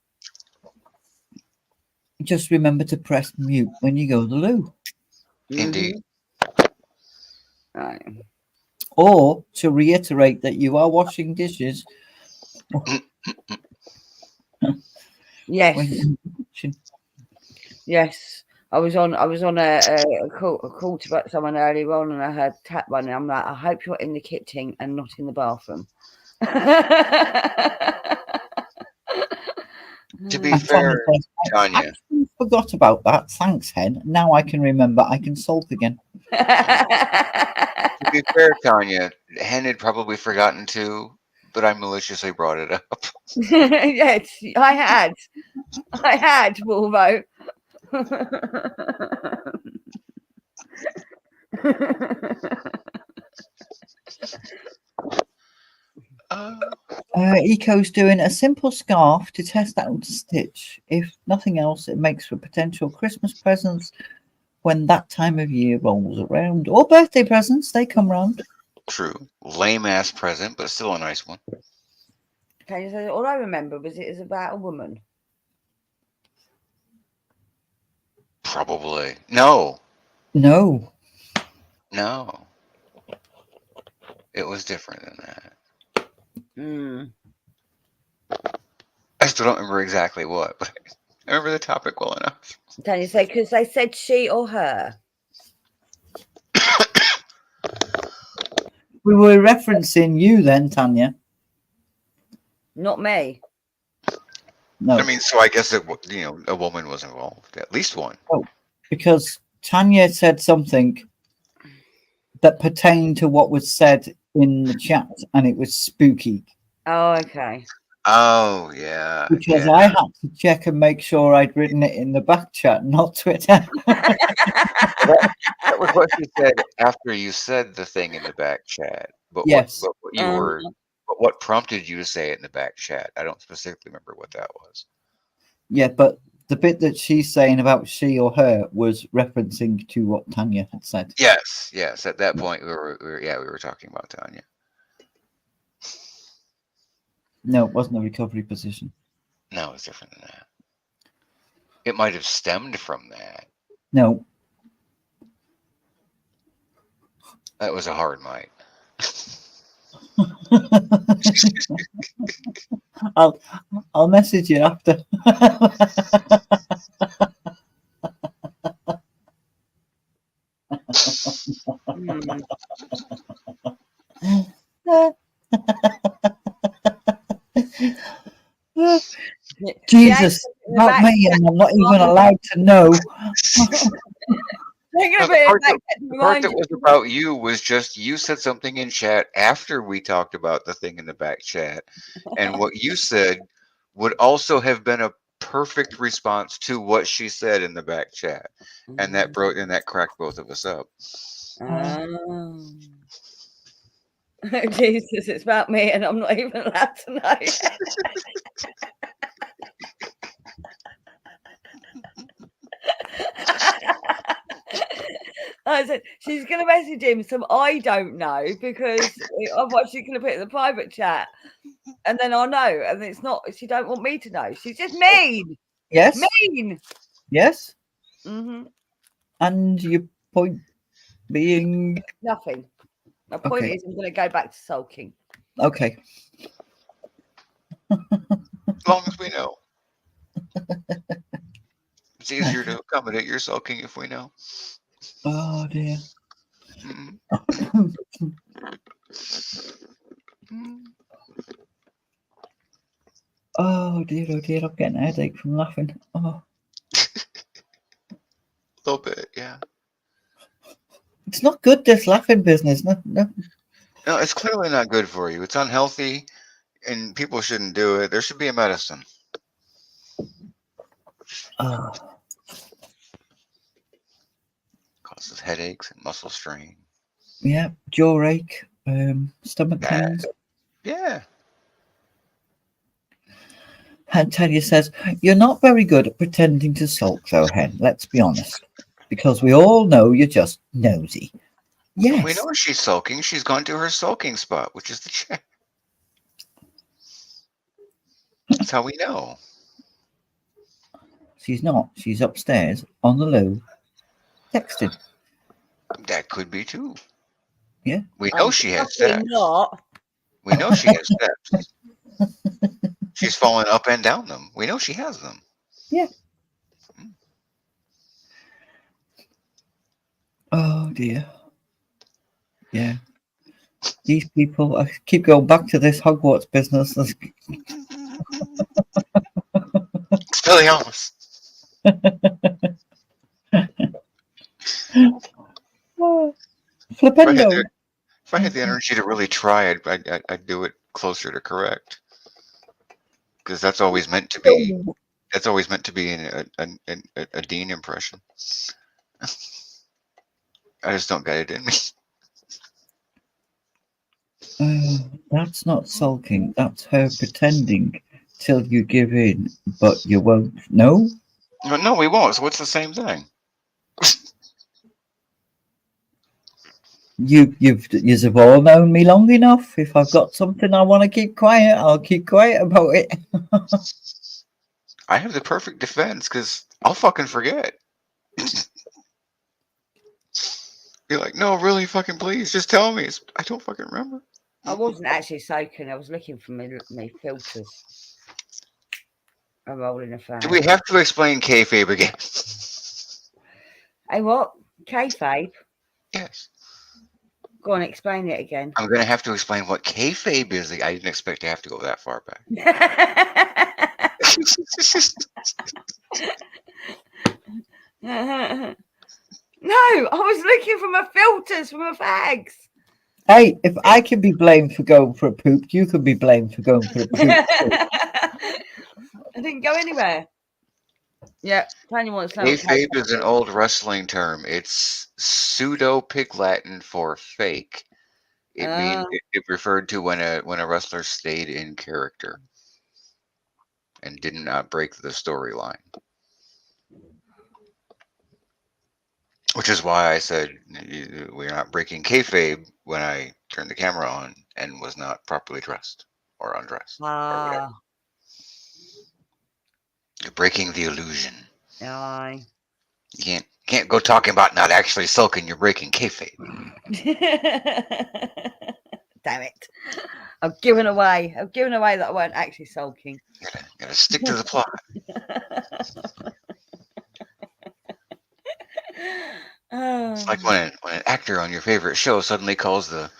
Just remember to press mute when you go to the loo. Indeed. Right. Or to reiterate that you are washing dishes. Yes. Yes. I was on a call to someone earlier on, and I heard tap running. I'm like, I hope you're in the kitchen and not in the bathroom. To be fair, Tanya. I actually forgot about that. Thanks, Hen. Now I can remember. I can sulk again. To be fair, Tanya, Hen had probably forgotten too, but I maliciously brought it up. Yes, I had, Wolvo. Eco's doing a simple scarf to test out the stitch. If nothing else, it makes for potential Christmas presents when that time of year rolls around, or birthday presents. They come round. True. Lame ass present, but still a nice one. Okay, so all I remember was it was about a woman. Probably. No. It was different than that. I still don't remember exactly what, but I remember the topic well enough. Can you say, because they said she or her? We were referencing you then, Tanya. Not me. No, I mean, so I guess a woman was involved, at least one. because Tanya said something that pertained to what was said in the chat, and it was spooky. Oh, okay. Oh yeah, Because yeah. I had to check and make sure I'd written it in the back chat, not Twitter. That was what she said after you said the thing in the back chat. But Yes. what prompted you to say it in the back chat? I don't specifically remember what that was. Yeah, but the bit that she's saying about she or her was referencing to what Tanya had said. Yes. At that point, we were talking about Tanya. No, it wasn't a recovery position. No, it's different than that. It might have stemmed from that. No. That was a hard mic. I'll message you after. Jesus, not me, and I'm not even allowed to know. The part that was about you was just you said something in chat after we talked about the thing in the back chat, and what you said would also have been a perfect response to what she said in the back chat, and that cracked both of us up. Jesus, it's about me, and I'm not even allowed to know. I said she's going to message him some I don't know, because otherwise she's going to put it in the private chat, and then I'll know. And it's not. She don't want me to know. She's just mean. Yes. Mean. Yes. Mm-hmm. And your point being nothing. My point is, I'm going to go back to sulking. Okay. As long as we know. It's easier to accommodate your sulking if we know. Oh dear. Oh dear, I'm getting a headache from laughing. Oh. A little bit, yeah. It's not good, this laughing business. No. No, it's clearly not good for you. It's unhealthy, and people shouldn't do it. There should be a medicine. Causes headaches and muscle strain. Yeah, jaw ache, stomach pains. Yeah. And Tanya says, you're not very good at pretending to sulk, though, Hen. Let's be honest. Because we all know you're just nosy. Yes. We know she's sulking. She's gone to her sulking spot, which is the chat. That's how we know. She's not. She's upstairs on the low, texting. That could be too. Yeah. We know she has steps. Not. We know she has steps. She's fallen up and down them. We know she has them. Yeah. Oh dear. Yeah. These people, I keep going back to this Hogwarts business. Expelliarmus. Flipendo. If I had the energy to really try, I'd do it closer to correct. Because that's always meant to be. That's always meant to be a Dean impression. I just don't get it in me. That's not sulking. That's her pretending till you give in, but you won't. No? No, we won't. So what's the same thing? You've all known me long enough. If I've got something I want to keep quiet, I'll keep quiet about it. I have the perfect defense because I'll fucking forget. You're like, no, really, fucking please, just tell me. I don't fucking remember. I wasn't actually soaking. I was looking for my filters. I'm rolling a fan. Do we have to explain kayfabe again? Hey, what? Kayfabe? Yes. Go on, explain it again. I'm going to have to explain what kayfabe is. I didn't expect to have to go that far back. No, I was looking for my filters for my fags. Hey, if I can be blamed for going for a poop, you can be blamed for going for a poop. I didn't go anywhere. Yeah, Tony wants to know what Kayfabe is an old wrestling term. It's pseudo Pig Latin for fake. It means it referred to when a wrestler stayed in character and did not break the storyline. Which is why I said we're not breaking kayfabe when I turned the camera on and was not properly dressed or undressed or whatever. You're breaking the illusion. Aye. You can't go talking about not actually sulking. You're breaking kayfabe. Damn it! I've given away that I weren't actually sulking. Gotta stick to the plot. It's like when an actor on your favorite show suddenly calls the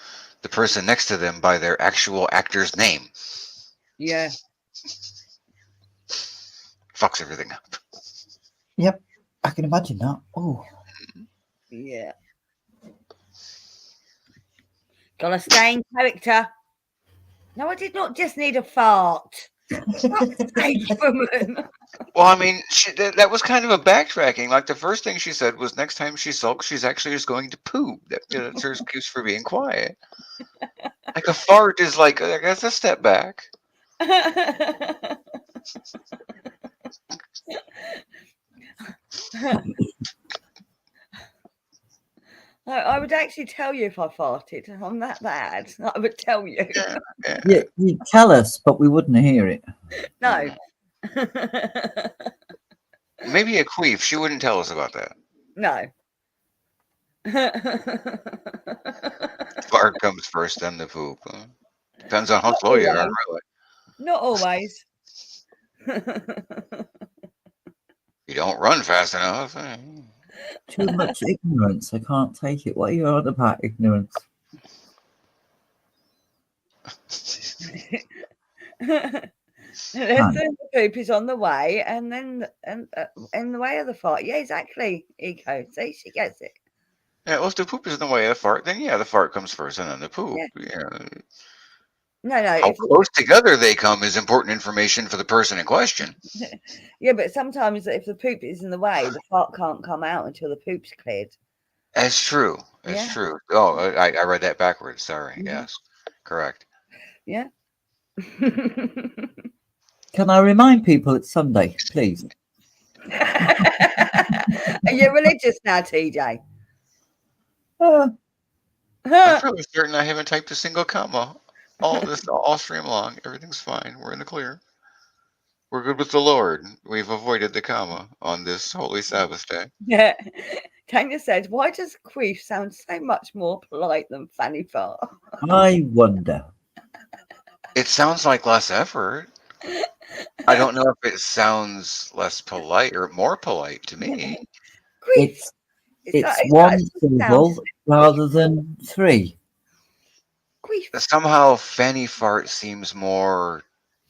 person next to them by their actual actor's name. Yeah. Fucks everything up. Yep, I can imagine that. Oh. Yeah. Gotta stay in character. No, I did not just need a fart. Woman. Well, I mean, that was kind of a backtracking. Like the first thing she said was, next time she sulks, she's actually just going to poop. That's her excuse for being quiet. Like a fart is like, I guess, a step back. I would actually tell you if I farted. I'm that bad. I would tell you. Yeah, you'd tell us, but we wouldn't hear it. No. Maybe a queef. She wouldn't tell us about that. No. Fart comes first, then the poop. Depends on how slow you are, really. Not always. You don't run fast enough. Too much ignorance. I can't take it. What are you on about ignorance? The poop is on the way, and then in the way of the fart. Yeah, exactly. Eco. See, she gets it. Yeah, well, if the poop is in the way of the fart, then yeah, the fart comes first, and then the poop. Yeah. No. No. How close together they come is important information for the person in question. Yeah, but sometimes if the poop is in the way, the fart can't come out until the poop's cleared. That's true. That's true. Oh, I read that backwards. Sorry. Mm-hmm. Yes, correct. Yeah. Can I remind people it's Sunday, please? Are you religious now, TJ? I'm fairly certain I haven't typed a single comma. All stream long. Everything's fine. We're in the clear. We're good with the Lord. We've avoided the comma on this holy Sabbath day. Yeah. Tanya said, why does queef sound so much more polite than fanny fart? I wonder. It sounds like less effort. I don't know if it sounds less polite or more polite to me. It's one syllable rather than three. Somehow fanny fart seems more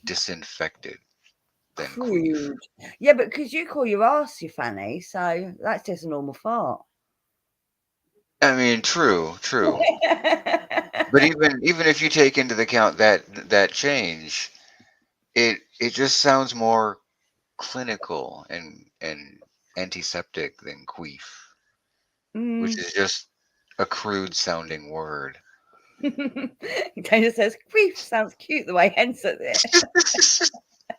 disinfected than queef. Yeah, but because you call your ass your fanny, so that's just a normal fart. I mean, true. But even if you take into account that change, it just sounds more clinical and antiseptic than queef, which is just a crude sounding word. Dana says queef sounds cute the way Hen says it.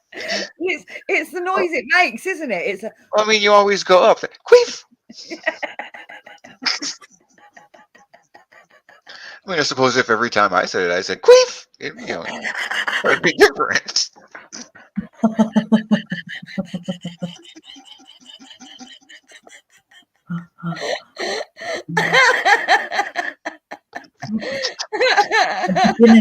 It's the noise it makes, isn't it? I mean, you always go up queef. I mean, I suppose if every time I said it, I said queef, it'd be different.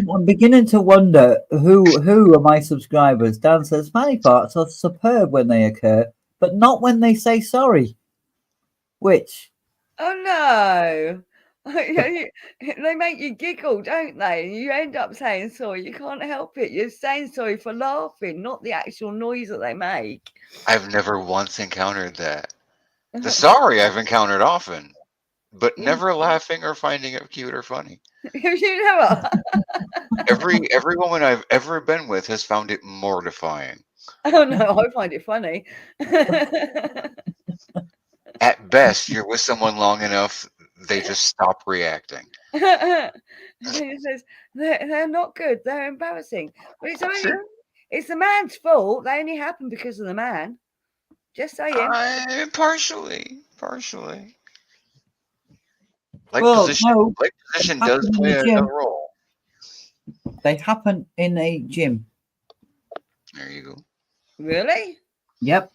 I'm beginning to wonder who are my subscribers. Dan says fanny farts are superb when they occur, but not when they say sorry. Which? Oh no! They make you giggle, don't they? And you end up saying sorry. You can't help it. You're saying sorry for laughing, not the actual noise that they make. I've never once encountered that. The sorry I've encountered often, but never laughing or finding it cute or funny. You never. Every woman I've ever been with has found it mortifying. Oh no, I find it funny. At best, you're with someone long enough, they just stop reacting. And he says they're not good. They're embarrassing. But it's the man's fault. They only happen because of the man. Just saying. Partially. Like Well, position, no, like position they does happen in play the a gym. role. They happen in a gym. There you go. Really? Yep.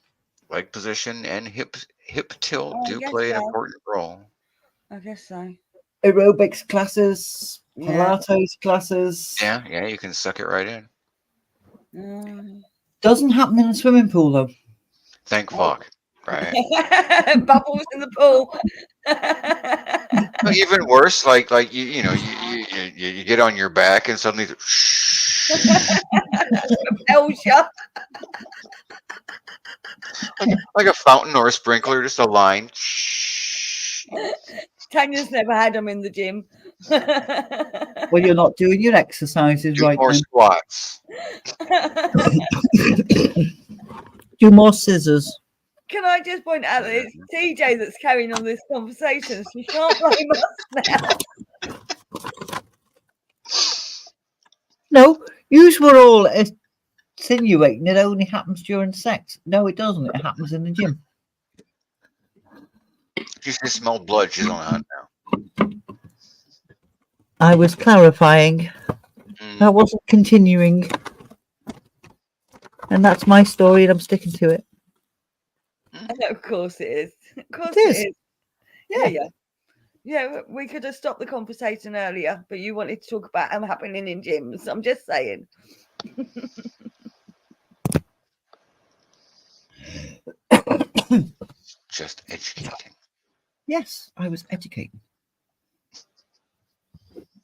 Leg position and hip tilt Oh, I do guess play an so. important role. I guess so. Aerobics classes, Yeah. Pilates classes. Yeah, you can suck it right in. Doesn't happen in a swimming pool though. Thank fuck. Right. Bubbles in the pool. Well, even worse, like you know you get on your back and suddenly Propels you. like a fountain or a sprinkler, just a line. Tanya's never had them in the gym. Well, you're not doing your exercises Do right more then. squats. Do more scissors. Can I just point out that it's TJ that's carrying on this conversation? She can't blame us now. No, you were all insinuating it only happens during sex. No, it doesn't. It happens in the gym. She can smell blood. She's on the hunt now. I was clarifying. I wasn't continuing. And that's my story, and I'm sticking to it. Of course it is. Of course It is. it is. Yeah, we could have stopped the conversation earlier, but you wanted to talk about them happening in gyms. I'm just saying. Just educating. Yes, I was educating.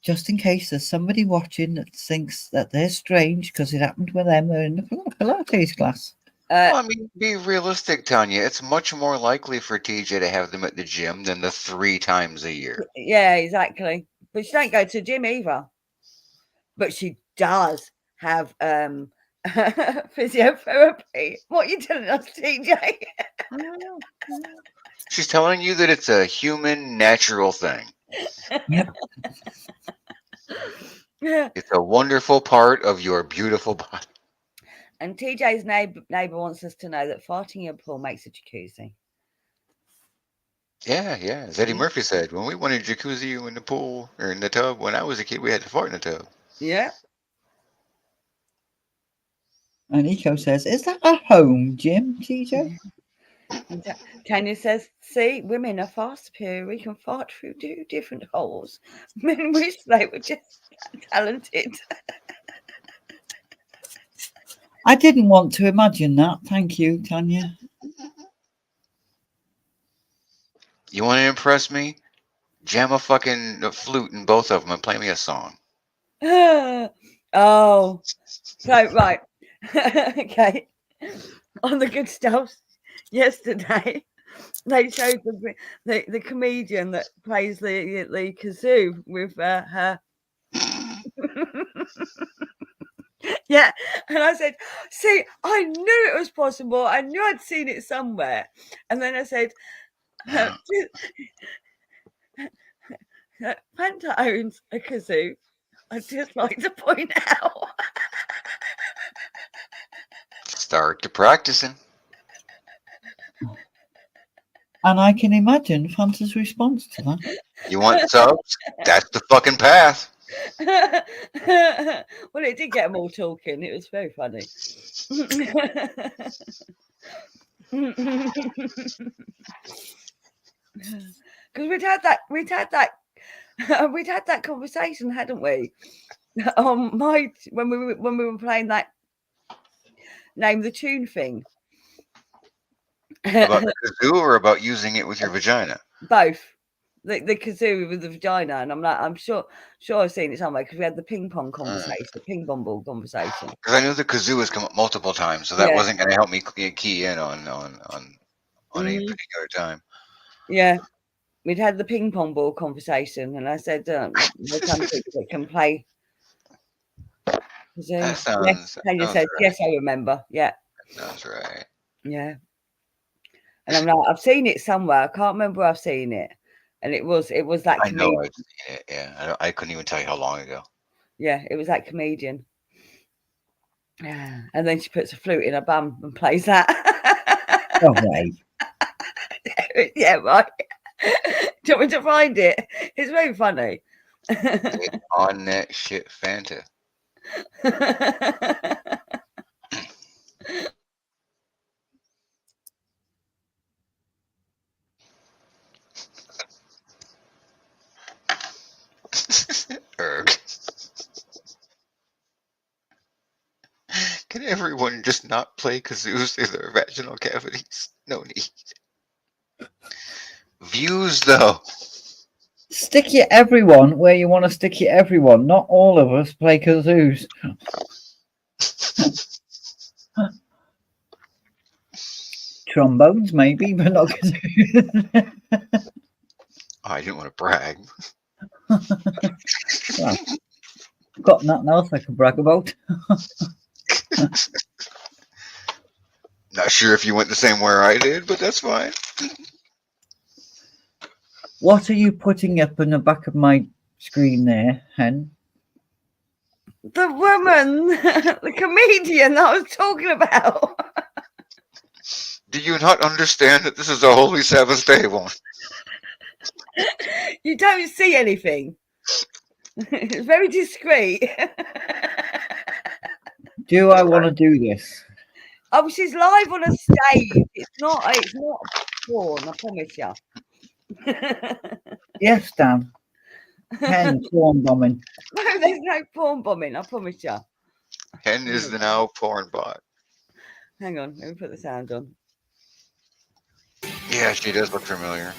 Just in case there's somebody watching that thinks that they're strange because it happened with them or in the Pilates class. Well, I mean, be realistic, Tanya. It's much more likely for TJ to have them at the gym than the 3 times a year. Yeah, exactly. But she don't go to the gym either. But she does have physiotherapy. What are you telling us, TJ? She's telling you that it's a human, natural thing. Yep. It's a wonderful part of your beautiful body. And TJ's neighbour wants us to know that farting in a pool makes a jacuzzi. Yeah. As Eddie Murphy said, when we wanted jacuzzi in the pool or in the tub, when I was a kid, we had to fart in the tub. Yeah. And Eco says, is that a home gym, TJ? Tanya says, see, women are far superior. We can fart through 2 different holes. Men wish they were just talented. I didn't want to imagine that. Thank you, Tanya. You want to impress me? Jam a fucking flute in both of them and play me a song. Oh, so right. Okay. On the good stuff yesterday, they showed the comedian that plays the kazoo with her. Yeah, and I said, see, I knew it was possible. I knew I'd seen it somewhere. And then I said, Fanta owns a kazoo. I'd just like to point out. Start to practicing. And I can imagine Fanta's response to that. You want subs? That's the fucking path. Well, it did get them all talking. It was very funny. Because we'd had that conversation, hadn't we? On when we were playing that name the tune thing. About the kazoo or about using it with your vagina? Both. the kazoo with the vagina, and I'm like, I'm sure I've seen it somewhere because we had the ping pong conversation, the ping pong ball conversation. Because I knew the kazoo has come up multiple times, so that Yeah. wasn't going to help me key in on any Mhm. particular time. Yeah, we'd had the ping pong ball conversation, and I said, there's some people that can play kazoo. That Yes, sounds Tanya says, right. yes, I remember. Yeah, Sounds right. yeah. And I'm like, I've seen it somewhere. I can't remember where I've seen it. And it was that I know comedian. I've seen it. Yeah, I couldn't even tell you how long ago. Yeah, it was that comedian. And then she puts a flute in her bum and plays that. Oh, right. Yeah, right. Do you want me to find it? It's very funny. Get on that shit, Fanta. Erg. Can everyone just not play kazoos in their vaginal cavities? No need. Views, though. Stick your everyone where you want to stick your everyone. Not all of us play kazoos. Trombones, maybe, but not kazoos. Oh, I didn't want to brag. Well, got nothing else I can brag about. Not sure if you went the same way I did, but that's fine. What are you putting up in the back of my screen there, Hen? The woman, the comedian that I was talking about. Do you not understand that this is a holy Sabbath day one? You don't see anything. It's very discreet. Do I want to do this? Oh, she's live on a stage. It's not porn, I promise you. Yes, Dan. Hen, porn bombing. No, there's no porn bombing, I promise you. Hen is the now porn bot. Hang on, let me put the sound on. Yeah, she does look familiar.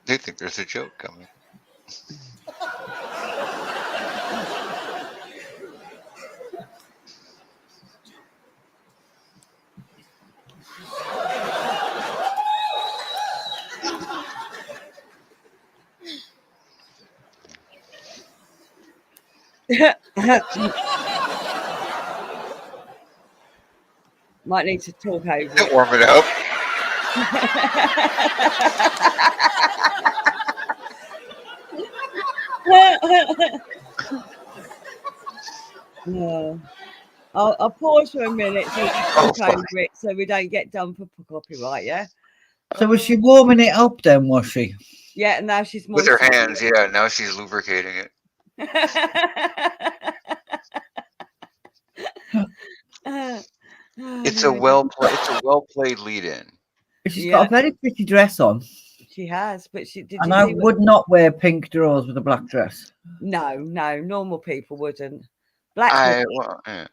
They think there's a joke coming. Might need to talk over it. Warm it up. Yeah. I'll pause for a minute so we can talk over it so we don't get done for copyright, yeah? So was she warming it up then, was she? Yeah, and now she's With her moistening hands, yeah. Now she's lubricating it. It's a well played lead in. She's got a very pretty dress on. She has, but did you And I see would not wear pink drawers with a black dress. No, normal people wouldn't. Black Well, yeah.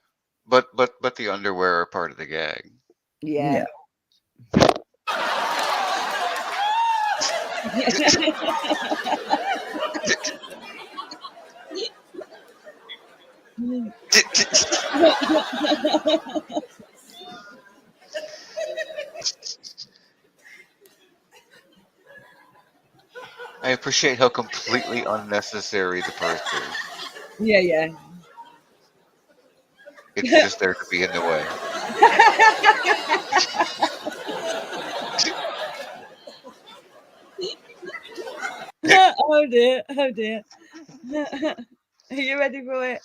But the underwear are part of the gag. Yeah. I appreciate how completely unnecessary the purse is. Yeah. It's just there to be in the way. Oh dear. Are you ready for it?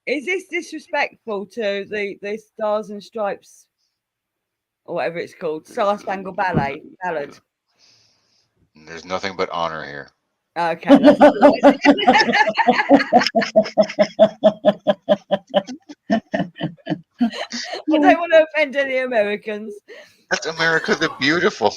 Is this disrespectful to the Stars and Stripes or whatever it's called, Star Spangled Ballad? There's nothing but honor here. Okay, that's I don't want to offend any Americans. That's America the Beautiful.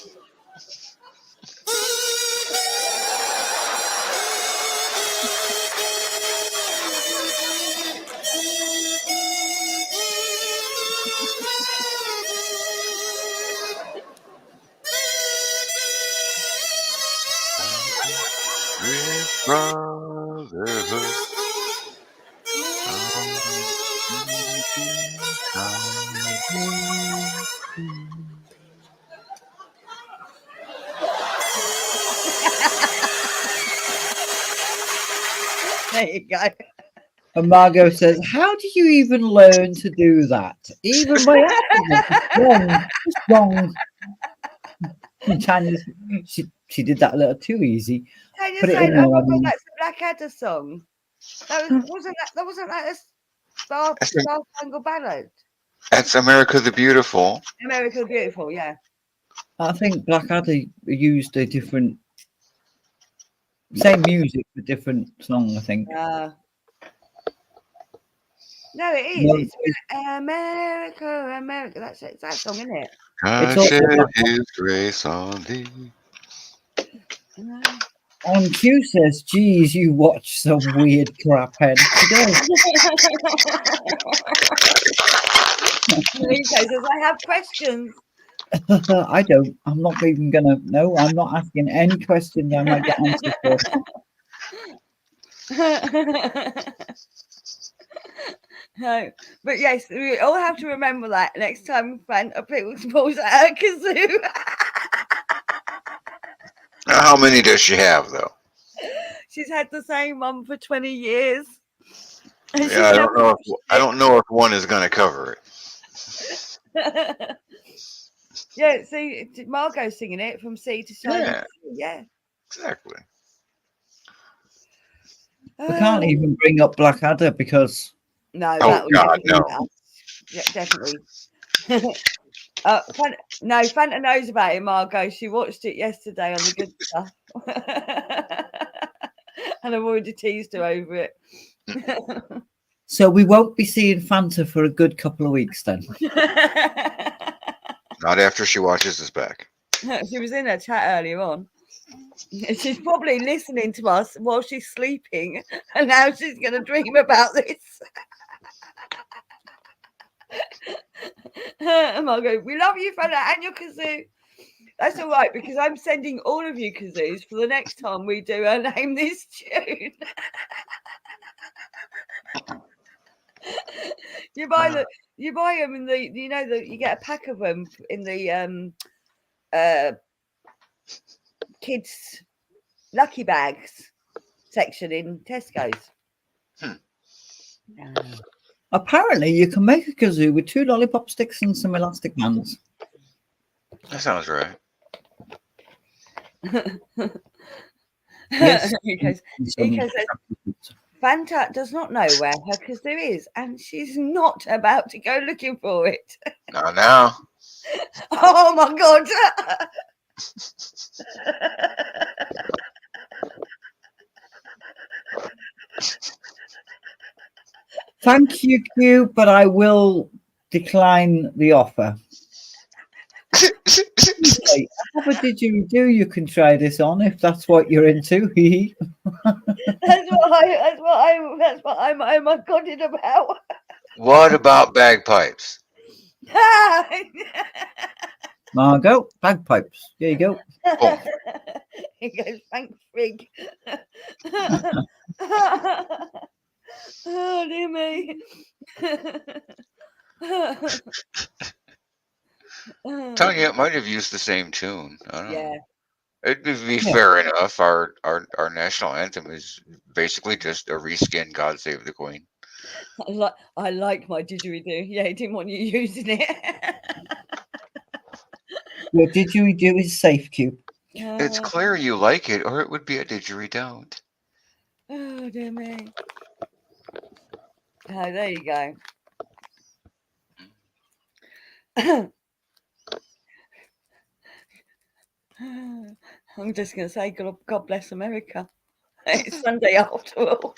With brotherhood. There you go. And Margot says, "How do you even learn to do that? Even by accident. It's wrong. And Tanya, she did that a little too easy. Can you Put it say, in oh there, my I God, mean. that's the Blackadder song? Wasn't that a Star Spangled Ballad? That's America the Beautiful. America the Beautiful, yeah. I think Blackadder used a different, same music but different song. I think. No, it is. No, It's America, America. That's it. It's that song, isn't it? God also shed Black- His grace on thee. And Q says, "Geez, you watch some weird crap, Hen." She does. Lisa says, I have questions. I don't. I'm not even gonna. No, I'm not asking any questions. I might get answers for. No, but yes, we all have to remember that next time Fanta pulls out a kazoo. How many does she have, though? She's had the same one for 20 years. And Yeah, I don't know if one is going to cover it. Yeah, see, Margot's singing it from sea to shining. Yeah. Yeah, exactly. We can't even bring up Blackadder because no, Oh, that would God, definitely no. Yeah, definitely. Fanta knows about it, Margot. She watched it yesterday on the good stuff. And I've already teased her over it. so we won't be seeing Fanta for a good couple of weeks then. Not after she watches this back. She was in her chat earlier on. She's probably listening to us while she's sleeping, and now she's going to dream about this. Margot, we love you, Fanta, and your kazoo. That's all right, because I'm sending all of you kazoos for the next time we do Name This Tune. You buy them in the, you get a pack of them in the kids lucky bags section in Tesco's. Apparently, you can make a kazoo with 2 lollipop sticks and some elastic bands. That sounds right. Yes. Because Fanta does not know where her kazoo is, and she's not about to go looking for it. Not now. Oh my God. Thank you, Q, but I will decline the offer. Okay, have a didgeridoo you can try this on if that's what you're into. That's what I'm godded about. What about bagpipes? Margot, bagpipes. There you go. Boom. He goes, thanks, Frig. Oh, dear me. Tanya might have used the same tune. I don't know. It'd be Yeah. fair enough. Our national anthem is basically just a reskin "God Save the Queen." I like my didgeridoo. Yeah, he didn't want you using it. Your didgeridoo is safe, Q. It's clear you like it, or it would be a didgeridoo. Oh, dear me. Oh, there you go. I'm just going to say, God bless America. It's Sunday after all.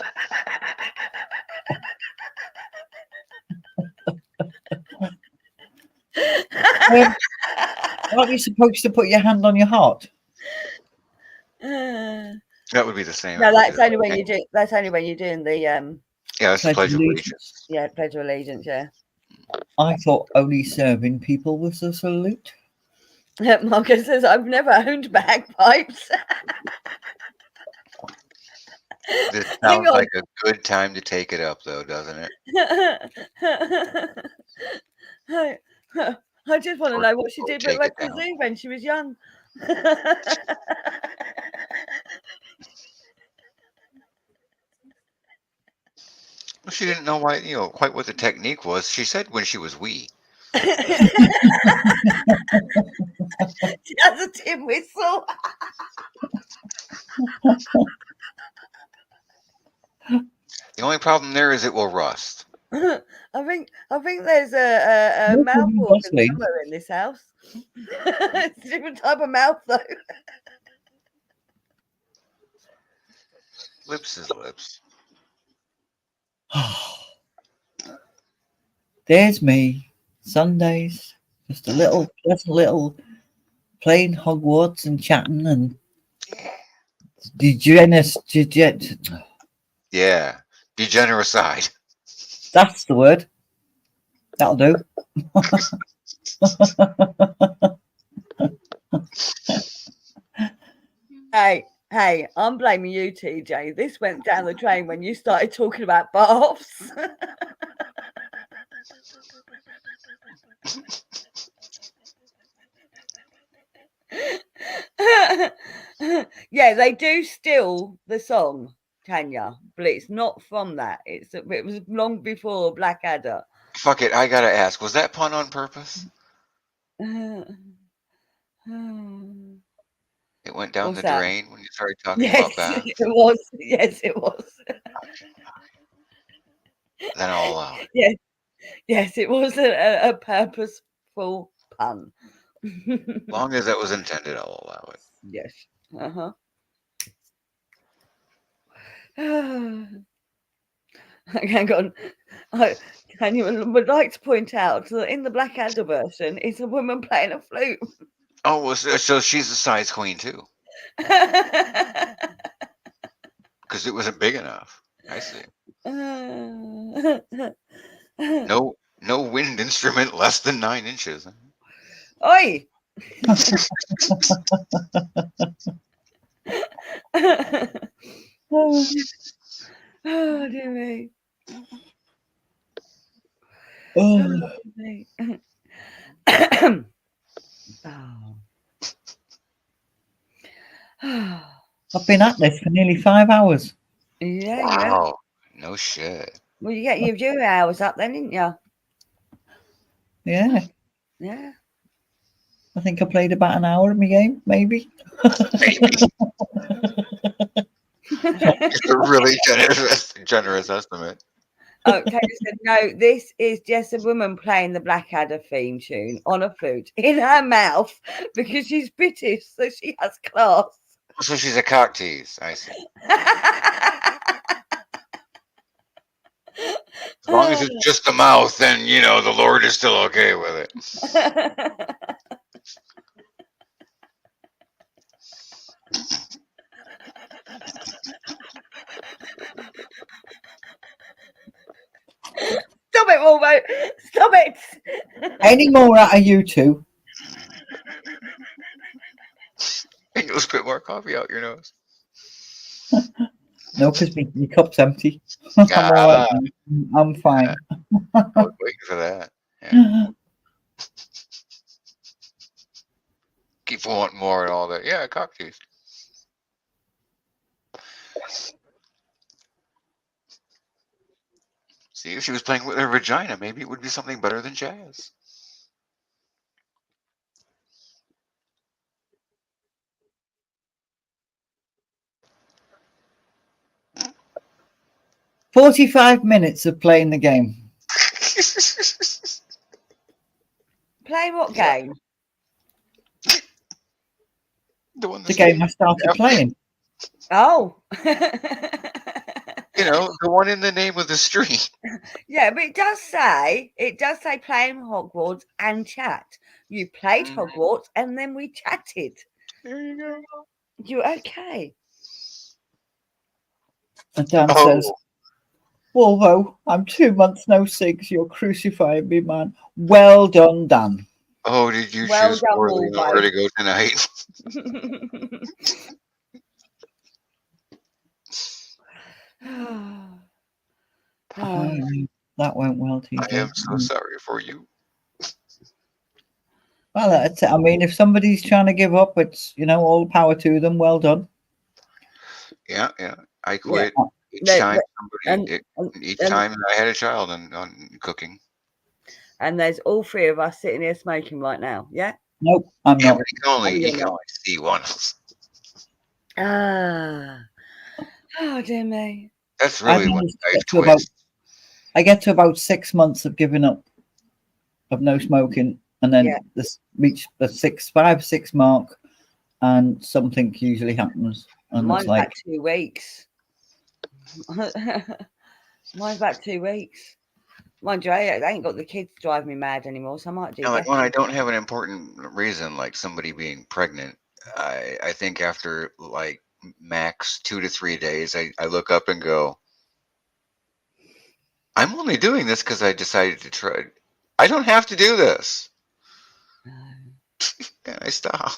Aren't you supposed to put your hand on your heart? No, That would be the same. that's only when you do. That's only when you're doing the Yeah, that's the Pledge of Allegiance. yeah, Pledge of Allegiance. Yeah. I thought only serving people was a salute. Marcus says, "I've never owned bagpipes." This Hang sounds on. like a good time to take it up, though, doesn't it? I just want to know what she did with Take her it down. kazoo when she was young. Well, she didn't know why, quite what the technique was. She said when she was wee. She has a tin whistle. The only problem there is it will rust. I think there's a No mouth problem, organ Gosling. somewhere in this house. It's a different type of mouth though. Lips is lips. There's me. Sundays. Just a little playing Hogwarts and chatting and Yeah, degenericide. that's the word. That'll do. Hey, I'm blaming you, TJ. This went down the drain when you started talking about baths. Yeah, they do steal the song, Tanya, but it's not from that. It was long before Blackadder. Fuck it, I gotta ask. Was that pun on purpose? It went down What's the that? drain when you started talking Yes, about bath? it was. Yes, it was. Then I'll allow it. Yes, it was a purposeful pun. As long as that was intended, I'll allow it. Yes. Uh-huh. Hang on. Tanya would like to point out that in the Blackadder version, it's a woman playing a flute. Oh, well, so she's a size queen too, because it wasn't big enough. I see. No wind instrument less than 9 inches. Oi! Oh, Oh, dear me. oh. Oh, dear me. Oh. I've been at this for nearly 5 hours. Yeah. Wow. No shit. Well, you get your view hours up then, didn't you? Yeah. Yeah. I think I played about an hour of my game, maybe. It's a really generous estimate. Oh, Taylor said, no, this is just a woman playing the Blackadder theme tune on a flute in her mouth because she's British, so she has class. So she's a cock tease. I see. As long as it's just the mouth, then the Lord is still okay with it. Stop it, Wolvo! Stop it! Any more out of you two? And you'll spit more coffee out your nose. No, because your cup's empty. I'm all right. I'm fine. I was waiting for that. Yeah. Keep wanting more and all that. Yeah, cock tease. See, if she was playing with her vagina, maybe it would be something better than jazz. 45 minutes of playing the game. Play what Yeah. game? The one The that's game I started playing. Oh. the one in the name of the stream. Yeah, but it does say playing Hogwarts and chat. You played Hogwarts and then we chatted. There you go. You're okay. And Dan says, Wolvo, I'm 2 months no see because you're crucifying me, man. Well done, Dan. Oh, did you Well choose done, poorly Wolvo. where to go tonight? That went well, TJ. I am so sorry for you. Well, that's it. I mean, if somebody's trying to give up, it's, all power to them. Well done. Yeah. I quit each time I had a child on cooking. And there's all three of us sitting here smoking right now. Yeah. Nope, I'm Yeah, not. but you can only see one. Oh dear me. That's really when life twists. I get to about 6 months of giving up of no smoking, and then this reach the 5-6 mark, and something usually happens. And Mine's it's like back 2 weeks. Mine's back 2 weeks. Mind you, I ain't got the kids to drive me mad anymore, so I might do like when I don't have an important reason, like somebody being pregnant, I think after like max 2 to 3 days, I look up and go, I'm only doing this because I decided to try. I don't have to do this. And I stop.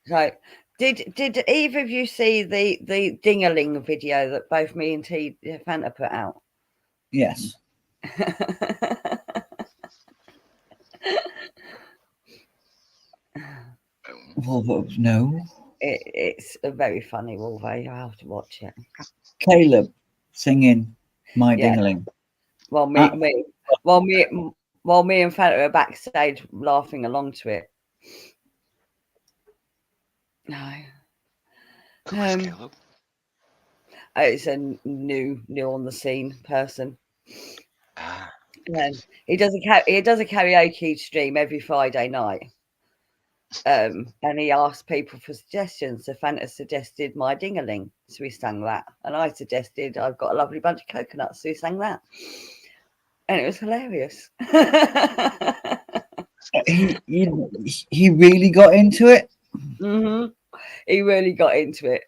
So, did either of you see the ding-a-ling video that both me and Fanta put out? Yes. Wolvo, no. It's a very funny Wolvo. You have to watch it. Caleb singing "My Ding-a-ling." While me and Fanta are backstage laughing along to it. No. Caleb? It's a new on the scene person. Ah. He does a karaoke stream every Friday night. And he asked people for suggestions. So Fanta suggested "My Ding-a-ling," so we sang that, and I suggested "I've got a lovely bunch of coconuts," so we sang that, and it was hilarious. he really got into it. Mm-hmm. He really got into it.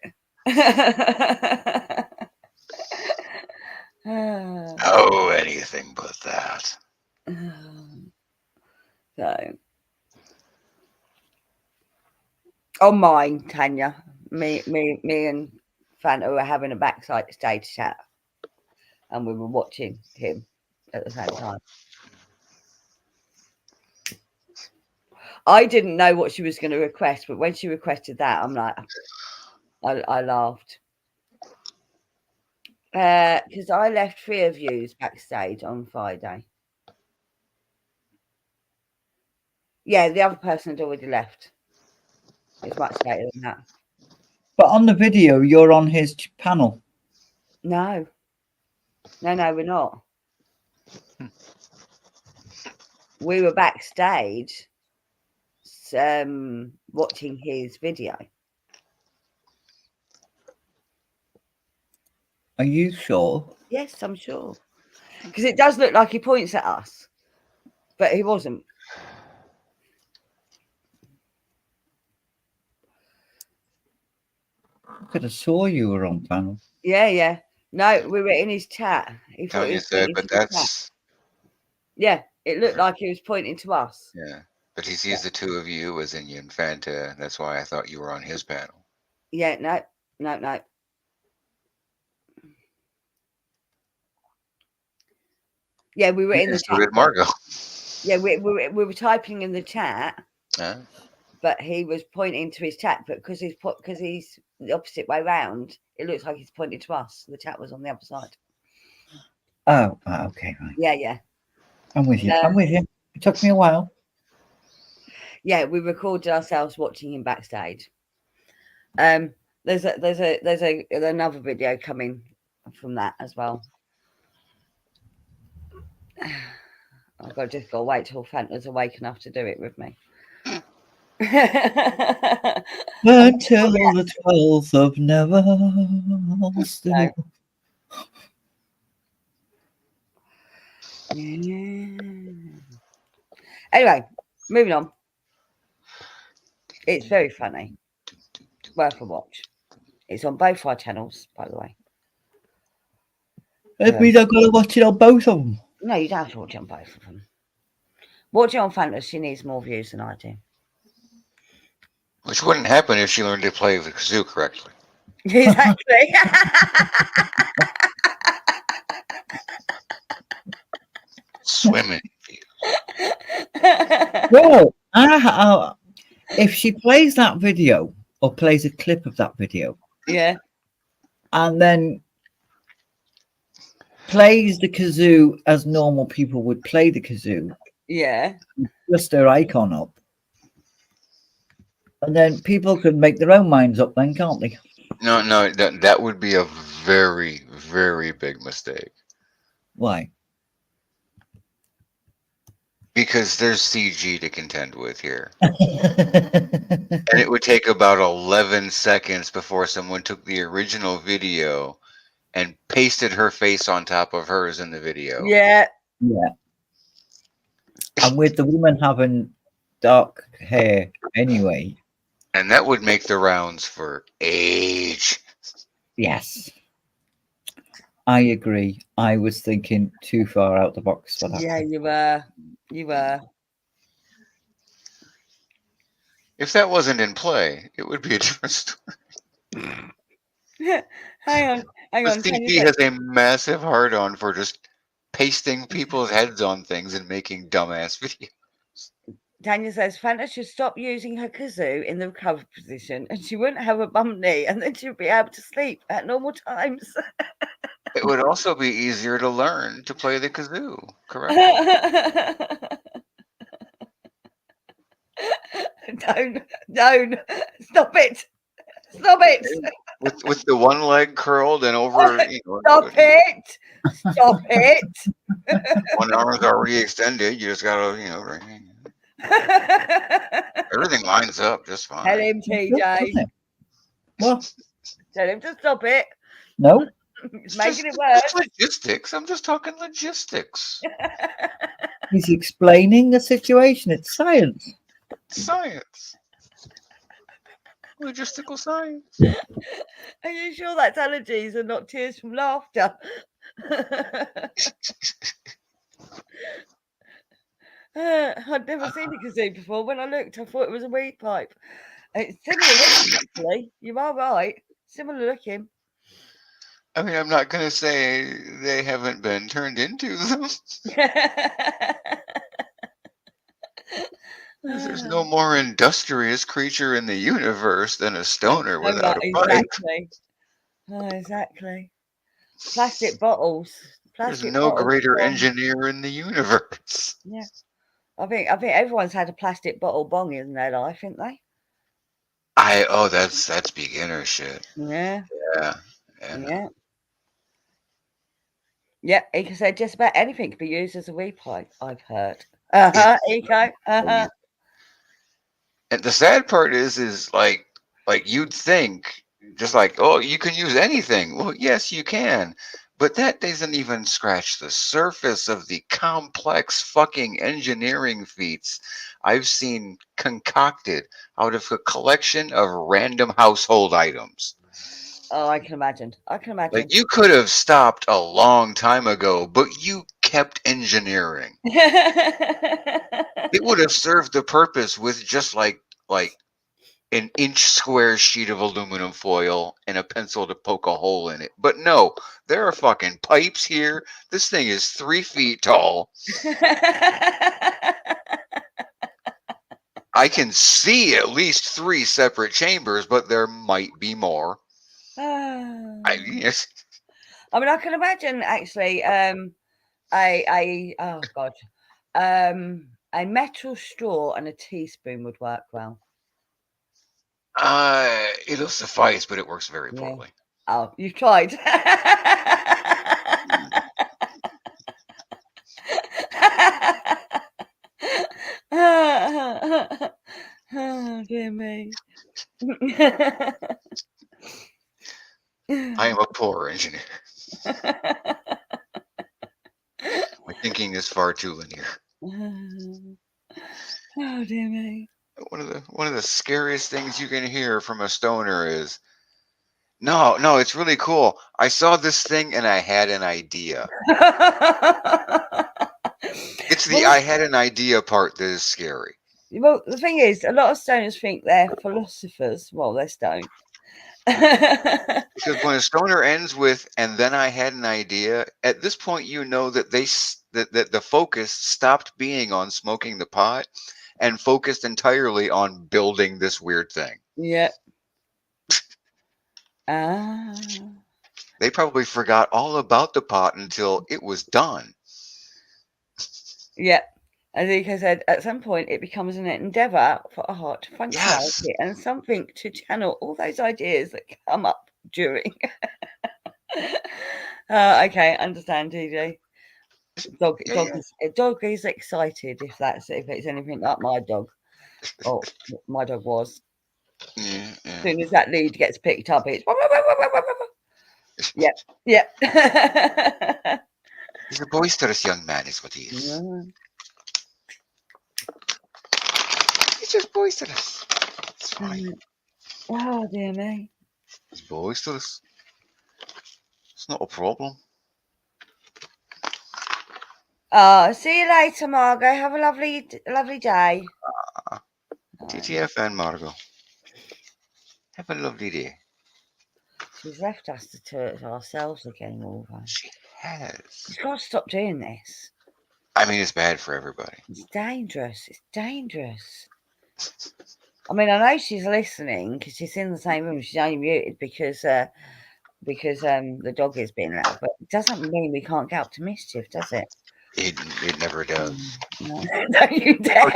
Oh, anything but that. So, on mine, Tanya, me and Fanta were having a backstage chat, and we were watching him at the same time. I didn't know what she was going to request, but when she requested that, I'm like, I laughed. Because I left 3 of yous backstage on Friday. Yeah, the other person had already left. It's much later than that. But on the video, you're on his panel. No, we're not. We were backstage watching his video. Are you sure? Yes, I'm sure. Because it does look like he points at us, but he wasn't. I could have saw you were on panel. Yeah. No, we were in his chat. He thought he was said, but that's... Yeah, it looked like he was pointing to us. Yeah, but he sees the 2 of you as in and Fanta. That's why I thought you were on his panel. Yeah, no. Yeah, we were in the chat. With Margot. Yeah, we were typing in the chat, but he was pointing to his chat. But because he's the opposite way round, it looks like he's pointing to us. The chat was on the other side. Oh, okay, right. Yeah. I'm with you. It took me a while. Yeah, we recorded ourselves watching him backstage. There's another video coming from that as well. I've just got to wait till Fanta's awake enough to do it with me. Until the 12th of never still. Anyway, moving on. It's very funny. Worth a watch. It's on both our channels, by the way. That means I've got to watch it on both of them. No, you don't have to watch it on both of them. Watch it on Fanta. She needs more views than I do. Which wouldn't happen if she learned to play the kazoo correctly. Exactly. Swimming. Well, if she plays that video or plays a clip of that video, Yeah. and then plays the kazoo as normal people would play the kazoo, Yeah. just her icon up, and then people could make their own minds up then, can't they? No, that would be a very, very big mistake. Why? Because there's CG to contend with here. And it would take about 11 seconds before someone took the original video and pasted her face on top of hers in the video. Yeah. Yeah. And with the woman having dark hair anyway. And that would make the rounds for age. Yes. I agree. I was thinking too far out the box for that. Yeah, you were. You were. If that wasn't in play, it would be a different story. Hang on. CP has a massive hard-on for just pasting people's heads on things and making dumbass videos. Tanya says Fanta should stop using her kazoo in the recovery position and she wouldn't have a bum knee and then she'll be able to sleep at normal times. It would also be easier to learn to play the kazoo, correct? Don't. Stop it. Stop it. With the one leg curled and over, Stop it. Stop it. One arm's already extended. You just gotta, everything lines up just fine. Tell him, TJ. What? Tell him to stop it. No. He's making it worse. Just logistics. I'm just talking logistics. He's explaining the situation. It's science. Science. Logistical science. Are you sure that's allergies and not tears from laughter? I'd never seen a kazoo before. When I looked, I thought it was a weed pipe. It's similar looking, actually. You are right. Similar looking. I mean, I'm not going to say they haven't been turned into them. There's no more industrious creature in the universe than a stoner without a pipe. Exactly. Oh, exactly. Plastic bottles. There's no greater engineer in the universe. Yeah. I think everyone's had a plastic bottle bong in their life, haven't they? That's beginner shit. Yeah. Yeah. Yeah, Ika said just about anything can be used as a weed pipe, I've heard. Ika. And the sad part is like you'd think, just like, oh, you can use anything. Well, yes, you can. But that doesn't even scratch the surface of the complex fucking engineering feats I've seen concocted out of a collection of random household items. Oh, I can imagine. Like, you could have stopped a long time ago, but you kept engineering. It would have served the purpose with just like an inch square sheet of aluminum foil and a pencil to poke a hole in it. But no, there are fucking pipes here. This thing is 3 feet tall. I can see at least 3 separate chambers, but there might be more. I mean, I can imagine actually a metal straw and a teaspoon would work well. It'll suffice, but it works very poorly. Oh, you've tried. I am a poor engineer. My thinking is far too linear. Oh dear me. One of the scariest things you can hear from a stoner is, no, it's really cool. I saw this thing and I had an idea. It's the I had an idea part that is scary. Well, the thing is, a lot of stoners think they're philosophers. Well, they're stoned. Because when a stoner ends with "and then I had an idea," at this point you know that that the focus stopped being on smoking the pot and focused entirely on building this weird thing. Yeah. Ah. They probably forgot all about the pot until it was done. Yeah. As Ika said, at some point it becomes an endeavour for a heart functionality and something to channel all those ideas that come up during. Okay, understand, DJ. Dog is excited if it's anything like my dog. Oh, my dog was. Yeah. As soon as that lead gets picked up, it's yep. He's a boisterous young man, is what he is. He's just boisterous. It's fine. Oh dear me. He's boisterous. It's not a problem. See you later, Margot. Have a lovely day. TTFN, Margot. Have a lovely day. She's left us to ourselves again, Wolver. She has. She's got to stop doing this. I mean, it's bad for everybody. It's dangerous. It's dangerous. I mean, I know she's listening because she's in the same room. She's only muted because the dog is being loud. But it doesn't mean we can't get up to mischief, does it? It never does. No. Don't you dare.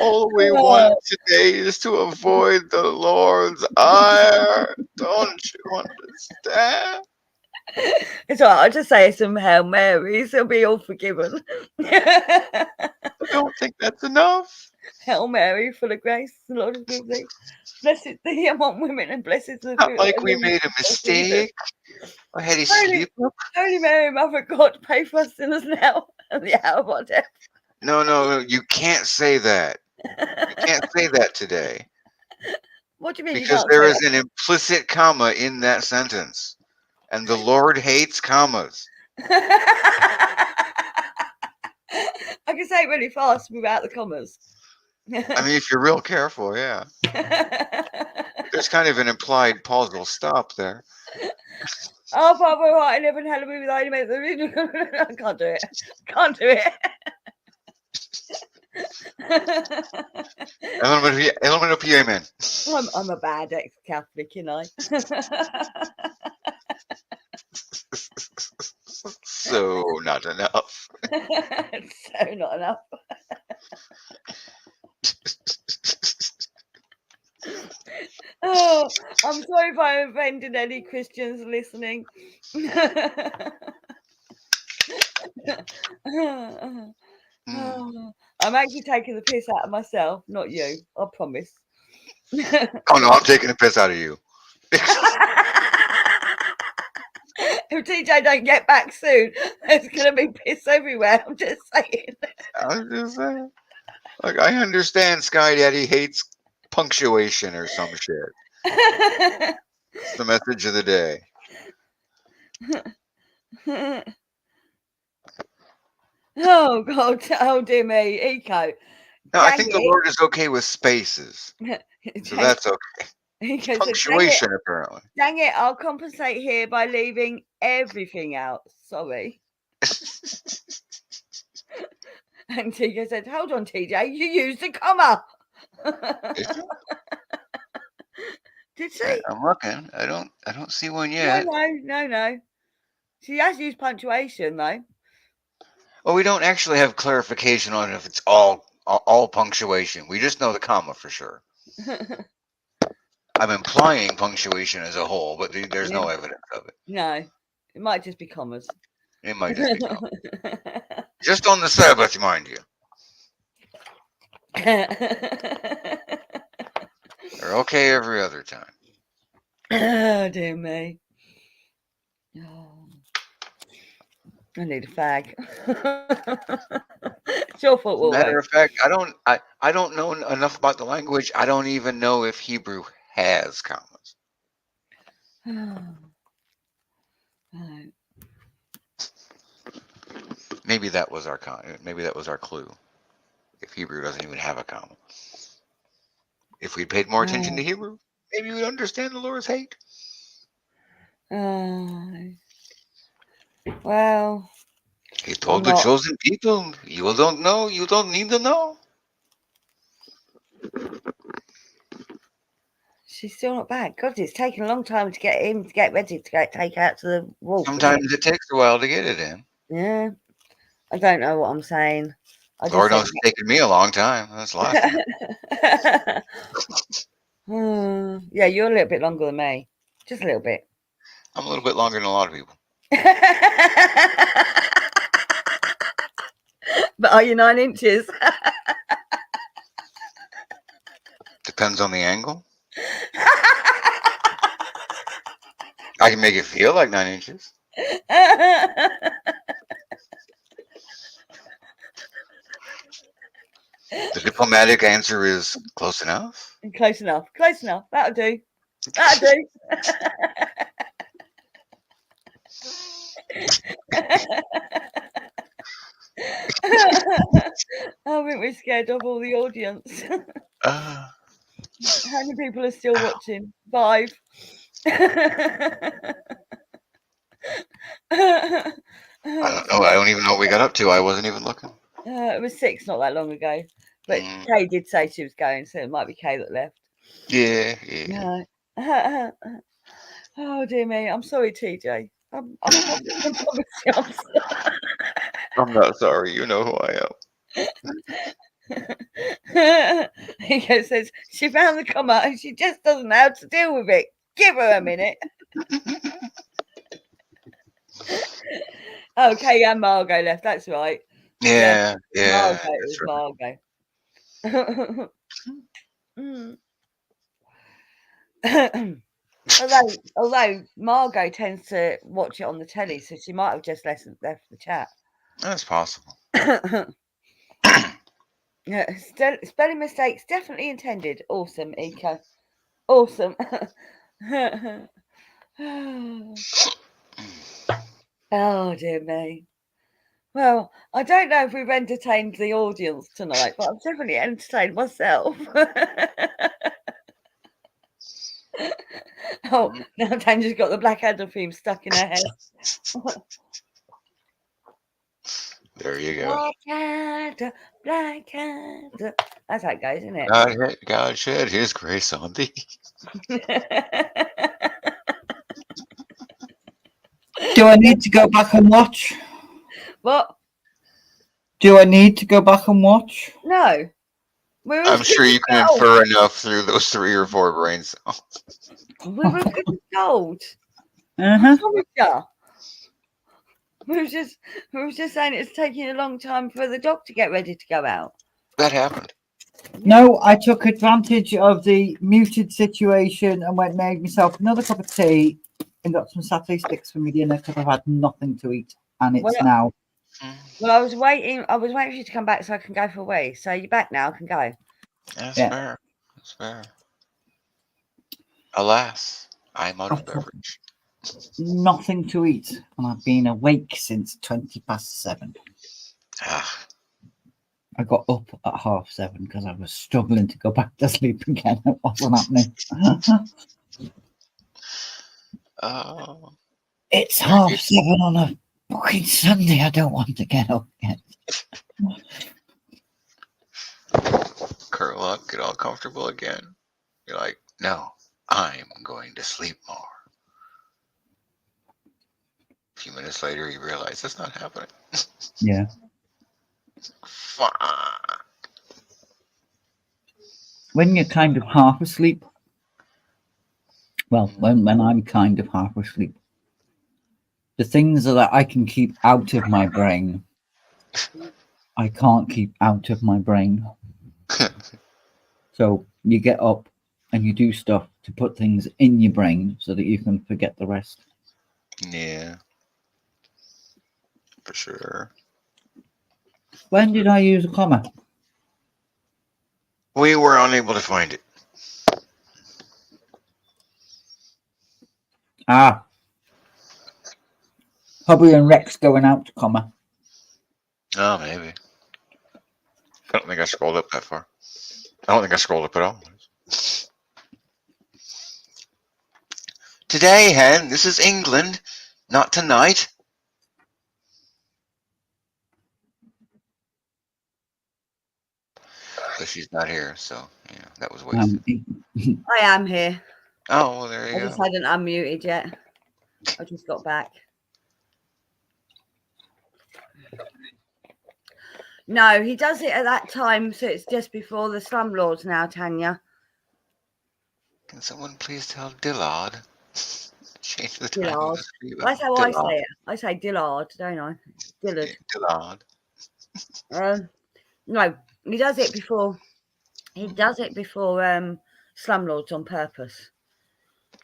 All we want today is to avoid the Lord's ire. Don't you understand? It's all right. I'll just say some Hail Marys. They'll be all forgiven. I don't think that's enough. Hail Mary, full of grace, the Lord is with thee. Blessed thee among women, and blessed is the Not fruit like of we thy made a womb, mistake. I had a Holy, sleep. Holy Mary, Mother of God, pray for us sinners now and the hour of our death. No, you can't say that. You can't say that today. What do you mean? Because there is an implicit comma in that sentence. And the Lord hates commas. I can say it really fast without the commas. I mean, if you're real careful, yeah. There's kind of an implied pausal stop there. Oh, Father, right, I never had a movie that I made. I can't do it. Can't do it. Element of amen. I'm a bad ex-Catholic, you know. So not enough. So not enough. Oh, I'm sorry if I offended any Christians listening. I'm actually taking the piss out of myself, not you. I promise. Oh no, I'm taking the piss out of you. If TJ don't get back soon, there's gonna be piss everywhere. I'm just saying. I'm just saying. Like, I understand Sky Daddy hates punctuation or some shit. It's the message of the day. Oh God! Oh dear me, Eco. No, I think the Lord is okay with spaces, so that's okay. Eco Punctuation, apparently. Dang it! I'll compensate here by leaving everything out. Sorry. And TJ said, "Hold on, TJ. You used a comma." Did she? I'm looking. I don't see one yet. No. She has used punctuation though. Well, we don't actually have clarification on if it's all punctuation. We just know the comma for sure. I'm implying punctuation as a whole, but there's no evidence of it. No, it might just be commas. It might just be comma. Just on the Sabbath, mind you. They're okay every other time. Oh, dear me. Oh, I need a fag. It's your fault, Wolfie. Matter of fact, I don't know enough about the language. I don't even know if Hebrew has commas. Right. Maybe that was our maybe that was our clue. If Hebrew doesn't even have a comma. If we paid more attention to Hebrew, maybe we'd understand the Lord's hate. Well, He told the chosen people, you don't know, you don't need to know. she's still not back. God, it's taken a long time to get him to get ready to take out to the wolf. Sometimes it takes a while to get it in. Yeah. I don't know what I'm saying. Lord knows it's taken me a long time. That's the last time. Yeah, you're a little bit longer than me. Just a little bit. I'm a little bit longer than a lot of people. But are you 9 inches? Depends on the angle. I can make it feel like 9 inches. The diplomatic answer is close enough. Close enough. Close enough. That'll do. That'll do. I think we're scared of all the audience. How many people are still watching? 5. I don't know. I don't even know what we got up to. I wasn't even looking. It was 6 not that long ago. But Kay did say she was going, so it might be Kay that left. Yeah. Oh, dear me. I'm sorry, TJ. I'm not sorry. You know who I am. He says, she found the comma and she just doesn't know how to deal with it. Give her a minute. Okay, and Margot left. That's right. Yeah. Margot. It was Margot. although Margot tends to watch it on the telly, so she might have just left the chat. That's possible. Yeah, spelling mistakes definitely intended. Awesome, Eco. Awesome. Oh, dear me. Well, I don't know if we've entertained the audience tonight, but I've definitely entertained myself. Oh, now Tanya's got the Blackadder theme stuck in her head. There you go. Blackadder. That's how it goes, isn't it? God shed his grace on thee. Do I need to go back and watch? What? Do I need to go back and watch? No. I'm sure you can infer enough through those 3 or 4 brain cells. We were good as gold. Uh-huh. We were just saying it's taking a long time for the dog to get ready to go out. That happened. No, I took advantage of the muted situation and went and made myself another cup of tea and got some satay sticks for my dinner because I've had nothing to eat, and it's now. Well, I was waiting for you to come back so I can go for a wee. So you're back now, I can go. That's fair. That's fair. Alas, I'm out of beverage. Nothing to eat, and I've been awake since 7:20. I got up at 7:30 because I was struggling to go back to sleep again. It wasn't happening. It's 7:30 on a fucking Sunday. I don't want to get up yet. Curl up, get all comfortable again. You're like, no, I'm going to sleep more. A few minutes later, you realize that's not happening. Yeah. Fuck. When you're kind of half asleep, Well, when I'm kind of half asleep, the things that I can keep out of my brain, I can't keep out of my brain. So you get up and you do stuff to put things in your brain so that you can forget the rest. Yeah, for sure. When did I use a comma? We were unable to find it. Ah, Hubby and Rex going out to comma. Oh, maybe. I don't think I scrolled up that far. I don't think I scrolled up at all. Today, Hen, this is England, not tonight. But she's not here, so yeah, that was wasted. I am here. Oh, well, there I you just go. hadn't unmuted yet. I just got back. No, he does it at that time, so it's just before the slumlords now, Tanya. Can someone please tell Dillard? Change the time of Dillard. the stream. That's how I say it. I say Dillard, don't I? Dillard. Dillard. No, he does it before. He does it before slumlords on purpose.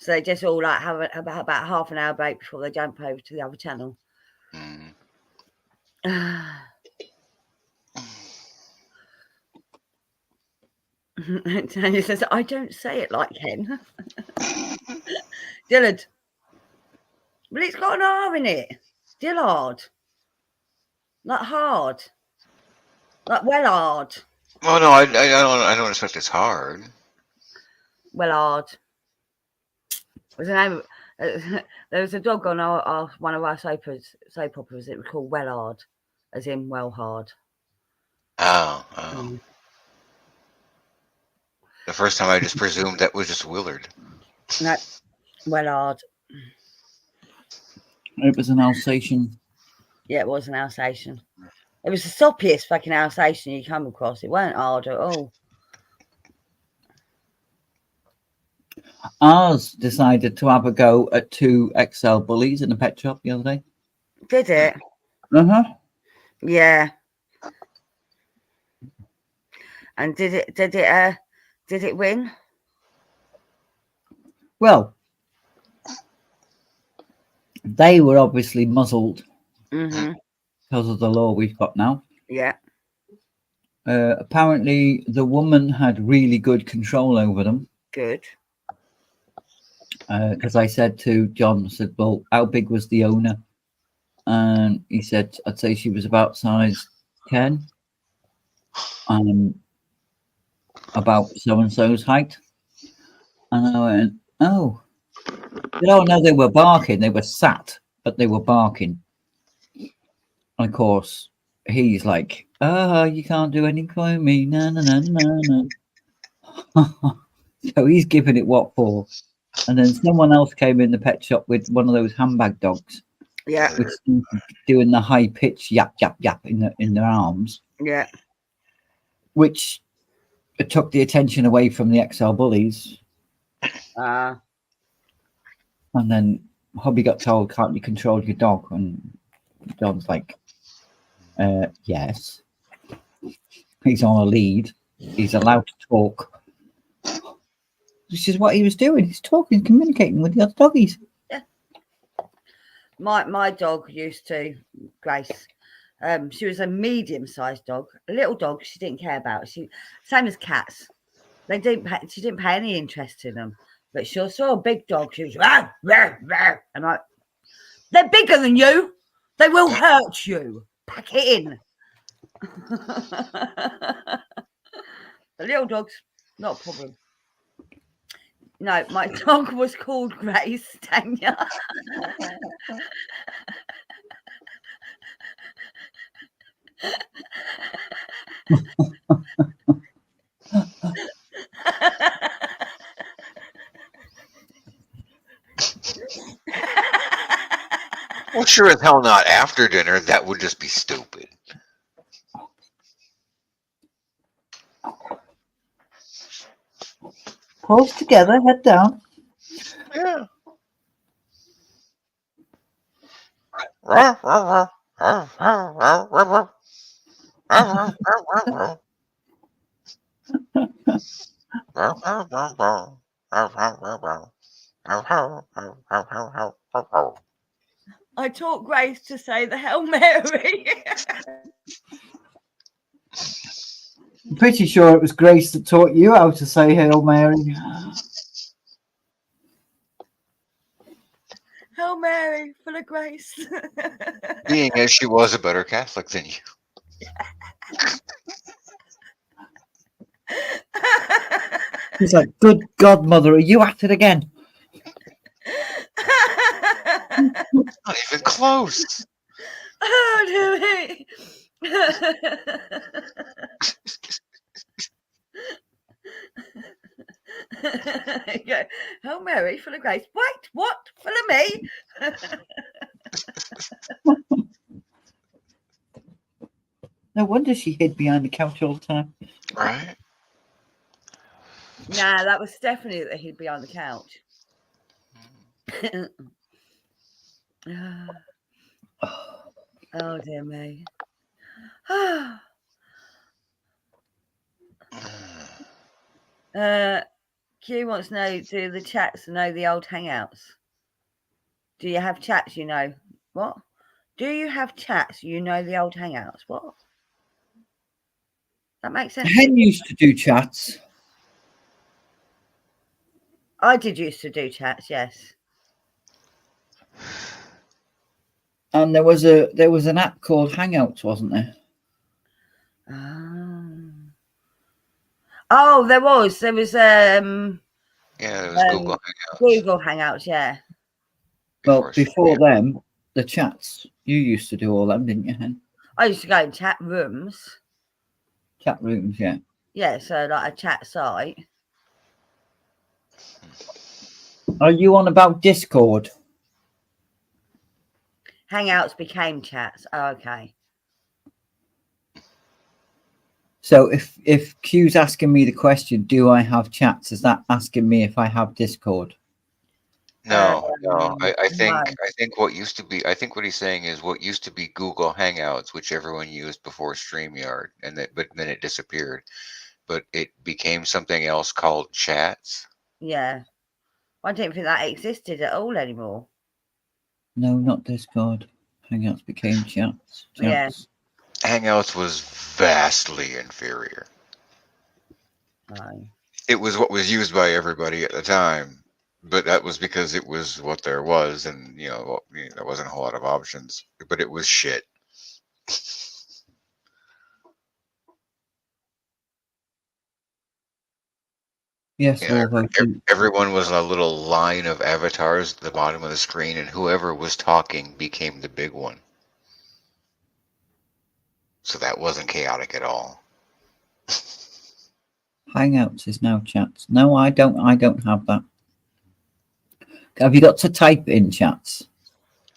So they just all like have about half an hour break before they jump over to the other channel. Mm. Tanya says, I don't say it like Hen. Dillard. But it's got an R in it. Dillard. Like hard. Like well hard. Oh no, I don't expect it's hard. Well hard. Was the name of, there was a dog on our one of our soap operas. It was called Well Hard, as in well hard. Oh. Mm. The first time I just presumed that was just Willard. No, well hard. It was an Alsatian. Yeah, it was an Alsatian. It was the soppiest fucking Alsatian you come across. It weren't hard at all. Ours decided to have a go at 2 XL bullies in a pet shop the other day. Did it? Uh-huh. Yeah. And did it win? Well, they were obviously muzzled Mm-hmm. because of the law we've got now. Yeah. Apparently, the woman had really good control over them. Good. Because I said to John, I said, well, how big was the owner? And he said, I'd say she was about size 10. About so-and-so's height. And I went, oh. No, they were barking. They were sat, but they were barking. And of course, he's like, you can't do anything for me. No, no, no, no, no. So he's giving it what for? And then someone else came in the pet shop with one of those handbag dogs. Yeah. Which doing the high pitch yap, yap, yap in their arms. Yeah. Which took the attention away from the XL bullies. And then hubby got told, can't you control your dog? And John's like, yes. He's on a lead. He's allowed to talk. Which is what he was doing. He's talking, communicating with the other doggies. Yeah. My dog used to, Grace. She was a medium-sized dog, a little dog. She didn't care about. Same as cats. She didn't pay any interest in them. But she saw a big dog. She was rah, rah, rah. And like, they're bigger than you. They will hurt you. Pack it in. The little dogs, not a problem. No, my dog was called Grace, Tanya. Well, sure as hell not after dinner. That would just be stupid. Paws together, head down. Yeah. I taught Grace to say the Hail Mary. I'm pretty sure it was Grace that taught you how to say Hail Mary. Hail Mary, full of grace. Being as she was a better Catholic than you. He's like, good God, Mother, are you at it again? Not even close. Oh, dear me. Yeah. Hail Mary, full of grace. Wait, what? Full of me? No wonder she hid behind the couch all the time. Right? Nah, that was definitely that he'd be on the couch. Oh, dear me. Q wants to know, do the chats know the old hangouts? Do you have chats you know? What? Do you have chats you know the old hangouts? What? That makes sense. Hen used to do chats. I did used to do chats, yes. And there was an app called Hangouts, wasn't there? Oh, there was. Yeah, it was Google Hangouts. Google Hangouts, yeah. Well, before them, the chats. You used to do all them, didn't you, Hen? I used to go in chat rooms. Chat rooms, yeah. Yeah, so like a chat site. Are you on about Discord? Hangouts became chats. Oh, okay. So if Q's asking me the question, do I have chats? Is that asking me if I have Discord? No. I think no. I think what used to be, I think what he's saying is what used to be Google Hangouts, which everyone used before StreamYard, but then it disappeared. But it became something else called chats. Yeah. I don't think that existed at all anymore. No, not Discord. Hangouts became chats. Yeah. Hangouts was vastly inferior. No. It was what was used by everybody at the time, but that was because it was what there was, and there wasn't a whole lot of options. But it was shit. Yes, everyone was a little line of avatars at the bottom of the screen, and whoever was talking became the big one. So that wasn't chaotic at all. Hangouts is now chats. No, I don't have that. Have you got to type in chats?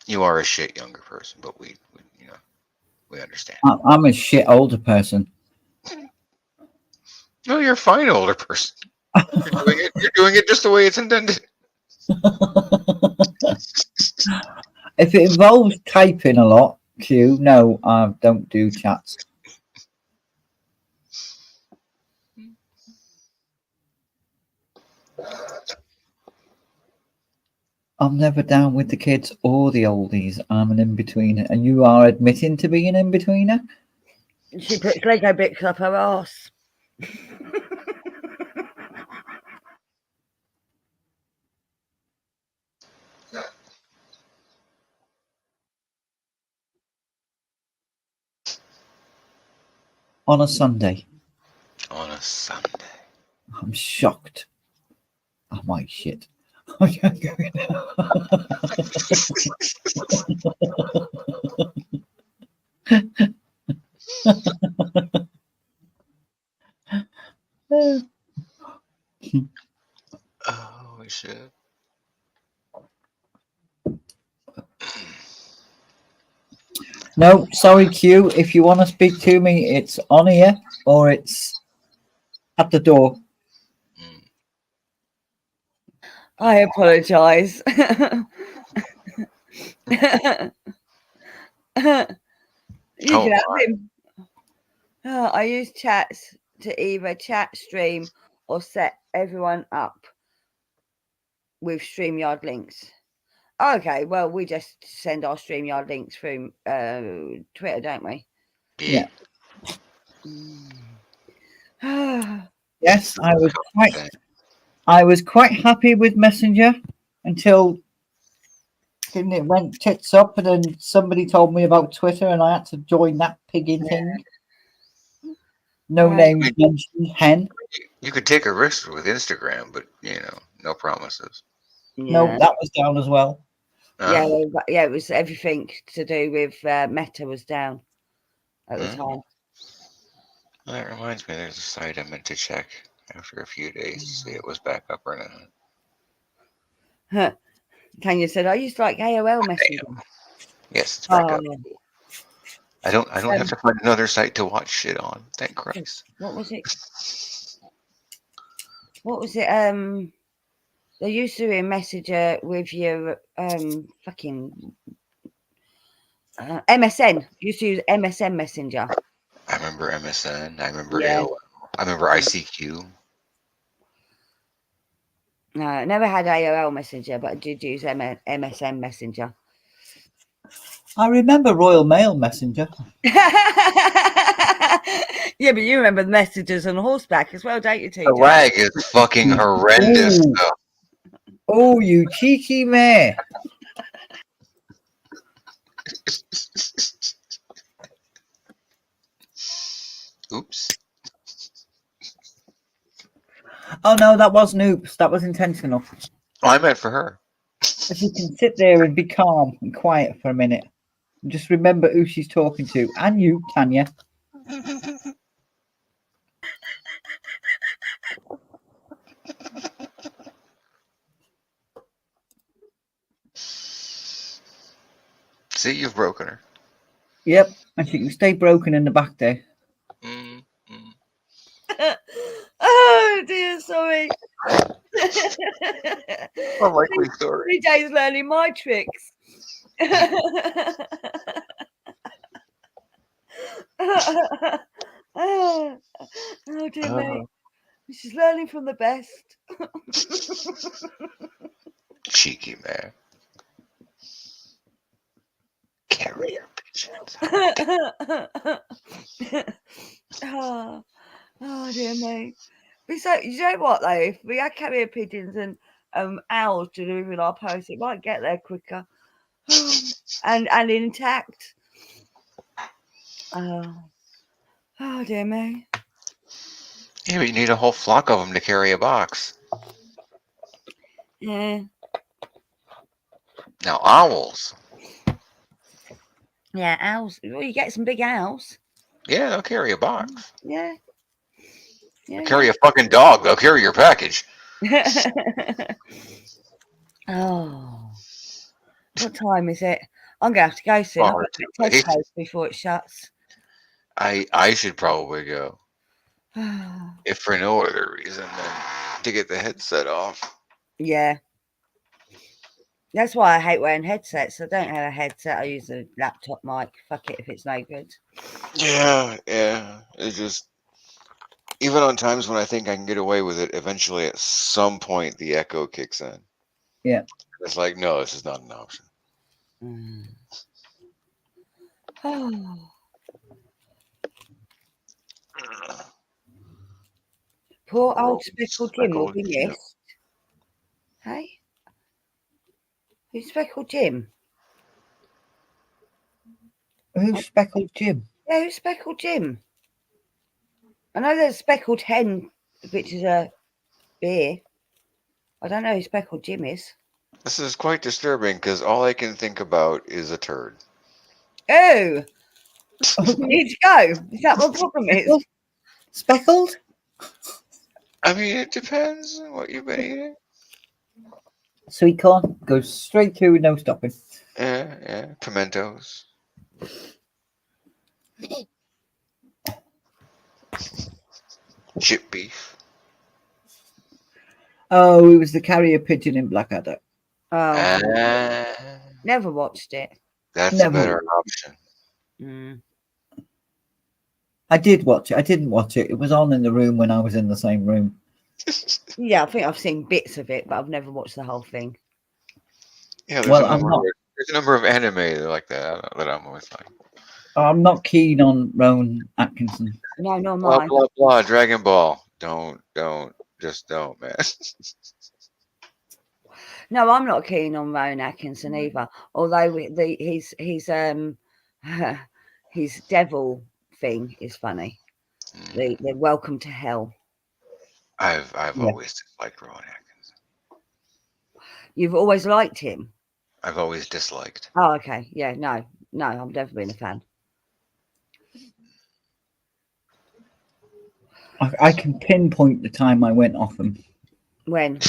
You are a shit younger person, but we understand. I'm a shit older person. No, you're a fine older person. You're doing it just the way it's intended. If it involves typing a lot, Q, no, I don't do chats. I'm never down with the kids or the oldies. I'm an in-betweener. And you are admitting to being an in-betweener? She puts Lego bits up her ass. On a Sunday. On a Sunday. I'm shocked. I might shit. Oh shit. No, sorry, Q. If you want to speak to me, it's on here or it's at the door. I apologise. You Oh can have my. him. I use chats to either chat, stream, or set everyone up with StreamYard links. Okay, well, we just send our StreamYard links through Twitter, don't we? Yeah. Yes, Thing. I was quite happy with Messenger until didn't it went tits up, and then somebody told me about Twitter, and I had to join that pigging thing. No names mentioned. Hen. You could take a risk with Instagram, but no promises. No, that was down as well. Yeah, it was everything to do with Meta was down at the time. Well, that reminds me, there's a site I meant to check after a few days to see it was back up or not. Tanya said, I used to like AOL Messenger. Yes, it's back up. I don't have to find another site to watch shit on. Thank Christ. What was it? They used to be a messenger with your fucking MSN. You used to use MSN Messenger. I remember MSN. I remember AOL. I remember ICQ. No, I never had AOL Messenger, but I did use MSN Messenger. I remember Royal Mail Messenger. Yeah, but you remember the messages on horseback as well, don't you, TJ? The lag is fucking horrendous. Oh, you cheeky mare. Oops. Oh no, that wasn't oops. That was intentional. Oh, I meant for her. If you can sit there and be calm and quiet for a minute, and just remember who she's talking to, and you, Tanya. See, you've broken her. Yep, and she can stay broken in the back there. Oh dear, sorry. Unlikely story. TJ's learning my tricks. Oh dear me. She's learning from the best. Cheeky man. Carrier pigeons. Oh dear me. So you know what though? If we had carrier pigeons and owls delivering our post, it might get there quicker. and intact. Oh dear me. Yeah, but you need a whole flock of them to carry a box. Yeah. Now owls. Yeah, owls. Well, you get some big owls. Yeah, they'll carry a box. Yeah. They'll carry a fucking dog. They'll carry your package. Oh. What time is it? I'm gonna have to go soon. I've got to get Tesco before it shuts. I should probably go. If for no other reason than to get the headset off. Yeah. That's why I hate wearing headsets. I don't have a headset. I use a laptop mic. Fuck it if it's no good. Yeah. It's just, even on times when I think I can get away with it, eventually at some point the echo kicks in. Yeah. It's like, no, this is not an option. Oh. Poor old Speckled Jim will be missed. Hey? Who's Speckled Jim? Who's Speckled Jim? Yeah, who's Speckled Jim? I know there's Speckled Hen, which is a beer. I don't know who Speckled Jim is. This is quite disturbing because all I can think about is a turd. Oh! You need to go. Is that what the problem is? Speckled? I mean, it depends on what you've been eating. Sweet corn goes straight through with no stopping. Yeah. Pimentos. Chip beef. Oh, it was the carrier pigeon in Blackadder. Oh, Ah, never watched it. that's a Never. better option. Mm. I did watch it. I didn't watch it. It was on in the room when I was in the same room. Yeah, I think I've seen bits of it, but I've never watched the whole thing. Yeah, Well, I'm not. there's a number of anime like that that I'm always like, I'm not keen on Rowan Atkinson. No, not blah mine. blah blah. Dragon Ball. Just don't, man. No, I'm not keen on Rowan Atkinson either. Although his devil thing is funny. The Welcome to Hell. I've Yeah. always disliked Rowan Atkinson. You've always liked him. I've always disliked. Oh, okay. Yeah, no, I've never been a fan. I can pinpoint the time I went off him. When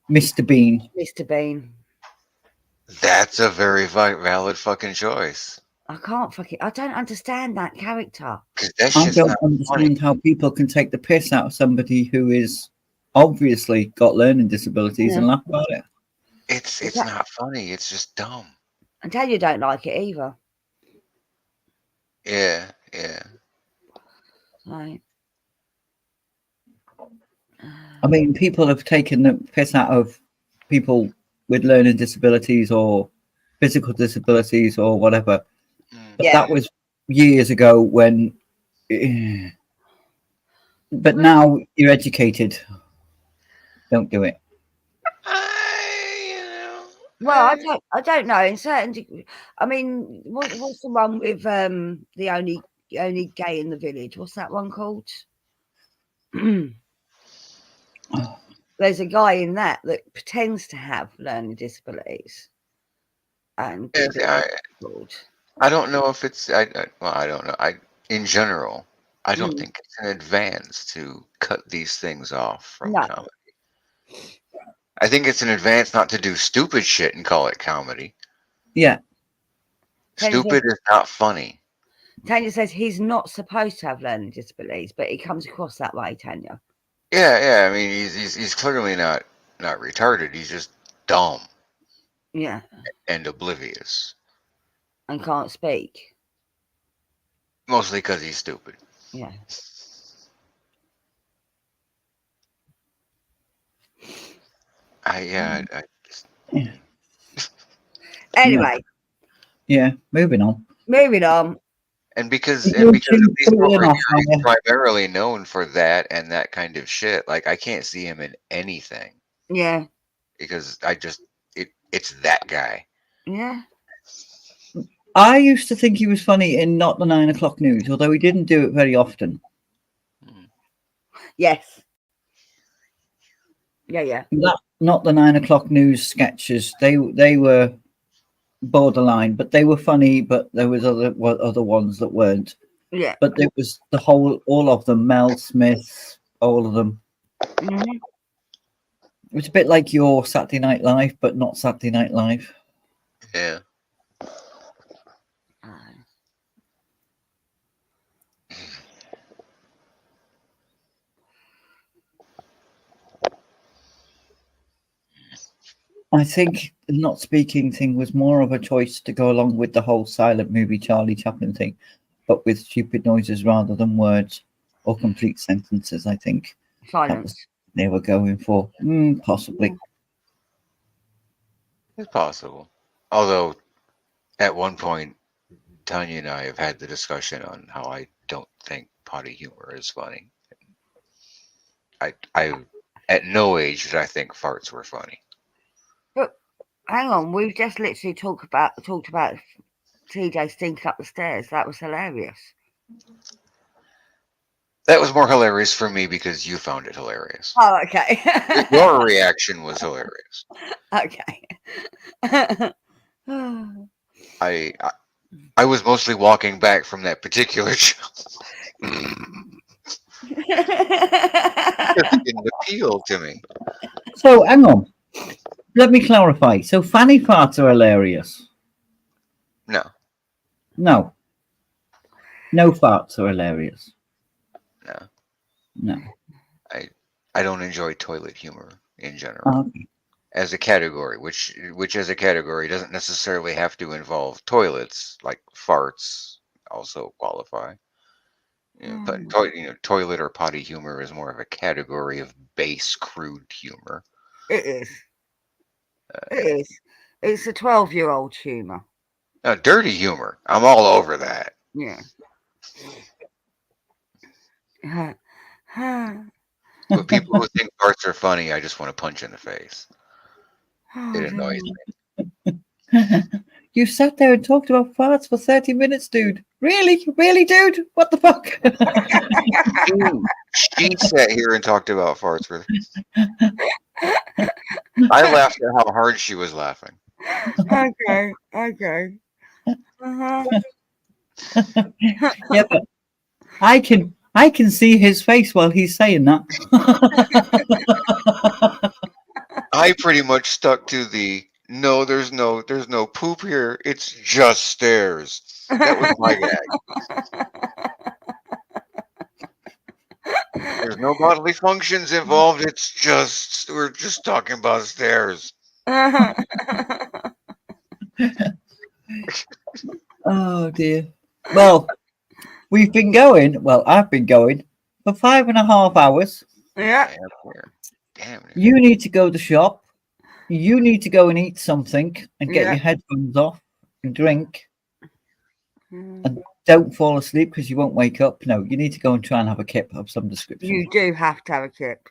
Mr. Bean. Mr. Bean, That's a very valid fucking choice. I don't understand that character. Because that I shit's don't not funny. understand how people can take the piss out of somebody who is obviously got learning disabilities and laugh about it. It's not funny. It's just dumb. And tell you don't like it either. Yeah. Right. I mean, people have taken the piss out of people with learning disabilities or physical disabilities or whatever. But Yeah. that was years ago when. But now you're educated. Don't do it. Well, I don't know. In certain, I mean, what's the one with the only gay in the village? What's that one called? There's a guy in that pretends to have learning disabilities, and I don't know if it's. I don't know. In general, I don't think it's an advance to cut these things off from comedy. I think it's an advance not to do stupid shit and call it comedy. Yeah. Stupid is not funny. Tanya says he's not supposed to have learning disabilities, but he comes across that way, Tanya. Yeah. I mean, he's clearly not retarded. He's just dumb. Yeah. And oblivious. And can't speak. Mostly because he's stupid. Yeah. Anyway. Yeah, moving on. And because at least over here, he's primarily known for that and that kind of shit. Like, I can't see him in anything. Yeah. Because it's that guy. Yeah. I used to think he was funny in Not the 9 o'clock News, although he didn't do it very often. Yes. Yeah. Not the 9 o'clock News sketches. They were borderline, but they were funny. But there was other ones that weren't. Yeah. But there was all of them. Mel Smith, all of them. Mm-hmm. It was a bit like your Saturday Night Live, but not Saturday Night Live. Yeah. I think the not speaking thing was more of a choice to go along with the whole silent movie Charlie Chaplin thing, but with stupid noises rather than words or complete sentences. I think silence they were going for. Possibly. It's possible. Although, at one point, Tanya and I have had the discussion on how I don't think potty humor is funny. I at no age did I think farts were funny. But hang on, we've just literally talked about TJ stinking up the stairs. That was hilarious. That was more hilarious for me because you found it hilarious. Oh, okay. Your reaction was hilarious. Okay. I was mostly walking back from that particular show. It didn't appeal to me. So hang on. Let me clarify. So fanny farts are hilarious. No. No farts are hilarious. No. No. I I don't enjoy toilet humor in general Okay. as a category, which as a category doesn't necessarily have to involve toilets, like farts also qualify. But toilet or potty humor is more of a category of base, crude humor. It is. It is. It's a 12-year-old humour. Dirty humor. I'm all over that. Yeah. But people who think farts are funny, I just want to punch in the face. Oh, It annoys dear. me. You sat there and talked about farts for 30 minutes, dude. Really? Really, dude? What the fuck? She sat here and talked about farts with I laughed at how hard she was laughing. Okay. Okay. Uh-huh. Yeah, but I can see his face while he's saying that. I pretty much stuck to the no, there's no poop here. It's just stairs. That was my gag. There's no bodily functions involved. It's just we're just talking about stairs. Oh dear. Well, we've been going. Well, I've been going for 5.5 hours. Yeah. Damn. You need to go to the shop. You need to go and eat something and get Yeah. your headphones off and drink. Mm. And don't fall asleep because you won't wake up. No, you need to go and try and have a kip of some description. You do have to have a kip.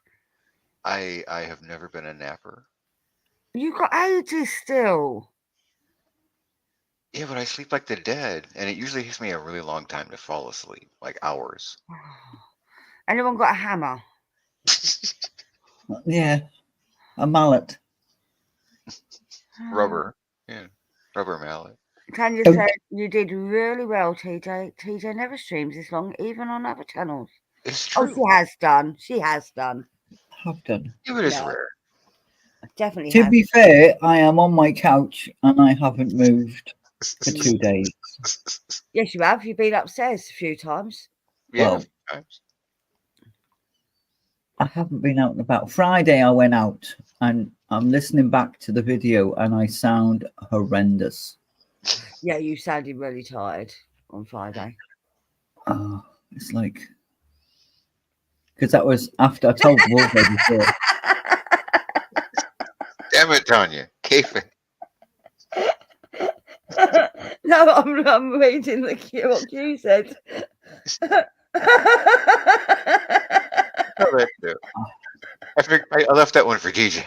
I have never been a napper. You've got ages still. Yeah, but I sleep like the dead, and it usually takes me a really long time to fall asleep, like hours. Anyone got a hammer? Yeah, a mallet. Rubber. Yeah. Rubber mallet. Tanya Don't- said you did really well, TJ. TJ never streams this long, even on other channels. It's Oh, true. she has done. She has done. Have done. It is Yeah. rare. Definitely To has. be fair, I am on my couch and I haven't moved for 2 days. Yes, you have. You've been upstairs a few times. Yeah. Well, I haven't been out and about. Friday I went out and I'm listening back to the video and I sound horrendous. Yeah, you sounded really tired on Friday. Oh, it's like because that was after I told Wolf before. Damn it, Tanya. Keep it. No, I'm reading the Q what Q said. Oh, that's it. I left that one for DJ.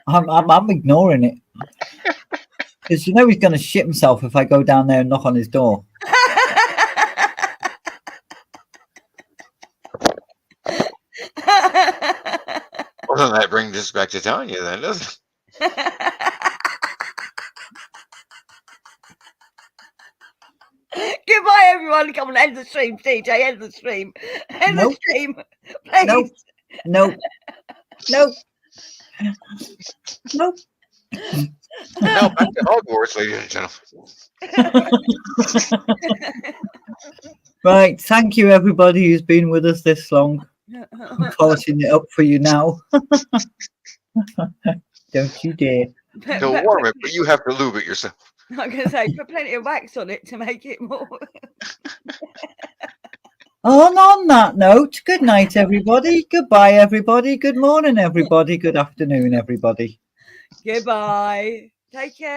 I'm ignoring it because you know he's going to shit himself if I go down there and knock on his door. Well, then that brings us back to Tanya, then, doesn't it? Goodbye, everyone. Come on, end the stream, DJ. End the stream. End the Nope. stream, please. Nope. Nope. Nope. Nope. Now back to Hogwarts, ladies and gentlemen. Right. Thank you, everybody who's been with us this long. I'm polishing it up for you now. Don't you dare. Don't warm it, but you have to lube it yourself. I'm going to say, put plenty of wax on it to make it more. On that note, good night, everybody. Goodbye, everybody. Good morning, everybody. Good afternoon, everybody. Goodbye. Take care.